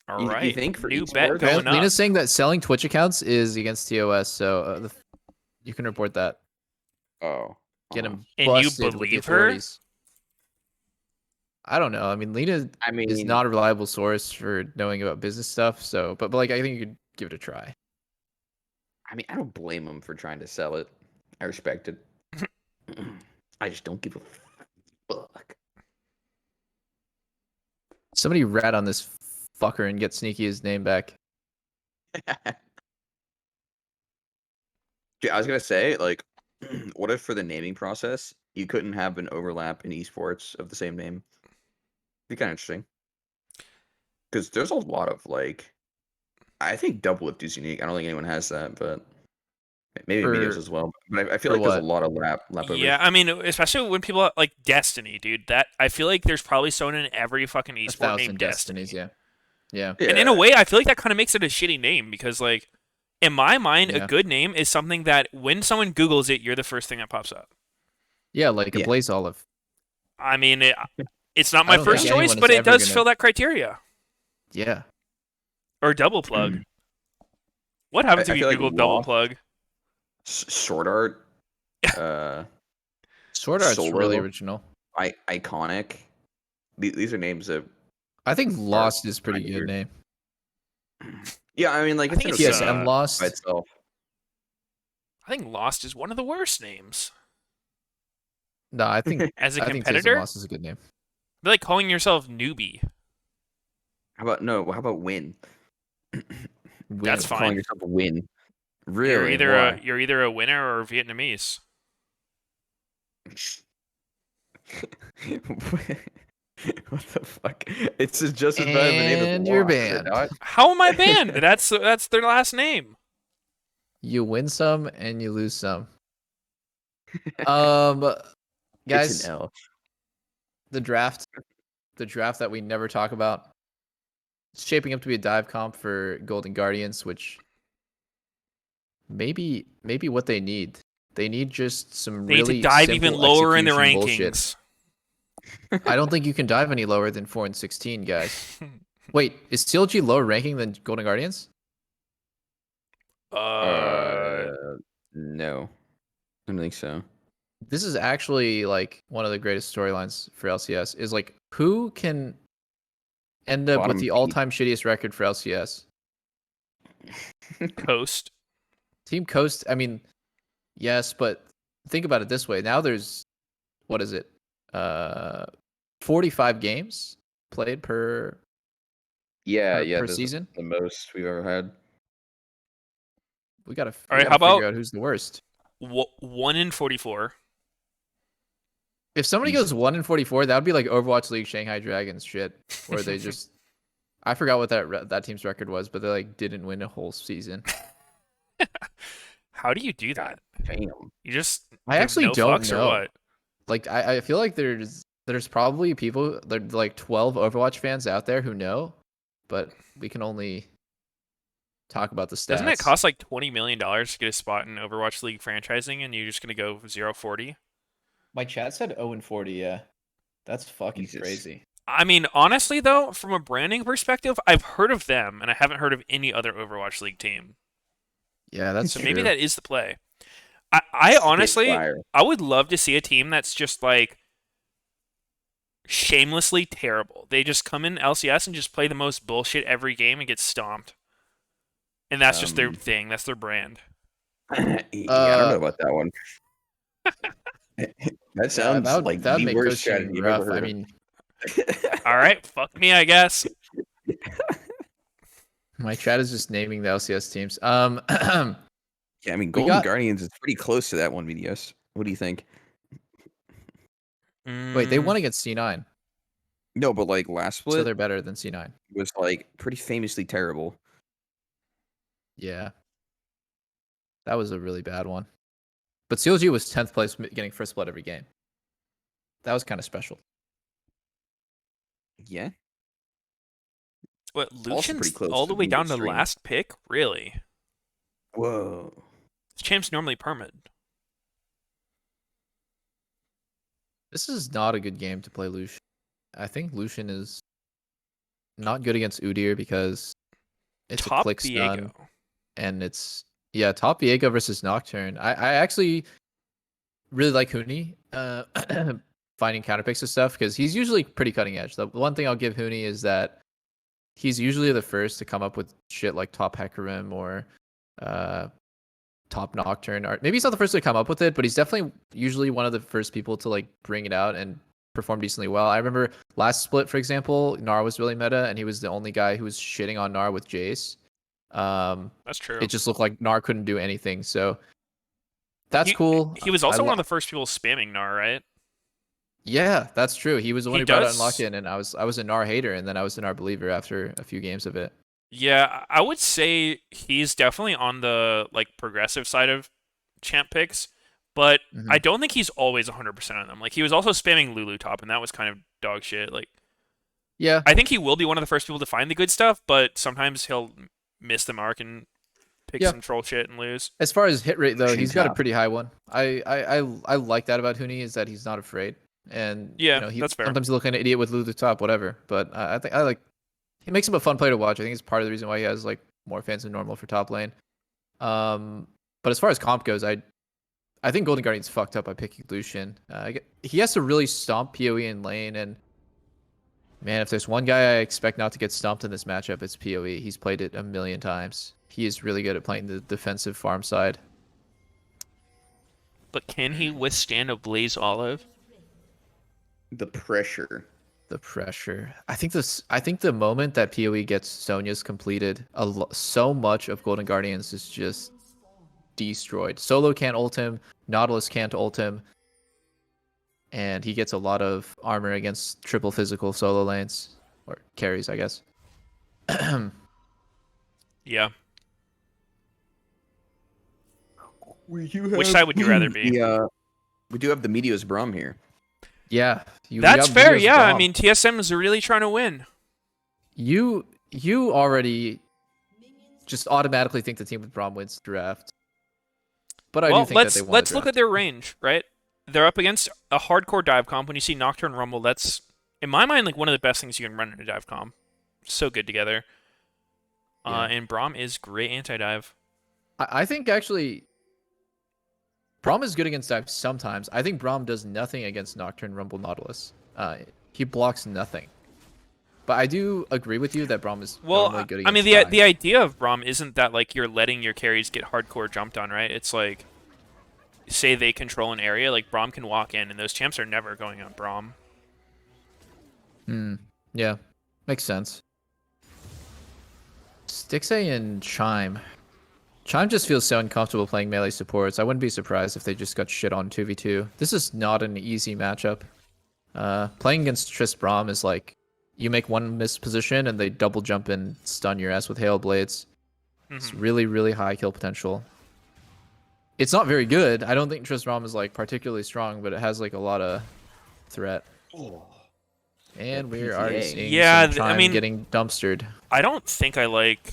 All right. You think for new esports? bet going up. Lena's saying that selling Twitch accounts is against TOS, so you can report that. Oh. Get him And you busted with the believe her? authorities. I don't know. I mean, Lena is not a reliable source for knowing about business stuff. So, but like, I think you could give it a try. I mean, I don't blame him for trying to sell it. I respect it. I just don't give a fuck. Somebody rat on this fucker and get Sneaky his name back. Dude, I was gonna say, like, what if for the naming process you couldn't have an overlap in esports of the same name? Be kind of interesting. Because there's a lot of like, I think Double Lift is unique. I don't think anyone has that, but maybe Meteos as well. But I feel like there's a lot of lap overs. Yeah, I mean, especially when people like Destiny, dude. That I feel like there's probably someone in every fucking esport named Destiny. Yeah. And in a way, I feel like that kind of makes it a shitty name because, like, in my mind, Yeah. a good name is something that when someone Googles it, you're the first thing that pops up. Yeah, like a Blaze Olive. I mean, it's not I my don't first think choice, anyone but is it ever does gonna- fill that criteria. Yeah. Or double plug. What happens I if you feel like Google double Lost- plug? Sword Art. Sword Art's Solo, really original. Iconic. These are names that. I think Lost is a pretty good name. Yeah, I mean, like, I it's think an it's, okay name Lost. by itself. I think Lost is one of the worst names. No, I think As a I think competitor, Lost is a good name. Be like calling yourself newbie. How about Win? That's Calling fine. yourself a Win. Really? Why? You're either a winner or Vietnamese. What the fuck? It's just as bad of a name as And you're Lost, is it banned. not? How am I banned? That's their last name. You win some and you lose some. It's Guys, an L. the draft that we never talk about. It's shaping up to be a dive comp for Golden Guardians, which maybe what they need. They need just some They need really to dive even simple lower in the execution rankings. bullshit. I don't think you can dive any lower than 4-16, guys. Wait, is CLG lower ranking than Golden Guardians? No. I don't think so. This is actually like one of the greatest storylines for LCS is like who can end up Bottom with the feed. all-time shittiest record for LCS? Coast. Team Coast, I mean, yes, but think about it this way. Now there's what is it? 45 games played per Yeah, per this is season. the most we've ever had. We gotta, All right, we how gotta figure about out who's the worst. 1 in 44? If somebody goes 1-44, that would be like Overwatch League Shanghai Dragons shit, where they just I forgot what that team's record was, but they like didn't win a whole season. How do you do that? Damn. You just I give actually no don't fucks know. or what? Like I feel like there's there's probably people, there's like 12 Overwatch fans out there who know, but we can only talk about the stats. Doesn't it cost like $20 million to get a spot in Overwatch League franchising, and you're just gonna go 0-40? My chat said 0-40. Yeah, that's fucking Jesus. crazy. I mean, honestly though, from a branding perspective, I've heard of them, and I haven't heard of any other Overwatch League team. Yeah, that's So true. maybe that is the play. I honestly, Spitfire. I would love to see a team that's just like shamelessly terrible. They just come in LCS and just play the most bullshit every game and get stomped. And that's just their thing. That's their brand. Yeah, I don't know about that one. That sounds like that'd the make worst coaching strategy I've rough. ever heard I of. mean, All right, fuck me, I guess. my chat is just naming the LCS teams. Yeah, I mean, Golden Guardians is pretty close to that one, Meteos. What do you think? Wait, they won against C9. No, but like last split, So they're better than C9. was like pretty famously terrible. Yeah. That was a really bad one. But CLG was 10th place getting first blood every game. That was kind of special. Yeah. What, Also Lucian's pretty close all to the way being down to extreme. last pick? Really? Whoa. This champ's normally permit. This is not a good game to play Lucian. I think Lucian is not good against Udyr because it's Top a click Viego. stun. And it's, yeah, top Viego versus Nocturne. I actually really like Huni finding counterpicks and stuff because he's usually pretty cutting edge. The one thing I'll give Huni is that he's usually the first to come up with shit like top Hecarim or top Nocturne. Or maybe he's not the first to come up with it, but he's definitely usually one of the first people to like bring it out and perform decently well. I remember last split, for example, Gnar was really meta, and he was the only guy who was shitting on Gnar with Jace. That's true. It just looked like Gnar couldn't do anything. So that's cool. He was also one of the first people spamming Gnar, right? Yeah, that's true. He was the one He who brought out does- Unlock In, and I was a Gnar hater, and then I was a Gnar believer after a few games of it. Yeah, I would say he's definitely on the like progressive side of champ picks, but I don't think he's always 100% on them. Like he was also spamming Lulu top, and that was kind of dog shit. Like, yeah, I think he will be one of the first people to find the good stuff, but sometimes he'll miss the mark and pick some troll shit and lose. As far as hit rate though, Pushing he's got a top. pretty high one. I like that about Huni is that he's not afraid, and Yeah, you know, that's fair. Sometimes he look like an idiot with Lulu top, whatever. But I think I like. He makes him a fun player to watch. I think it's part of the reason why he has like more fans than normal for top lane. But as far as comp goes, I think Golden Guardian's fucked up by picking Lucian. He has to really stomp PoE in lane, and man, if there's one guy I expect not to get stomped in this matchup, it's PoE. He's played it a million times. He is really good at playing the defensive farm side. But can he withstand a Blaze Olive? The pressure. The pressure. I think the moment that PoE gets Sonya's completed, so much of Golden Guardians is just destroyed. Solo can't ult him, Nautilus can't ult him, and he gets a lot of armor against triple physical solo lanes or carries, I guess. Yeah. Which Which side would you rather be? We do have the Meteos Brum here. Yeah, That's fair. Yeah, I mean TSM is really trying to win. You already just automatically think the team with Braum wins draft. But I do think that they won let's the look draft. at their range, right? They're up against a hardcore dive comp. When you see Nocturne Rumble, that's in my mind like one of the best things you can run in a dive comp. So good together. And Braum is great anti-dive. I think actually Braum is good against dive sometimes. I think Braum does nothing against Nocturne, Rumble, Nautilus. He blocks nothing. But I do agree with you that Braum is normally good against I mean, dive. the idea of Braum isn't that like you're letting your carries get hardcore jumped on, right? It's like, say they control an area, like Braum can walk in, and those champs are never going on Braum. Yeah, makes sense. Stixay and Chime. Chime just feels so uncomfortable playing melee supports. I wouldn't be surprised if they just got shit on 2v2. This is not an easy matchup. Playing against Triss Braum is like, you make one missed position and they double jump and stun your ass with Hail Blades. It's really, really high kill potential. It's not very good. I don't think Triss Braum is like particularly strong, but it has like a lot of threat. And we're PTA. already seeing Yeah, some I time mean- getting dumpstered. I don't think I like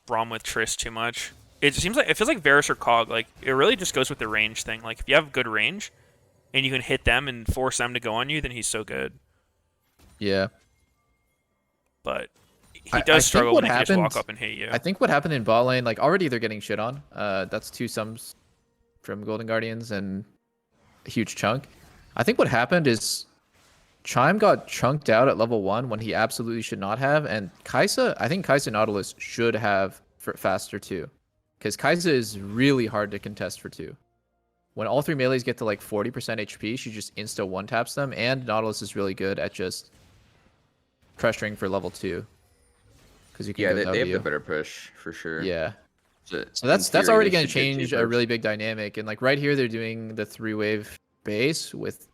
Braum with Triss too much. It feels like Varus or Cog. Like it really just goes with the range thing. Like if you have good range and you can hit them and force them to go on you, then he's so good. Yeah. But he I does think struggle what when he can just walk happened- up and hit you. I think what happened in bot lane, like already they're getting shit on. That's 2 sums from Golden Guardians and a huge chunk. I think what happened is Chime got chunked out at level 1 when he absolutely should not have, and I think Kaisa Nautilus should have for faster too. Because Kaisa is really hard to contest for 2. When all 3 melees get to like 40% HP, she just insta one-taps them, and Nautilus is really good at just pressuring for level 2. Because you can Yeah, go they have W. the better push for sure. Yeah. So that's in theory, already they going to should get change two a really first. big dynamic. And like right here, they're doing the 3-wave base with,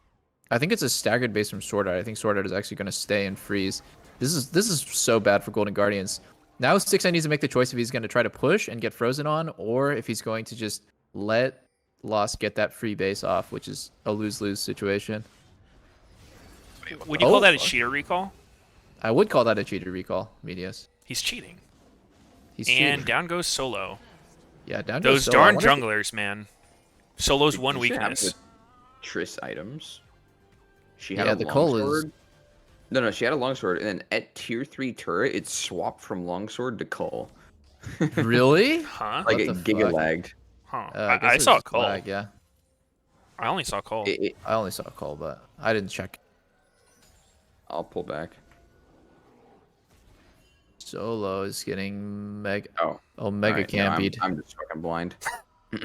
I think it's a staggered base from Sword Art. I think Sword Art is actually going to stay and freeze. This is so bad for Golden Guardians. Now 6ix9ine needs to make the choice if he's going to try to push and get frozen on, or if he's going to just let Lost get that free base off, which is a lose-lose situation. Would you call that a cheater recall? I would call that a cheater recall, Meteos. He's cheating. He's and cheating. down goes Solo. Yeah, down Those goes Solo. I darn wonder if- junglers, man. Solo's one You should have weakness. the Triss items. She had Yeah, a the Cole is- longsword. No, she had a longsword, and then at tier 3 turret, it swapped from longsword to Cull. Really? Huh? Like What it the giga fuck? lagged. Huh. guess I it saw was Cole. lag, yeah. I only saw Cole. I only saw Cole, but I didn't check. I'll pull back. Solo is getting mega. Oh, mega alright, no, campied. I'm just fucking blind.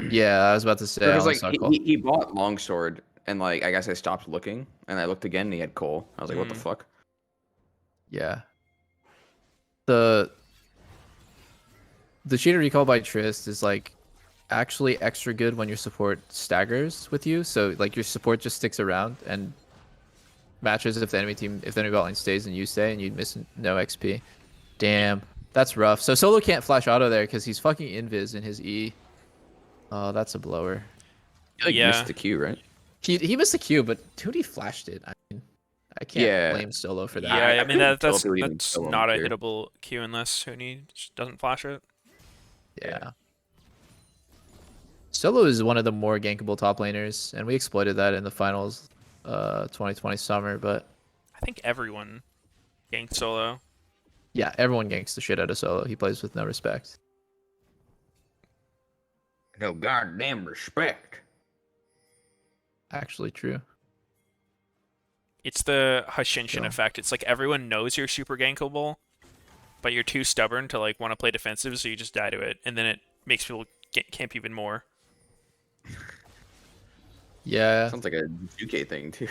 Yeah, I was about to say. I Because only like saw Cole. he bought longsword, and like I guess I stopped looking, and I looked again, and he had Cole. I was like, what the fuck? Yeah. The cheater recall by Trist is like actually extra good when your support staggers with you. So like your support just sticks around and matches if the enemy bot lane stays and you stay and you miss no XP. Damn, that's rough. So Solo can't flash auto there because he's fucking invis in his E. Oh, that's a blower. He missed the Q, right? He missed the Q, but dude, he flashed it. I mean, I can't Yeah. blame Solo for that. Yeah, I mean that's Philip would even kill him not a here. hittable Q unless Huni just doesn't flash it. Yeah. Solo is one of the more gankable top laners, and we exploited that in the finals 2020 summer, but I think everyone ganked Solo. yeah, everyone ganks the shit out of Solo. He plays with no respect. No goddamn respect. Actually true. It's the Hashinshin So- effect. It's like everyone knows you're super gankable, but you're too stubborn to like want to play defensive, so you just die to it, and then it makes people camp even more. Yeah. Sounds like a UK thing too.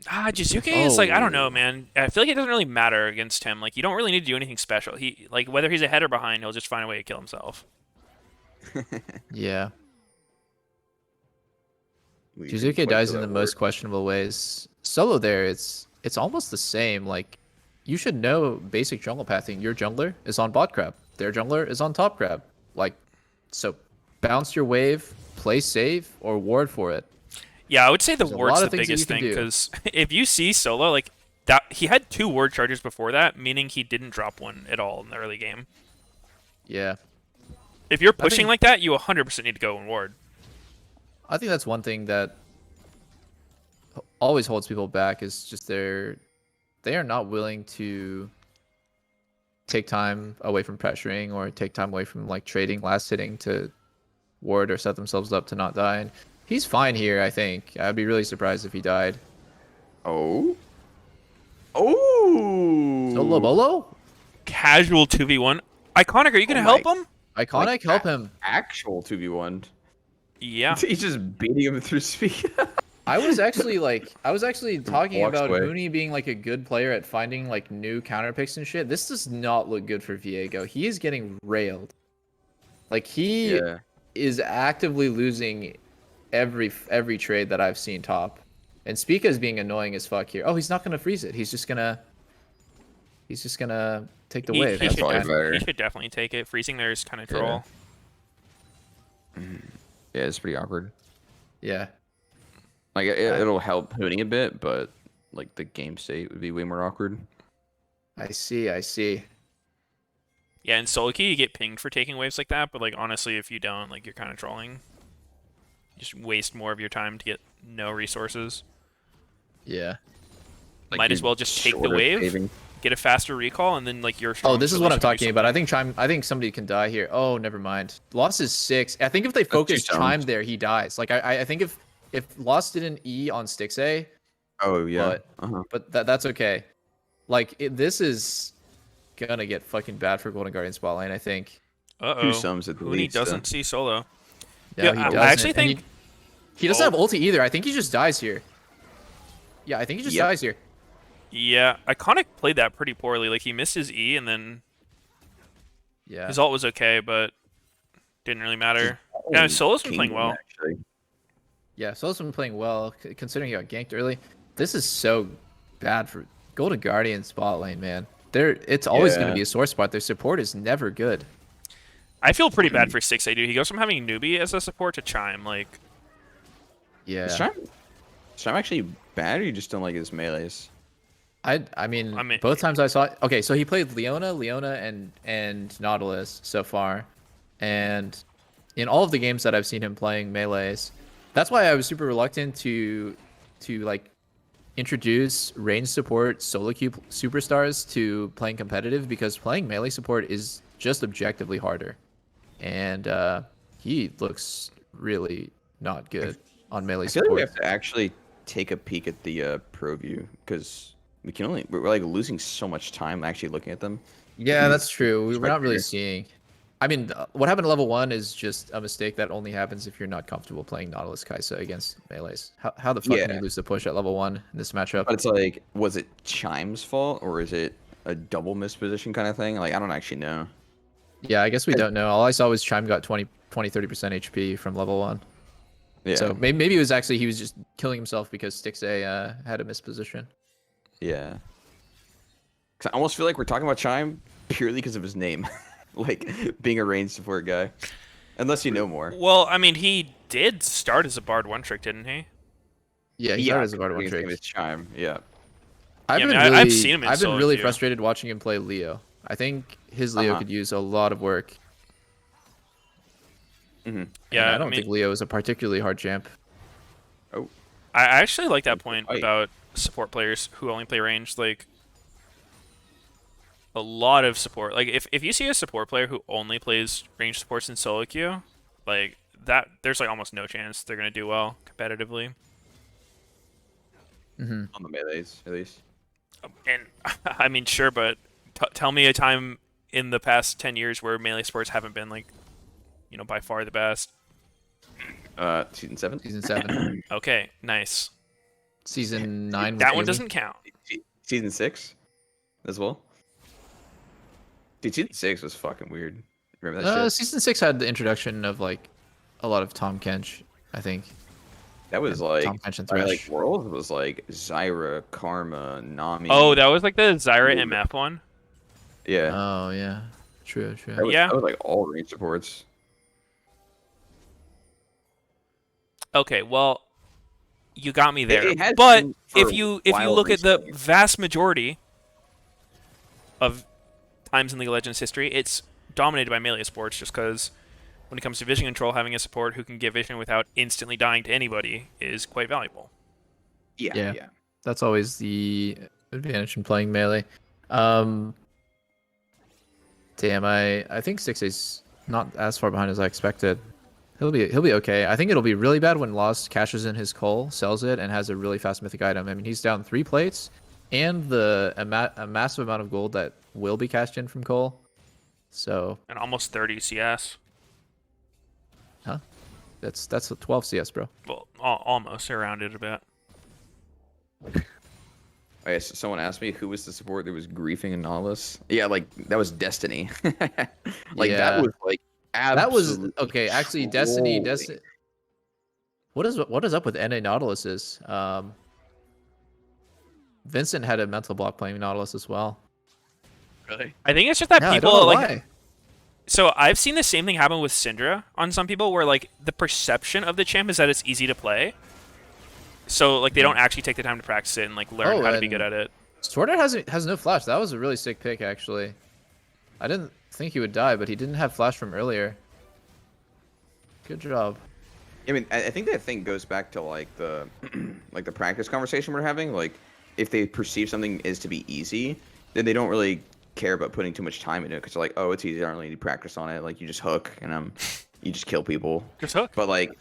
Jizuke is like, I don't know, Oh. man. I feel like it doesn't really matter against him. Like you don't really need to do anything special. He like whether he's ahead or behind, he'll just find a way to kill himself. Yeah. We've been Jizuke quite dies to in that the most word. questionable ways. Solo there, it's almost the same. Like, you should know basic jungle pathing. Your jungler is on bot crab. Their jungler is on top crab. Like, so bounce your wave, play safe, or ward for it. Yeah, I would say the There's a ward's lot the of things that biggest you can thing do. because if you see Solo like that, he had 2 ward charges before that, meaning he didn't drop one at all in the early game. Yeah. If you're I pushing think- like that, you 100% need to go and ward. I think that's one thing that always holds people back is just they are not willing to take time away from pressuring or take time away from like trading last hitting to ward or set themselves up to not die. And he's fine here, I think. I'd be really surprised if he died. Oh. Oh. Solo Bolo? Casual 2v1. Iconic, are you gonna Oh help my- him? Iconic, Like, help him. Actual 2v1. Yeah. He's just beating him through speed. I was actually talking Walks about away. Huni being like a good player at finding like new counter picks and shit. This does not look good for Viego. He is getting railed. Like he Yeah. is actively losing every trade that I've seen top. And Spica is being annoying as fuck here. Oh, he's not gonna freeze it. He's just gonna take the wave. He should, probably def- better. he should definitely take it. Freezing there is kind of Yeah. troll. Yeah, it's pretty awkward. Yeah. Like it'll help hooting a bit, but like the game state would be way more awkward. I see. I see. Yeah, in solo queue you get pinged for taking waves like that, but like honestly, if you don't, like you're kind of trolling. You just waste more of your time to get no resources. Yeah. Like, Might you're as well just take the short of wave, saving. get a faster recall, and then like you're. Oh, this is what I'm talking about. I think Chime. I think somebody can die here. Oh, never mind. Lost is 6. I think if they focus Chime there, he dies. Like I think if Lost didn't E on Stixay. Oh yeah. But that's okay. Like this is gonna get fucking bad for Golden Guardian spot lane. I think. Uh-oh. 2 sums at the Huni least. doesn't see solo. Yeah, he doesn't. I actually And think he doesn't have ulti either. I think he just dies here. Yeah, I think he just dies here. Yeah, Iconic played that pretty poorly. Like he missed his E, and then his ult was okay, but didn't really matter. Yeah, Solo's been playing well. Actually. Yeah, Solo's been playing well, considering he got ganked early. This is so bad for Golden Guardian spot lane, man. It's always going to be a sore spot. Their support is never good. I feel pretty bad for Stixay, dude. He goes from having Newbie as a support to Chime, like. Yeah. Is Chime actually bad, or you just don't like his melees? I mean, both times I saw it. Okay, so he played Leona, and Nautilus so far. And in all of the games that I've seen him playing melees, that's why I was super reluctant to like introduce range support solo queue superstars to playing competitive, because playing melee support is just objectively harder. And he looks really not good on melee I feel support. like we have to actually take a peek at the pro view, because we're like losing so much time actually looking at them. Yeah, that's true. We're not really seeing. I mean, what happened to level 1 is just a mistake that only happens if you're not comfortable playing Nautilus Kai'Sa against melees. How the fuck can you lose the push at level 1 in this matchup? But it's like, was it Chime's fault, or is it a double misposition kind of thing? Like, I don't actually know. Yeah, I guess we don't know. All I saw was Chime got 20-30% HP from level 1. Yeah. So maybe it was actually he was just killing himself because Stixay had a misposition. Yeah. 'Cause I almost feel like we're talking about Chime purely because of his name. Like, being a range support guy. Unless you know more. Well, I mean, he did start as a Bard one trick, didn't he? Yeah, he started as a Bard one His trick. name is Chime, yeah. I've seen him in I've been solo really queue. frustrated watching him play Leo. I think his Leo could use a lot of work. Yeah, And I don't mean, think Leo is a particularly hard champ. Oh. I actually like that point about support players who only play range. Like, a lot of support. Like, if you see a support player who only plays range supports in solo queue, like that, there's like almost no chance they're gonna do well competitively. On the melees, at least. And I mean, sure, but tell me a time in the past 10 years where melee sports haven't been like, by far the best. Season 7. Season 7. Okay, nice. Season 9. That one doesn't count. Season 6 as well. Dude, season 6 was fucking weird. Remember that shit? Season 6 had the introduction of like a lot of Tom Kench, I think. That was like, Tom Kench and I mean, Thresh. like World was like Zyra, Karma, Nami. Oh, that was like the Zyra MF one? Yeah. Oh, yeah. True. That was like all range supports. Okay, well, you got me there. It has But been for if you look at the vast majority of times in League of Legends history, it's dominated by melee sports, just because when it comes to vision control, having a support who can get vision without instantly dying to anybody is quite valuable. Yeah. That's always the advantage in playing melee. Damn, I think Stixay's not as far behind as I expected. He'll be okay. I think it'll be really bad when Lost cashes in his coal, sells it, and has a really fast mythic item. I mean, he's down 3 plates, and a massive amount of gold that will be cashed in from coal. So. And almost 30 CS. Huh? That's a 12 CS, bro. Well, almost around it a bit. Okay, so someone asked me who was the support that was griefing in Nautilus. Yeah, like that was Destiny. Like that was like that was absolute okay. Actually, trolling. Destiny. What is up with NA Nautilus's? Vincent had a mental block playing Nautilus as well. Really? I think it's just that Yeah, I people don't know like. why. So I've seen the same thing happen with Syndra on some people, where like the perception of the champ is that it's easy to play. So like they don't actually take the time to practice it and like learn how to be good at it. Sword Art has no flash. That was a really sick pick, actually. I didn't think he would die, but he didn't have flash from earlier. Good job. I mean, I think that thing goes back to like the like the practice conversation we're having. Like, if they perceive something is to be easy, then they don't really care about putting too much time into it because they're like, oh, it's easy. I don't really need practice on it. Like, you just hook and you just kill people. Just hook. But like,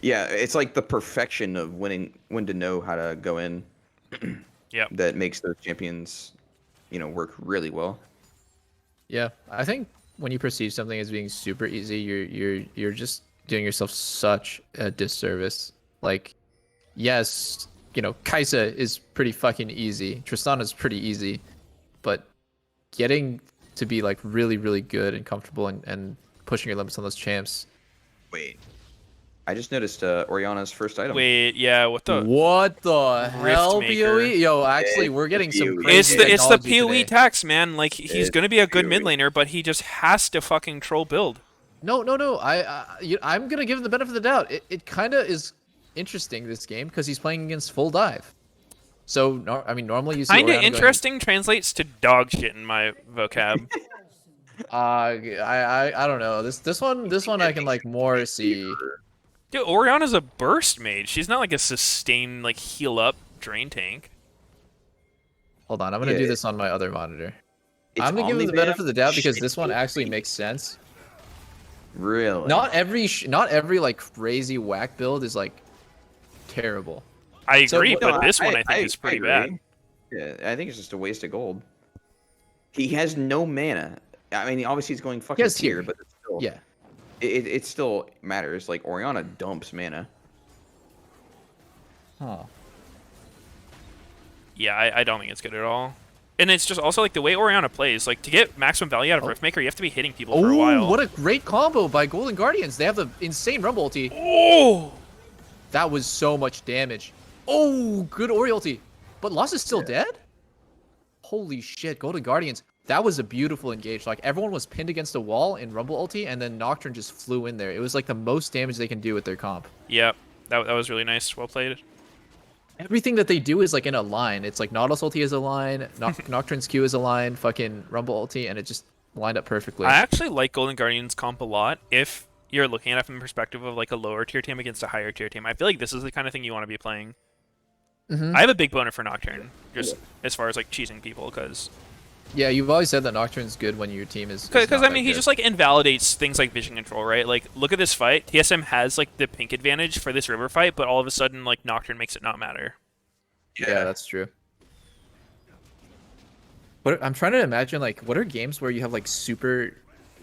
yeah, it's like the perfection of when to know how to go in. Yep. That makes those champions, work really well. Yeah, I think when you perceive something as being super easy, you're just doing yourself such a disservice. Like, yes, Kaisa is pretty fucking easy. Tristana is pretty easy, but getting to be like really, really good and comfortable and pushing your limits on those champs. Wait, I just noticed Oriana's first item. Wait, yeah, what the hell, PoE? Yo, actually, we're getting some crazy It's the technology PoE today. tax, man. Like he's gonna be a good mid laner, but he just has to fucking troll build. No. I'm gonna give him the benefit of the doubt. It kind of is interesting this game because he's playing against full dive. So I mean, normally you see Kinda Oriana interesting translates to dog shit in my vocab. I don't know. This one I can like more see. Dude, Oriana's a burst mage. She's not like a sustained like heal up drain tank. Hold on, I'm gonna do this on my other monitor. I'm gonna give him the benefit of the doubt because this one actually makes sense. Really? Not every like crazy whack build is like terrible. I agree, but this one I think is pretty bad. Yeah, I think it's just a waste of gold. He has no mana. I mean, obviously he's going fucking tier, but it's still, yeah, it still matters. Like Oriana dumps mana. Huh. Yeah, I don't think it's good at all. And it's just also like the way Oriana plays. Like to get maximum value out of Riftmaker, you have to be hitting people for a while. What a great combo by Golden Guardians! They have the insane Rumble ulti. Oh, that was so much damage. Oh, good Ori ulti. But Lost is still dead? Holy shit, Golden Guardians. That was a beautiful engage. Like, everyone was pinned against a wall in Rumble ulti, and then Nocturne just flew in there. It was like the most damage they can do with their comp. Yep, that was really nice. Well played. Everything that they do is like in a line. It's like Nautilus ulti is a line, Nocturne's Q is a line, fucking Rumble ulti, and it just lined up perfectly. I actually like Golden Guardians comp a lot if you're looking at it from the perspective of like a lower tier team against a higher tier team. I feel like this is the kind of thing you want to be playing. I have a big boner for Nocturne, just as far as like cheesing people, because... Yeah, you've always said that Nocturne's good when your team is... Because, I mean, he just like invalidates things like vision control, right? Like, look at this fight. TSM has like the pink advantage for this river fight, but all of a sudden, like, Nocturne makes it not matter. Yeah, that's true. But I'm trying to imagine, like, what are games where you have, like, super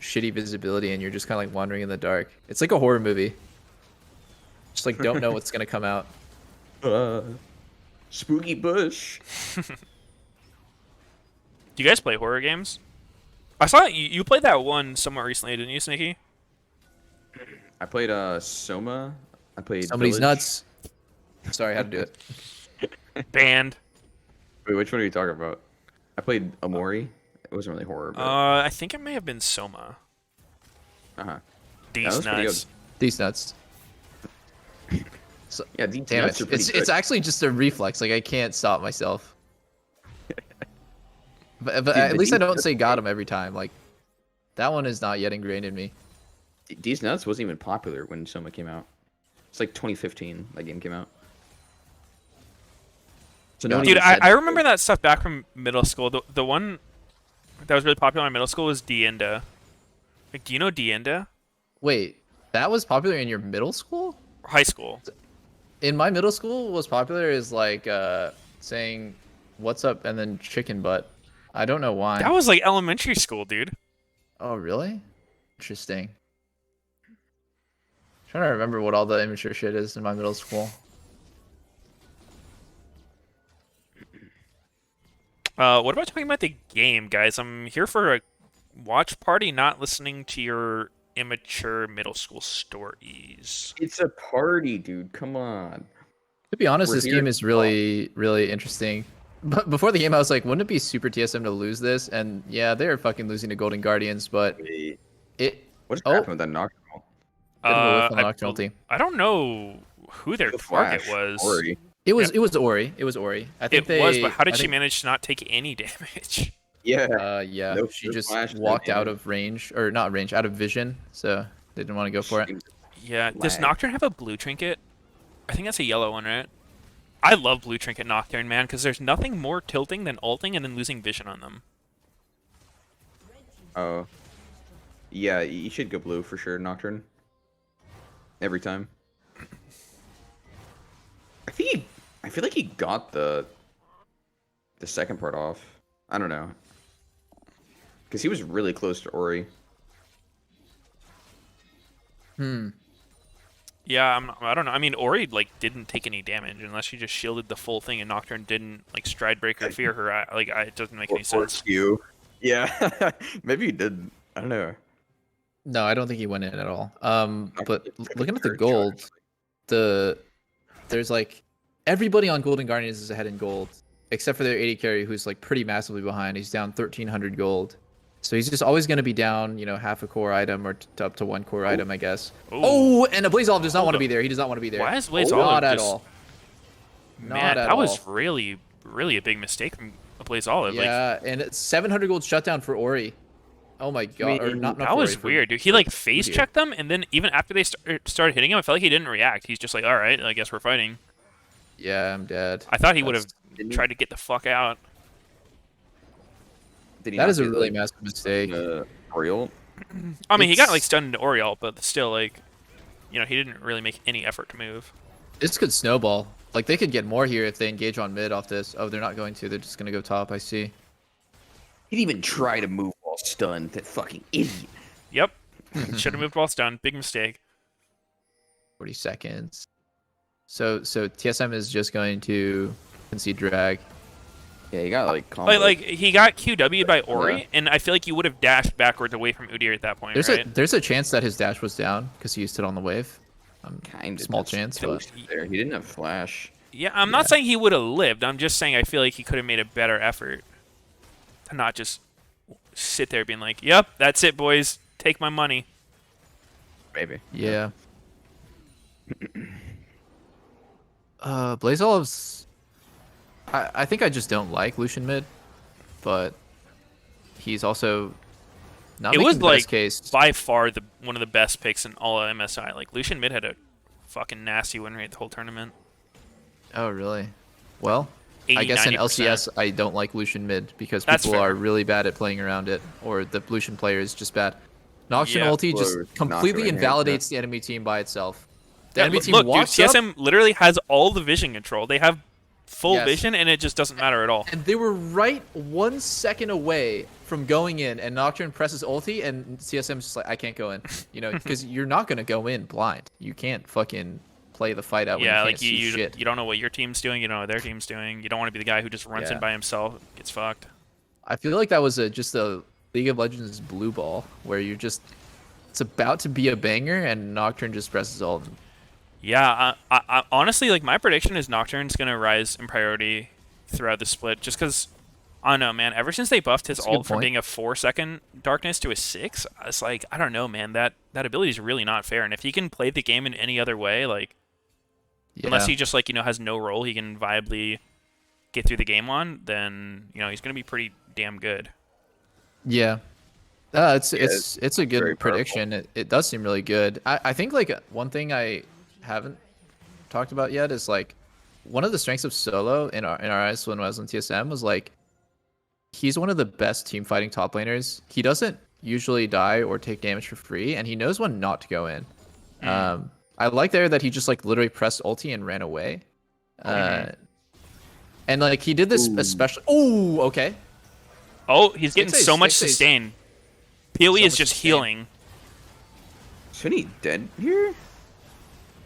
shitty visibility and you're just kind of, like, wandering in the dark? It's like a horror movie. Just, like, don't know what's going to come out. Spooky bush. Do you guys play horror games? I saw you played that one somewhat recently, didn't you, Sneaky? I played Soma. I played Somebody's Village. nuts. Sorry, I had to do it. Banned. Wait, which one are you talking about? I played Amori. It wasn't really horror, but... I think it may have been Soma. These nuts. These nuts. So, yeah, these damn nuts it. are pretty It's good. actually just a reflex. Like, I can't stop myself. But Dude, at least I these don't nuts- say got him every time. Like, that one is not yet ingrained in me. These nuts wasn't even popular when Soma came out. It's like 2015 that game came out. So no one Dude, even I said remember that stuff back from middle school. The one that was really popular in middle school was Dienda. Like, do you know Dienda? Wait, that was popular in your middle school? High school. In my middle school, what's popular is like saying "What's up" and then chicken butt. I don't know why. That was like elementary school, dude. Oh, really? Interesting. Trying to remember what all the immature shit is in my middle school. What about talking about the game, guys? I'm here for a watch party, not listening to your immature middle school stories. It's a party, dude. Come on. To be honest, We're this here game to is really, really interesting. But before the game, I was like, wouldn't it be super TSM to lose this? And yeah, they're fucking losing to Golden Guardians, but it... What's happening with that Nocturnal? Bit of a whiff on the Nocturnal team. I don't know who their The target Flash, was. Ori. It was Ori. It was Ori. I think It was, but how did I she think, manage to not take any damage? Yeah. yeah, No, she no just Flash, no walked out damage. of range, or not range, out of vision, so they didn't want to go for it. Yeah, does Lag. Nocturne have a blue trinket? I think that's a yellow one, right? I love blue trinket Nocturne, man, because there's nothing more tilting than ulting and then losing vision on them. Oh. Yeah, you should go blue for sure, Nocturne. Every time. I feel like he got the second part off. I don't know. Because he was really close to Ori. Yeah, I don't know. I mean, Ori like didn't take any damage unless she just shielded the full thing, and Nocturne didn't like stride break or fear her. It doesn't make any sense. You. Yeah. Maybe he did. I don't know. No, I don't think he went in at all. But looking at the Church, gold, there's like everybody on Golden Guardians is ahead in gold, except for their AD carry, who's like pretty massively behind. He's down 1,300 gold, so he's just always going to be down, half a core item or up to 1 core item, I guess. Ooh. Oh, and Blazolov does not want to be there. He does not want to be there. Why is Blazolov not at just- all? Man, that was really, really a big mistake from Blazolov. Yeah, and it's 700 gold shutdown for Ori. Oh my god, or not that for was Ori, for- weird, dude. He like for phase Meteor. checked them, and then even after they started hitting him, I felt like he didn't react. He's just like, all right, I guess we're fighting. Yeah, I'm dead. I thought he would have Didn't tried to get the fuck out. Did he That not is a do really the- massive mistake. Oriole? I mean, he got It's- like stunned into Oriole, but still, like, he didn't really make any effort to move. This could snowball. Like, they could get more here if they engage on mid off this. Oh, they're not going to. They're just going to go top, I see. He didn't even try to move while stunned. That fucking idiot. Yep. Should have moved while stunned. Big mistake. 40 seconds. So TSM is just going to concede drag. Yeah, he got like combo. Like he got QW'd by Ori, Yeah. and I feel like you would have dashed backwards away from Udyr at that point, right? There's a chance that his dash was down because he used it on the wave. Kind of small chance, but there. He didn't have flash. Yeah, I'm not saying he would have lived. I'm just saying I feel like he could have made a better effort to not just sit there being like, "Yep, that's it, boys. Take my money." Maybe. yeah. Blazolov's. I think I just don't like Lucian mid, but he's also not It making was the like best case. by far one of the best picks in all of MSI. Like Lucian mid had a fucking nasty win rate the whole tournament. Oh really? Well, 80, I guess in 90%. LCS I don't like Lucian mid because That's people fair. are really bad at playing around it, or the Lucian player is just bad. Nocturne Yeah. ulti just Or completely Nocturne, yeah. invalidates the enemy team by itself. The Yeah, enemy look, team look, dude, walks up, CSM literally has all the vision control. They have full Yes. vision, and it just doesn't matter at all. and they were right 1 second away from going in, and Nocturne presses ulti, and CSM's just like, I can't go in, because you're not gonna go in blind. You can't fucking play the fight out. When Yeah, you like can't see shit. you don't know what your team's doing. You don't know what their team's doing. You don't want to be the guy who just runs in Yeah. by himself, gets fucked. I feel like that was just a League of Legends blue ball where it's about to be a banger, and Nocturne just presses ult. Yeah, I honestly, like, my prediction is Nocturne's gonna rise in priority throughout the split, just because, I don't know, man. Ever since they buffed his That's a good ult from point. being a 4-second darkness to a 6, it's like, I don't know, man. That ability is really not fair. And if he can play the game in any other way, like, unless he just like has no role he can viably get through the game on, then he's gonna be pretty damn good. Yeah. It's a very good powerful. prediction. It does seem really good. I think like one thing I haven't talked about yet is like one of the strengths of Solo in our eyes when I was on TSM was like he's one of the best team fighting top laners. He doesn't usually die or take damage for free, and he knows when not to go in. I like there that he just like literally pressed ulti and ran away. And like he did this especially. Oh, okay. Oh, he's getting 6A's so much 6A's sustain. PoE so is much just sustain. healing. Isn't he dead here?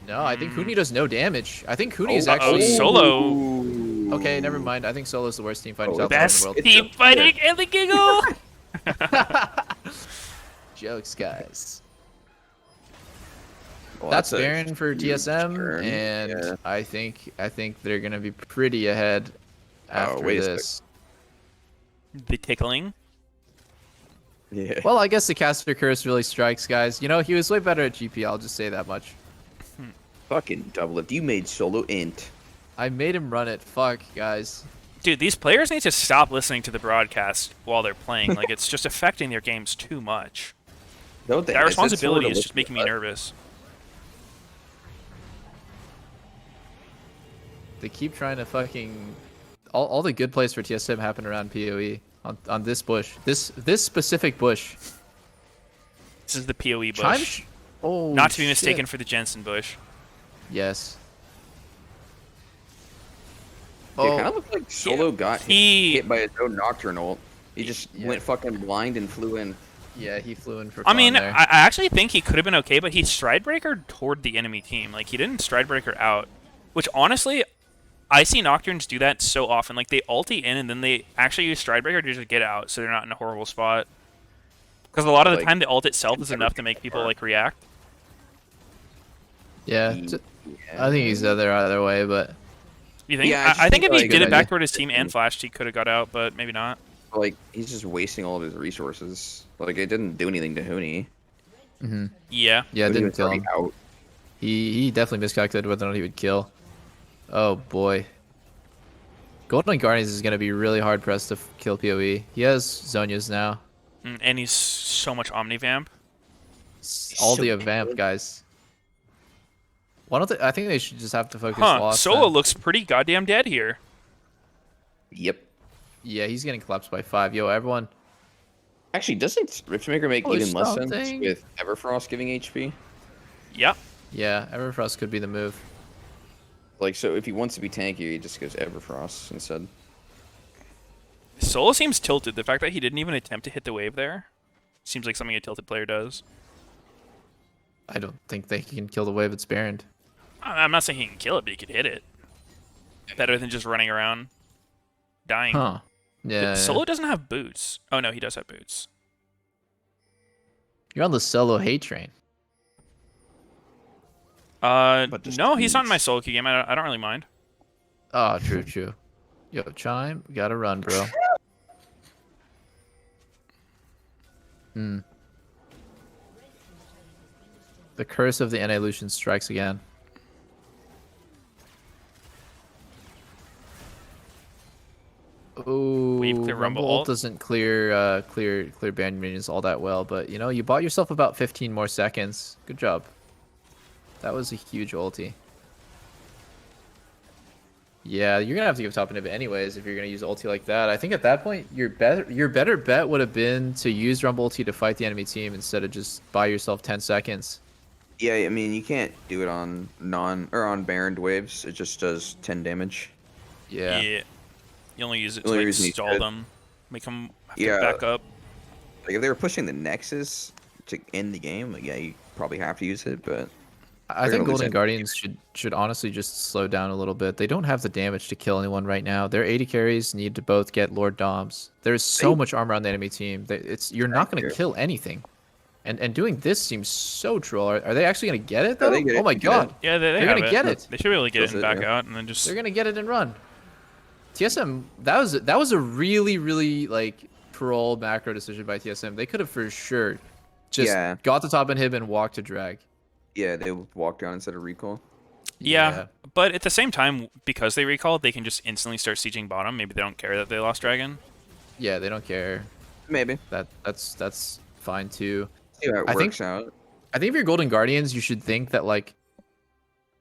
No, I think Huni does no damage. I think Huni is actually Solo. Okay, never mind. I think Solo's the worst team fighting top laner in the Best world. team fighting and the giggle. Jokes, guys. Well, That's a Baron for huge TSM, turn. and Yeah. I think they're gonna be pretty ahead after wait a sec. this. The tickling. Yeah. Well, I guess the caster curse really strikes, guys. He was way better at GP. I'll just say that much. Fucking double lift. You made solo int. I made him run it. Fuck, guys. Dude, these players need to stop listening to the broadcast while they're playing. Like, it's just affecting their games too much. That responsibility is just making me nervous. They keep trying to fucking... All the good plays for TSM happen around PoE. On this bush. This specific bush. This is the PoE bush. Oh, not to be mistaken for the Jensen bush. Yes. It kind of looked like Solo got hit by his own Nocturne ult. He just went fucking blind and flew in. Yeah, he flew in for I mean, there. I actually think he could have been okay, but he stride breaker toward the enemy team. Like, he didn't stride breaker out. Which, honestly, I see Nocturnes do that so often. Like, they ulti in, and then they actually use stride breaker to just get out, so they're not in a horrible spot. Because a lot of the time, the ult itself is enough to make people, like, react. Yeah, I think he's either way, but... You think? Yeah, I think if he did it back idea. toward his team and flashed, he could have got out, but maybe not. Like, he's just wasting all of his resources. Like, it didn't do anything to Huni. Yeah. Yeah, it Huni didn't was kill already him. out. He definitely miscalculated whether or not he would kill. Oh, boy. Golden Guardians is going to be really hard pressed to kill PoE. He has Zonias now. And he's so much Omnivamp. All the Vamp, guys. Why don't they, I think they should just have to focus Lost Solo then. looks pretty goddamn dead here. Yep. Yeah, he's getting collapsed by 5. Yo, everyone. Actually, doesn't Riftmaker make Oh, even less sense something. with Everfrost giving HP? Yep. Yeah, Everfrost could be the move. Like, so if he wants to be tanky, he just goes Everfrost instead. Solo seems tilted. The fact that he didn't even attempt to hit the wave there seems like something a tilted player does. I don't think they can kill the wave it's Baron. I'm not saying he can kill it, but he could hit it. Better than just running around dying. Huh. Yeah. Solo doesn't have boots. Oh, no, he does have boots. You're on the Solo hate train. No, he's not in my solo queue game. I don't really mind. Oh, true. Yo, Chime, gotta run, bro. The curse of the Annihilution strikes again. Ooh, Weave clear Rumble ult ult. doesn't clear band minions all that well, but you know, you bought yourself about 15 more seconds. Good job. That was a huge ulti. Yeah, you're gonna have to give top inhibit anyways if you're gonna use ulti like that. I think at that point your better bet would have been to use Rumble ulti to fight the enemy team instead of just buy yourself 10 seconds. Yeah, I mean, you can't do it on on Baroned waves. It just does 10 damage. Yeah. You only use it The to only like, reason he stall said- them, make them have to back up. Like, if they were pushing the Nexus to end the game, like, yeah, you probably have to use it, but... I they're think gonna lose Golden it. Guardians should honestly just slow down a little bit. They don't have the damage to kill anyone right now. Their 80 carries need to both get Lord Doms. There's so much armor on the enemy team. You're not going to kill anything. And doing this seems so troll. Are they actually going to get it, though? they get it. Oh my They get god. it. Yeah, They're have going to get it. They should be able to get it and That's back it, yeah. out, and then just... They're going to get it and run. TSM, that was a really, like, troll macro decision by TSM. They could have for sure just got the top inhib and walked to drag. Yeah, they would walk down instead of recall. Yeah, but at the same time, because they recalled, they can just instantly start sieging bottom. Maybe they don't care that they lost dragon. Yeah, they don't care. Maybe. That's fine too. See how it works out. I think if you're Golden Guardians, you should think that, like,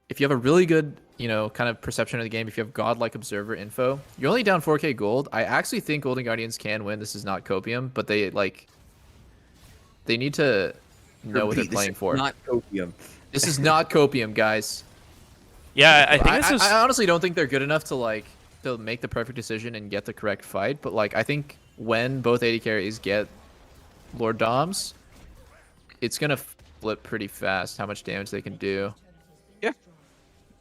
if you have a really good, you know, kind of perception of the game, if you have godlike observer info, you're only down 4k gold. I actually think Golden Guardians can win. This is not copium, but they need to know what they're playing for. Not copium. This is not copium, guys. Yeah, I think this is... I honestly don't think they're good enough to, like, to make the perfect decision and get the correct fight. But, like, I think when both 80 carries get Lord Doms, it's gonna flip pretty fast how much damage they can do. Yeah.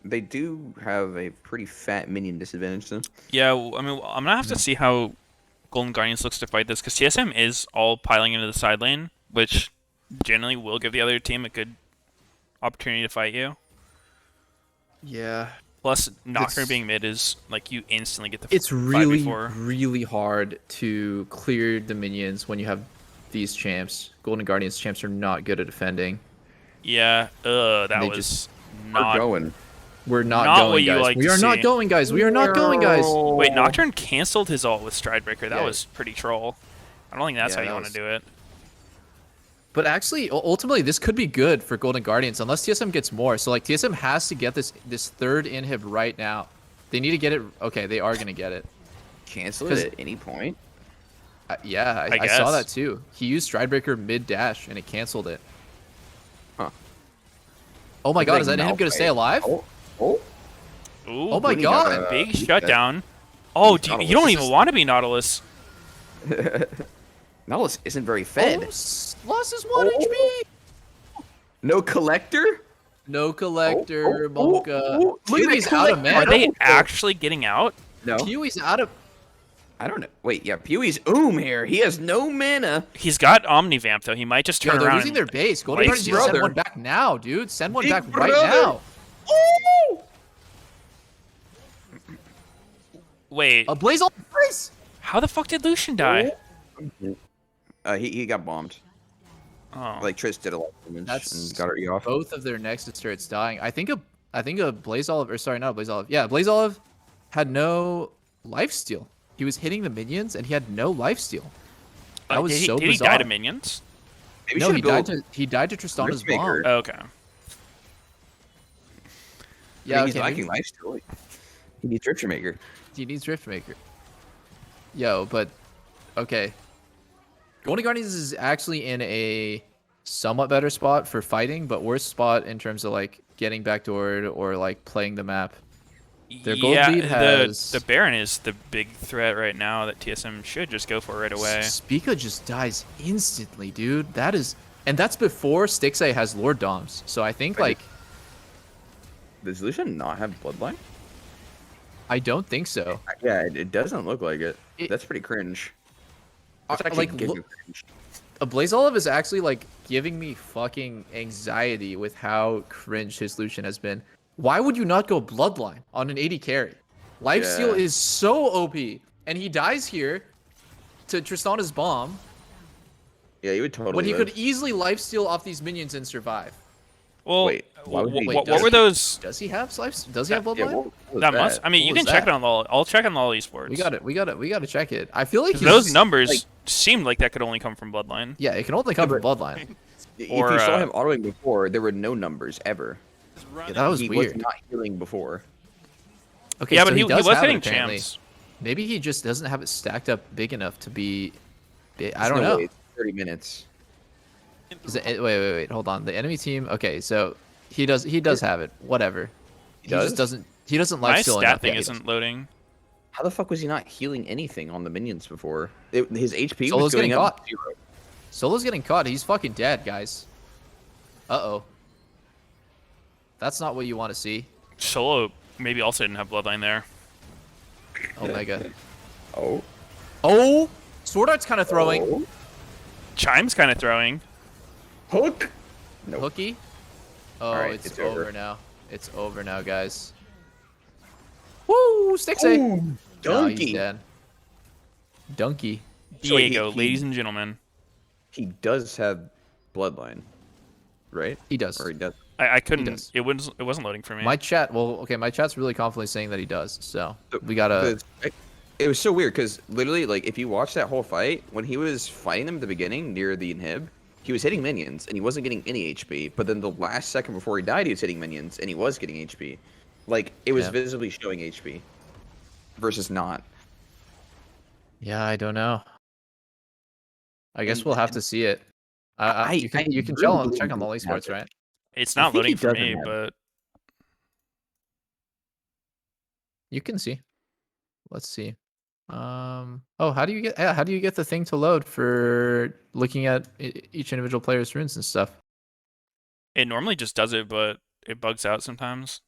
They do have a pretty fat minion disadvantage, though. Yeah, I mean, I'm gonna have to see how Golden Guardians looks to fight this, because TSM is all piling into the side lane, which generally will give the other team a good opportunity to fight you. Yeah. Plus, Nocturne being mid is, like, you instantly get the It's 5v4. really hard to clear the minions when you have these champs. Golden Guardians champs are not good at defending. Yeah, that They was... just not going. We're not, Not going, what you guys. like We to are not see. going, guys. We are not going, guys. Wait, Nocturne canceled his ult with Stridebreaker. That Yeah. was pretty troll. I don't think that's Yeah, how you that want to was- do it. But actually, ultimately, this could be good for Golden Guardians unless TSM gets more. So like TSM has to get this third inhib right now. They need to get it. Okay, they are gonna get it. Cancel it at any point. Yeah, I I saw guess. that too. He used Stridebreaker mid dash and it canceled it. Huh. Oh my Look god, like is that inhib gonna stay Malphite. alive? Oh. Ooh, Oh my Winnie god. got, big he's shutdown. Oh, you Nautilus. don't This even is- want to be Nautilus. Nautilus isn't very fed. Lost his 1 HP. No collector? No collector, oh, Monka. oh, look at Pewie's that out of collector. Are mana. they actually getting out? No. Pewie's out of. I don't know. Wait, yeah, Pewie's here. He has no mana. He's got Omnivamp though. He might just Yo, turn they're around. losing and their base. Golden life Guardians need to steal. send one back now, dude. Send one Big back right brother. now. Ooh! Wait, A Blaze on Blaze. how the fuck did Lucian die? He got bombed. Oh, Like Triss did a lot of damage That's and got her E off. both of their Nexus turrets dying. I think a Blaze Olive, or sorry, not a Blaze Olive. Yeah, Blaze Olive had no lifesteal. He was hitting the minions and he had no lifesteal. That was did he, so did bizarre. he die to minions? Maybe No, should he build- died to Tristana's Riftmaker. bomb. Okay. Yeah, he's okay, lacking maybe- lifesteal. He needs Rift Maker. He needs Riftmaker. Yo, but okay. Golden Guardians is actually in a somewhat better spot for fighting, but worse spot in terms of like getting backdoored or like playing the map. Their gold yeah, lead has the Baron is the big threat right now that TSM should just go for right away. Spica just dies instantly, dude. That is, and that's before Stixay has Lord Doms. So I think like Does Lucian not have Bloodline? I don't think so. Yeah, it doesn't look like it. It- That's pretty cringe. That's actually like, giving look- cringe. A Blaze Olive is actually like giving me fucking anxiety with how cringe his Lucian has been. Why would you not go Bloodline on an 80 carry? Lifesteal Yeah. is so OP, and he dies here to Tristana's bomb Yeah, you would totally. when he live. could easily lifesteal off these minions and survive. Well, Wait, why would he- what does were he- those? Does he have life? Does he have Yeah, Bloodline? what was That must. I mean, What you was can check that? it on the. I'll check on the all esports. We got to check it. I feel like 'Cause he's, those numbers like, seemed like that could only come from Bloodline. yeah, it can only come from Bloodline. If or, you saw uh, him autoing before, there were no numbers ever. Yeah, that was he weird. was not healing before. Okay, Yeah, so but he does was have it, hitting apparently. champs. Maybe he just doesn't have it stacked up big enough to be. I There's don't no know. way, it's 30 minutes. Wait. Hold on. The enemy team. Okay, so he does have it. Whatever. He does? just doesn't. He doesn't My lifesteal stat enough. thing Yeah, he isn't does. loading. How the fuck was he not healing anything on the minions before? His HP Solo's was going getting up caught. to 0. Solo's getting caught. He's fucking dead, guys. Uh-oh. That's not what you want to see. Solo maybe also didn't have Bloodline there. Omega. Oh. Oh! Sword Art's kind of throwing. Oh. Chime's kind of throwing. Hook. Nope. Hooky. Oh, Alright, it's it's over over. now. It's over now, guys. Woo! Stixay. Ooh, No, he's donkey. dead. Donkey. So wait, Diego, he- ladies and gentlemen. He does have bloodline, right? He does. Or he does. I couldn't. does. It wasn't loading for me. My chat. Well, okay. My chat's really confidently saying that he does. So we gotta. It was so weird because literally, like, if you watch that whole fight, when he was fighting them at the beginning near the inhib, he was hitting minions and he wasn't getting any HP. But then the last second before he died, he was hitting minions and he was getting HP. Like, it was Yeah. visibly showing HP versus not. Yeah, I don't know. I guess And- we'll have to see it. You can I check really on believe all he esports, has it. right? It's I not think he loading for doesn't me, have it. but You can see. Let's see. Oh, how do you get the thing to load for looking at each individual player's runes and stuff? it normally just does it, but it bugs out sometimes.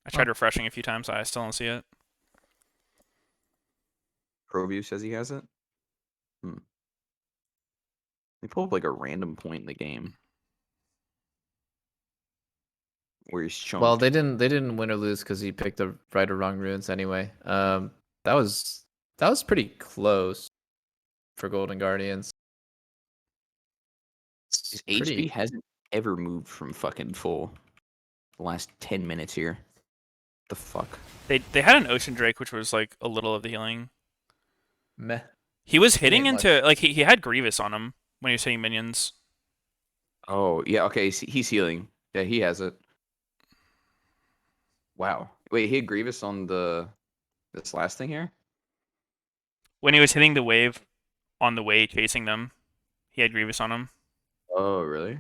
I tried Huh. refreshing a few times, I still don't see it. ProView says he has it. They pull up like a random point in the game where he's chunked. Well, they didn't win or lose because he picked the right or wrong runes anyway. That was pretty close for Golden Guardians. His It's HP pretty- hasn't ever moved from fucking full. the last 10 minutes here. The fuck? They had an Ocean Drake, which was like a little of the healing. Meh. He was It hitting ain't into much. like he had Grievous on him when he was hitting minions. Oh, yeah, okay, he's healing. Yeah, he has it. Wow. Wait, he had Grievous on this last thing here? When he was hitting the wave on the way chasing them, he had Grievous on him. Oh, really?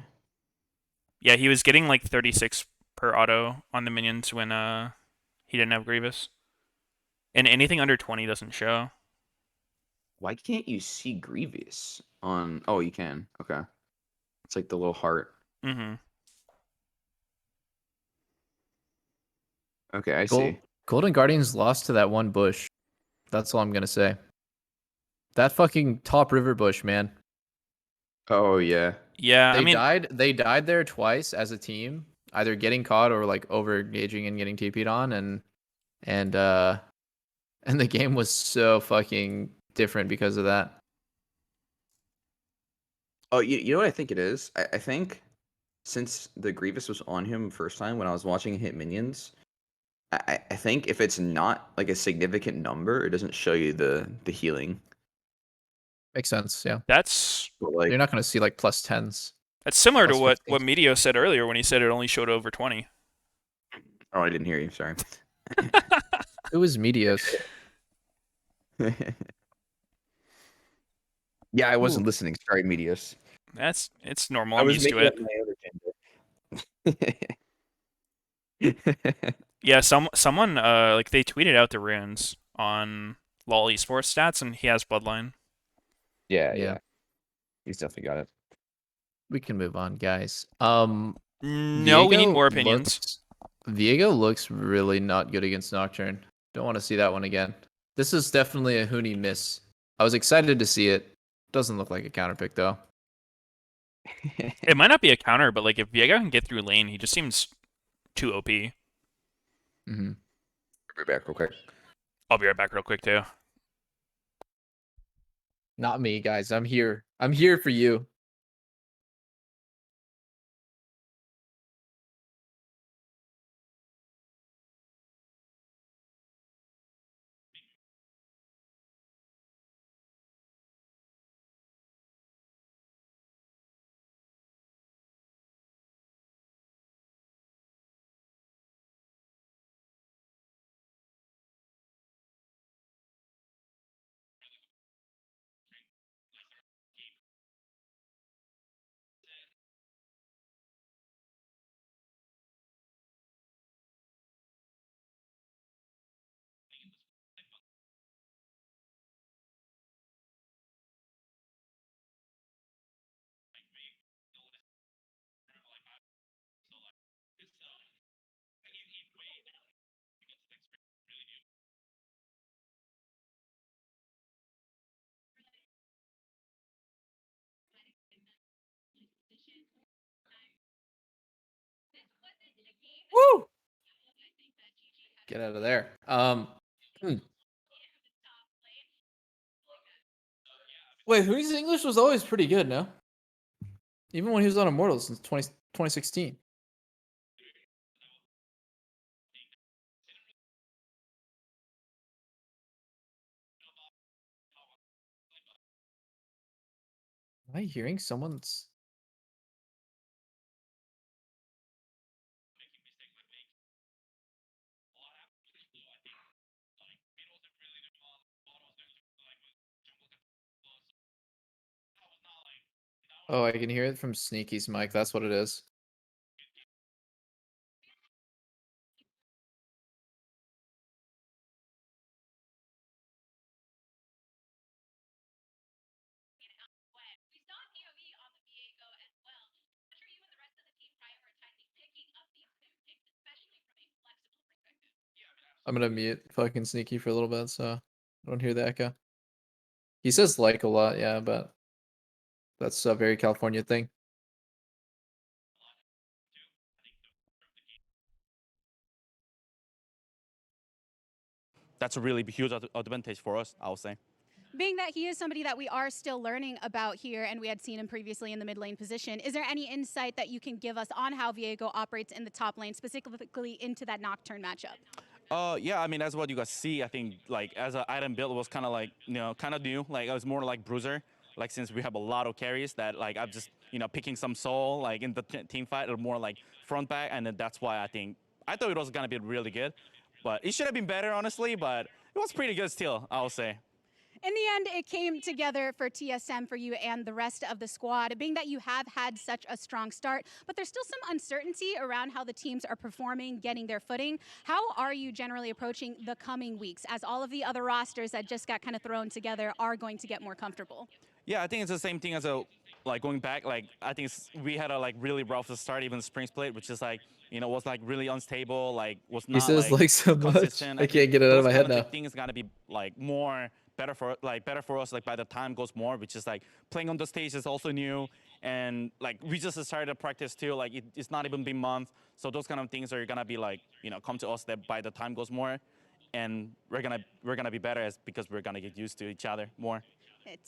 Yeah, he was getting like 36 per auto on the minions when he didn't have Grievous. And anything under 20 doesn't show. Why can't you see Grievous on... Oh, you can. Okay. It's like the little heart. Mm-hmm. Okay, I see. Golden Guardians lost to that one bush. That's all I'm gonna say. That fucking top river bush, man. Oh, yeah. Yeah, I mean, They died there twice as a team, either getting caught or like over engaging and getting TP'd on, and and the game was so fucking different because of that. Oh, you know what I think it is? I think since the Grievous was on him first time when I was watching him hit minions, I think if it's not like a significant number, it doesn't show you the healing. Makes sense, yeah. that's But like, You're not gonna see like plus tens. that's similar to Plus what 15s. Meteos said earlier when he said it only showed over 20. oh, I didn't hear you. Sorry. It was Meteos. Yeah, I wasn't Ooh. listening. Sorry, Meteos. It's normal. I I'm was used to making it. up my other gender. Yeah, someone like they tweeted out the runes on LoL esports stats, and he has Bloodline. Yeah. He's definitely got it. We can move on, guys. No, we need more opinions. Viego looks really not good against Nocturne. Don't want to see that one again. This is definitely a Huni miss. I was excited to see it. Doesn't look like a counter pick though. It might not be a counter, but like if Viego can get through lane, he just seems too OP. Mm-hmm. Be back real quick. I'll be right back real quick too. Not me, guys. I'm here. I'm here for you. Woo! Get out of there. Wait, Hoonie's English was always pretty good, no? Even when he was on Immortals since 2016. Am I hearing someone's... Oh, I can hear it from Sneaky's mic. That's what it is. I'm gonna mute fucking Sneaky for a little bit so I don't hear the echo. He says like a lot, yeah, but that's a very California thing. That's a really huge advantage for us, I would say. Being that he is somebody that we are still learning about here, and we had seen him previously in the mid lane position, is there any insight that you can give us on how Viego operates in the top lane, specifically into that Nocturne matchup? Yeah, I mean, that's what you guys see. I think, like, as an item build, it was kind of like, kind of new. Like, I was more like Bruiser. Like, since we have a lot of carries that, like, I'm just, picking some soul, like, in the team fight, or more like front back. And then that's why I thought it was going to be really good. But it should have been better, honestly. But it was pretty good still, I will say. In the end, it came together for TSM, for you and the rest of the squad, being that you have had such a strong start, but there's still some uncertainty around how the teams are performing, getting their footing. How are you generally approaching the coming weeks, as all of the other rosters that just got kind of thrown together are going to get more comfortable? Yeah, I think it's the same thing as going back. Like, I think we had a really rough start, even spring split, which is like, was like really unstable, like was not He says like so much. consistent. I can't get it out of my head now. I think it's gonna be like more better for us like by the time goes more, which is like playing on the stage is also new, and like we just started to practice too. Like it's not even been months, so those kind of things are gonna be like come to us that by the time goes more, and we're gonna be better because we're gonna get used to each other more.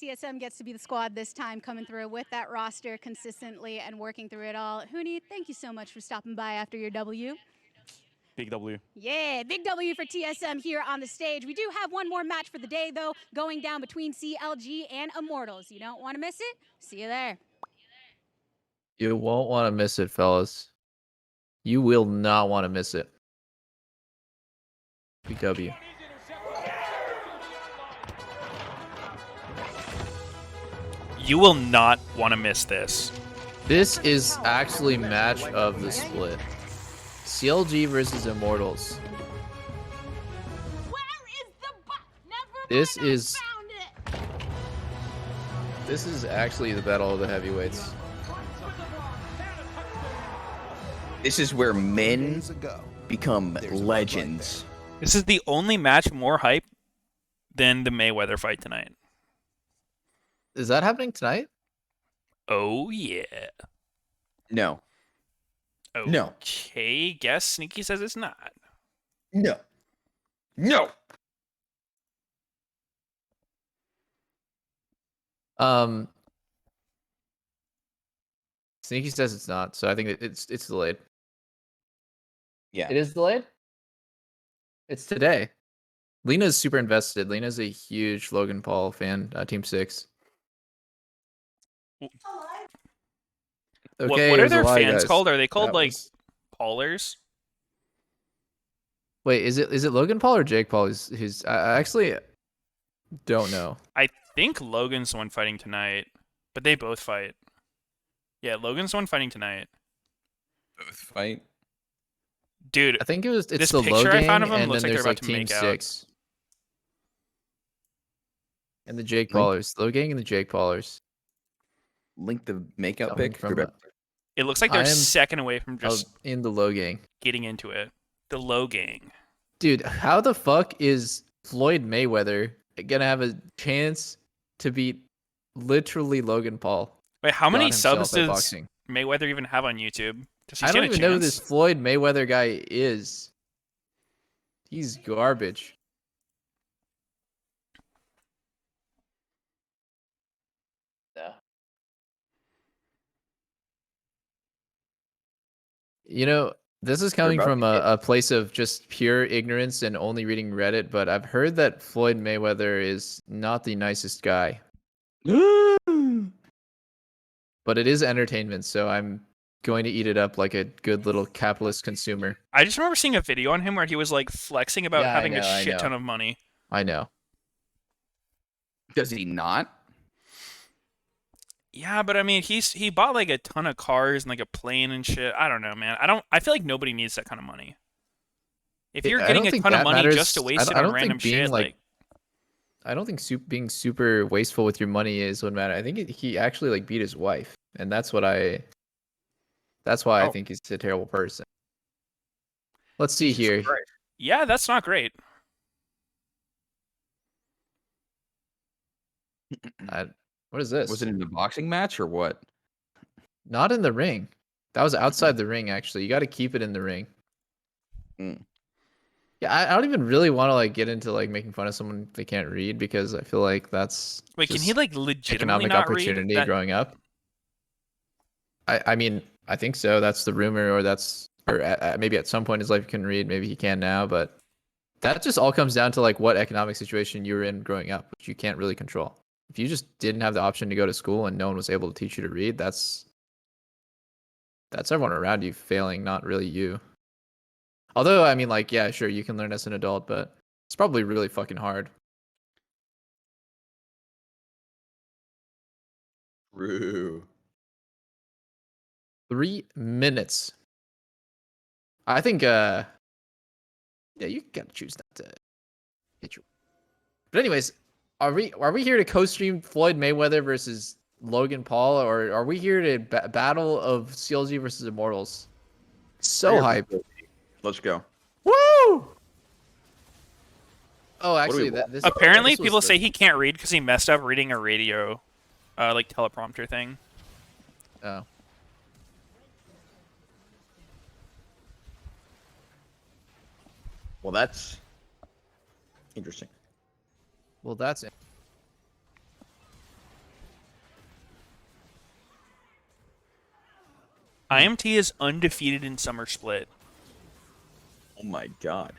TSM gets to be the squad this time, coming through with that roster consistently and working through it all. Huni, thank you so much for stopping by after your W. Big W. Yeah, big W for TSM here on the stage. We do have one more match for the day, though, going down between CLG and Immortals. You don't want to miss it? See you there. You won't want to miss it, fellas. You will not want to miss it. Big W. You will not want to miss this. This is actually match of the split. CLG versus Immortals. This is actually the battle of the heavyweights. This is where men become legends. This is the only match more hype than the Mayweather fight tonight. Is that happening tonight? Oh, yeah. No. No. Okay, guess Sneaky says it's not. No. No. Sneaky says it's not, so I think it's delayed. Yeah. It is delayed? It's today. Lena's super invested. Lena's a huge Logan Paul fan, Team 6. Okay, what it are was a their lie, fans guys. called? Are they called That like was- Paulers? Wait, is it Logan Paul or Jake Paul? I actually don't know. I think Logan's the one fighting tonight, but they both fight. Yeah, Logan's the one fighting tonight. Both fight. Dude, I think it's this the picture Logan, I found of them and looks then like there's they're like about to Team make out. 6. And the Jake Paulers. Logang and the Jake Paulers. Link the makeout Coming pic. from It looks like they're a second away from just in the Logang. getting into it. The low gang. Dude, how the fuck is Floyd Mayweather gonna have a chance to beat literally Logan Paul? Wait, how many God himself subs at does boxing? Mayweather even have on YouTube? Does he I stand don't a even know who chance? this Floyd Mayweather guy is. He's garbage. Yeah. You know, this is coming about from to a place of just pure ignorance and only reading Reddit, but I've heard that Floyd Mayweather is not the nicest guy. But it is entertainment, so I'm going to eat it up like a good little capitalist consumer. I just remember seeing a video on him where he was like flexing about Yeah, I having know, a I shit know. ton of money. I know. Does he not? Yeah, but I mean, he bought like a ton of cars and like a plane and shit. I don't know, man. I feel like nobody needs that kind of money. If you're I getting don't a think ton of that money matters. just to waste it I on don't random think being shit, like I don't think being super wasteful with your money is what matters. I think he actually like beat his wife, and that's why I think he's a terrible person. Let's see here. yeah, that's not great. What is this? Was it in the boxing match or what? Not in the ring. That was outside the ring, actually. You got to keep it in the ring. Yeah, I don't even really want to like get into like making fun of someone if they can't read because I feel like that's Wait, can he just like legitimately economic not read? opportunity That growing up. I mean, I think so. That's the rumor, or maybe at some point in his life he couldn't read. Maybe he can now, but that just all comes down to like what economic situation you were in growing up, which you can't really control. If you just didn't have the option to go to school and no one was able to teach you to read, that's everyone around you failing, not really you. Although, I mean, like, yeah, sure, you can learn as an adult, but it's probably really fucking hard. True. 3 minutes. I think, yeah, you gotta choose not to hit you. But anyways, are we here to co-stream Floyd Mayweather versus Logan Paul, or are we here to battle of CLG versus Immortals? So hype. Let's go. Woo! Oh, What do we actually, want? this apparently this was people the- say he can't read because he messed up reading a radio, like teleprompter thing. Oh. Well, that's interesting. Well, that's it. IMT is undefeated in summer split. Oh my god.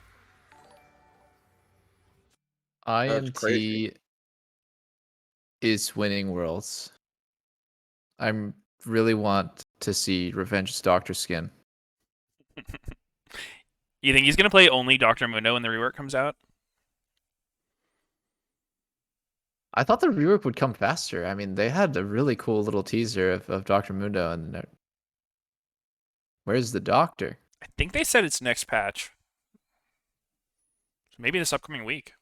IMT is winning worlds. I really want to see Revenge Doctor Skin. You think he's gonna play only Dr. Mundo when the rework comes out? I thought the rework would come faster. I mean, they had a really cool little teaser of Dr. Mundo, and where's the doctor? I think they said it's next patch. Maybe this upcoming week.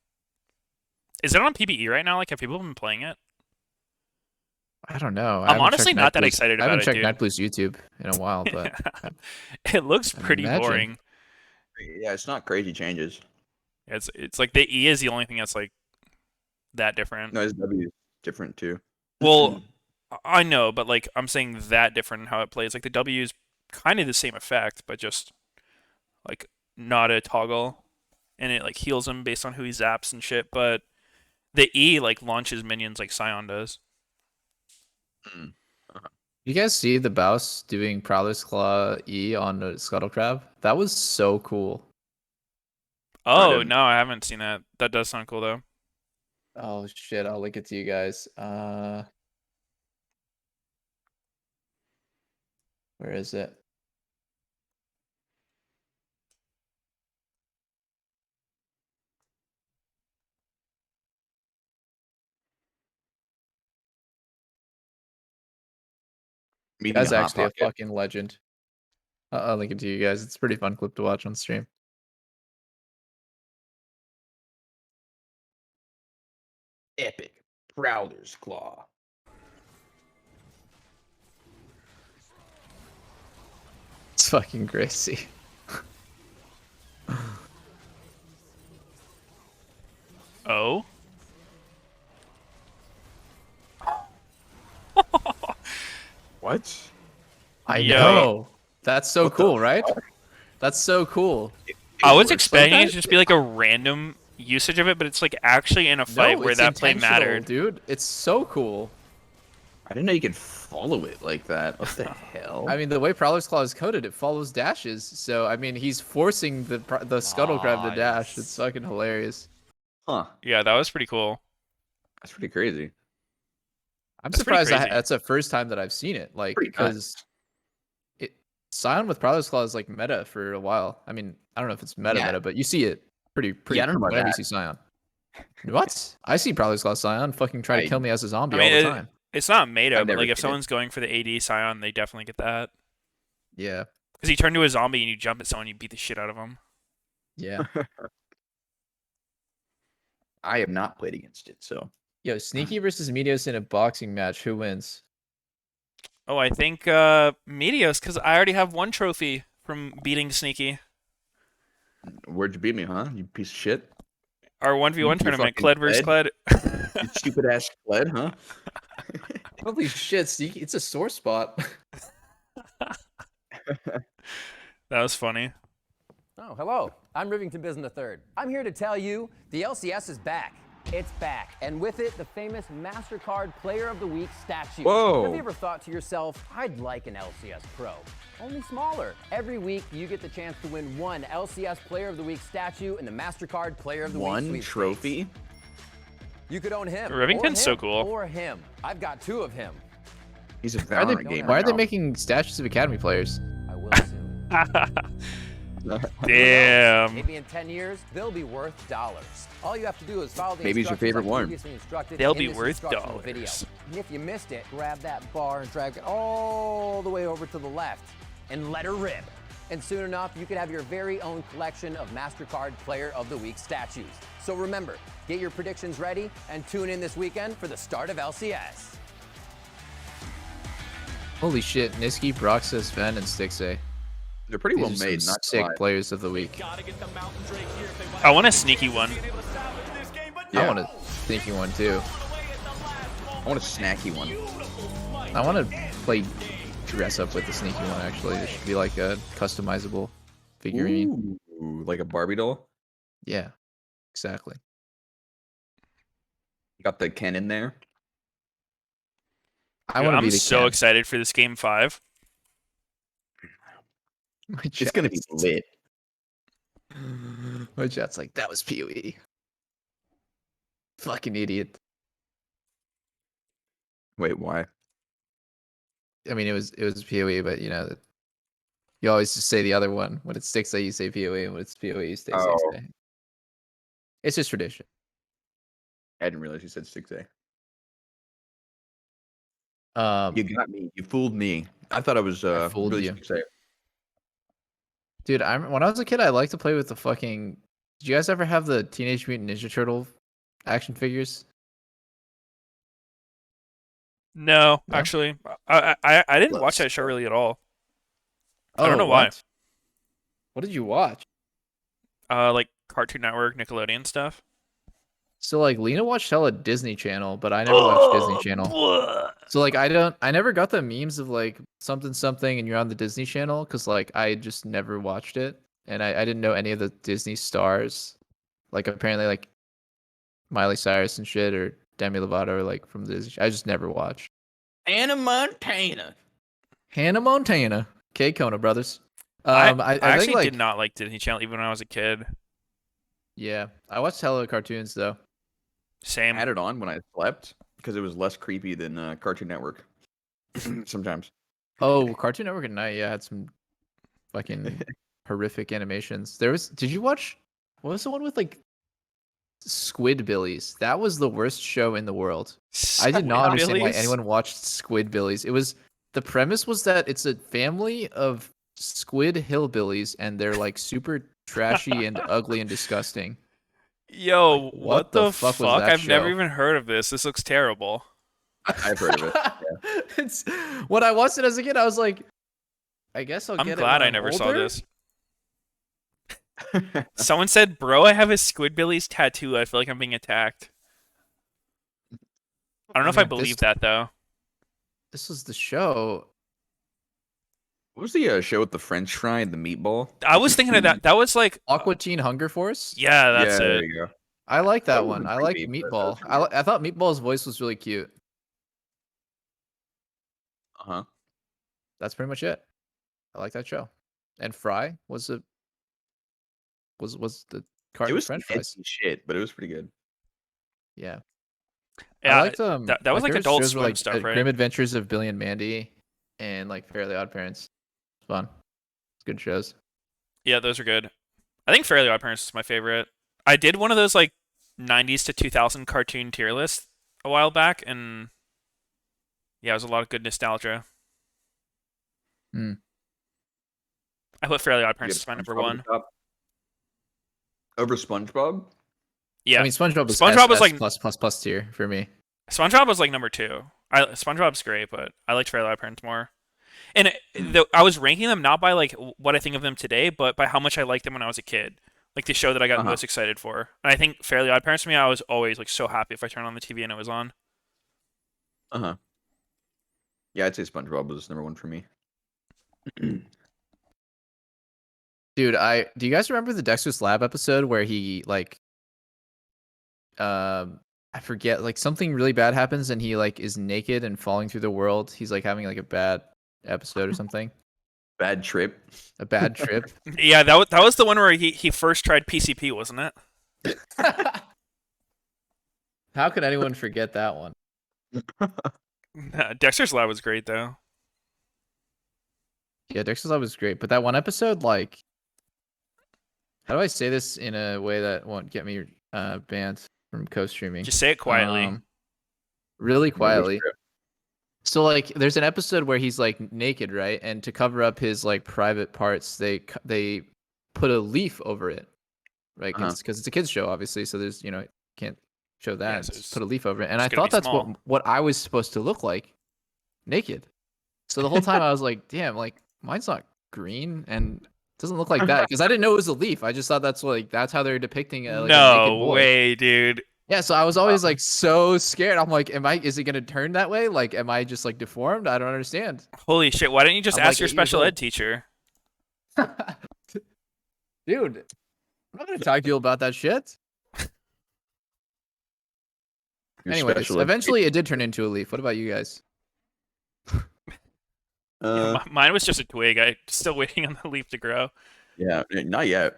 Is it on PBE right now? Like, have people been playing it? I don't know. I'm honestly not that excited about it, I haven't checked dude. Nightblue's YouTube in a while, but it looks pretty imagine. boring. Yeah, it's not crazy changes. It's like the E is the only thing that's like that different. No, his W is different too. Well, I know, but like I'm saying that different in how it plays. Like the W is kind of the same effect, but just like not a toggle, and it like heals him based on who he zaps and shit. But the E like launches minions like Scion does. You guys see the Baus doing Prowler's Claw E on the Scuttle Crab? That was so cool. Oh no, I haven't seen that. That does sound cool though. Oh shit, I'll link it to you guys. Where is it? That's actually a fucking legend. I'll link it to you guys. It's a pretty fun clip to watch on stream. Epic Prowler's Claw. It's fucking crazy. Oh. What? I know. That's so cool, right? That's so cool. I was expecting it to just be like a random usage of it, but it's like actually in a fight where that play mattered. Dude, it's so cool. I didn't know you could follow it like that. What the hell? I mean, the way Prowler's Claw is coded, it follows dashes. So, I mean, he's forcing the Scuttle Crab to dash. It's fucking hilarious. Huh. Yeah, that was pretty cool. That's pretty crazy. I'm That's pretty surprised crazy. that's the first time that I've seen it. Like, Pretty because Scion with Prowler's Claw is like meta for a while. I mean, I don't know if it's meta, but you see it pretty Yeah, I don't know about whenever you that. see Scion. What? I see Prowler's Claw Scion fucking try to kill me as a zombie I mean, all the time. It's not meta, I've but never like if seen it. someone's going for the AD Scion, they definitely get that. Yeah. Because you turn to a zombie and you jump at someone, you beat the shit out of them. Yeah. I have not played against it, so. Yo, Sneaky versus Meteos in a boxing match. Who wins? Oh, I think Meteos, because I already have one trophy from beating Sneaky. Where'd you beat me, huh? You piece of shit. Our 1v1 You tournament, fucking Kled versus Kled. You stupid ass Kled, huh? Holy shit, Sneaky! It's a sore spot. That was funny. Oh, hello. I'm Rivington Bism III. I'm here to tell you the LCS is back. It's back, and with it, the famous MasterCard Player of the Week statue. Whoa. Have you ever thought to yourself, I'd like an LCS Pro? Only smaller. Every week, you get the chance to win one LCS Player of the Week statue in the MasterCard Player of the Week One sweepstakes. trophy? You could own him. Rivington's so or him, cool. Or him. I've got two of him. He's a Why are Valorant they, gamer. why are they now. making statues of Academy players? I will soon. Damn. Maybe in 10 years, they'll be worth dollars. All you have to do is follow the Maybe it's your instructions favorite like one. previously instructed They'll in be this worth instructional video. dollars. And if you missed it, grab that bar and drag it all the way over to the left and let her rip. And soon enough, you could have your very own collection of MasterCard Player of the Week statues. So remember, get your predictions ready and tune in this weekend for the start of LCS. Holy shit, Niski, Broxus, Sven, and Stixay. They're pretty well These are made. some Not sick gonna lie. players of the week. I want a sneaky one. Yeah. I want a sneaky one too. I want a snacky one. I want to play dress up with the sneaky one actually. It should be like a customizable figurine. Ooh, like a Barbie doll. Yeah, exactly. Got the Ken in there. I Dude, want to I'm be the so Ken. excited for this game 5. My It's gonna be chat's- lit. My chat's like, that was PoE. Fucking idiot. Wait, why? I mean, it was PoE, but you know, you always just say the other one. When it's Stixay, you say PoE, and when it's PoE, you say Oh. Stixay. It's just tradition. I didn't realize you said 6A. Um, You got me. You fooled me. I thought I was fooled really you. 6A. Dude, when I was a kid, I liked to play with the fucking. Did you guys ever have the Teenage Mutant Ninja Turtle action figures? No, No? actually, I didn't Love watch that show stuff. really at all. I don't know why. What did you watch? Like Cartoon Network, Nickelodeon stuff. So like Lena watched hella Disney Channel, but I never watched Disney Channel. Blah. So like I never got the memes of like something something and you're on the Disney Channel because like I just never watched it and I didn't know any of the Disney stars. Like apparently like Miley Cyrus and shit or Demi Lovato or like from Disney. I just never watched. Anna Montana. Hannah Montana, K Kona brothers. I I actually think like did not like Disney Channel even when I was a kid. yeah, I watched hella cartoons though. I Same. had it on when I slept because it was less creepy than Cartoon Network. Sometimes. Oh, Cartoon Network at night, yeah, had some fucking horrific animations. Did you watch? What was the one with like Squidbillies? That was the worst show in the world. I did not understand why Squidbillies? anyone watched Squidbillies. It was the premise was that it's a family of squid hillbillies and they're like super trashy and ugly and disgusting. Yo, Like, what the fuck was fuck? that I've never show? even heard of this. This looks terrible. I've heard of it. It's when I watched it as a kid, I was like, I guess I'll I'm get it. glad when I I'm never saw older. this. Someone said, "Bro, I have a Squidbillies tattoo. I feel like I'm being attacked." I don't know if I mean, believe that though. This was the show. What was the show with the French fry and the meatball? I was thinking of that. That was like, Aqua Teen Hunger Force. yeah, that's yeah, there it. you go. I like that That one. wasn't I like creepy, but Meatball. that was I thought Meatball's voice was really cute. Uh-huh. That's pretty much it. I like that show. And Fry was the It carton was French some fries. edgy shit, but it was pretty good. Yeah. Yeah, I liked that was my like favorite Adult shows were, Swim like, stuff, right? Grim Adventures of Billy and Mandy and like Fairly Odd Parents. It's fun. It's good shows. Yeah, those are good. I think Fairly Odd Parents is my favorite. I did one of those like 90s to 2000 cartoon tier lists a while back, and yeah, it was a lot of good nostalgia. Hmm. I put Fairly Odd You Parents have as my number SpongeBob at one. the top? Over SpongeBob? Yeah, I mean SpongeBob was SpongeBob was S like plus tier for me. SpongeBob was like number 2. SpongeBob's great, but I liked Fairly Odd Parents more. And I was ranking them not by like what I think of them today, but by how much I liked them when I was a kid. Like the show that I got most excited for. And I think Fairly Odd Parents to me, I was always like so happy if I turned on the TV and it was on. Uh-huh. Yeah, I'd say SpongeBob was number one for me. Dude, do you guys remember the Dexter's Lab episode where he like I forget, like something really bad happens and he like is naked and falling through the world. He's like having like a bad episode or something. Bad trip. A bad trip. Yeah, that was the one where he first tried PCP, wasn't it? How could anyone forget that one? Dexter's Lab was great though. Yeah, Dexter's Lab was great, but that one episode, like, how do I say this in a way that won't get me banned from co-streaming? Just say it quietly. Really quietly. So like, there's an episode where he's like naked, right? And to cover up his like private parts, they put a leaf over it, right? Because it's a kids show, obviously. So there's can't show that. Yeah, so Just put a leaf over it, and it's I gonna thought be that's small. what I was supposed to look like, naked. So the whole time I was like, damn, like mine's not green and it doesn't look like that because I didn't know it was a leaf. I just thought that's how they're depicting like, a naked No boy. way, dude. Yeah, so I was always like so scared. I'm like, is it gonna turn that way? Like, am I just like deformed? I don't understand. Holy shit! Why didn't you just I'm ask like your 8 years special old. ed teacher? Dude, I'm not gonna talk to you about that shit. Anyways, eventually it did turn into a leaf. What about you guys? Mine was just a twig. I'm still waiting on the leaf to grow. Yeah, not yet.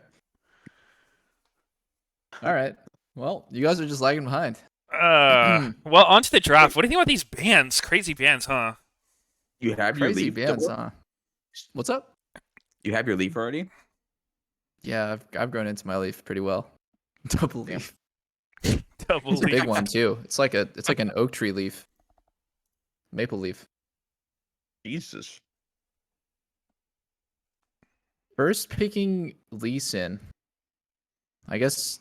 All right. Well, you guys are just lagging behind. Well, on to the draft. What do you think about these bans? Crazy bans, huh? You have your Crazy leaf. bands, huh? What's up? You have your leaf already? Yeah, I've grown into my leaf pretty well. Double leaf. Double It's a leaf. big one too. It's like an oak tree leaf. Maple leaf. Jesus. First picking Lee Sin. I guess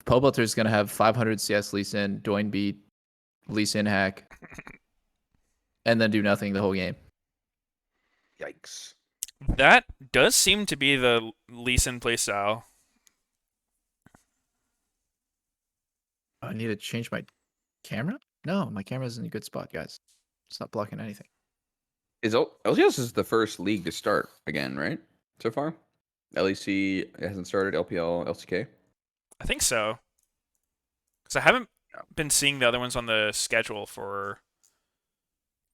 Pobelter is gonna have 500 CS Lee Sin, Doin beat, Lee Sin hack, and then do nothing the whole game. Yikes. That does seem to be the Lee Sin playstyle. I need to change my camera? No, my camera's in a good spot, guys. It's not blocking anything. LCS is the first league to start again, right? So far? LEC hasn't started, LPL, LCK? I think so. Because I haven't been seeing the other ones on the schedule for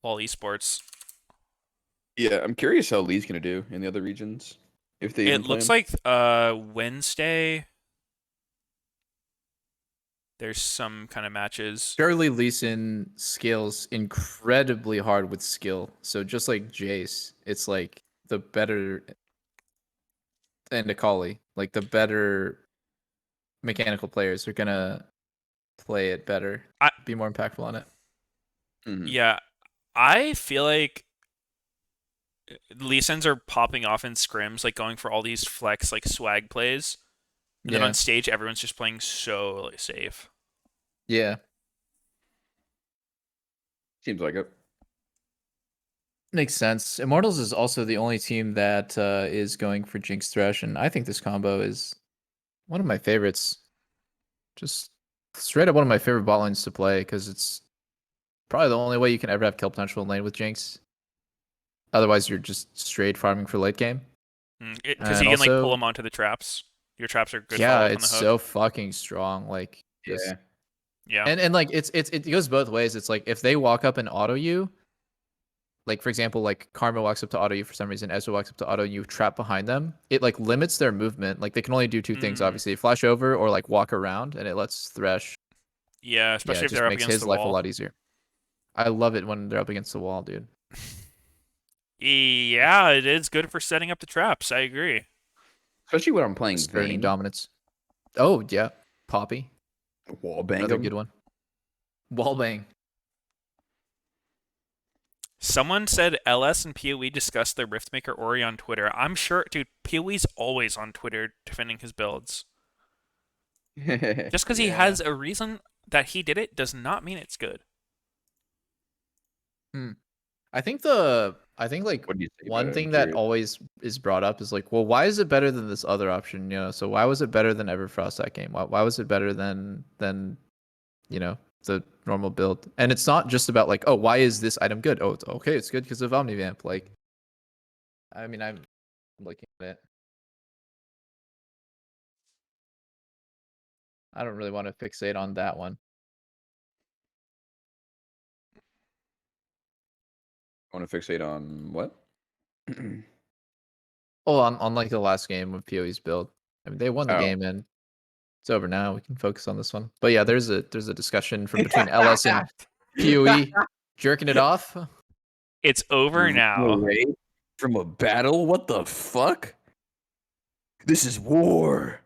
all esports. Yeah, I'm curious how Lee's going to do in the other regions. If they It looks like Wednesday there's some kind of matches. Surely Lee Sin scales incredibly hard with skill. So just like Jace, it's like the better and Akali, like the better mechanical players are gonna play it better, be more impactful on it. Yeah, I feel like Lee Sins are popping off in scrims, like going for all these flex, like swag plays. And then on stage, everyone's just playing so like, safe. Yeah. Seems like it. Makes sense. Immortals is also the only team that is going for Jinx Thresh, and I think this combo is one of my favorites. Just straight up one of my favorite bot lanes to play, because it's probably the only way you can ever have kill potential in lane with Jinx. Otherwise, you're just straight farming for late game. Because you can like pull them onto the traps. Your traps are good. Yeah, follow-up on it's the hook. so fucking strong. Like, yeah. And like it goes both ways. It's like if they walk up and auto you, like for example, like Karma walks up to auto you for some reason, Ezra walks up to auto you, trap behind them. It like limits their movement. Like they can only do two things, obviously: flash over or like walk around, and it lets Thresh. Yeah, especially if it they're up makes against his the life wall. a lot easier. I love it when they're up against the wall, dude. Yeah, it is good for setting up the traps. I agree. Especially when I'm playing Skirting Vayne. dominance. Oh yeah, Poppy. Wallbang. Another good one. Wallbang. Someone said LS and PoE discussed their Riftmaker Ori on Twitter. I'm sure, dude, PoE's always on Twitter defending his builds. Just because he has a reason that he did it does not mean it's good. I think like one thing that always is brought up is like, well, why is it better than this other option? You know, so why was it better than Everfrost that game? Why was it better than you know, the normal build? And it's not just about like, oh, why is this item good? Oh, it's okay, it's good because of Omnivamp. Like, I mean, I'm looking at it. I don't really want to fixate on that one. I want to fixate on what? Oh, on like the last game of PoE's build. I mean, they won the Oh. game and it's over now. We can focus on this one. But yeah, there's a discussion from between LS and PoE jerking it off. It's over now. Raid from a battle? What the fuck? This is war.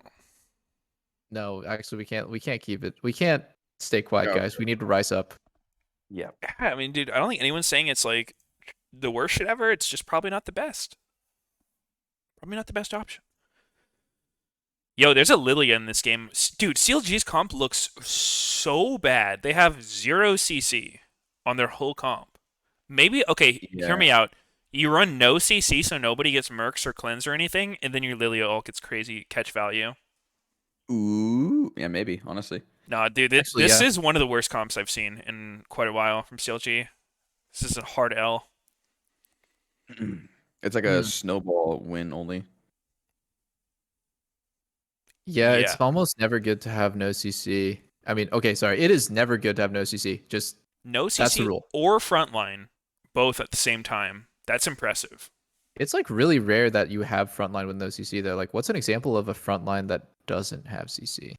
No, actually, we can't keep it. We can't stay quiet, guys. We need to rise up. Yeah. I mean, dude, I don't think anyone's saying it's like the worst shit ever. It's just probably not the best. Probably not the best option. Yo, there's a Lilia in this game. Dude, CLG's comp looks so bad. They have 0 CC on their whole comp. Maybe, okay, hear me out. You run no CC so nobody gets mercs or cleanse or anything, and then your Lilia ult gets crazy catch value. Ooh. Yeah, maybe, honestly. Nah, dude, Actually, this yeah. is one of the worst comps I've seen in quite a while from CLG. This is a hard L. It's like a snowball win only. Yeah, it's almost never good to have no CC. I mean, okay, sorry. It is never good to have no CC. Just no CC that's the rule. Or frontline, both at the same time. That's impressive. It's like really rare that you have frontline with no CC though. Like, what's an example of a frontline that doesn't have CC?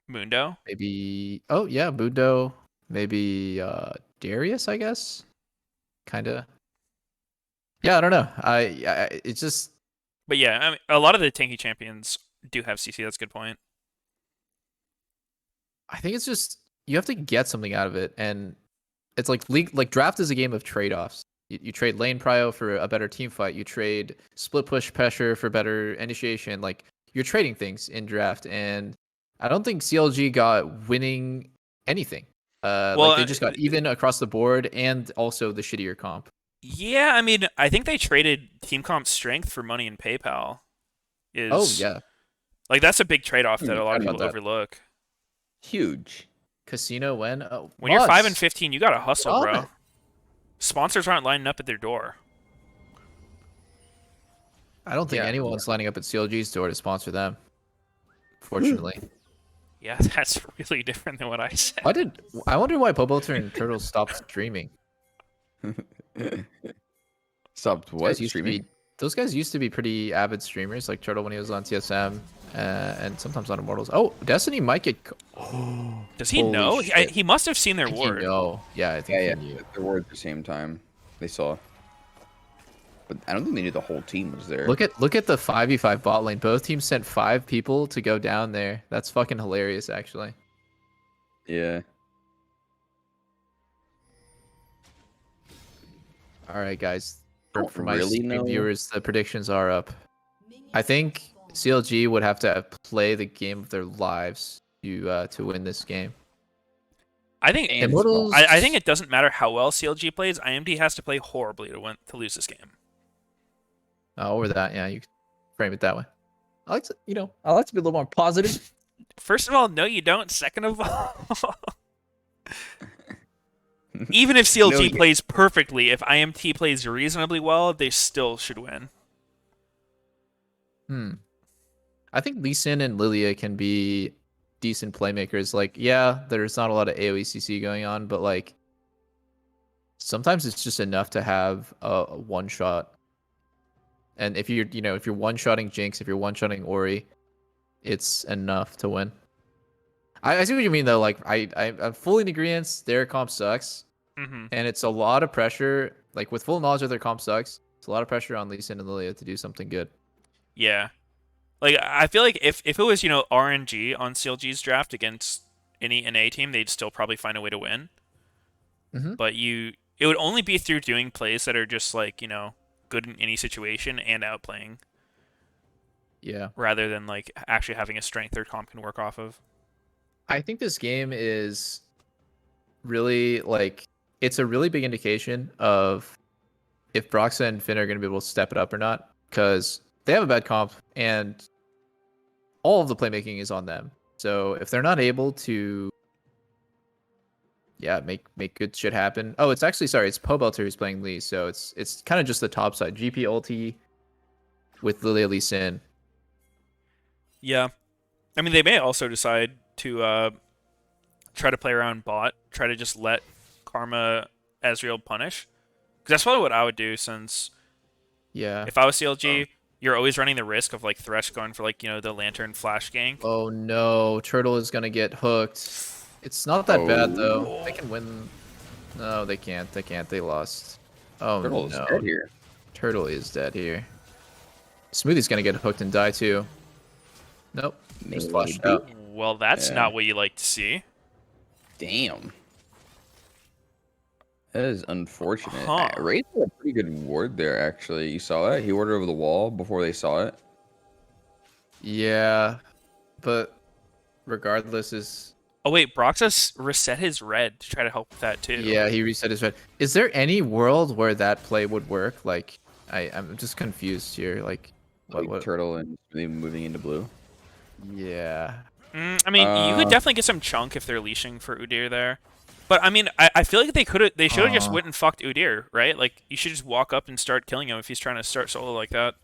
Mundo? Maybe. Oh yeah, Mundo. Maybe Darius, I guess. Kinda. Yeah, I don't know. It's just. But yeah, I mean, a lot of the tanky champions do have CC. That's a good point. I think it's just you have to get something out of it, and it's like league. Like draft is a game of trade-offs. You trade lane prio for a better team fight. You trade split push pressure for better initiation. Like you're trading things in draft, and I don't think CLG got winning anything. Like they just got even across the board, and also the shittier comp. Yeah, I mean, I think they traded team comp strength for money in PayPal. Oh yeah, like that's a big trade-off that a lot of people overlook. Huge. Casino when when you're 5 and 15, you gotta hustle, bro. Sponsors aren't lining up at their door. I don't think anyone's lining up at CLG's door to sponsor them. Fortunately. Yeah, that's really different than what I said. I wonder why Pobolter and Turtle stopped streaming. Stopped what? Streaming? Those guys used to be pretty avid streamers, like Turtle when he was on TSM, and sometimes on Immortals. Oh, Destiny might get. Does he know? He must have seen their ward. Yeah, I think he knew. Their ward at the same time. They saw. But I don't think they knew the whole team was there. Look at the 5v5 bot lane. Both teams sent 5 people to go down there. That's fucking hilarious, actually. Yeah. All right, guys. For my really viewers, the predictions are up. I think CLG would have to play the game of their lives to win this game. I think Immortals... I think it doesn't matter how well CLG plays. IMD has to play horribly to lose this game. Oh, or that, yeah, you can frame it that way. I like to, I like to be a little more positive. First of all, no, you don't. Second of all, even if CLG plays perfectly, if IMT plays reasonably well, they still should win. I think Lee Sin and Lilia can be decent playmakers. Like, yeah, there's not a lot of AoE CC going on, but like sometimes it's just enough to have a one shot. And if you're, if you're one-shotting Jinx, if you're one-shotting Ori, it's enough to win. I see what you mean, though. Like, I'm fully in agreement. Their comp sucks. And it's a lot of pressure. Like, with full knowledge of their comp sucks, it's a lot of pressure on Lee Sin and Lilia to do something good. Yeah. Like, I feel like if it was, RNG on CLG's draft against any NA team, they'd still probably find a way to win. But it would only be through doing plays that are just, like, good in any situation and outplaying. Yeah. Rather than like actually having a strength their comp can work off of. I think this game is really like it's a really big indication of if Broxa and Finn are going to be able to step it up or not, because they have a bad comp and all of the playmaking is on them. So if they're not able to make good shit happen. Oh, it's actually it's Pobelter who's playing Lee, so it's kind of just the top side. GP ulti with Lilia Lee Sin. Yeah. I mean, they may also decide to try to play around bot, try to just let Karma Ezreal punish. Because that's probably what I would do, since if I was CLG, you're always running the risk of like Thresh going for like, the Lantern flash gank. Oh no, Turtle is gonna get hooked. It's not that bad though. They can win. No, they can't. They can't. They lost. Oh Turtle is no. dead here. Turtle is dead here. Smoothie's gonna get hooked and die too. Nope. Just flashed out. Well, that's not what you like to see. Damn. That is unfortunate. Huh. Wraith had a pretty good ward there, actually. You saw that? He warded over the wall before they saw it. Yeah, but regardless is... Oh wait, Broxus reset his red to try to help with that too. Yeah, he reset his red. Is there any world where that play would work? Like, I'm just confused here. Like what? Turtle and moving into blue? Yeah. I mean, you could definitely get some chunk if they're leashing for Udyr there. But I mean, I feel like they should have just went and fucked Udyr, right? Like, you should just walk up and start killing him if he's trying to start solo like that.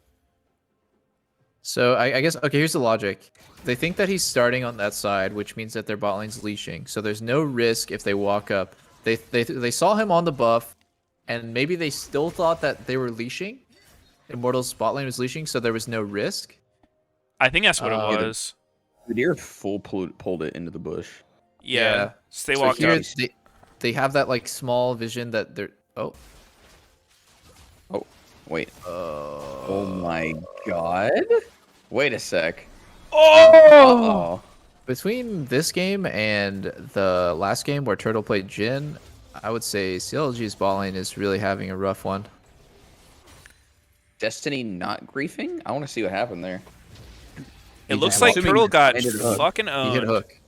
So I guess, okay, here's the logic. They think that he's starting on that side, which means that their bot lane's leashing. So there's no risk if they walk up. They saw him on the buff, and maybe they still thought that they were leashing. Immortal's bot lane was leashing, so there was no risk. I think that's what it was. The deer full pulled it into the bush. Yeah. So they So walked here, up. they have that like small vision that they're... Oh, wait. Oh my god. Wait a sec. Oh! Between this game and the last game where Turtle played Jhin, I would say CLG's bot lane is really having a rough one. Destiny not griefing? I want to see what happened there. It looks like Turtle got fucking owned. He hit hook.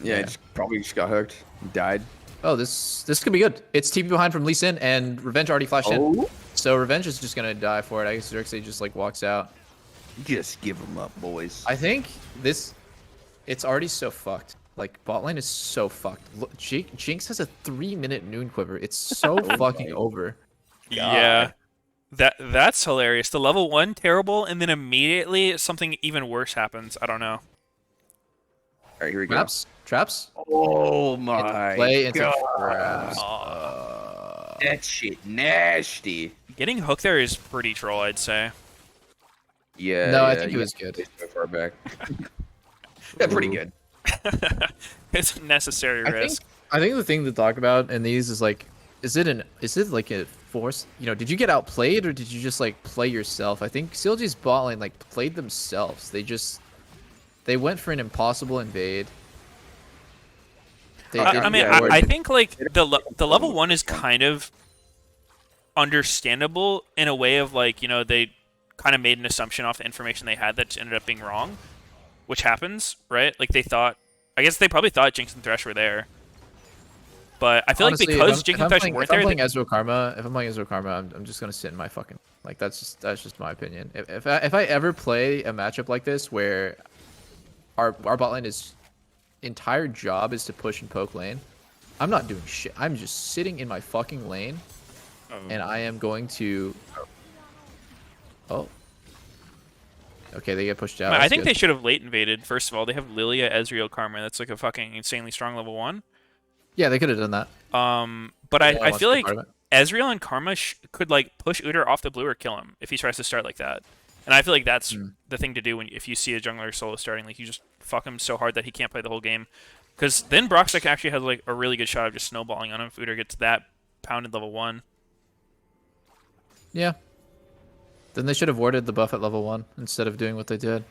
Yeah, it probably just got hooked. Died. Oh, this could be good. It's TP behind from Lee Sin, and Revenge already flashed in. So Revenge is just gonna die for it. I guess Xerxes just like walks out. Just give them up, boys. I think it's already so fucked. Like, bot lane is so fucked. Look, Jinx has a 3-minute noon quiver. It's so fucking over. Yeah. That's hilarious. The level 1 terrible, and then immediately something even worse happens. I don't know. Alright, here we go. Traps? Oh my Play into god. traps. That shit nasty. Getting hooked there is pretty troll, I'd say. Yeah. No, I think it was good. So far back. Yeah, pretty good. It's a necessary risk. I think the thing to talk about in these is like, is it like a force? You know, did you get outplayed or did you just like play yourself? I think CLG's bot lane like played themselves. They went for an impossible invade. I think like the level 1 is kind of understandable in a way of like, they kind of made an assumption off the information they had that ended up being wrong, which happens, right? Like I guess they probably thought Jinx and Thresh were there. But I feel Honestly, like because Jinx and Thresh weren't there, if I'm playing Ezreal Karma, I'm just gonna sit in my fucking, like, that's just my opinion. If I ever play a matchup like this where our bot lane is entire job is to push and poke lane, I'm not doing shit. I'm just sitting in my fucking lane, and I am going to. Oh. Okay, they get pushed out. I think they should have late invaded. First of all, they have Lilia, Ezreal, Karma. That's like a fucking insanely strong level 1. Yeah, they could have done that. But I feel like Ezreal and Karma could like push Udyr off the blue or kill him if he tries to start like that. And I feel like that's the thing to do if you see a jungler solo starting. Like, you just fuck him so hard that he can't play the whole game. Because then Broxus actually has like a really good shot of just snowballing on him if Udyr gets that pounded level 1. Yeah. Then they should have warded the buff at level 1 instead of doing what they did.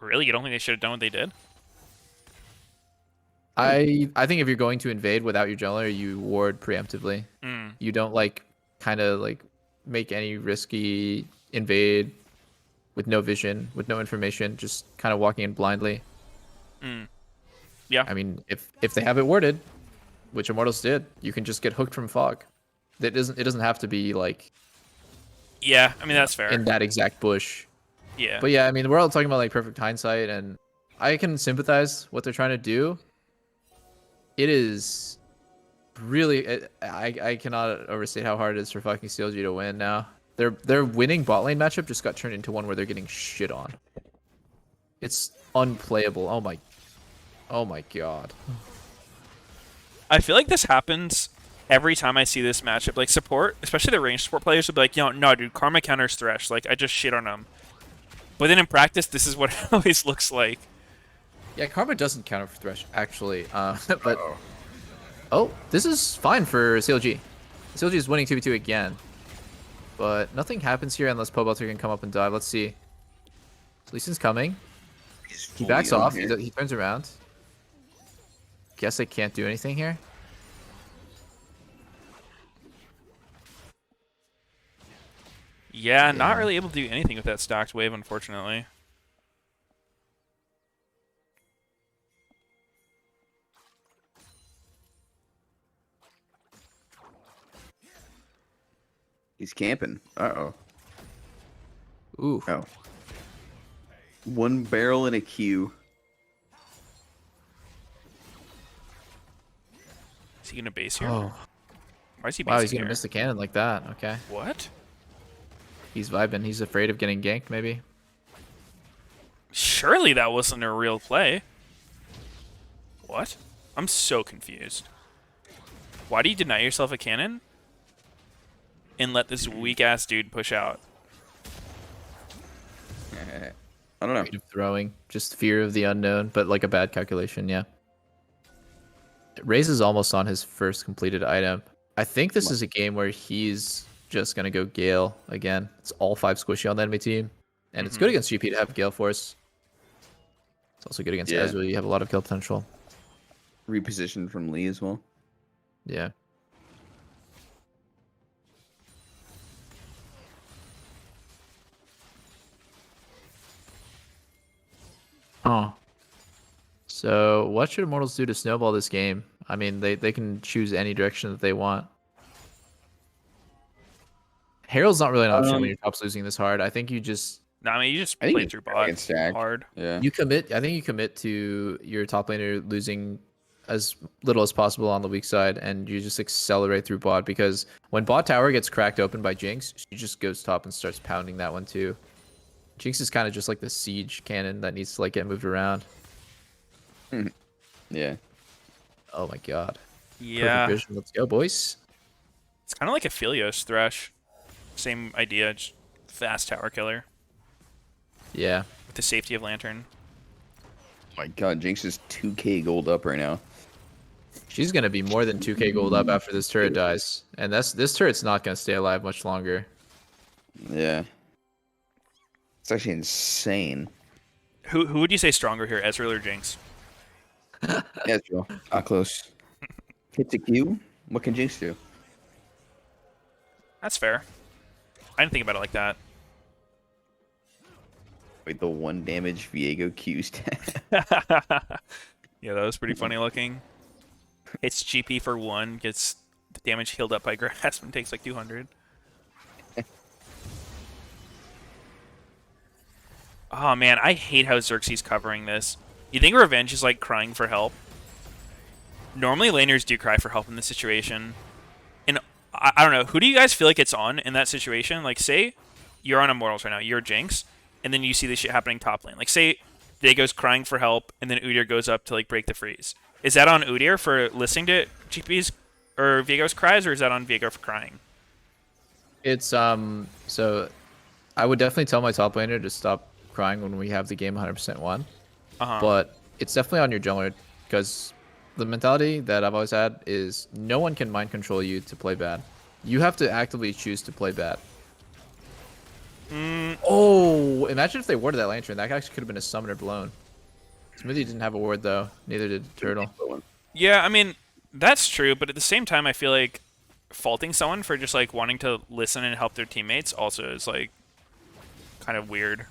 Really? You don't think they should have done what they did? I think if you're going to invade without your jungler, you ward preemptively. You don't like kind of like make any risky invade with no vision, with no information, just kind of walking in blindly. Yeah. I mean, if they have it warded, which Immortals did, you can just get hooked from fog. It doesn't have to be like. Yeah, I mean that's fair. In that exact bush. Yeah. But yeah, I mean we're all talking about like perfect hindsight, and I can sympathize what they're trying to do. It is really, I cannot overstate how hard it is for fucking CLG to win now. Their winning bot lane matchup just got turned into one where they're getting shit on. It's unplayable. Oh my god. I feel like this happens every time I see this matchup. Like support, especially the ranged support players, will be like, "Yo, no, dude, Karma counters Thresh. Like I just shit on him." But then in practice, this is what it always looks like. Yeah, Karma doesn't counter for Thresh actually. But oh, this is fine for CLG. CLG is winning 2v2 again. But nothing happens here unless Pobelter can come up and dive. Let's see. Lee Sin's coming. He backs off. He turns around. Guess I can't do anything here. Yeah, not really able to do anything with that stacked wave, unfortunately. He's camping. Uh-oh. Ooh. Oh. One barrel in a queue. Is he gonna base here? Oh. Why is he basing Wow, he's here? gonna miss the cannon like that. Okay. What? He's vibing. He's afraid of getting ganked, maybe. Surely that wasn't a real play. What? I'm so confused. Why do you deny yourself a cannon and let this weak-ass dude push out? I don't know. Afraid of throwing. Just fear of the unknown, but like a bad calculation, yeah. Raze is almost on his first completed item. I think this is a game where he's just going to go Gale again. It's all 5 squishy on the enemy team. And it's good against GP to have Gale Force. It's also good against Ezreal. You have a lot of kill potential. Repositioned from Lee as well. Yeah. Huh. So what should Immortals do to snowball this game? I mean, they can choose any direction that they want. Herald's not really an option when your top's losing this hard. I think you just... No, I mean, you just play through bot hard. Yeah. You commit. I think you commit to your top laner losing as little as possible on the weak side, and you just accelerate through bot, because when bot tower gets cracked open by Jinx, she just goes top and starts pounding that one too. Jinx is kind of just like the siege cannon that needs to like get moved around. Yeah. Oh my god. Yeah. Perfect vision. Let's go, boys. It's kind of like a Philios Thresh. Same idea, just fast tower killer. Yeah. With the safety of Lantern. My god, Jinx is 2k gold up right now. She's going to be more than 2k gold up after this turret dies. And this turret's not going to stay alive much longer. Yeah. It's actually insane. Who would you say stronger here, Ezreal or Jinx? Ezreal. Not close. Hits a Q. What can Jinx do? That's fair. I didn't think about it like that. Wait, the 1 damage Viego Q stat. Yeah, that was pretty funny looking. Hits GP for 1, gets the damage healed up by Grasp and takes like 200. Oh man, I hate how Xerxes covering this. You think Revenge is like crying for help? Normally laners do cry for help in this situation. And I don't know, who do you guys feel like it's on in that situation? Like say you're on Immortals right now, you're Jinx, and then you see this shit happening top lane. Like say Viego's crying for help, and then Udyr goes up to like break the freeze. Is that on Udyr for listening to GP's or Viego's cries, or is that on Viego for crying? It's so I would definitely tell my top laner to stop crying when we have the game 100% won. But it's definitely on your jungler, because the mentality that I've always had is no one can mind control you to play bad. You have to actively choose to play bad. Oh, imagine if they warded that lantern. That actually could have been a summoner blown. Smithy didn't have a ward though. Neither did Turtle. Yeah, I mean, that's true, but at the same time, I feel like faulting someone for just like wanting to listen and help their teammates also is like kind of weird.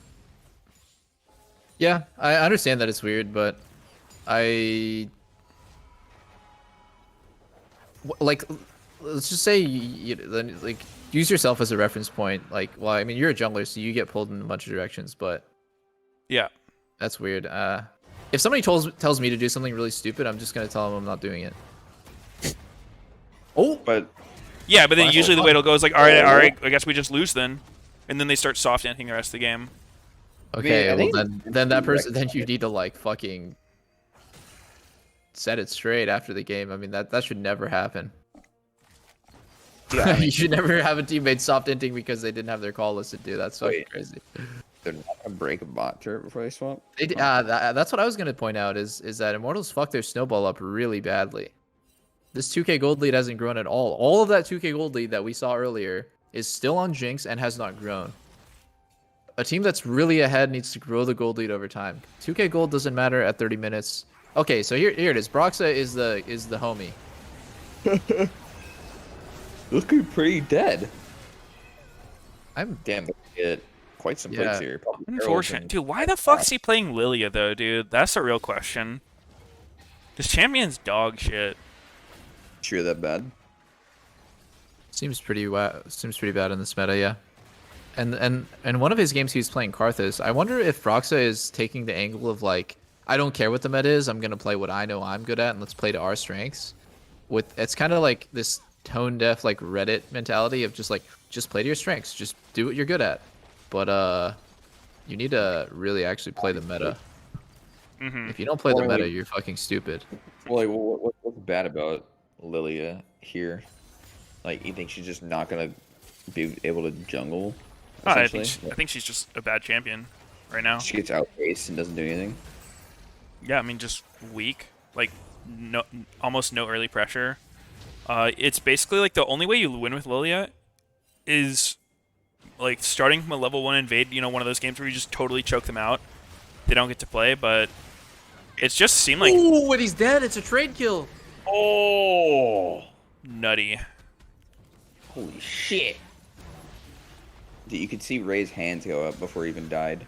Yeah, I understand that it's weird, but like, let's just say like use yourself as a reference point. Like, well, I mean, you're a jungler, so you get pulled in a bunch of directions, but yeah, that's weird. If somebody tells me to do something really stupid, I'm just gonna tell them I'm not doing it. Oh, but yeah, but then usually the way it'll go is like, all right, I guess we just lose then, and then they start soft ending the rest of the game. Okay, I well think then that person, then you Rex- need to like fucking set it straight after the game. I mean that should never happen. Yeah, I mean, You should never have a teammate soft inting because they didn't have their call listed, dude. That's fucking wait. crazy. They're not gonna break a bot turret before they swap. That's what I was gonna point out is that Immortals fucked their snowball up really badly. This 2K gold lead hasn't grown at all. All of that 2K gold lead that we saw earlier is still on Jinx and has not grown. A team that's really ahead needs to grow the gold lead over time. 2K gold doesn't matter at 30 minutes. Okay, so here it is. Broxa is the homie. Looking pretty dead. I'm damn. They get quite some plates here. Probably Unfortunate, dude. Why the fuck is he playing Lilia though, dude? That's the real question. This champion's dog shit. Sure, that bad. Seems pretty bad in this meta, yeah. And one of his games he was playing Karthus. I wonder if Broxa is taking the angle of like, I don't care what the meta is, I'm gonna play what I know I'm good at and let's play to our strengths. It's kind of like this tone deaf like Reddit mentality of just play to your strengths, just do what you're good at. But you need to really actually play the meta. If you don't play the meta, you're fucking stupid. Well, like, what's bad about Lilia here? Like, you think she's just not gonna be able to jungle? Oh, I think she's just a bad champion right now. She gets outpaced and doesn't do anything. Yeah, I mean just weak, like almost no early pressure. It's basically like the only way you win with Lilia is like starting from a level 1 invade. You know, one of those games where you just totally choke them out. They don't get to play, but it's just seemed like. Ooh, when he's dead, it's a trade kill. Oh, nutty. Holy shit. Dude, you could see Ray's hands go up before he even died.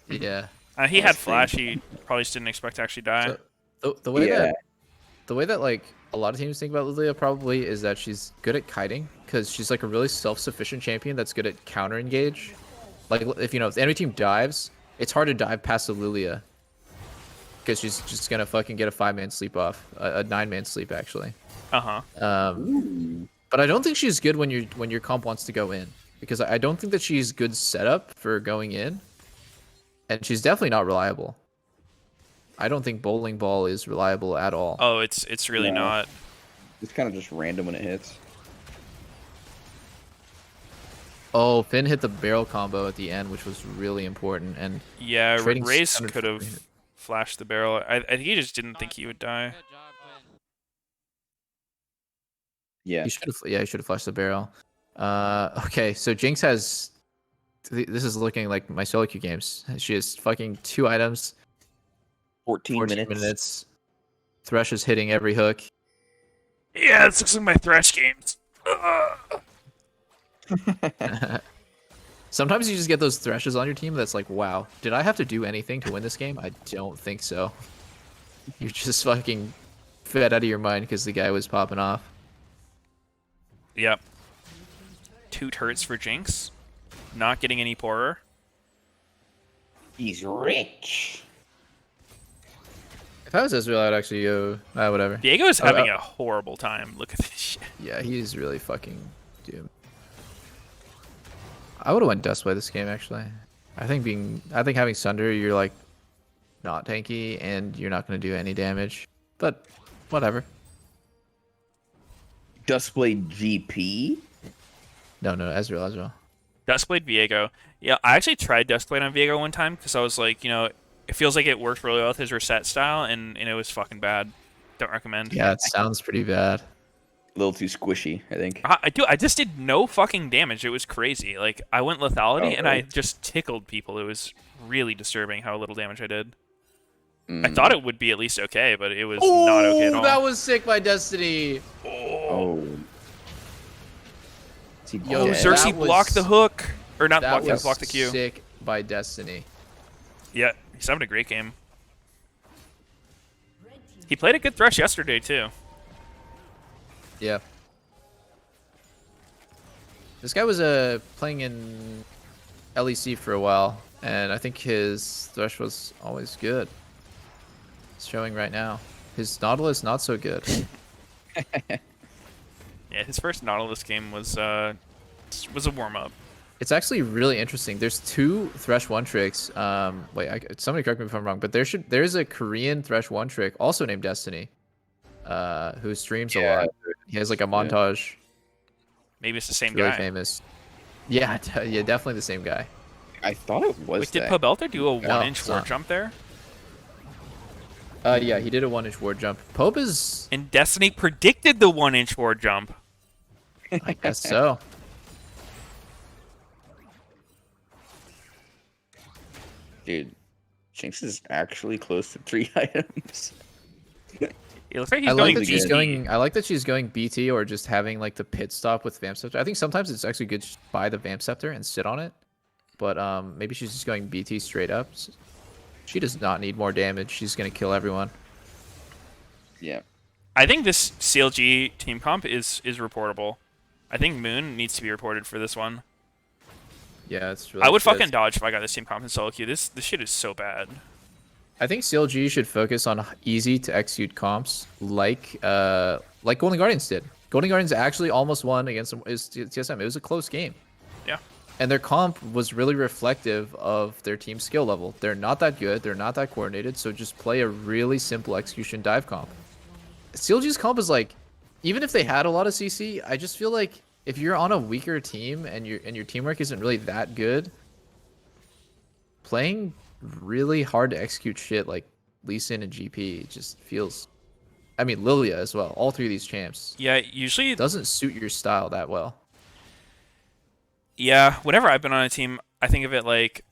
Yeah. He had flash. He probably just didn't expect to actually die. So, the way that like a lot of teams think about Lilia probably is that she's good at kiting because she's like a really self-sufficient champion that's good at counter engage. Like if the enemy team dives, it's hard to dive past the Lilia because she's just gonna fucking get a 5-man sleep off, a 9-man sleep actually. But I don't think she's good when your comp wants to go in because I don't think that she's good setup for going in, and she's definitely not reliable. I don't think bowling ball is reliable at all. Oh, it's really not. It's kind of just random when it hits. Oh, Finn hit the barrel combo at the end, which was really important. And yeah, Raze could have flashed the barrel. I think he just didn't think he would die. Yeah. He should have flashed the barrel. Okay, so Jinx has. This is looking like my solo queue games. She has fucking 2 items. 14 minutes. Thresh is hitting every hook. Yeah, this looks like my Thresh games. Sometimes you just get those Threshes on your team that's like, wow, did I have to do anything to win this game? I don't think so. You're just fucking fed out of your mind because the guy was popping off. Yep. 2 turrets for Jinx. Not getting any poorer. He's rich. If I was Ezreal, I'd actually go, whatever. Diego is having a horrible time. Look at this shit. Yeah, he's really fucking doomed. I would have went Dustblade this game actually. I think having Sunder, you're like not tanky and you're not going to do any damage. But whatever. Dustblade GP? No, Ezreal. Duskblade Viego. Yeah, I actually tried Duskblade on Viego one time because I was like, it feels like it worked really well with his reset style, and it was fucking bad. Don't recommend. Yeah, it sounds pretty bad. A little too squishy, I think. I just did no fucking damage. It was crazy. Like, I went lethality, and I just tickled people. It was really disturbing how little damage I did. I thought it would be at least okay, but it was not okay at all. That was sick by Destiny. Oh. Yo, Xerxes blocked the hook. Or not blocked the hook, blocked the Q. Sick by Destiny. Yeah, he's having a great game. He played a good Thresh yesterday, too. Yeah. This guy was playing in LEC for a while, and I think his Thresh was always good. It's showing right now. His Nautilus, not so good. Yeah, his first Nautilus game was a warm-up. It's actually really interesting. There's 2 Thresh 1 tricks. Wait, somebody correct me if I'm wrong, but there's a Korean Thresh 1 trick also named Destiny, who streams a lot. He has like a montage. Maybe it's the same It's really guy. famous. Yeah, yeah, definitely the same guy. I thought it was. Wait, did Pobelter do a 1-inch ward not. jump there? Yeah, he did a 1-inch ward jump. Pope is. And Destiny predicted the 1-inch ward jump. I guess so. Dude, Jinx is actually close to 3 items. It looks like he's I like going that she's BT. going. I like that she's going BT or just having like the pit stop with Vamp Scepter. I think sometimes it's actually good to buy the Vamp Scepter and sit on it, but maybe she's just going BT straight up. She does not need more damage. She's gonna kill everyone. Yeah. I think this CLG team comp is reportable. I think Moon needs to be reported for this one. Yeah, it's really. I would shit. fucking dodge if I got this team comp in solo queue. This shit is so bad. I think CLG should focus on easy to execute comps like Golden Guardians did. Golden Guardians actually almost won against TSM. It was a close game. Yeah. And their comp was really reflective of their team skill level. They're not that good. They're not that coordinated. So just play a really simple execution dive comp. CLG's comp is like, even if they had a lot of CC, I just feel like if you're on a weaker team and your teamwork isn't really that good, playing really hard to execute shit like Lee Sin and GP just feels. I mean, Lilia as well. All 3 of these champs. Yeah, usually It doesn't suit your style that well. Yeah, whenever I've been on a team, I think of it like,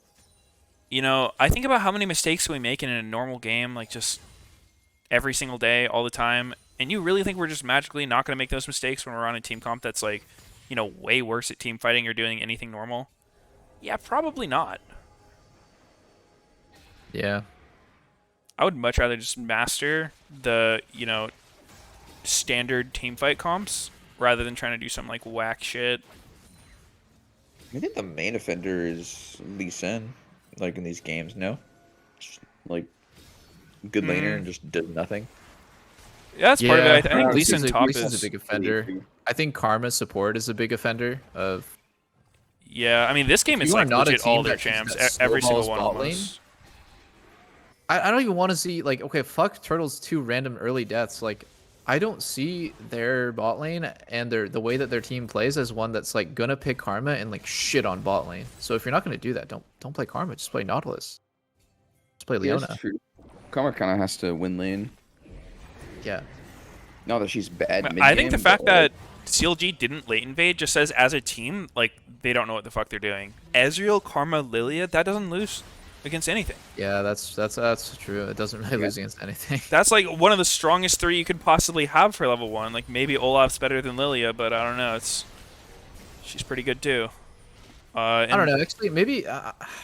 I think about how many mistakes we make in a normal game, like just every single day, all the time. And you really think we're just magically not going to make those mistakes when we're on a team comp that's like, way worse at team fighting or doing anything normal? Yeah, probably not. Yeah. I would much rather just master the, standard team fight comps rather than trying to do some like whack shit. I think the main offender is Lee Sin, like in these games, no? Just, like, good laner and just does nothing. Yeah, that's part of it. I think Lee Sin top Lee Sin's is a big offender. I think Karma support is a big offender of. Yeah, I mean this game is like legit all their champs, every single one almost. I don't even want to see like, okay, fuck Turtle's 2 random early deaths. Like, I don't see their bot lane and the way that their team plays as one that's like gonna pick Karma and like shit on bot lane. So if you're not gonna do that, don't play Karma. Just play Nautilus. Just play Leona. Yeah, true. Karma kind of has to win lane. Yeah. Not that she's bad. I think the fact that CLG didn't late invade just says as a team, like they don't know what the fuck they're doing. Ezreal, Karma, Lilia, that doesn't lose against anything. Yeah, that's true. It doesn't really lose against anything. That's like one of the strongest 3 you could possibly have for level 1. Like maybe Olaf's better than Lilia, but I don't know. She's pretty good too. I don't know. Actually, maybe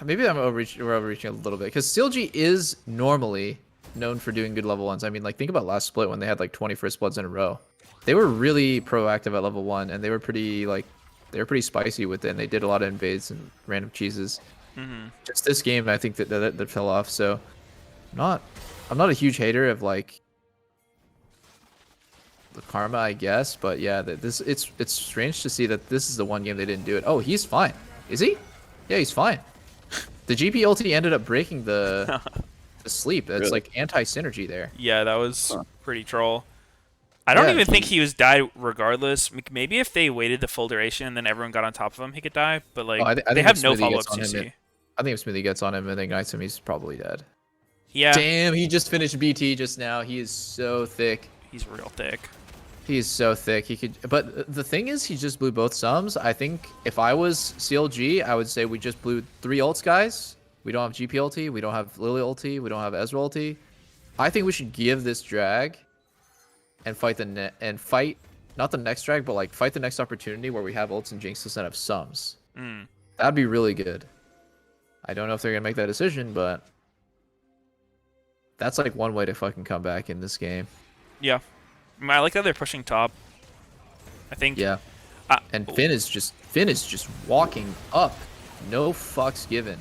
we're overreaching a little bit because CLG is normally known for doing good level 1s. I mean, like think about last split when they had like 20 first bloods in a row. They were really proactive at level 1, and they were pretty spicy with it. And they did a lot of invades and random cheeses. Just this game, I think that fell off. So, I'm not a huge hater of like the Karma, I guess. But yeah, it's strange to see that this is the one game they didn't do it. Oh, he's fine. Is he? Yeah, he's fine. The GP ulti ended up breaking the sleep. That's like anti-synergy there. Yeah, that was pretty troll. I don't even think he was die regardless. Maybe if they waited the full duration and then everyone got on top of him, he could die. But like they have no follow-up CC. I think if Smithy gets on him and ignites him, he's probably dead. Yeah. Damn, he just finished BT just now. He is so thick. He's real thick. He is so thick. He could, but the thing is, he just blew both sums. I think if I was CLG, I would say we just blew 3 ults, guys. We don't have GP ulti. We don't have Lily ulti. We don't have Ezra ulti. I think we should give this drag and fight not the next drag, but like fight the next opportunity where we have ults and jinx instead of sums. That'd be really good. I don't know if they're gonna make that decision, but that's like one way to fucking come back in this game. Yeah, I like that they're pushing top. I think. Yeah. And Finn is just walking up, no fucks given.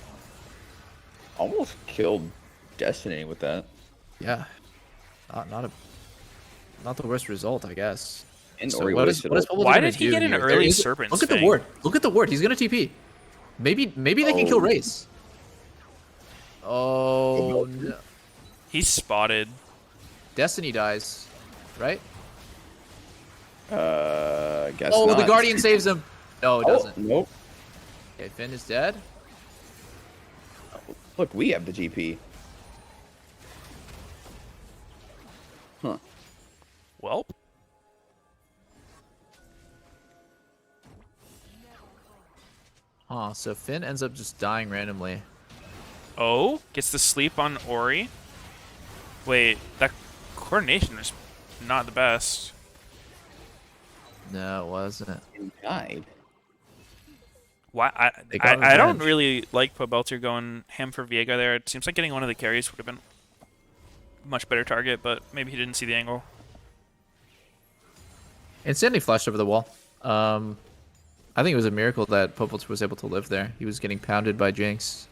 Almost killed Destiny with that. Yeah. Not the worst result, I guess. And so what is why did he get an early serpent? Look at the ward. Look at the ward. He's gonna TP. Maybe they can kill Race. Oh no. He's spotted. Destiny dies, right? Guess Oh, not. the Guardian saves him. No, it doesn't. Nope. Okay, Finn is dead. Look, we have the GP. Huh. Welp. Huh, so Finn ends up just dying randomly. Oh, gets the sleep on Ori. Wait, that coordination is not the best. No, it wasn't. He died. Why? They got I don't revenge. really like Pobelter going ham for Viego there. It seems like getting one of the carries would have been a much better target, but maybe he didn't see the angle. Insanity flashed over the wall. I think it was a miracle that Pobelter was able to live there. He was getting pounded by Jinx.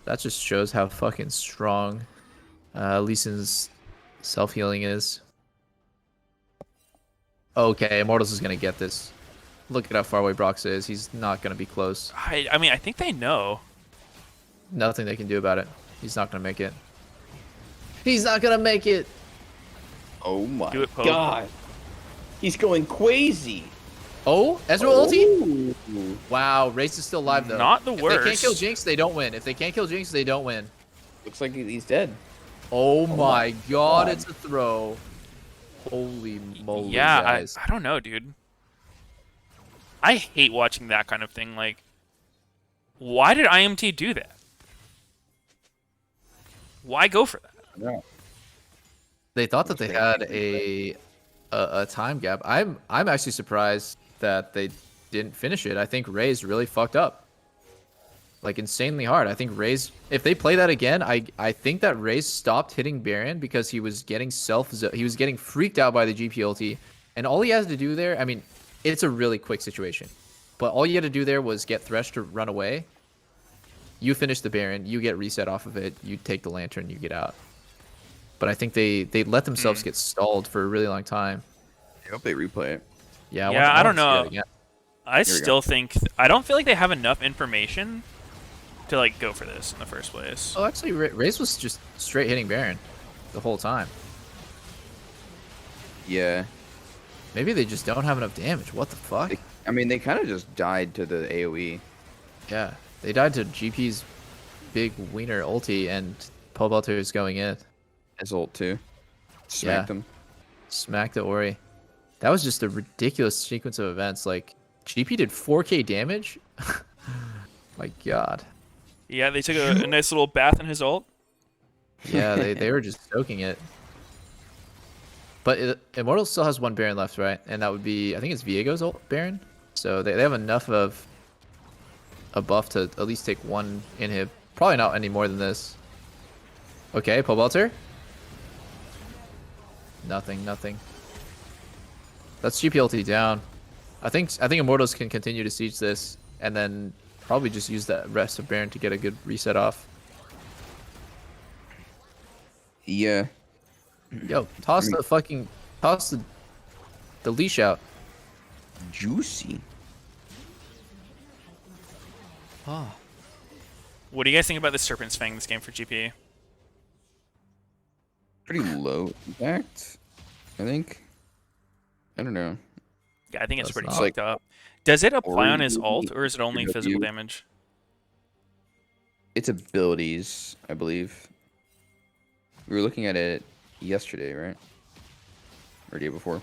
That just shows how fucking strong Lee Sin's self-healing is. Okay, Immortals is going to get this. Look at how far away Brox is. He's not going to be close. I mean, I think they know. Nothing they can do about it. He's not going to make it. He's not going to make it. Oh my Do it, Pope. god. He's going crazy. Oh, Ezreal ulti? Wow, Race is still alive though. Not the If worst. they can't kill Jinx, they don't win. If they can't kill Jinx, they don't win. Looks like he's dead. Oh my god, it's a throw. Holy moly, Yeah, guys. I don't know, dude. I hate watching that kind of thing. Like, why did IMT do that? Why go for that? No. They thought that they had a time gap. I'm actually surprised that they didn't finish it. I think Ray's really fucked up. Like insanely hard. I think Ray's, if they play that again, I think that Ray's stopped hitting Baron because he was getting freaked out by the GP ulti. And all he has to do there, I mean, it's a really quick situation. But all you had to do there was get Thresh to run away. You finish the Baron, you get reset off of it, you take the Lantern, you get out. But I think they let themselves get stalled for a really long time. I hope they replay it. Yeah, I don't want to see know. that again. I still think I don't feel like they have enough information to like go for this in the first place. Oh, actually, Raze was just straight hitting Baron the whole time. Yeah. Maybe they just don't have enough damage. What the fuck? I mean, they kind of just died to the AoE. Yeah, they died to GP's big wiener ulti, and Pobelter is going in. His ult too. Smacked him. Smacked the Ori. That was just a ridiculous sequence of events. Like, GP did 4k damage? My god. Yeah, they took a nice little bath in his ult. Yeah, they were just soaking it. But Immortal still has one Baron left, right? And that would be, I think it's Viego's ult Baron. So they have enough of a buff to at least take one inhib. Probably not any more than this. Okay, Pobelter. Nothing. That's GP ulti down. I think Immortals can continue to siege this, and then probably just use the rest of Baron to get a good reset off. Yeah. Yo, toss the leash out. Juicy. Oh. What do you guys think about the Serpent's Fang this game for GP? Pretty low impact, I think. I don't know. Yeah, I think it's That's pretty not- fucked up. Does it apply on his Ori- ult, or is it only PW. physical damage? It's abilities, I believe. We were looking at it yesterday, right? Or the day before.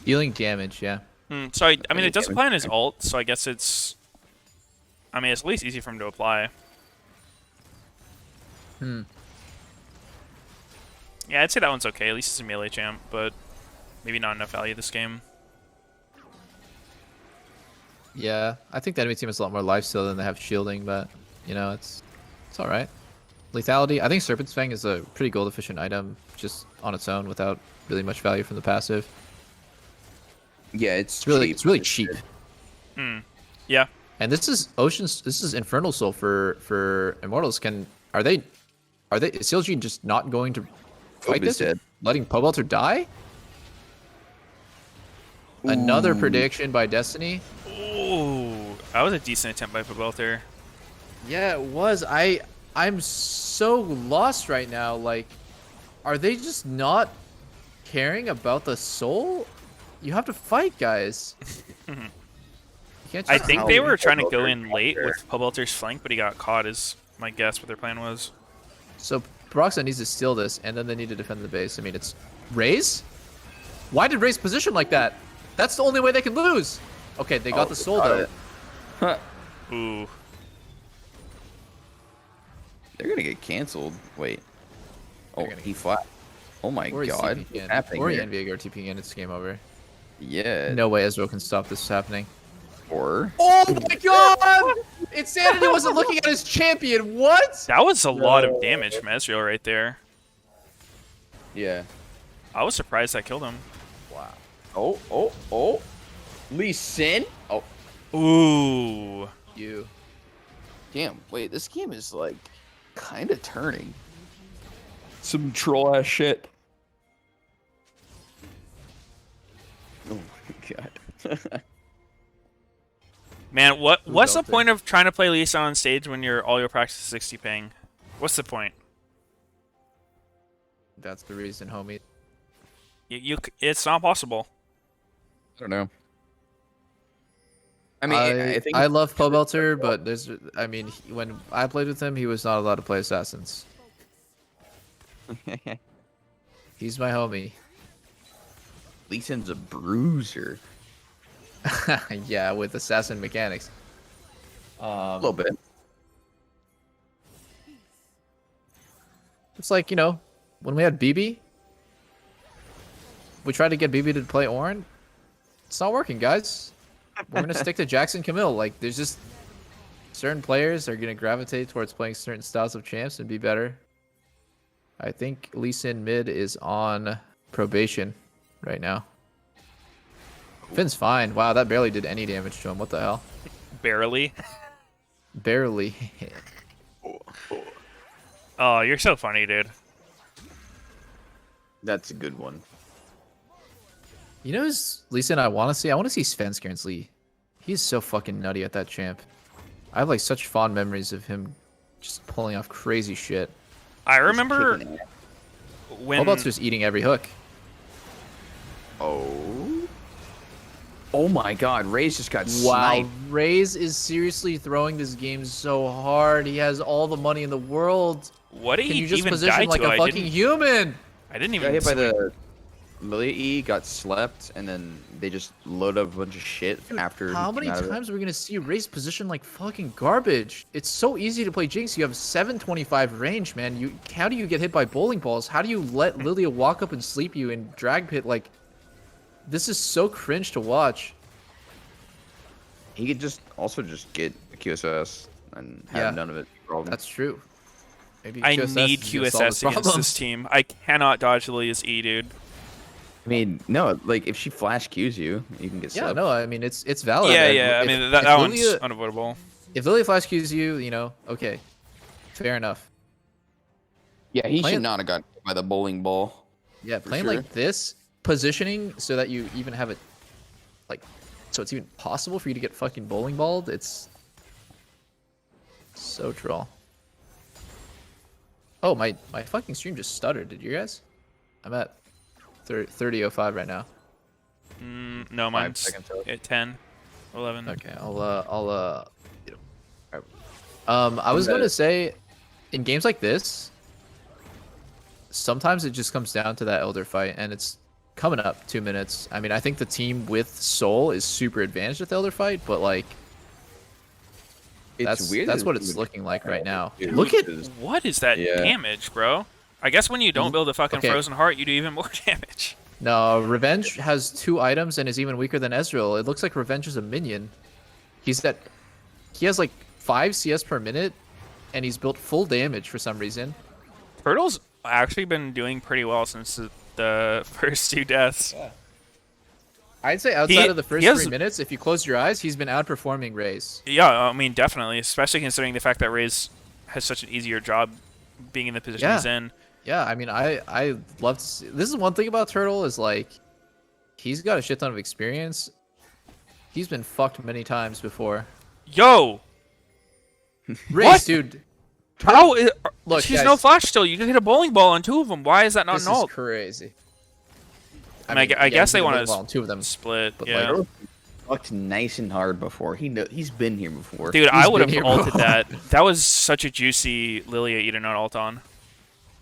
Dealing damage, yeah. So I mean, it does apply on his ult, so I guess it's. I mean, it's at least easy for him to apply. Yeah, I'd say that one's okay. At least it's a melee champ, but maybe not enough value this game. Yeah, I think the enemy team has a lot more lifesteal than they have shielding, but you know, it's all right. Lethality, I think Serpent's Fang is a pretty gold efficient item just on its own without really much value from the passive. Yeah, it's really cheap. Yeah. And this is Infernal Soul for Immortals. Are they is CLG just not going to fight this? Dead. Letting Pobelter die? Another prediction by Destiny. Ooh, That was a decent attempt by Pabelter. Yeah, it was. I'm so lost right now. Like, are they just not caring about the soul? You have to fight, guys. You can't I just think tell they me. were trying to go in late with Pabelter's flank, but he got caught, is my guess what their plan was. So Broxah needs to steal this, and then they need to defend the base. I mean, it's Raze? Why did Raze position like that? That's the only way they can lose. Okay, they got the soul, though. Ooh. They're gonna get canceled. Wait. Oh, he flat. Oh my Or he's god. TPing What's in. happening Or here? Envy or TPing in. It's game over. Yeah. No way Ezreal can stop this happening. Or. Oh my god! Insanity wasn't looking at his champion. What? That was a lot of damage from Ezreal right there. Yeah. I was surprised I killed him. Wow. Oh. Lee Sin? Oh. Ooh. You. Damn. Wait, this game is like kind of turning. Some troll ass shit. Oh my god. Man, what's the point of trying to play Lisa on stage when all your practice is 60 ping? What's the point? That's the reason, homie. It's not possible. I don't know. I mean, I think I love Pobelter, but when I played with him, he was not allowed to play assassins. He's my homie. Lee Sin's a bruiser. Yeah, with assassin mechanics. A little bit. It's like, when we had BB, we tried to get BB to play Ornn. It's not working, guys. We're going to stick to Jackson Camille. Like, there's just certain players are going to gravitate towards playing certain styles of champs and be better. I think Lee Sin mid is on probation right now. Finn's fine. Wow, that barely did any damage to him. What the hell? Barely. Barely. Oh, you're so funny, dude. That's a good one. You know who's Lee Sin I want to see? I want to see Svenskern's Lee. He's so fucking nutty at that champ. I have like such fond memories of him just pulling off crazy shit. I remember when Pobelt's just eating every hook. Oh my god, Raze just got Wow, sniped. Raze is seriously throwing this game so hard. He has all the money in the world. What did Can he you just even position die like to? a fucking human? I didn't Got even hit by see- the Lilia E, got slept, and then they just load up a bunch of shit Dude, after. how he many came out of it. times are we gonna see Raze position like fucking garbage? It's so easy to play Jinx. You have 725 range, man. How do you get hit by bowling balls? How do you let Lilia walk up and sleep you in drag pit? Like, this is so cringe to watch. He could also just get a QSS and have none of it. Problem. That's true. Maybe I QSS need is gonna solve his QSS against problems. this team. I cannot dodge Lilia's E, dude. I mean, no, like if she flash Qs you, you can get Yeah, slept. no, I mean it's valid. Yeah. I If- mean that if one's Lilia- unavoidable. If Lilia flash Qs you, okay, fair enough. Yeah, he Playing- should not have got hit by the bowling ball. Yeah, for playing sure. like this, positioning so that you even have it, like, so it's even possible for you to get fucking bowling balled. It's so troll. Oh, my fucking stream just stuttered. Did you guys? I'm at 30:05 right now. No, mine's seconds out. at 10, 11. Okay, I was gonna say, in games like this, sometimes it just comes down to that Elder fight, and it's coming up 2 minutes. I mean, I think the team with Soul is super advantaged with the Elder fight, but like, It's weird. that's that what he it's would- looking like right now. Dude, Look at because- What is that Yeah. damage, bro? I guess when you don't build a fucking Okay. Frozen Heart, you do even more damage. no, Revenge has 2 items and is even weaker than Ezreal. It looks like Revenge is a minion. He has like 5 CS per minute, and he's built full damage for some reason. Turtle's actually been doing pretty well since the first 2 deaths. I'd say outside of the first 3 has- minutes, if you close your eyes, he's been outperforming Raze. Yeah, I mean, definitely, especially considering the fact that Raze has such an easier job being in the position he's in. Yeah, I mean, I love to see. This is one thing about Turtle is like, he's got a shit ton of experience. He's been fucked many times before. Yo! Race, What? dude. How is, Look, she's guys, no flash still. You can hit a bowling ball on 2 of them. Why is that not this an ult? is crazy. I yeah, guess you they can want bowling ball to on 2 of them. split. But, Yeah. like, Fucked nice and hard before. He's been here before. Dude, I would have been here ulted before. that. That was such a juicy Lilia eating an ult on.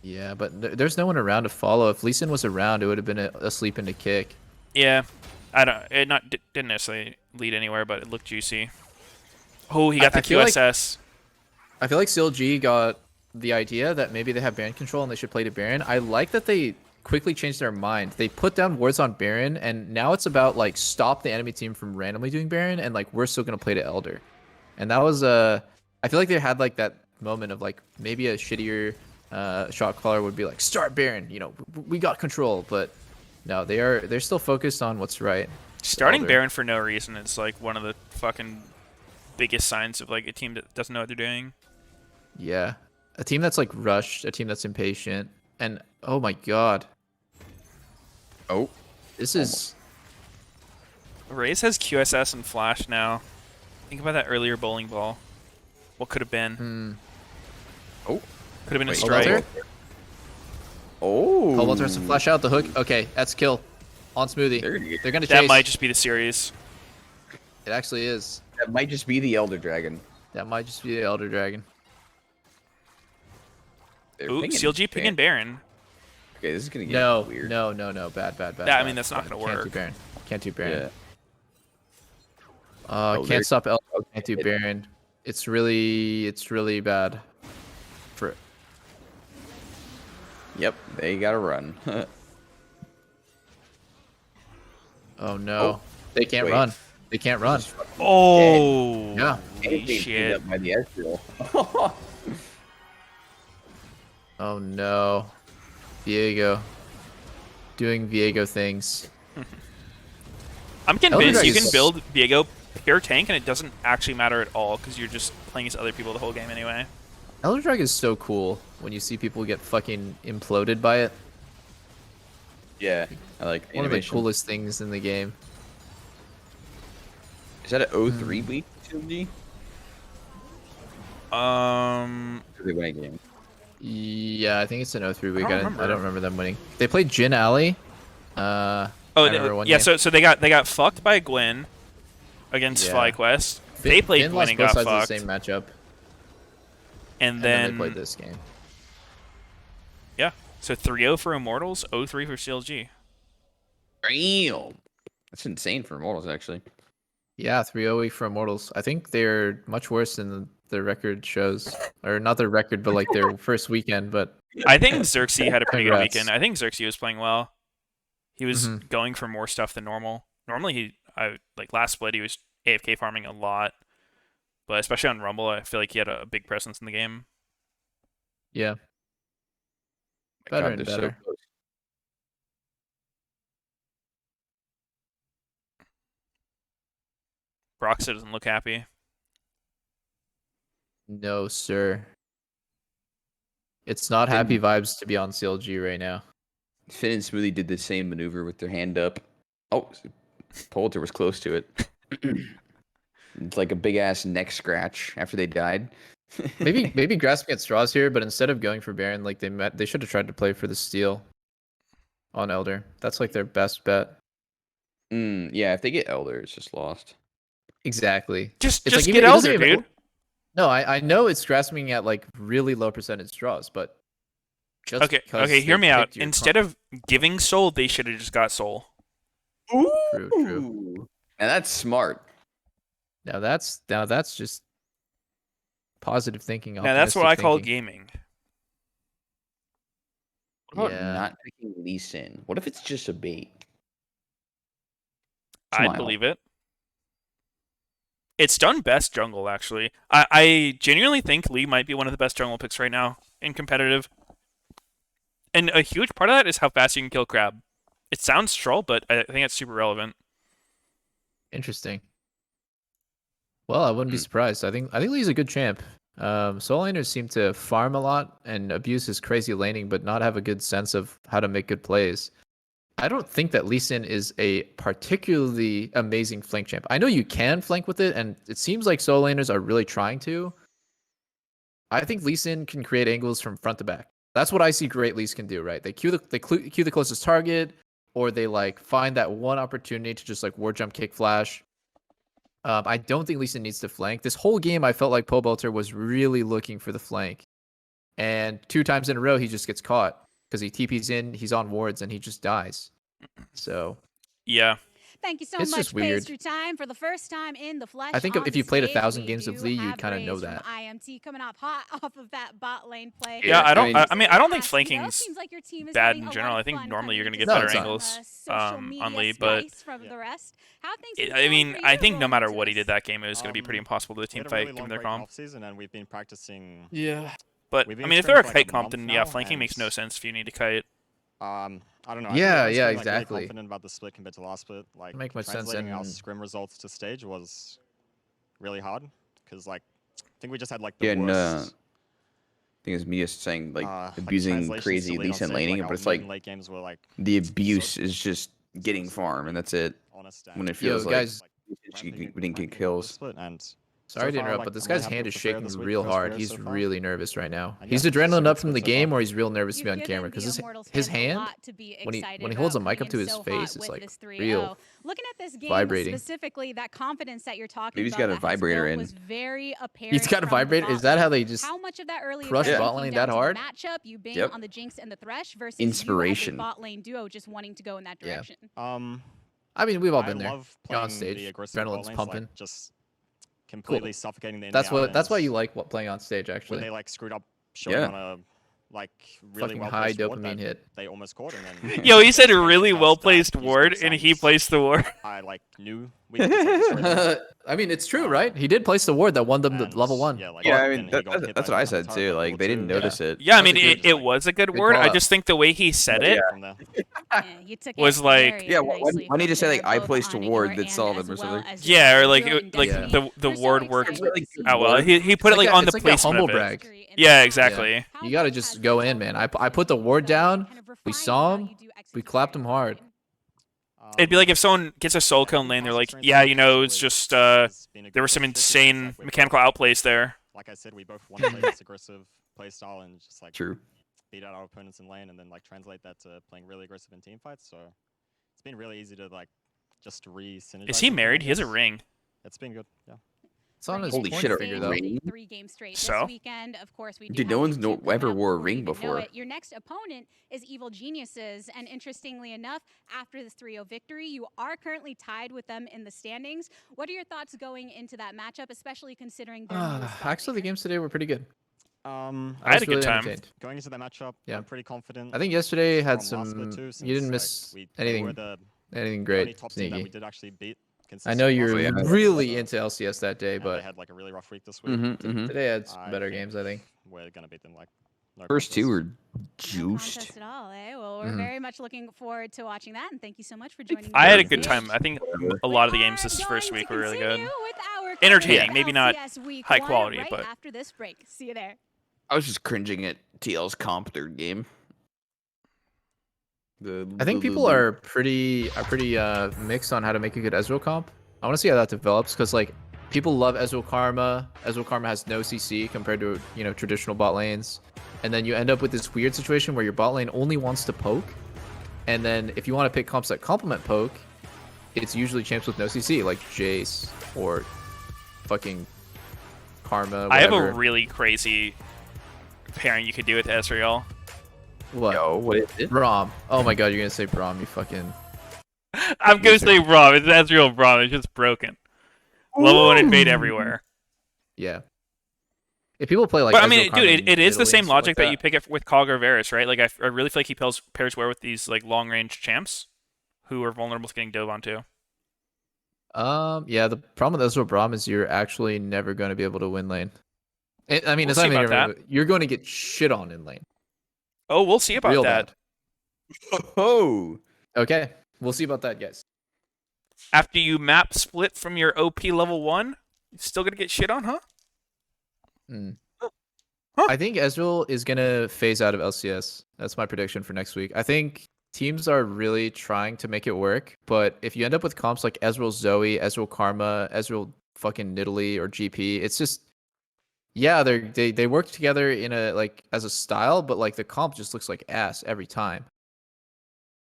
Yeah, but there's no one around to follow. If Lee Sin was around, it would have been asleep into kick. Yeah, I don't. It didn't necessarily lead anywhere, but it looked juicy. Oh, he got the I feel like- QSS. I feel like CLG got the idea that maybe they have Baron control and they should play to Baron. I like that they quickly changed their mind. They put down wards on Baron, and now it's about like stop the enemy team from randomly doing Baron, and like we're still gonna play to Elder. And that was I feel like they had like that moment of like maybe a shittier shot caller would be like start Baron, you know, we got control, but no, they're still focused on what's right. Starting Elder. Baron for no reason is like one of the fucking biggest signs of like a team that doesn't know what they're doing. Yeah, a team that's like rushed, a team that's impatient, and oh my god. Oh, this is Raze has QSS and Flash now. Think about that earlier bowling ball. What could have been? Oh, could have been a Wait, strike. Walter? Oh. Walter has to flash out the hook. Okay, that's kill. On Smoothie. They're gonna That chase. might just be the series. It actually is. That might just be the Elder Dragon. That might just be the Elder Dragon. They're Ooh, pinging CLG pinging Baron. Okay, this is gonna get No, weird. no. Bad. Yeah, I mean, that's not gonna Can't work. do Baron. Can't do Baron. Yeah. Can't there- stop Elder. Can't do okay. Baron. It's really bad. For Yep, they gotta run. oh no, Oh, they can't wait. run. They can't run. Oh, Yeah. Anything shit. up by the Ezreal. Oh no, Viego. Doing Viego things. I'm convinced Elder you Dragon can is- build Viego pure tank and it doesn't actually matter at all because you're just playing as other people the whole game anyway. Elder Dragon is so cool when you see people get fucking imploded by it. Yeah, I like One of the animation. coolest things in the game. Is that an 0-3 week, CLG? Or they win a game. Yeah, I think it's an 0-3 week. I don't I don't remember. remember them winning. They played Jin Alley. I remember one yeah. game. So they got fucked by Gwen against Yeah. FlyQuest. They played Finn Gwen lost and both got sides of fucked. the same matchup, And then then they played this game. yeah. So 3-0 for Immortals, 0-3 for CLG. Damn. That's insane for Immortals, actually. Yeah, 3-0 week for Immortals. I think they're much worse than the record shows, or not their record, but like their first weekend. But I think Xerxes had a pretty good Congrats. weekend. I think Xerxes was playing well. He was Mhm. going for more stuff than normal. Normally, like last split, he was AFK farming a lot, but especially on Rumble, I feel like he had a big presence in the game. yeah, My better God, and they're so better. close. Broxah doesn't look happy. No, sir. It's not happy vibes to be on CLG right now. Finn and Smoothie did the same maneuver with their hand up. Oh, Poulter was close to it. It's like a big ass neck scratch after they died. Maybe grasping at straws here, but instead of going for Baron, like they should have tried to play for the steal on Elder. That's like their best bet. Yeah, if they get Elder, it's just lost. Exactly. Just It's like get even- it doesn't Elder, even- dude. No, I know it's grasping at like really low percentage draws, but just Okay, hear me out. Instead of giving soul, they should have just got soul. True. And that's smart. Now that's just positive thinking. Now that's what I optimistic call thinking. gaming. What about Yeah. not picking Lee Sin? What if it's just a bait? I'd Smile. believe it. It's done best jungle, actually. I genuinely think Lee might be one of the best jungle picks right now in competitive. And a huge part of that is how fast you can kill Crab. It sounds troll, but I think it's super relevant. Interesting. Well, I wouldn't be surprised. I think Lee's a good champ. Soul laners seem to farm a lot and abuse his crazy laning, but not have a good sense of how to make good plays. I don't think that Lee Sin is a particularly amazing flank champ. I know you can flank with it, and it seems like solo laners are really trying to. I think Lee Sin can create angles from front to back. That's what I see great Lees can do, right? They queue the closest target, or they like find that one opportunity to just like ward jump, kick, flash. I don't think Lee Sin needs to flank. This whole game, I felt like Pobelter was really looking for the flank, and 2 times in a row he just gets caught because he TPs in, he's on wards, and he just dies. So yeah. Thank you so It's much, just weird. Pastry Time, for the first time in the flesh. I think on if the you played stage. 1,000 We games of do Lee, you'd have kind of know Raze from that. IMT coming off hot off of that bot lane play. Yeah, I don't think Meteos, flanking's seems like your team is bad having in a general. lot I of think fun normally you're coming gonna get into better some, angles social on media Lee, but spice from the rest. How things been I going mean, for I you, think no matter Meteos? what he did that game, it was gonna be pretty impossible to We team had a fight really given long their break comp. off season, and we've been practicing. Yeah. But We've I been mean, if they're a training for like kite a comp, month then now, yeah, flanking and makes no sense if you need to kite. I don't know. Yeah, I was yeah, feeling, like, exactly. Really confident about the split compared to last split. Like Make much sense, translating our and- scrim results to stage was really hard because like I think we just had like the Yeah, and worst. I think it's Meteos saying like like, abusing translations crazy to lane on decent stage, laning, like, but our it's mid like and late games were like the abuse is just getting farm, and that's it. honest. When it Yo, feels like guys, we didn't get kills. Split and Sorry to so far, interrupt, like, but this I'm really guy's happy hand with is the player shaking this week, real first hard. player He's so far. really nervous right now. And He's yeah, adrenaline super up from the split so game, far. or he's real nervous to You've be on given camera because the his Immortals his fans a hand lot to be when excited he holds a about mic up coming to in his so face, hot it's with like this 3-0. real Looking at this game vibrating. specifically, that confidence that you're talking Maybe he's about got a that has vibrator built in. was very apparent. He's got a from the vibrator. Is bot that how lane. they just How much of that early crush aggression bot came lane down that to the hard? matchup, you being Yep. on the Jinx and the Thresh versus Inspiration. you as a bot lane duo just wanting to go in that Yeah. direction? I mean, we've all I been there. love You're on playing stage, the aggressive bot adrenaline's lanes, pumping. like, just completely suffocating the That's enemy what. out, That's why and you like playing on stage, when actually. they like screwed up showing Yeah. on a like really Fucking well high placed ward dopamine that hit. they almost caught, and then Yo, he said a like, really past well that, placed he's got ward, and he some- placed the ward. I like knew we could take this rhythm. I mean, it's true, right? He did place the ward that won them the And, level 1. Yeah, like, Yeah, I and mean he got hit that's by what I the said tower too. level Like they didn't two. notice it. Yeah, I That's mean, a good- it was a good good word. call I out. just think the way he said it From there. Yeah, you took was it like- very Yeah, why nicely need to from say like there, I both placed a on ward your that end saw as them or well something? as your yeah, or like Duo and like Destiny. the We're so ward worked excited to see out well. you He put it like on the it's like a placement humble of it. brag. in the Yeah, match. exactly. How You gotta much just has go the in, man. I hard put the work ward been down. kind of We refining saw how him. you do We execute clapped your him hard. game? It'd be like if someone gets a soul kill in lane, they're like, yeah, you know, it's just there were some insane mechanical outplays there. Like I said, we both want to play this aggressive play style and just like True. beat out our opponents in lane, and then like translate that to playing really aggressive in team fights. So it's been really easy to like just re-synergize. Is he everything, I married? He has a guess. ring. It's been good. Yeah. It's on his Holy point shit, to a figure ring? though. 3 games straight So? this weekend. Of course, we do Dude, have no one's week 2 coming ever up wore a before you ring even know before. it. Your next opponent is Evil Geniuses, and interestingly enough, after this 3-0 victory, you are currently tied with them in the standings. What are your thoughts going into that matchup, especially considering their newest bot Actually, the leader? games today were pretty good. I had was a good really time. entertained. Going into that matchup, Yeah. I'm pretty confident. I think yesterday had from last split some. too, You since, didn't like, miss they were anything. the Anything only great, top team that we Sneaky. did actually beat. I know you're yeah. really into LCS that day, And they but had like a really rough week this week. today had some I better think games, I think. We're gonna beat them like no First two contest. were No juiced. contest at all, eh? Well, we're very much looking forward to watching that, and thank you so much for joining me. I had a on good stage. time. I think a lot of the games this We are first going week to were really good. continue with our Entertaining, coverage of maybe not LCS week high 1 quality, right but after this break. See you there. I was just cringing at TL's comp third game. I think people are pretty mixed on how to make a good Ezreal comp. I want to see how that develops because like people love Ezreal Karma. Ezreal Karma has no CC compared to traditional bot lanes, and then you end up with this weird situation where your bot lane only wants to poke, and then if you want to pick comps that complement poke, it's usually champs with no CC like Jace or fucking Karma. I have a whatever. really crazy pairing you could do with Ezreal. What? Yo, what is it? Braum. Oh my god, you're gonna say Braum, you fucking. I'm gonna say Braum. It's Ezreal Braum. It's just broken. Level 1 invade everywhere. Yeah. If people play like, But I Ezreal mean, Karma dude, in it is the middle same lanes, shit logic like that you pick it with Kog or Varus, right? Like I really feel like he pairs well with these like long range champs who are vulnerable to getting dove on too. Yeah, the problem with Ezreal Braum is you're actually never going to be able to win lane. I mean, We'll it's see not even about you're going to get shit on in lane. Oh, we'll see about Real that. bad. Oh, Okay, we'll see about that, guys. After you map split from your OP level 1, you're still gonna get shit on, huh? I think Ezreal is going to phase out of LCS. That's my prediction for next week. I think teams are really trying to make it work, but if you end up with comps like Ezreal Zoe, Ezreal Karma, Ezreal fucking Nidalee or GP, it's just yeah, they work together in a like as a style, but like the comp just looks like ass every time.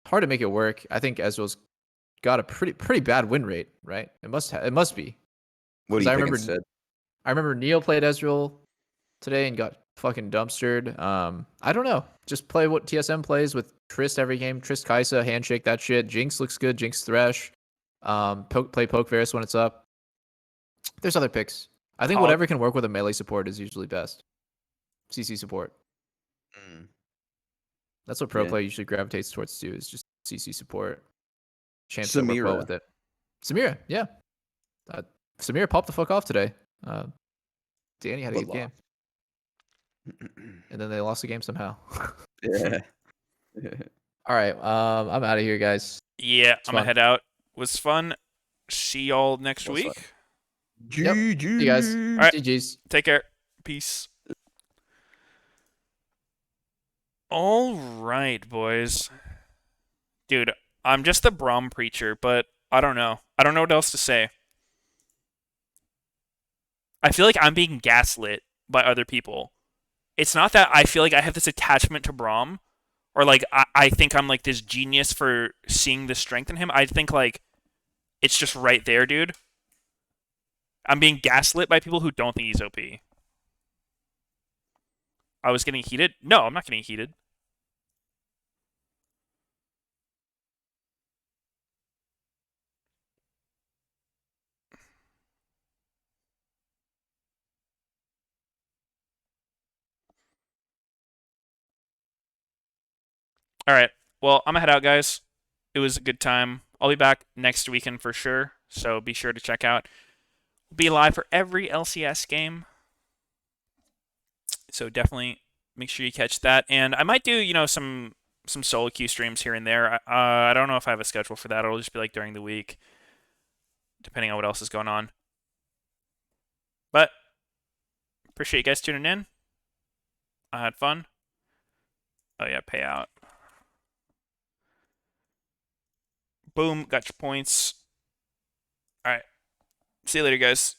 Hard to make it work. I think Ezreal's got a pretty bad win rate, right? It must be. What do Because you think instead? I remember Neo played Ezreal today and got fucking dumpstered. I don't know. Just play what TSM plays with Trist every game. Trist Kaisa, handshake that shit. Jinx looks good. Jinx Thresh. Play Poke Varus when it's up. There's other picks. I think whatever can work with a melee support is usually best. CC support. That's what pro play usually gravitates towards too, is just CC support. Chance to work well with it. Samira, yeah. Samira popped the fuck off today. Danny had a good game. And then they lost the game somehow. Yeah. All right. I'm out of here, guys. Yeah, I'm gonna head out. Was fun. See y'all next week. Yep. See you guys. All right. GG's. Take care. Peace. All right, boys. Dude, I'm just the Braum preacher, but I don't know. I don't know what else to say. I feel like I'm being gaslit by other people. It's not that I feel like I have this attachment to Braum, or like I think I'm like this genius for seeing the strength in him. I think like it's just right there, dude. I'm being gaslit by people who don't think he's OP. I was getting heated? No, I'm not getting heated. All right. Well, I'm going to head out, guys. It was a good time. I'll be back next weekend for sure, so be sure to check out. We'll be live for every LCS game. So definitely make sure you catch that. And I might do, you know, some solo queue streams here and there. I don't know if I have a schedule for that. It'll just be like during the week, depending on what else is going on. But appreciate you guys tuning in. I had fun. Oh yeah, payout. Boom, got your points. All right. See you later, guys.